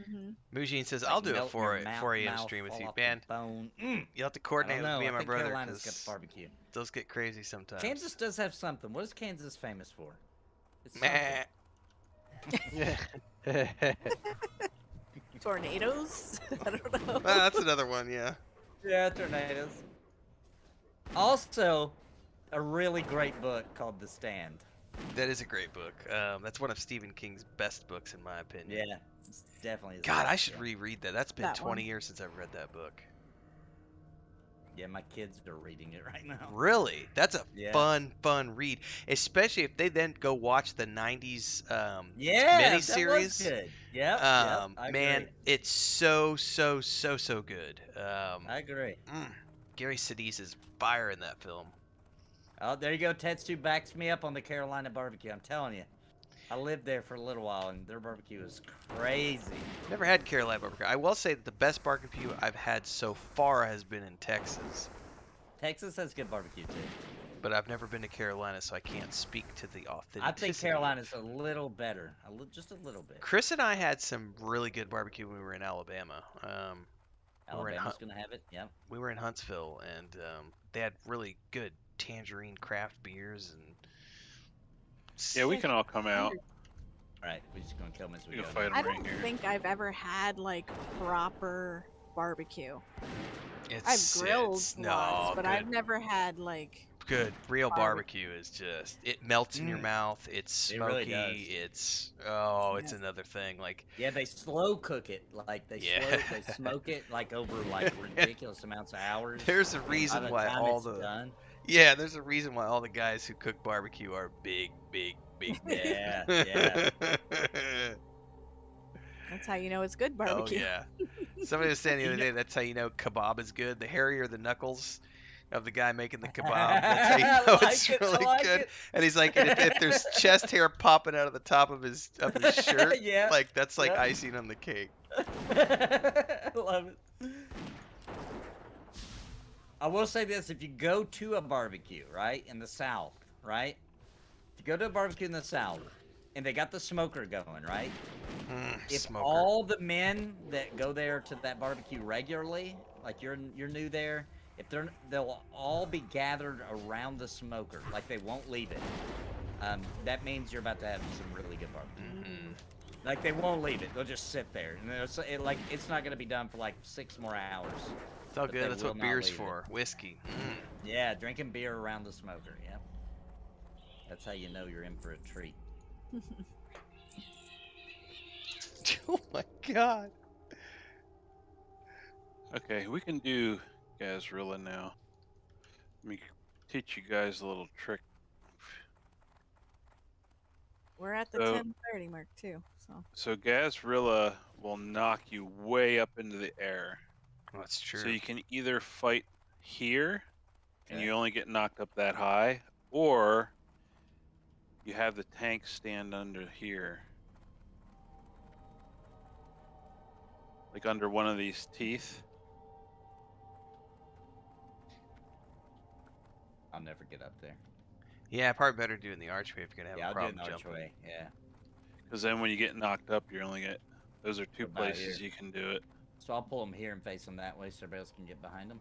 Mm-hmm. Mujin says, Like I'll do a melt in 4 your mouth, 4 a.m. mouth stream with fall you. off the Man, bone. you'll have to I don't coordinate with know. me and I my think brother, Carolina's got because the barbecue. those get crazy sometimes. Kansas does have something. What is Kansas famous for? It's Meh. Tornadoes? I don't know. Well, that's another one, yeah. yeah, tornadoes. Also, a really great book called The Stand. That is a great book. That's one of Stephen King's best books, in my opinion. Yeah, it's definitely. his God, I best, should yeah. reread that. That's been That 20 one. years since I've read that book. Yeah, my kids are reading it right now. Really? That's a Yeah. fun read. Especially if they then go watch the 90s Yeah, that was miniseries. good. Yep. I Man, agree. it's so good. I agree. Gary Sinise is fire in that film. Oh, there you go. Tetsu backs me up on the Carolina barbecue. I'm telling you. I lived there for a little while, and their barbecue is crazy. Never had Carolina barbecue. I will say that the best barbecue I've had so far has been in Texas. Texas has good barbecue, too. But I've never been to Carolina, so I can't speak to the authenticity. I think Carolina's a little better. Just a little bit. Chris and I had some really good barbecue when we were in Alabama. Alabama's going to have it, yep. We were in Huntsville, and they had really good tangerine craft beers and. Yeah, we can all come out. Alright, we're just going to kill them as we We go. can fight I them right don't here. think I've ever had like proper barbecue. It's, I've grilled it's, once, no, but good, I've never had like. good. Real barbecue. barbecue is just it melts in your mouth. It's It really smoky. does. It's it's Yeah. another thing. Like Yeah, they slow cook it. Like, they Yeah. they smoke it, like, over, like, ridiculous amounts of hours. there's a and by reason the why time all it's the done, there's a reason why all the guys who cook barbecue are big. yeah, yeah. That's how you know it's good Oh barbecue. yeah. Somebody was saying the other day that's how you know kebab is good. The hairier the knuckles of the guy making the kebab, that's how you I know like it's it, I really like good. it. And he's like, and if there's chest hair popping out of the top of his shirt, Yeah. like that's like Yeah. icing on the cake. I love it. I will say this: if you go to a barbecue, right, in the South, right, if you go to a barbecue in the South, and they got the smoker going, right, if Smoker. all the men that go there to that barbecue regularly, like you're new there, if they'll all be gathered around the smoker, like they won't leave it. That means you're about to have some really good barbecue. Like, they won't leave it; they'll just sit there, and it's not gonna be done for like 6 more hours. It's all but they good. That's will what not beer's leave it. for. Whiskey. Yeah, drinking beer around the smoker. Yep. That's how you know you're in for a treat. Oh my god. Okay, we can do Gazrilla now. Let me teach you guys a little trick. We're at the So- 10:30 mark too, so. So Gazrilla will knock you way up into the air. That's true. So you can either fight here, and Okay. you only get knocked up that high, or you have the tank stand under here. Like under one of these teeth. I'll never get up there. Yeah, probably better doing the archway if you're gonna have Yeah, a I'll do problem an jumping. archway. Yeah. Because then when you get knocked up, you're only get... Those are two What about places here? you can do it. So I'll pull them here and face them that way so everybody else can get behind them.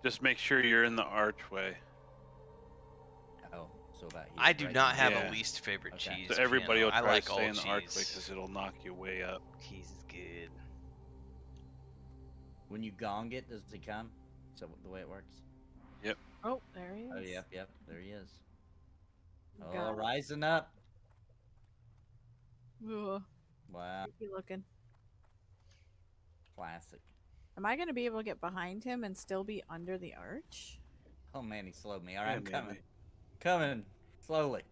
Just make sure you're in the archway. Oh, so about here. I do right not here. have Yeah. a least favorite Okay. cheese. So everybody piano. will I try like to stay all in the cheese. archway because it'll knock you way up. Cheese is good. When you gong it, does it come? Is that the way it works? Oh, there he is. Oh, yep, there he is. Oh, Got it. rising up. Ugh, Wow, creepy looking. classic. Am I gonna be able to get behind him and still be under the arch? Oh man, he slowed me. All Yeah, right, I'm coming. maybe. Coming slowly.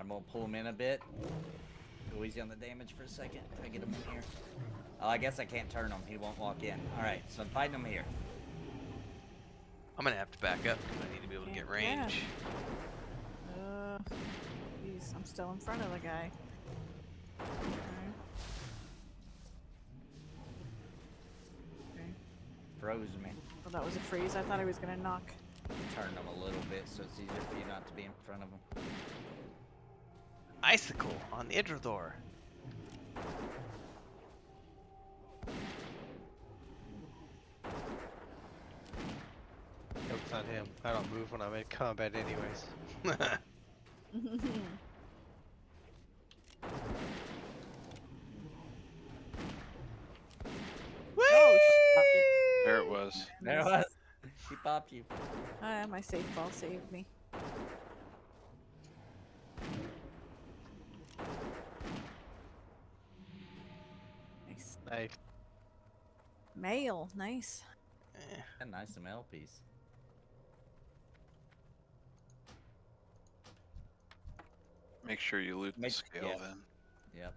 I'm gonna pull him in a bit. Go easy on the damage for a second. Try to get him in here. Oh, I guess I can't turn him. He won't walk in. All right, so I'm fighting him here. I'm gonna have to back up because I need to be able to get Yeah. range. Jeez, I'm still in front of the guy. Okay. Okay. Froze me. Well, that was a freeze. I thought I was gonna knock. Turned him a little bit so it's easier for you not to be in front of him. Icicle on the Idhradlor. Joke's on him. I don't move when I'm in combat anyways. There it was. There it was. He popped you. My safe fall saved me. Nice. Nice. Mail, nice. Eh. A nice ML piece. Make sure you loot the Make- scale yeah. then. Yep.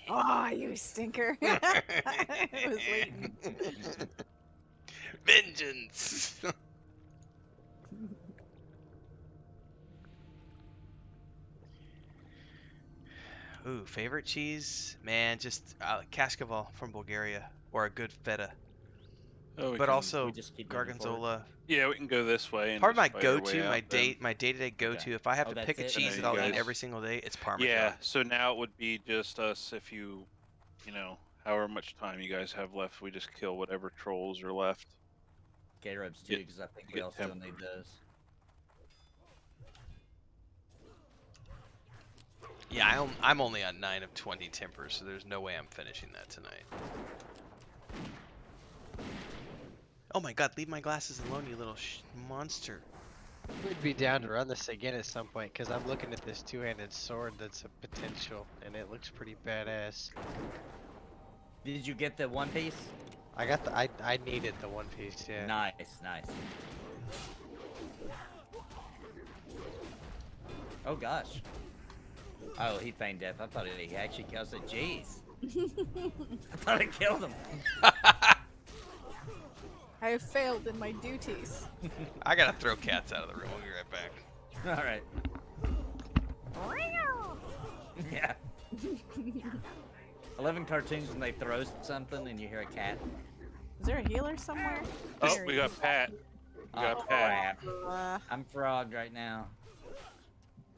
Oh, you stinker. I was waiting. Vengeance. Ooh, favorite cheese? Man, just Kaskaval from Bulgaria, or a good feta. Oh, we But can- also We just keep moving forward. Gorgonzola. Yeah, we can go this way. And Part of just my fight our way go-to, out my then. day-to-day go-to. Okay. If I have Oh, to that's pick a it? cheese Okay, that I'll you eat guys- every single day, it's Parmesan. Yeah, so now it would be just us if you know, however much time you guys have left, we just kill whatever trolls are left. K-Rubs too, Get- because I think we get all still temp. need those. Yeah, I'm only on 9 of 20 tempers, so there's no way I'm finishing that tonight. Oh my god, leave my glasses alone, you little monster. We'd be down to run this again at some point because I'm looking at this two-handed sword that's a potential and it looks pretty badass. Did you get the one piece? I got the I needed the one piece, yeah. Nice, nice. Oh gosh. Oh, he feigned death. I thought he actually killed. I said, jeez. I thought I killed him. I have failed in my duties. I gotta throw cats out of the room. We'll be right back. All right. Yeah. 11 cartoons when they throw something and you hear a cat. Is there a healer somewhere? Oh, There we he got is. Pat. We got Oh, Pat. crap. I'm frogged right now.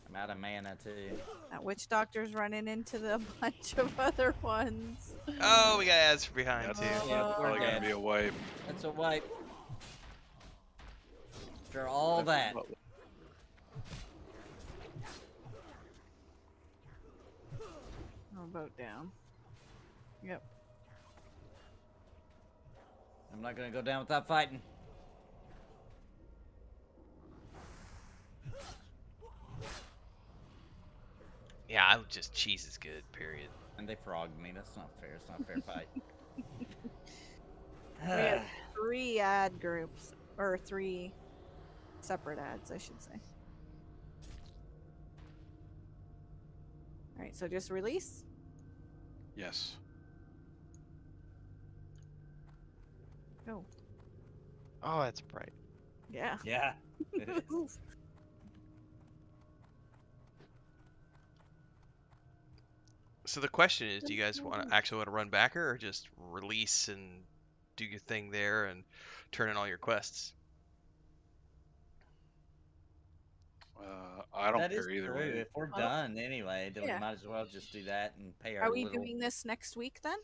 I'm out of mana too. That witch doctor's running into the bunch of other ones. Oh, we got ads from behind That's too. Yeah, probably we're gonna dead. be a wipe. That's a wipe. After all that. Oh, boat down. Yep. I'm not gonna go down without fighting. Yeah, I would just cheese is good. Period. And they frogged me. That's not fair. It's not a fair fight. We had 3 ad groups, or 3 separate ads, I should say. Alright, so just release. Yes. Go. Oh, that's bright. Yeah. Yeah. It is. Oof. So the question is, do you guys want to actually want to run backer or just release and do your thing there and turn in all your quests? I don't That is care either true. way. If we're Well, done anyway, then yeah. we might as well just do that and pay our Are we little. doing this next week then?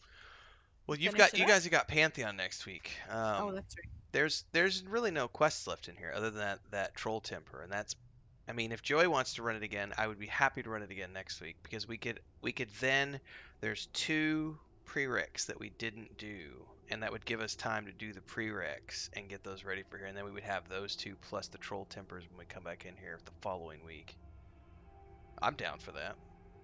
Well, Finish it you up? guys have got Pantheon next week. Oh, that's right. There's really no quests left in here other than that troll temper, and that's, I mean, if Joy wants to run it again, I would be happy to run it again next week because we could then, there's 2 prereqs that we didn't do, and that would give us time to do the prereqs and get those ready for here, and then we would have those 2 plus the troll tempers when we come back in here the following week. I'm down for that.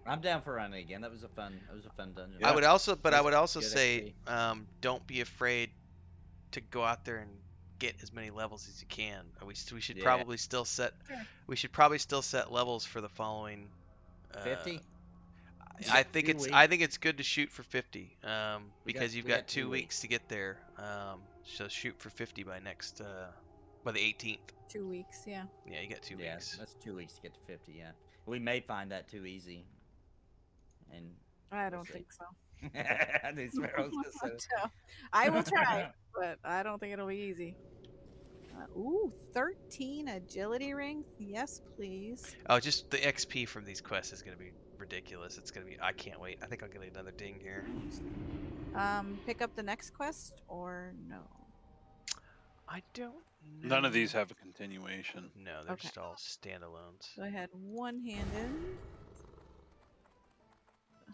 I'm down for running again. That was a fun dungeon. I would also, but I Those would are also good say, XP. don't be afraid to go out there and get as many levels as you can. We should Yeah. probably still set Sure. we should probably still set levels for the following 50. I think 2 it's good to shoot for 50 because you've we got got 2 2 weeks to get there. So shoot for 50 by next by the 18th. 2 weeks, yeah. Yeah, you got 2 Yeah, weeks. that's 2 weeks to get to 50. Yeah, we may find that too easy. And I we'll don't see. think so. I knew Sparrow's gonna say that. So, I will try, but I don't think it'll be easy. Ooh, 13 agility rings. Yes, please. Oh, just the XP from these quests is going to be ridiculous. It's going to be, I can't wait. I think I'll get another ding here. Pick up the next quest or no? I don't know. None of these have a continuation. No, they're Okay. just all standalones. So I had one-handed.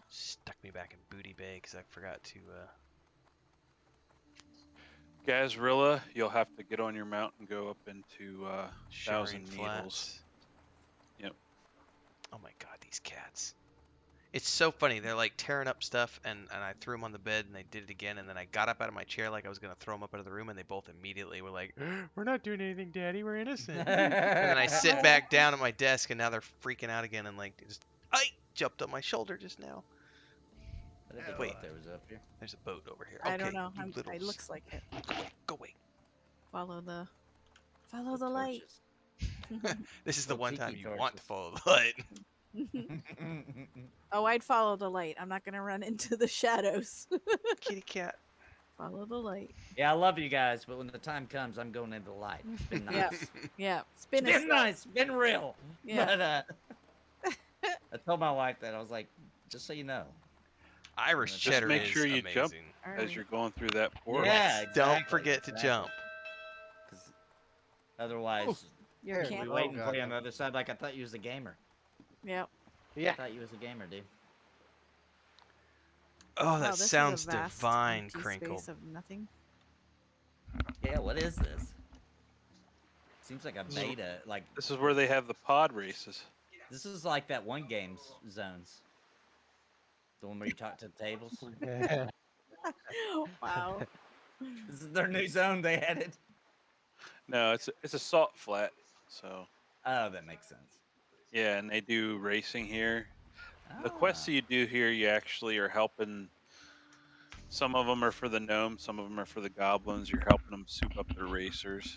Stuck me back in Booty Bay because I forgot to. Gazrilla, you'll have to get on your mount and go up into Shivering Thousand Flats. Needles. Yep. Oh my god, these cats. It's so funny. They're like tearing up stuff, and I threw them on the bed, and they did it again, and then I got up out of my chair like I was going to throw them up out of the room, and they both immediately were like, we're not doing anything, Daddy. We're innocent. And then I sit back down at my desk, and now they're freaking out again, and like, just, I jumped on my shoulder just now. I think the Wait. boat there was up here. There's a boat over here. I don't Okay, know. you It littles. looks like it. Go away. Follow the With light. torches. This is the Little one tiki time you want torches. to follow the light. Oh, I'd follow the light. I'm not gonna run into the shadows. Kitty cat. Follow the light. Yeah, I love you guys, but when the time comes, I'm going into the light. It's been nice. Yeah. Yeah, spin It's it. been nice. Been real. Yeah. But, I told my wife that. I was like, just so you know. Irish Just cheddar make is sure you amazing. jump Alright. as you're going through that portal. Yeah, Don't exactly, forget to exactly. jump. 'Cause otherwise, You're we'll be camp. waiting God, for you on no. the other side like I thought you was a gamer. Yep. I Yeah. thought you was a gamer, dude. Oh, Wow, that this is a sounds vast divine, empty Crinkle. space of nothing. Yeah, what is this? Seems like a beta. Like, This is where they have the pod races. this is like that one game's zones. The one where you talk to the tables. Wow. This is their new zone they added. No, it's a salt flat. So Oh, that makes sense. yeah, and they do racing here. The quests Ah. that you do here, you actually are helping. Some of them are for the gnomes, some of them are for the goblins. You're helping them soup up their racers.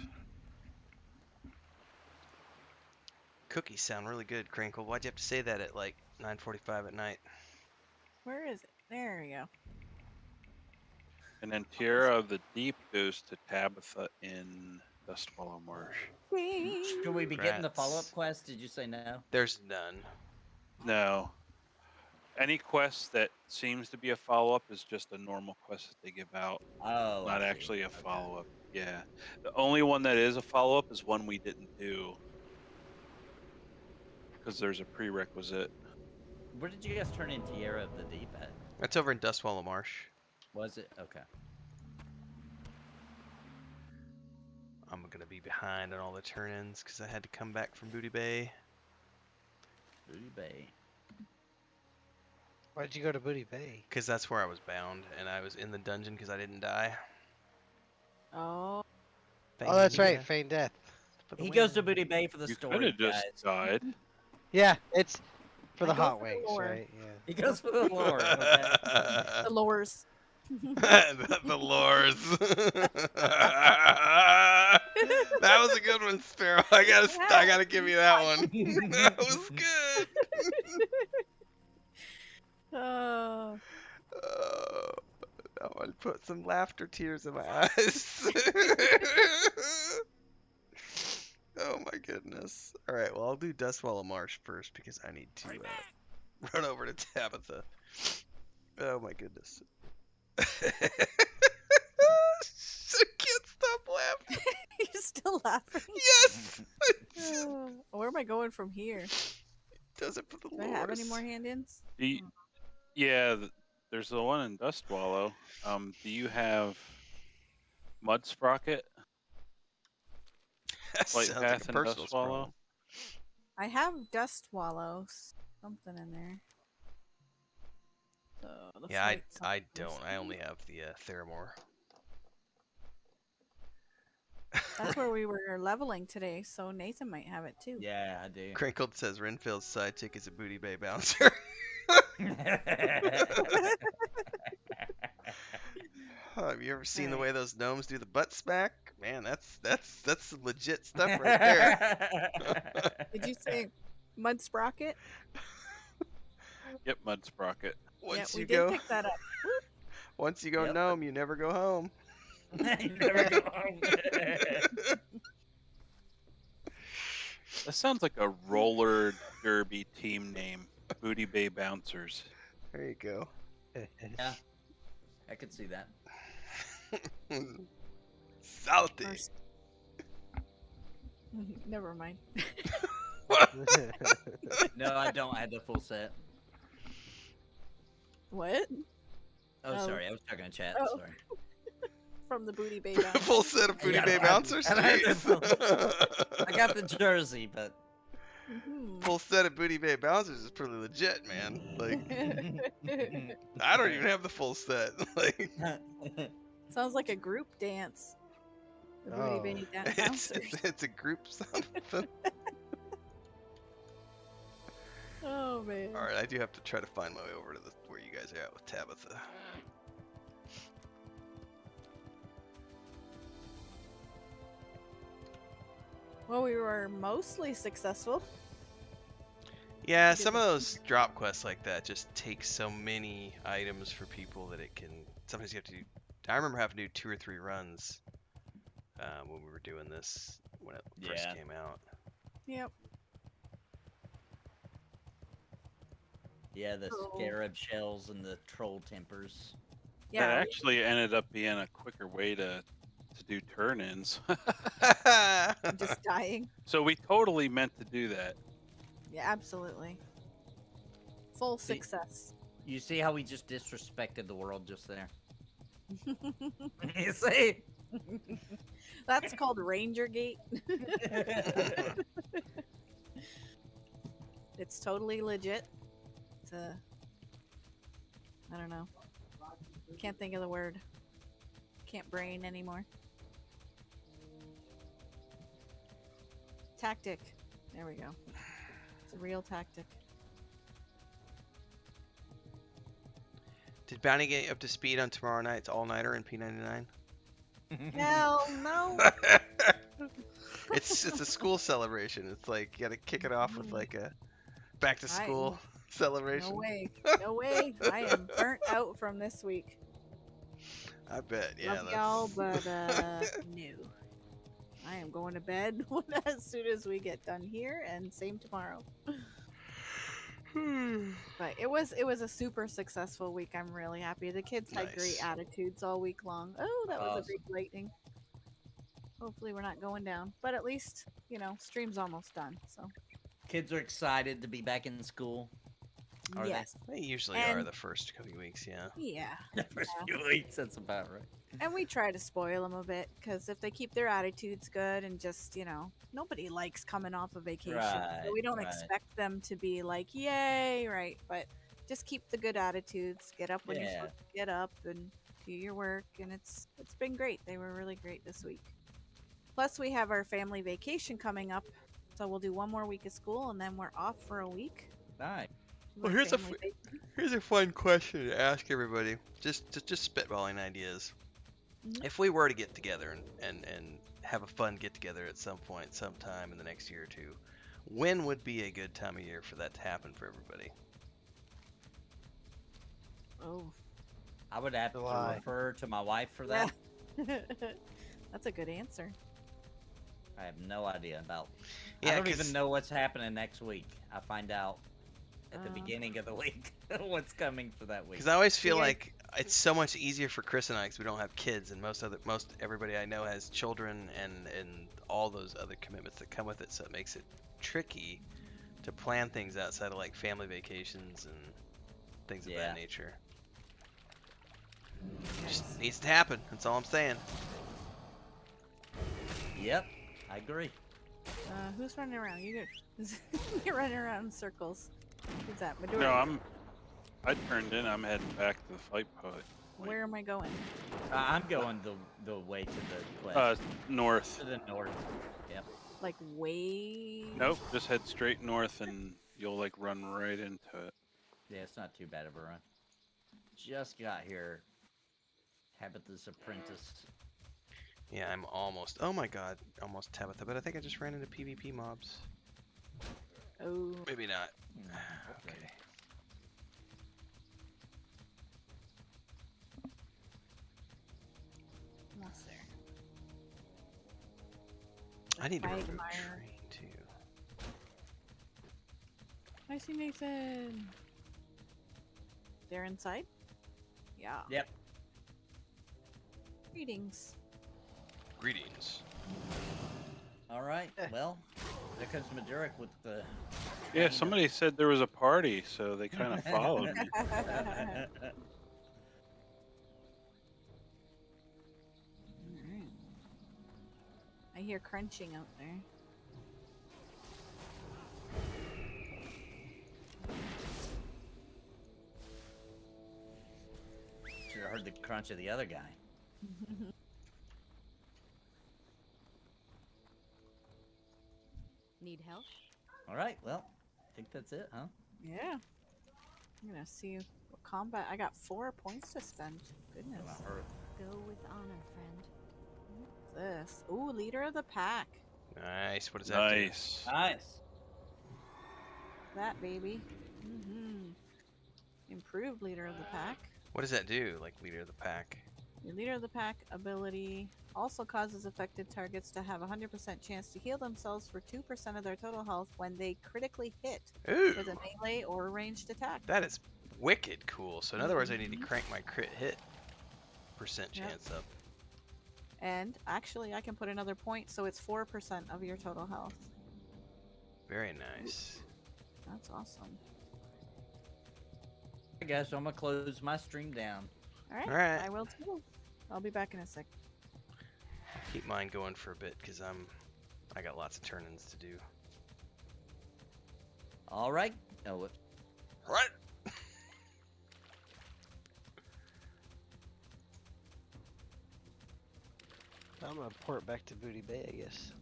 Cookies sound really good, Crinkle. Why'd you have to say that at like 9:45 at night? Where is it? There we go. And then Tierra of the Deep goes to Tabitha in Dustwallow Marsh. Should we be getting the Congrats. follow-up quest? Did you say no? There's none. No. Any quest that seems to be a follow-up is just a normal quest that they give out, Oh, not I see. actually a Okay. follow-up. Yeah. The only one that is a follow-up is one we didn't do. Because there's a prerequisite. Where did you guys turn in Tierra of the Deep at? That's over in Dustwallow Marsh. Was it? Okay. I'm gonna be behind on all the turn-ins because I had to come back from Booty Bay. Booty Bay. Why'd you go to Booty Bay? Because that's where I was bound, and I was in the dungeon because I didn't die. Oh. Oh, that's Feigned right, death Feign Death. for the He goes win. to Booty Bay for the You could story, have just guys. died. Yeah, it's for I the go hot for the wings, lore. right? Yeah. He goes for the lore. Okay? The lures. the lures. That was a good one, Sparoh. I gotta give you that one. That was good. Oh. Oh, that one put some laughter tears in my eyes. Oh my goodness. goodness. All right, well, I'll do Dustwallow Marsh first because I need to Hurry back. run over to Tabitha. Oh my goodness. I can't stop laughing. You're still laughing. Yes. Where am I going from here? Does it for the Do I have any lures. more hand-ins? Yeah, there's the one in Dustwallow. Do you have Mud Sprocket, That Flight sounds Path, like a and personal Dustwallow? problem. I have Dust Wallows. Something in there. So the Yeah, flight I something is- don't. I only have the Theramore. That's where we were leveling today, so Nathan might have it too. Yeah, I do. Crinkled says Renfield's side chick is a booty bay bouncer. Have you ever seen the way those gnomes do the butt smack? Man, that's some legit stuff right there. Did you say Mud Sprocket? Yep, Mud Sprocket. Once we you did go, pick that up. once you go Yep. gnome, you never go home. You never go home. That sounds like a roller derby team name. Booty Bay Bouncers. There you go. Yeah, I could see that. Salty. First- Never mind. No, I don't. I had the full set. What? Oh, Oh. sorry. I was talking to chat. Oh. Sorry. From the Booty Bay Bouncer. Full set of booty got bay it. bouncers. I had the Jeez. I got the jersey, but Mhm. Full set of booty bay bouncers is pretty legit, man. Like I don't even have the full set. Like Sounds like a group dance. The Booty Oh. Bay it's, Bouncers. it's a group something. Oh man. All right, I do have to try to find my way over to where you guys are at with Tabitha. Well, we were mostly successful. Yeah, Did some of the- those drop quests like that just take so many items for people that it can. Sometimes you have to do. I remember having to do 2 or 3 runs when we were doing this when it first Yeah. came out. Yep. yeah, the Oh. scarab shells and the troll tempers. That Yeah. actually ended up being a quicker way to do turn-ins. Just dying. So we totally meant to do that. Yeah, absolutely. Full See- success. You see how we just disrespected the world just there? You see? That's called Ranger Gate. It's totally legit. It's a. I don't know. Can't think of the word. Can't brain anymore. Tactic. There we go. It's a real tactic. Did Bounty get you up to speed on tomorrow night's all-nighter in P99? Hell no. It's a school celebration. It's like you got to kick it off with like a back to I- school celebration. No way. No way. I am burnt out from this week. I bet. Yeah. Love y'all, but no. I am going to bed as soon as we get done here, and same tomorrow. But it was a super successful week. I'm really happy. The kids had Nice. great attitudes all week long. Oh, that was a Awesome. big lightning. Hopefully we're not going down, but at least stream's almost done. So Kids are excited to be back in school. Are they? yes, They usually are And- the first couple of weeks. Yeah. yeah. First Yeah. few weeks, that's about right. And we try to spoil them a bit because if they keep their attitudes good and just, nobody likes coming off a vacation. So we don't Right. expect them to be like, yay, right? But just keep the good attitudes. Get up when you're Yeah. supposed to get up and do your work. And it's been great. They were really great this week. Plus, we have our family vacation coming up. So we'll do one more week of school and then we're off for a week. Nice. Well, with here's a family vacation. Here's a fun question to ask everybody. Just spitballing ideas. Mhm. If we were to get together and have a fun get together at some point, sometime in the next year or two, when would be a good time of year for that to happen for everybody? Oh, I would have to July. refer to my wife for that. yeah. That's a good answer. I have no idea about. Yeah, I don't 'cause- even know what's happening next week. I find out at the Oh. beginning of the week what's coming for that week. Because I always feel Yeah. like it's so much easier for Chris and I because we don't have kids, and most everybody I know has children and all those other commitments that come with it. So it makes it tricky to plan things outside of like family vacations and things of Yeah. that nature. Just needs to happen. That's all I'm saying. Yep, I agree. Who's running around? You're running around in circles. Who's that? Maduric. No, I turned in. I'm heading back to the fight point. Where am I going? I'm going the way to the west. North. To the north. Yep. Like way. Nope, just head straight north and you'll like run right into it. Yeah, it's not too bad of a run. Just got here. Tabitha's apprentice. Yeah, I'm almost. Oh my god, almost Tabitha, but I think I just ran into PvP mobs. Oh. Maybe not. Okay. Okay. Almost there. I need to remove Quagmire. train too. I see Nathan. They're inside? Yeah. Yep. Greetings. Greetings. All right. Well, there comes Maduric with the. Yeah, somebody said there was a party, so they kind of followed me. Alright. I hear crunching out there. Should have heard the crunch of the other guy. Need help? All right. Well, I think that's it, huh? Yeah. I'm gonna see what combat. I got 4 points to spend. Goodness. Go with honor, friend. What's this? Ooh, leader of the pack. Nice. What does that do? Nice. Nice. That baby. Improved leader of the pack. What does that do? Like leader of the pack? Your leader of the pack ability also causes affected targets to have a 100% chance to heal themselves for 2% of their total health when they critically hit Ooh, with a melee or a ranged attack. that is wicked cool. So in other words, I need to crank my crit hit percent Yep. chance up. And actually, I can put another point, so it's 4% of your total health. Very nice. That's awesome. I guess I'm gonna close my stream down. Alright, Alright. I will too. I'll be back in a sec. Keep mine going for a bit because I got lots of turn-ins to do. All right. Oh, what? Right. I'm gonna port back to Booty Bay, I guess.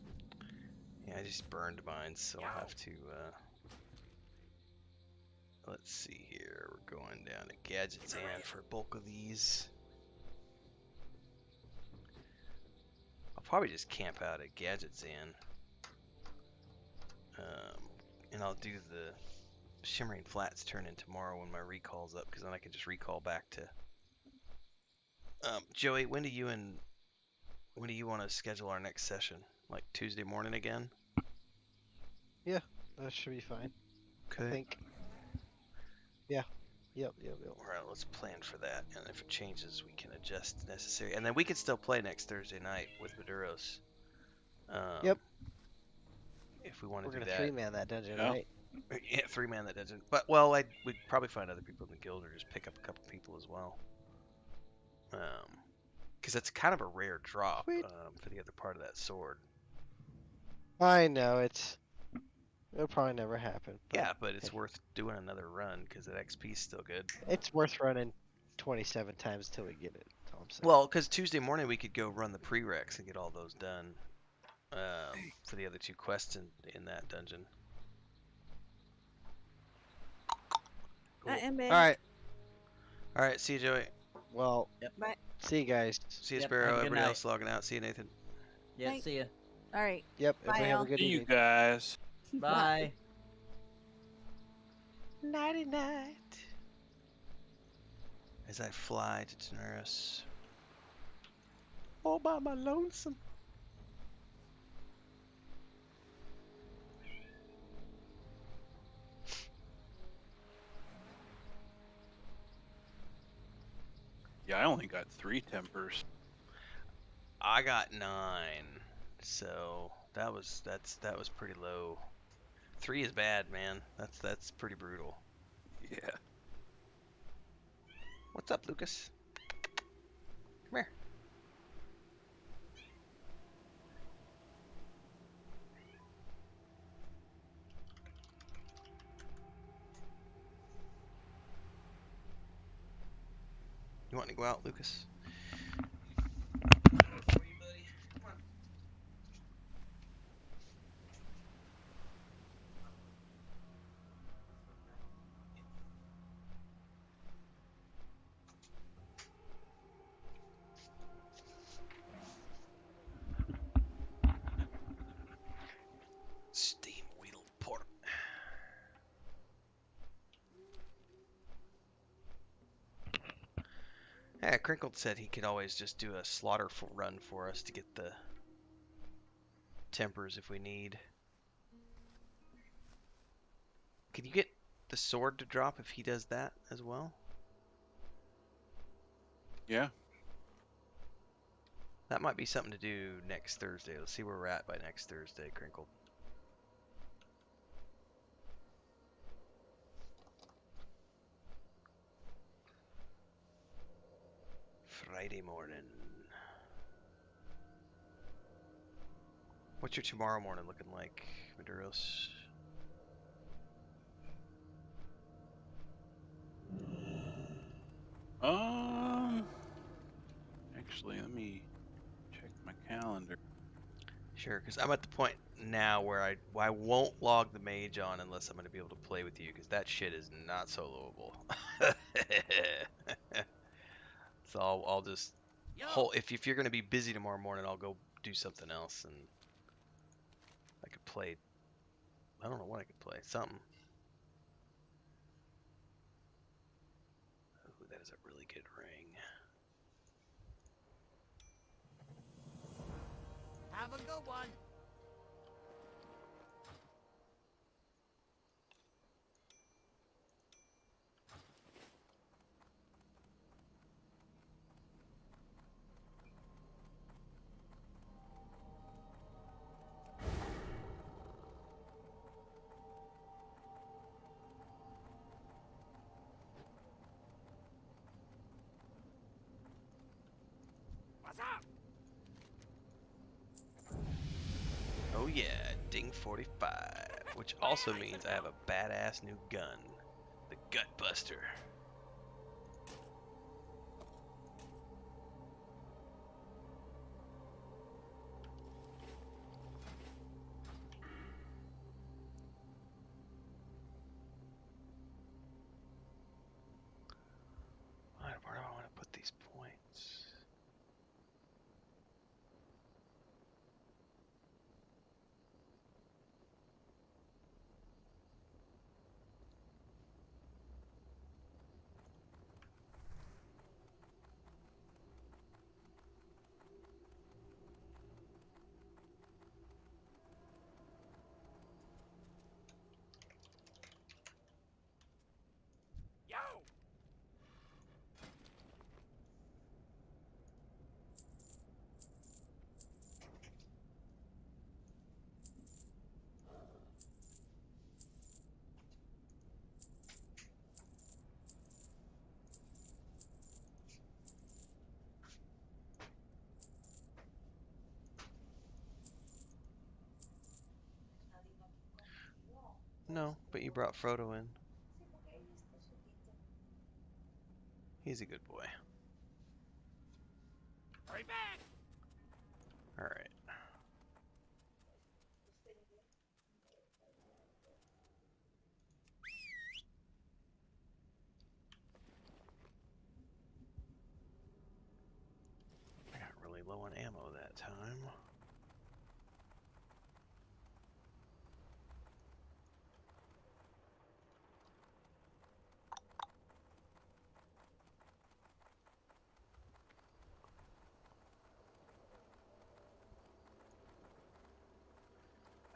Yeah, I just burned mine, so I'll have to. Let's see here. We're going down to Gadgets and for a bulk of these. I'll probably just camp out at Gadgets and I'll do the Shimmering Flats turn in tomorrow when my recall's up, because then I can just recall back to. Joey, when do you want to schedule our next session? Like Tuesday morning again? That should be fine. I Okay. think. Yeah. Yep. Alright, let's plan for that, and if it changes, we can adjust as necessary. And then we can still play next Thursday night with Maduros. Yep. If we want We're to do gonna that. 3-man that dungeon, Yeah. right? Yeah, 3-man that doesn't. But, well, we'd probably find other people in the guild or just pick up a couple people as well. Because that's kind of a rare drop Sweet. for the other part of that sword. I know it'll probably never happen. But Yeah, but it's worth doing another run because that XP's still good. it's worth running 27 times till we get it. That's all I'm saying. Well, because Tuesday morning we could go run the prereqs and get all those done for the other 2 quests in that dungeon. Cool. And all right. All right, see you, Joey. Well, Bye. see you guys. See you, Yep, Sparoh. have a good Everybody night. else logging out. See you, Nathan. Yeah. Night. See ya. Alright. Yep. Bye, Everybody have all. a good See you evening. guys. Bye. Nighty night. As I fly to Daenerys. All by my lonesome. Yeah, I only got 3 tempers. I got 9, so that was pretty low. 3 is bad, man. That's pretty brutal. Yeah. What's up, Lucas? Come here. You want to go out, Lucas? For you, buddy. Come on. Steam wheel port. Yeah, Crinkled said he could always just do a slaughter run for us to get the tempers if we need. Can you get the sword to drop if he does that as well? Yeah. That might be something to do next Thursday. Let's see where we're at by next Thursday, Crinkled. Friday morning. What's your tomorrow morning looking like, Maduros? Actually, let me check my calendar. Sure, because I'm at the point now where I won't log the mage on unless I'm going to be able to play with you, because that shit is not soloable. So I'll just Yo, if you're going to be busy tomorrow morning, I'll go do something else, and I could play. I don't know what I could play. Something. Ooh, that is a really good ring. have a good one. What's up? Oh yeah, Ding 45, which also means I have a badass new gun, the Gutbuster. Alright, where do I want to put these points? Yo! No, but you brought Frodo in. He's a good boy. Hurry back! Alright. I got really low on ammo that time.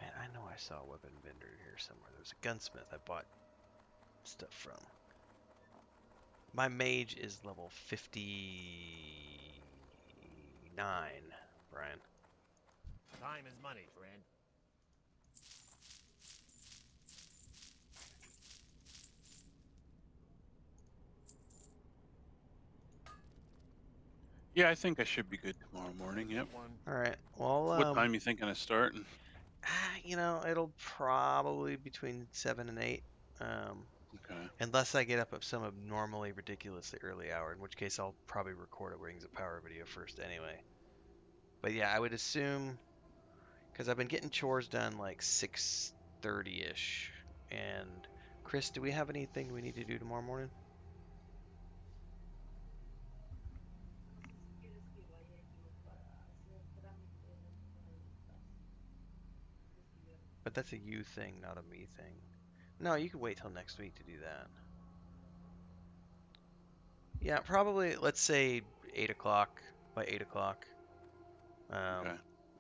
Man, I know I saw a weapon vendor here somewhere. There's a gunsmith I bought stuff from. My mage is level 59, Brian. Time is money, friend. Yeah, I think I should be good tomorrow morning. Yep. One. All right. Well, What time you thinking of starting? you know, it'll probably between 7 and 8. Okay. Unless I get up at some abnormally ridiculously early hour, in which case I'll probably record a Rings of Power video first anyway. But yeah, I would assume, because I've been getting chores done like 6:30-ish. And Chris, do we have anything we need to do tomorrow morning? But that's a you thing, not a me thing. No, you can wait till next week to do that. Yeah, probably, let's say 8 o'clock. By 8 o'clock. Okay.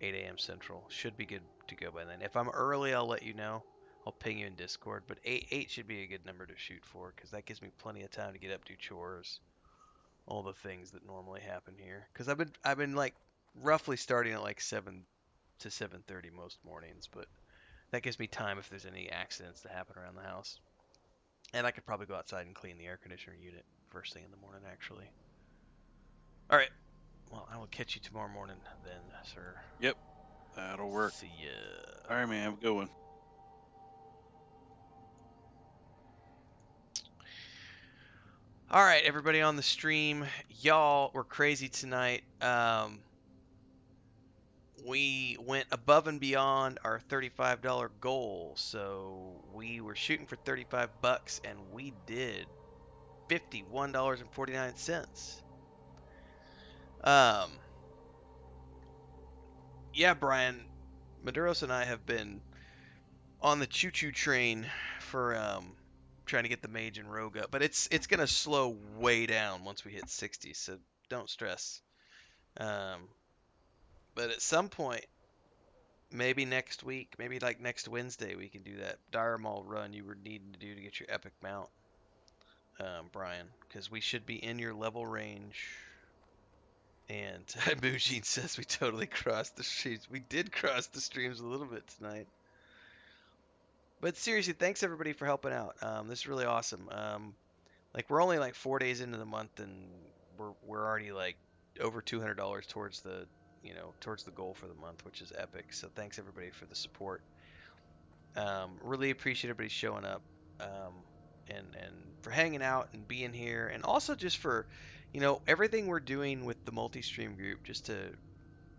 8 a.m. Central. Should be good to go by then. If I'm early, I'll let you know. I'll ping you in Discord. But 8 should be a good number to shoot for, because that gives me plenty of time to get up, do chores, all the things that normally happen here. Because I've been like roughly starting at like 7 to 7:30 most mornings, but that gives me time if there's any accidents that happen around the house. And I could probably go outside and clean the air conditioner unit first thing in the morning, actually. All right. Well, I will catch you tomorrow morning then, sir. Yep. That'll work. See ya. All right, man. Have a good one. All right, everybody on the stream, y'all were crazy tonight. We went above and beyond our $35 goal, so we were shooting for 35 bucks, and we did $51.49. Yeah, Brian, Maduros and I have been on the choo-choo train for trying to get the mage and rogue up, but it's gonna slow way down once we hit 60, so don't stress. Um, but at some point, maybe next week, maybe like next Wednesday, we can do that Dire Maul run you were needing to do to get your epic mount, Brian, because we should be in your level range. And Mujin says we totally crossed the streams. We did cross the streams a little bit tonight. But seriously, thanks everybody for helping out. This is really awesome. Like we're only like 4 days into the month, and we're already like over $200 towards the towards the goal for the month, which is epic. So thanks everybody for the support. Really appreciate everybody showing up, and for hanging out and being here, and also just for everything we're doing with the multi-stream group, just to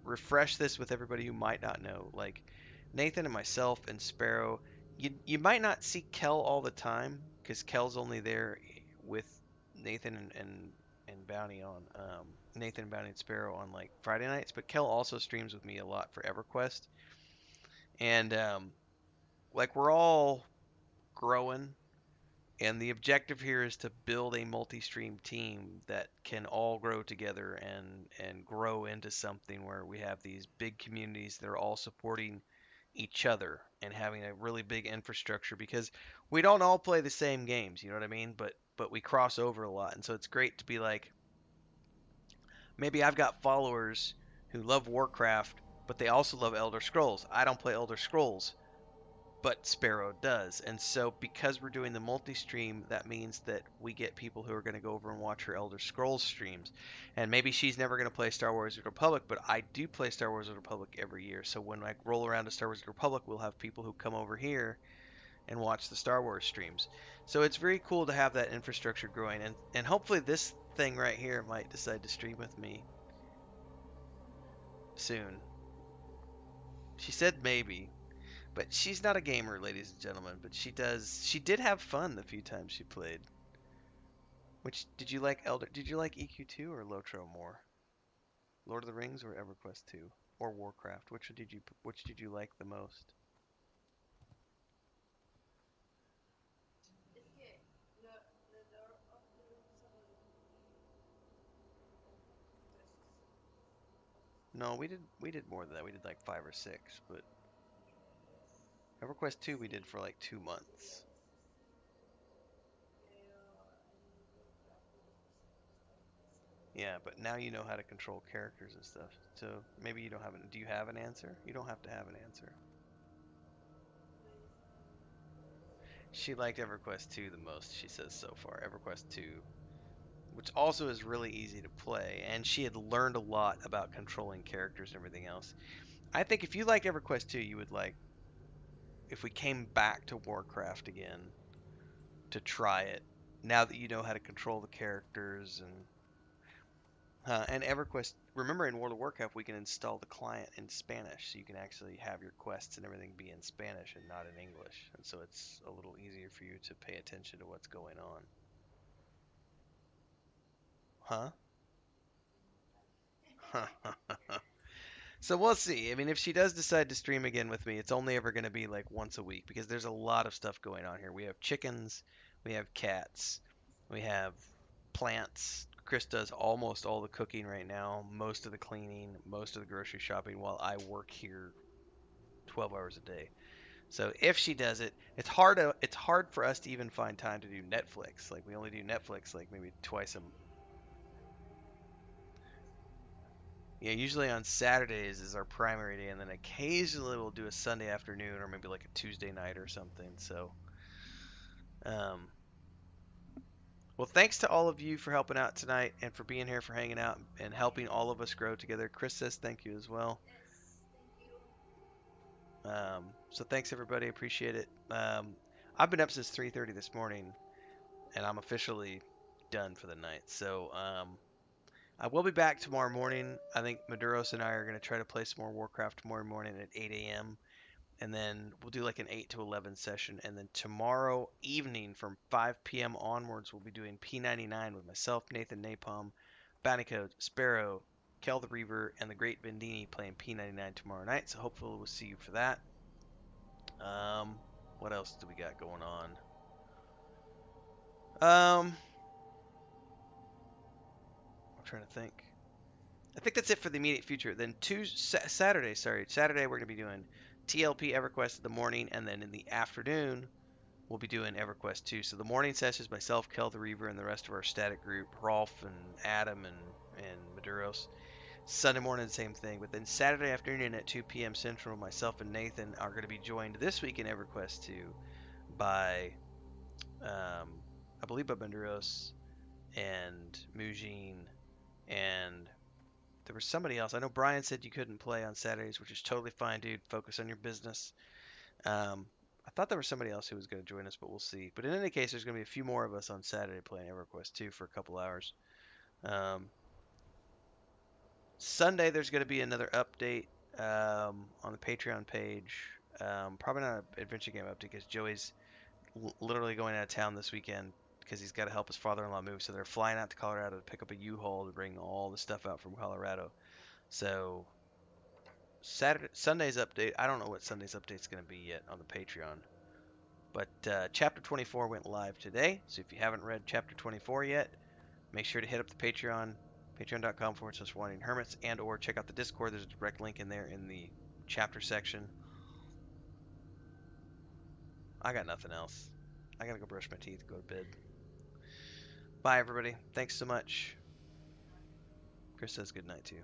refresh this with everybody who might not know. Like Nathan and myself and Sparoh, you might not see Kel all the time because Kel's only there with Nathan and Bounty on Nathan, Bounty, and Sparoh on like Friday nights. But Kel also streams with me a lot for EverQuest, and like we're all growing. And the objective here is to build a multi-stream team that can all grow together and grow into something where we have these big communities that are all supporting each other and having a really big infrastructure, because we don't all play the same games, you know what I mean? But we cross over a lot, and so it's great to be like, maybe I've got followers who love Warcraft, but they also love Elder Scrolls. I don't play Elder Scrolls, but Sparoh does. And so because we're doing the multi-stream, that means that we get people who are going to go over and watch her Elder Scrolls streams. And maybe she's never going to play Star Wars: The Republic, but I do play Star Wars: The Republic every year. So when I roll around to Star Wars: The Republic, we'll have people who come over here and watch the Star Wars streams. So it's very cool to have that infrastructure growing, and hopefully this thing right here might decide to stream with me soon. She said maybe. But she's not a gamer, ladies and gentlemen. But she did have fun the few times she played. Which did you like Did you like EQ2 or Lotro more? Lord of the Rings or EverQuest 2 or Warcraft? Which did you like the most? No, we did more than that. We did like 5 or 6, but EverQuest 2 we did for like 2 months. Yeah, but now you know how to control characters and stuff. So maybe you don't have an. Do you have an answer? You don't have to have an answer. She liked EverQuest 2 the most, she says so far. EverQuest 2, which also is really easy to play, and she had learned a lot about controlling characters and everything else. I think if you liked EverQuest 2, you would like if we came back to Warcraft again to try it. Now that you know how to control the characters and EverQuest, remember in World of Warcraft we can install the client in Spanish, so you can actually have your quests and everything be in Spanish and not in English, and so it's a little easier for you to pay attention to what's going on. Huh? So we'll see. I mean, if she does decide to stream again with me, it's only ever going to be like once a week because there's a lot of stuff going on here. We have chickens, we have cats, we have plants. Chris does almost all the cooking right now, most of the cleaning, most of the grocery shopping while I work here 12 hours a day. So if she does it, it's hard for us to even find time to do Netflix. Like we only do Netflix like maybe twice a Yeah, usually on Saturdays is our primary day, and then occasionally we'll do a Sunday afternoon or maybe like a Tuesday night or something. So, um, well, thanks to all of you for helping out tonight and for being here, for hanging out and helping all of us grow together. Chris says thank you as well. So thanks everybody, appreciate it. I've been up since 3:30 this morning, and I'm officially done for the night. So, I will be back tomorrow morning. I think Maduros and I are going to try to play some more Warcraft tomorrow morning at 8 a.m. And then we'll do like an 8 to 11 session. And then tomorrow evening from 5 p.m. onwards, we'll be doing P99 with myself, Nathan Napalm, Bounty Code, Sparoh, Kel the Reaver, and the Great Vendini playing P99 tomorrow night. So hopefully we'll see you for that. What else do we got going on? I'm trying to think. I think that's it for the immediate future. Then Saturday we're going to be doing TLP EverQuest in the morning, and then in the afternoon we'll be doing EverQuest 2. So the morning sessions, myself, Kel the Reaver, and the rest of our static group, Rolf and Adam and Maduros. Sunday morning, the same thing. But then Saturday afternoon at 2 p.m. Central, myself and Nathan are going to be joined this week in EverQuest 2 by, I believe, by Maduros and Mujin, and there was somebody else. I know Brian said you couldn't play on Saturdays, which is totally fine, dude. Focus on your business. I thought there was somebody else who was going to join us, but we'll see. But in any case, there's going to be a few more of us on Saturday playing EverQuest 2 for a couple hours. Sunday, there's going to be another update on the Patreon page. Probably not an adventure game update because Joey's literally going out of town this weekend because he's got to help his father-in-law move. So they're flying out to Colorado to pick up a U-Haul to bring all the stuff out from Colorado. So Sunday's update, I don't know what Sunday's update is going to be yet on the Patreon. But Chapter 24 went live today, so if you haven't read Chapter 24 yet, make sure to hit up the Patreon, patreon.com/wandering-hermits, and or check out the Discord. There's a direct link in there in the chapter section. I got nothing else. I gotta go brush my teeth, go to bed. Bye, everybody. Thanks so much. Chris says good night, too.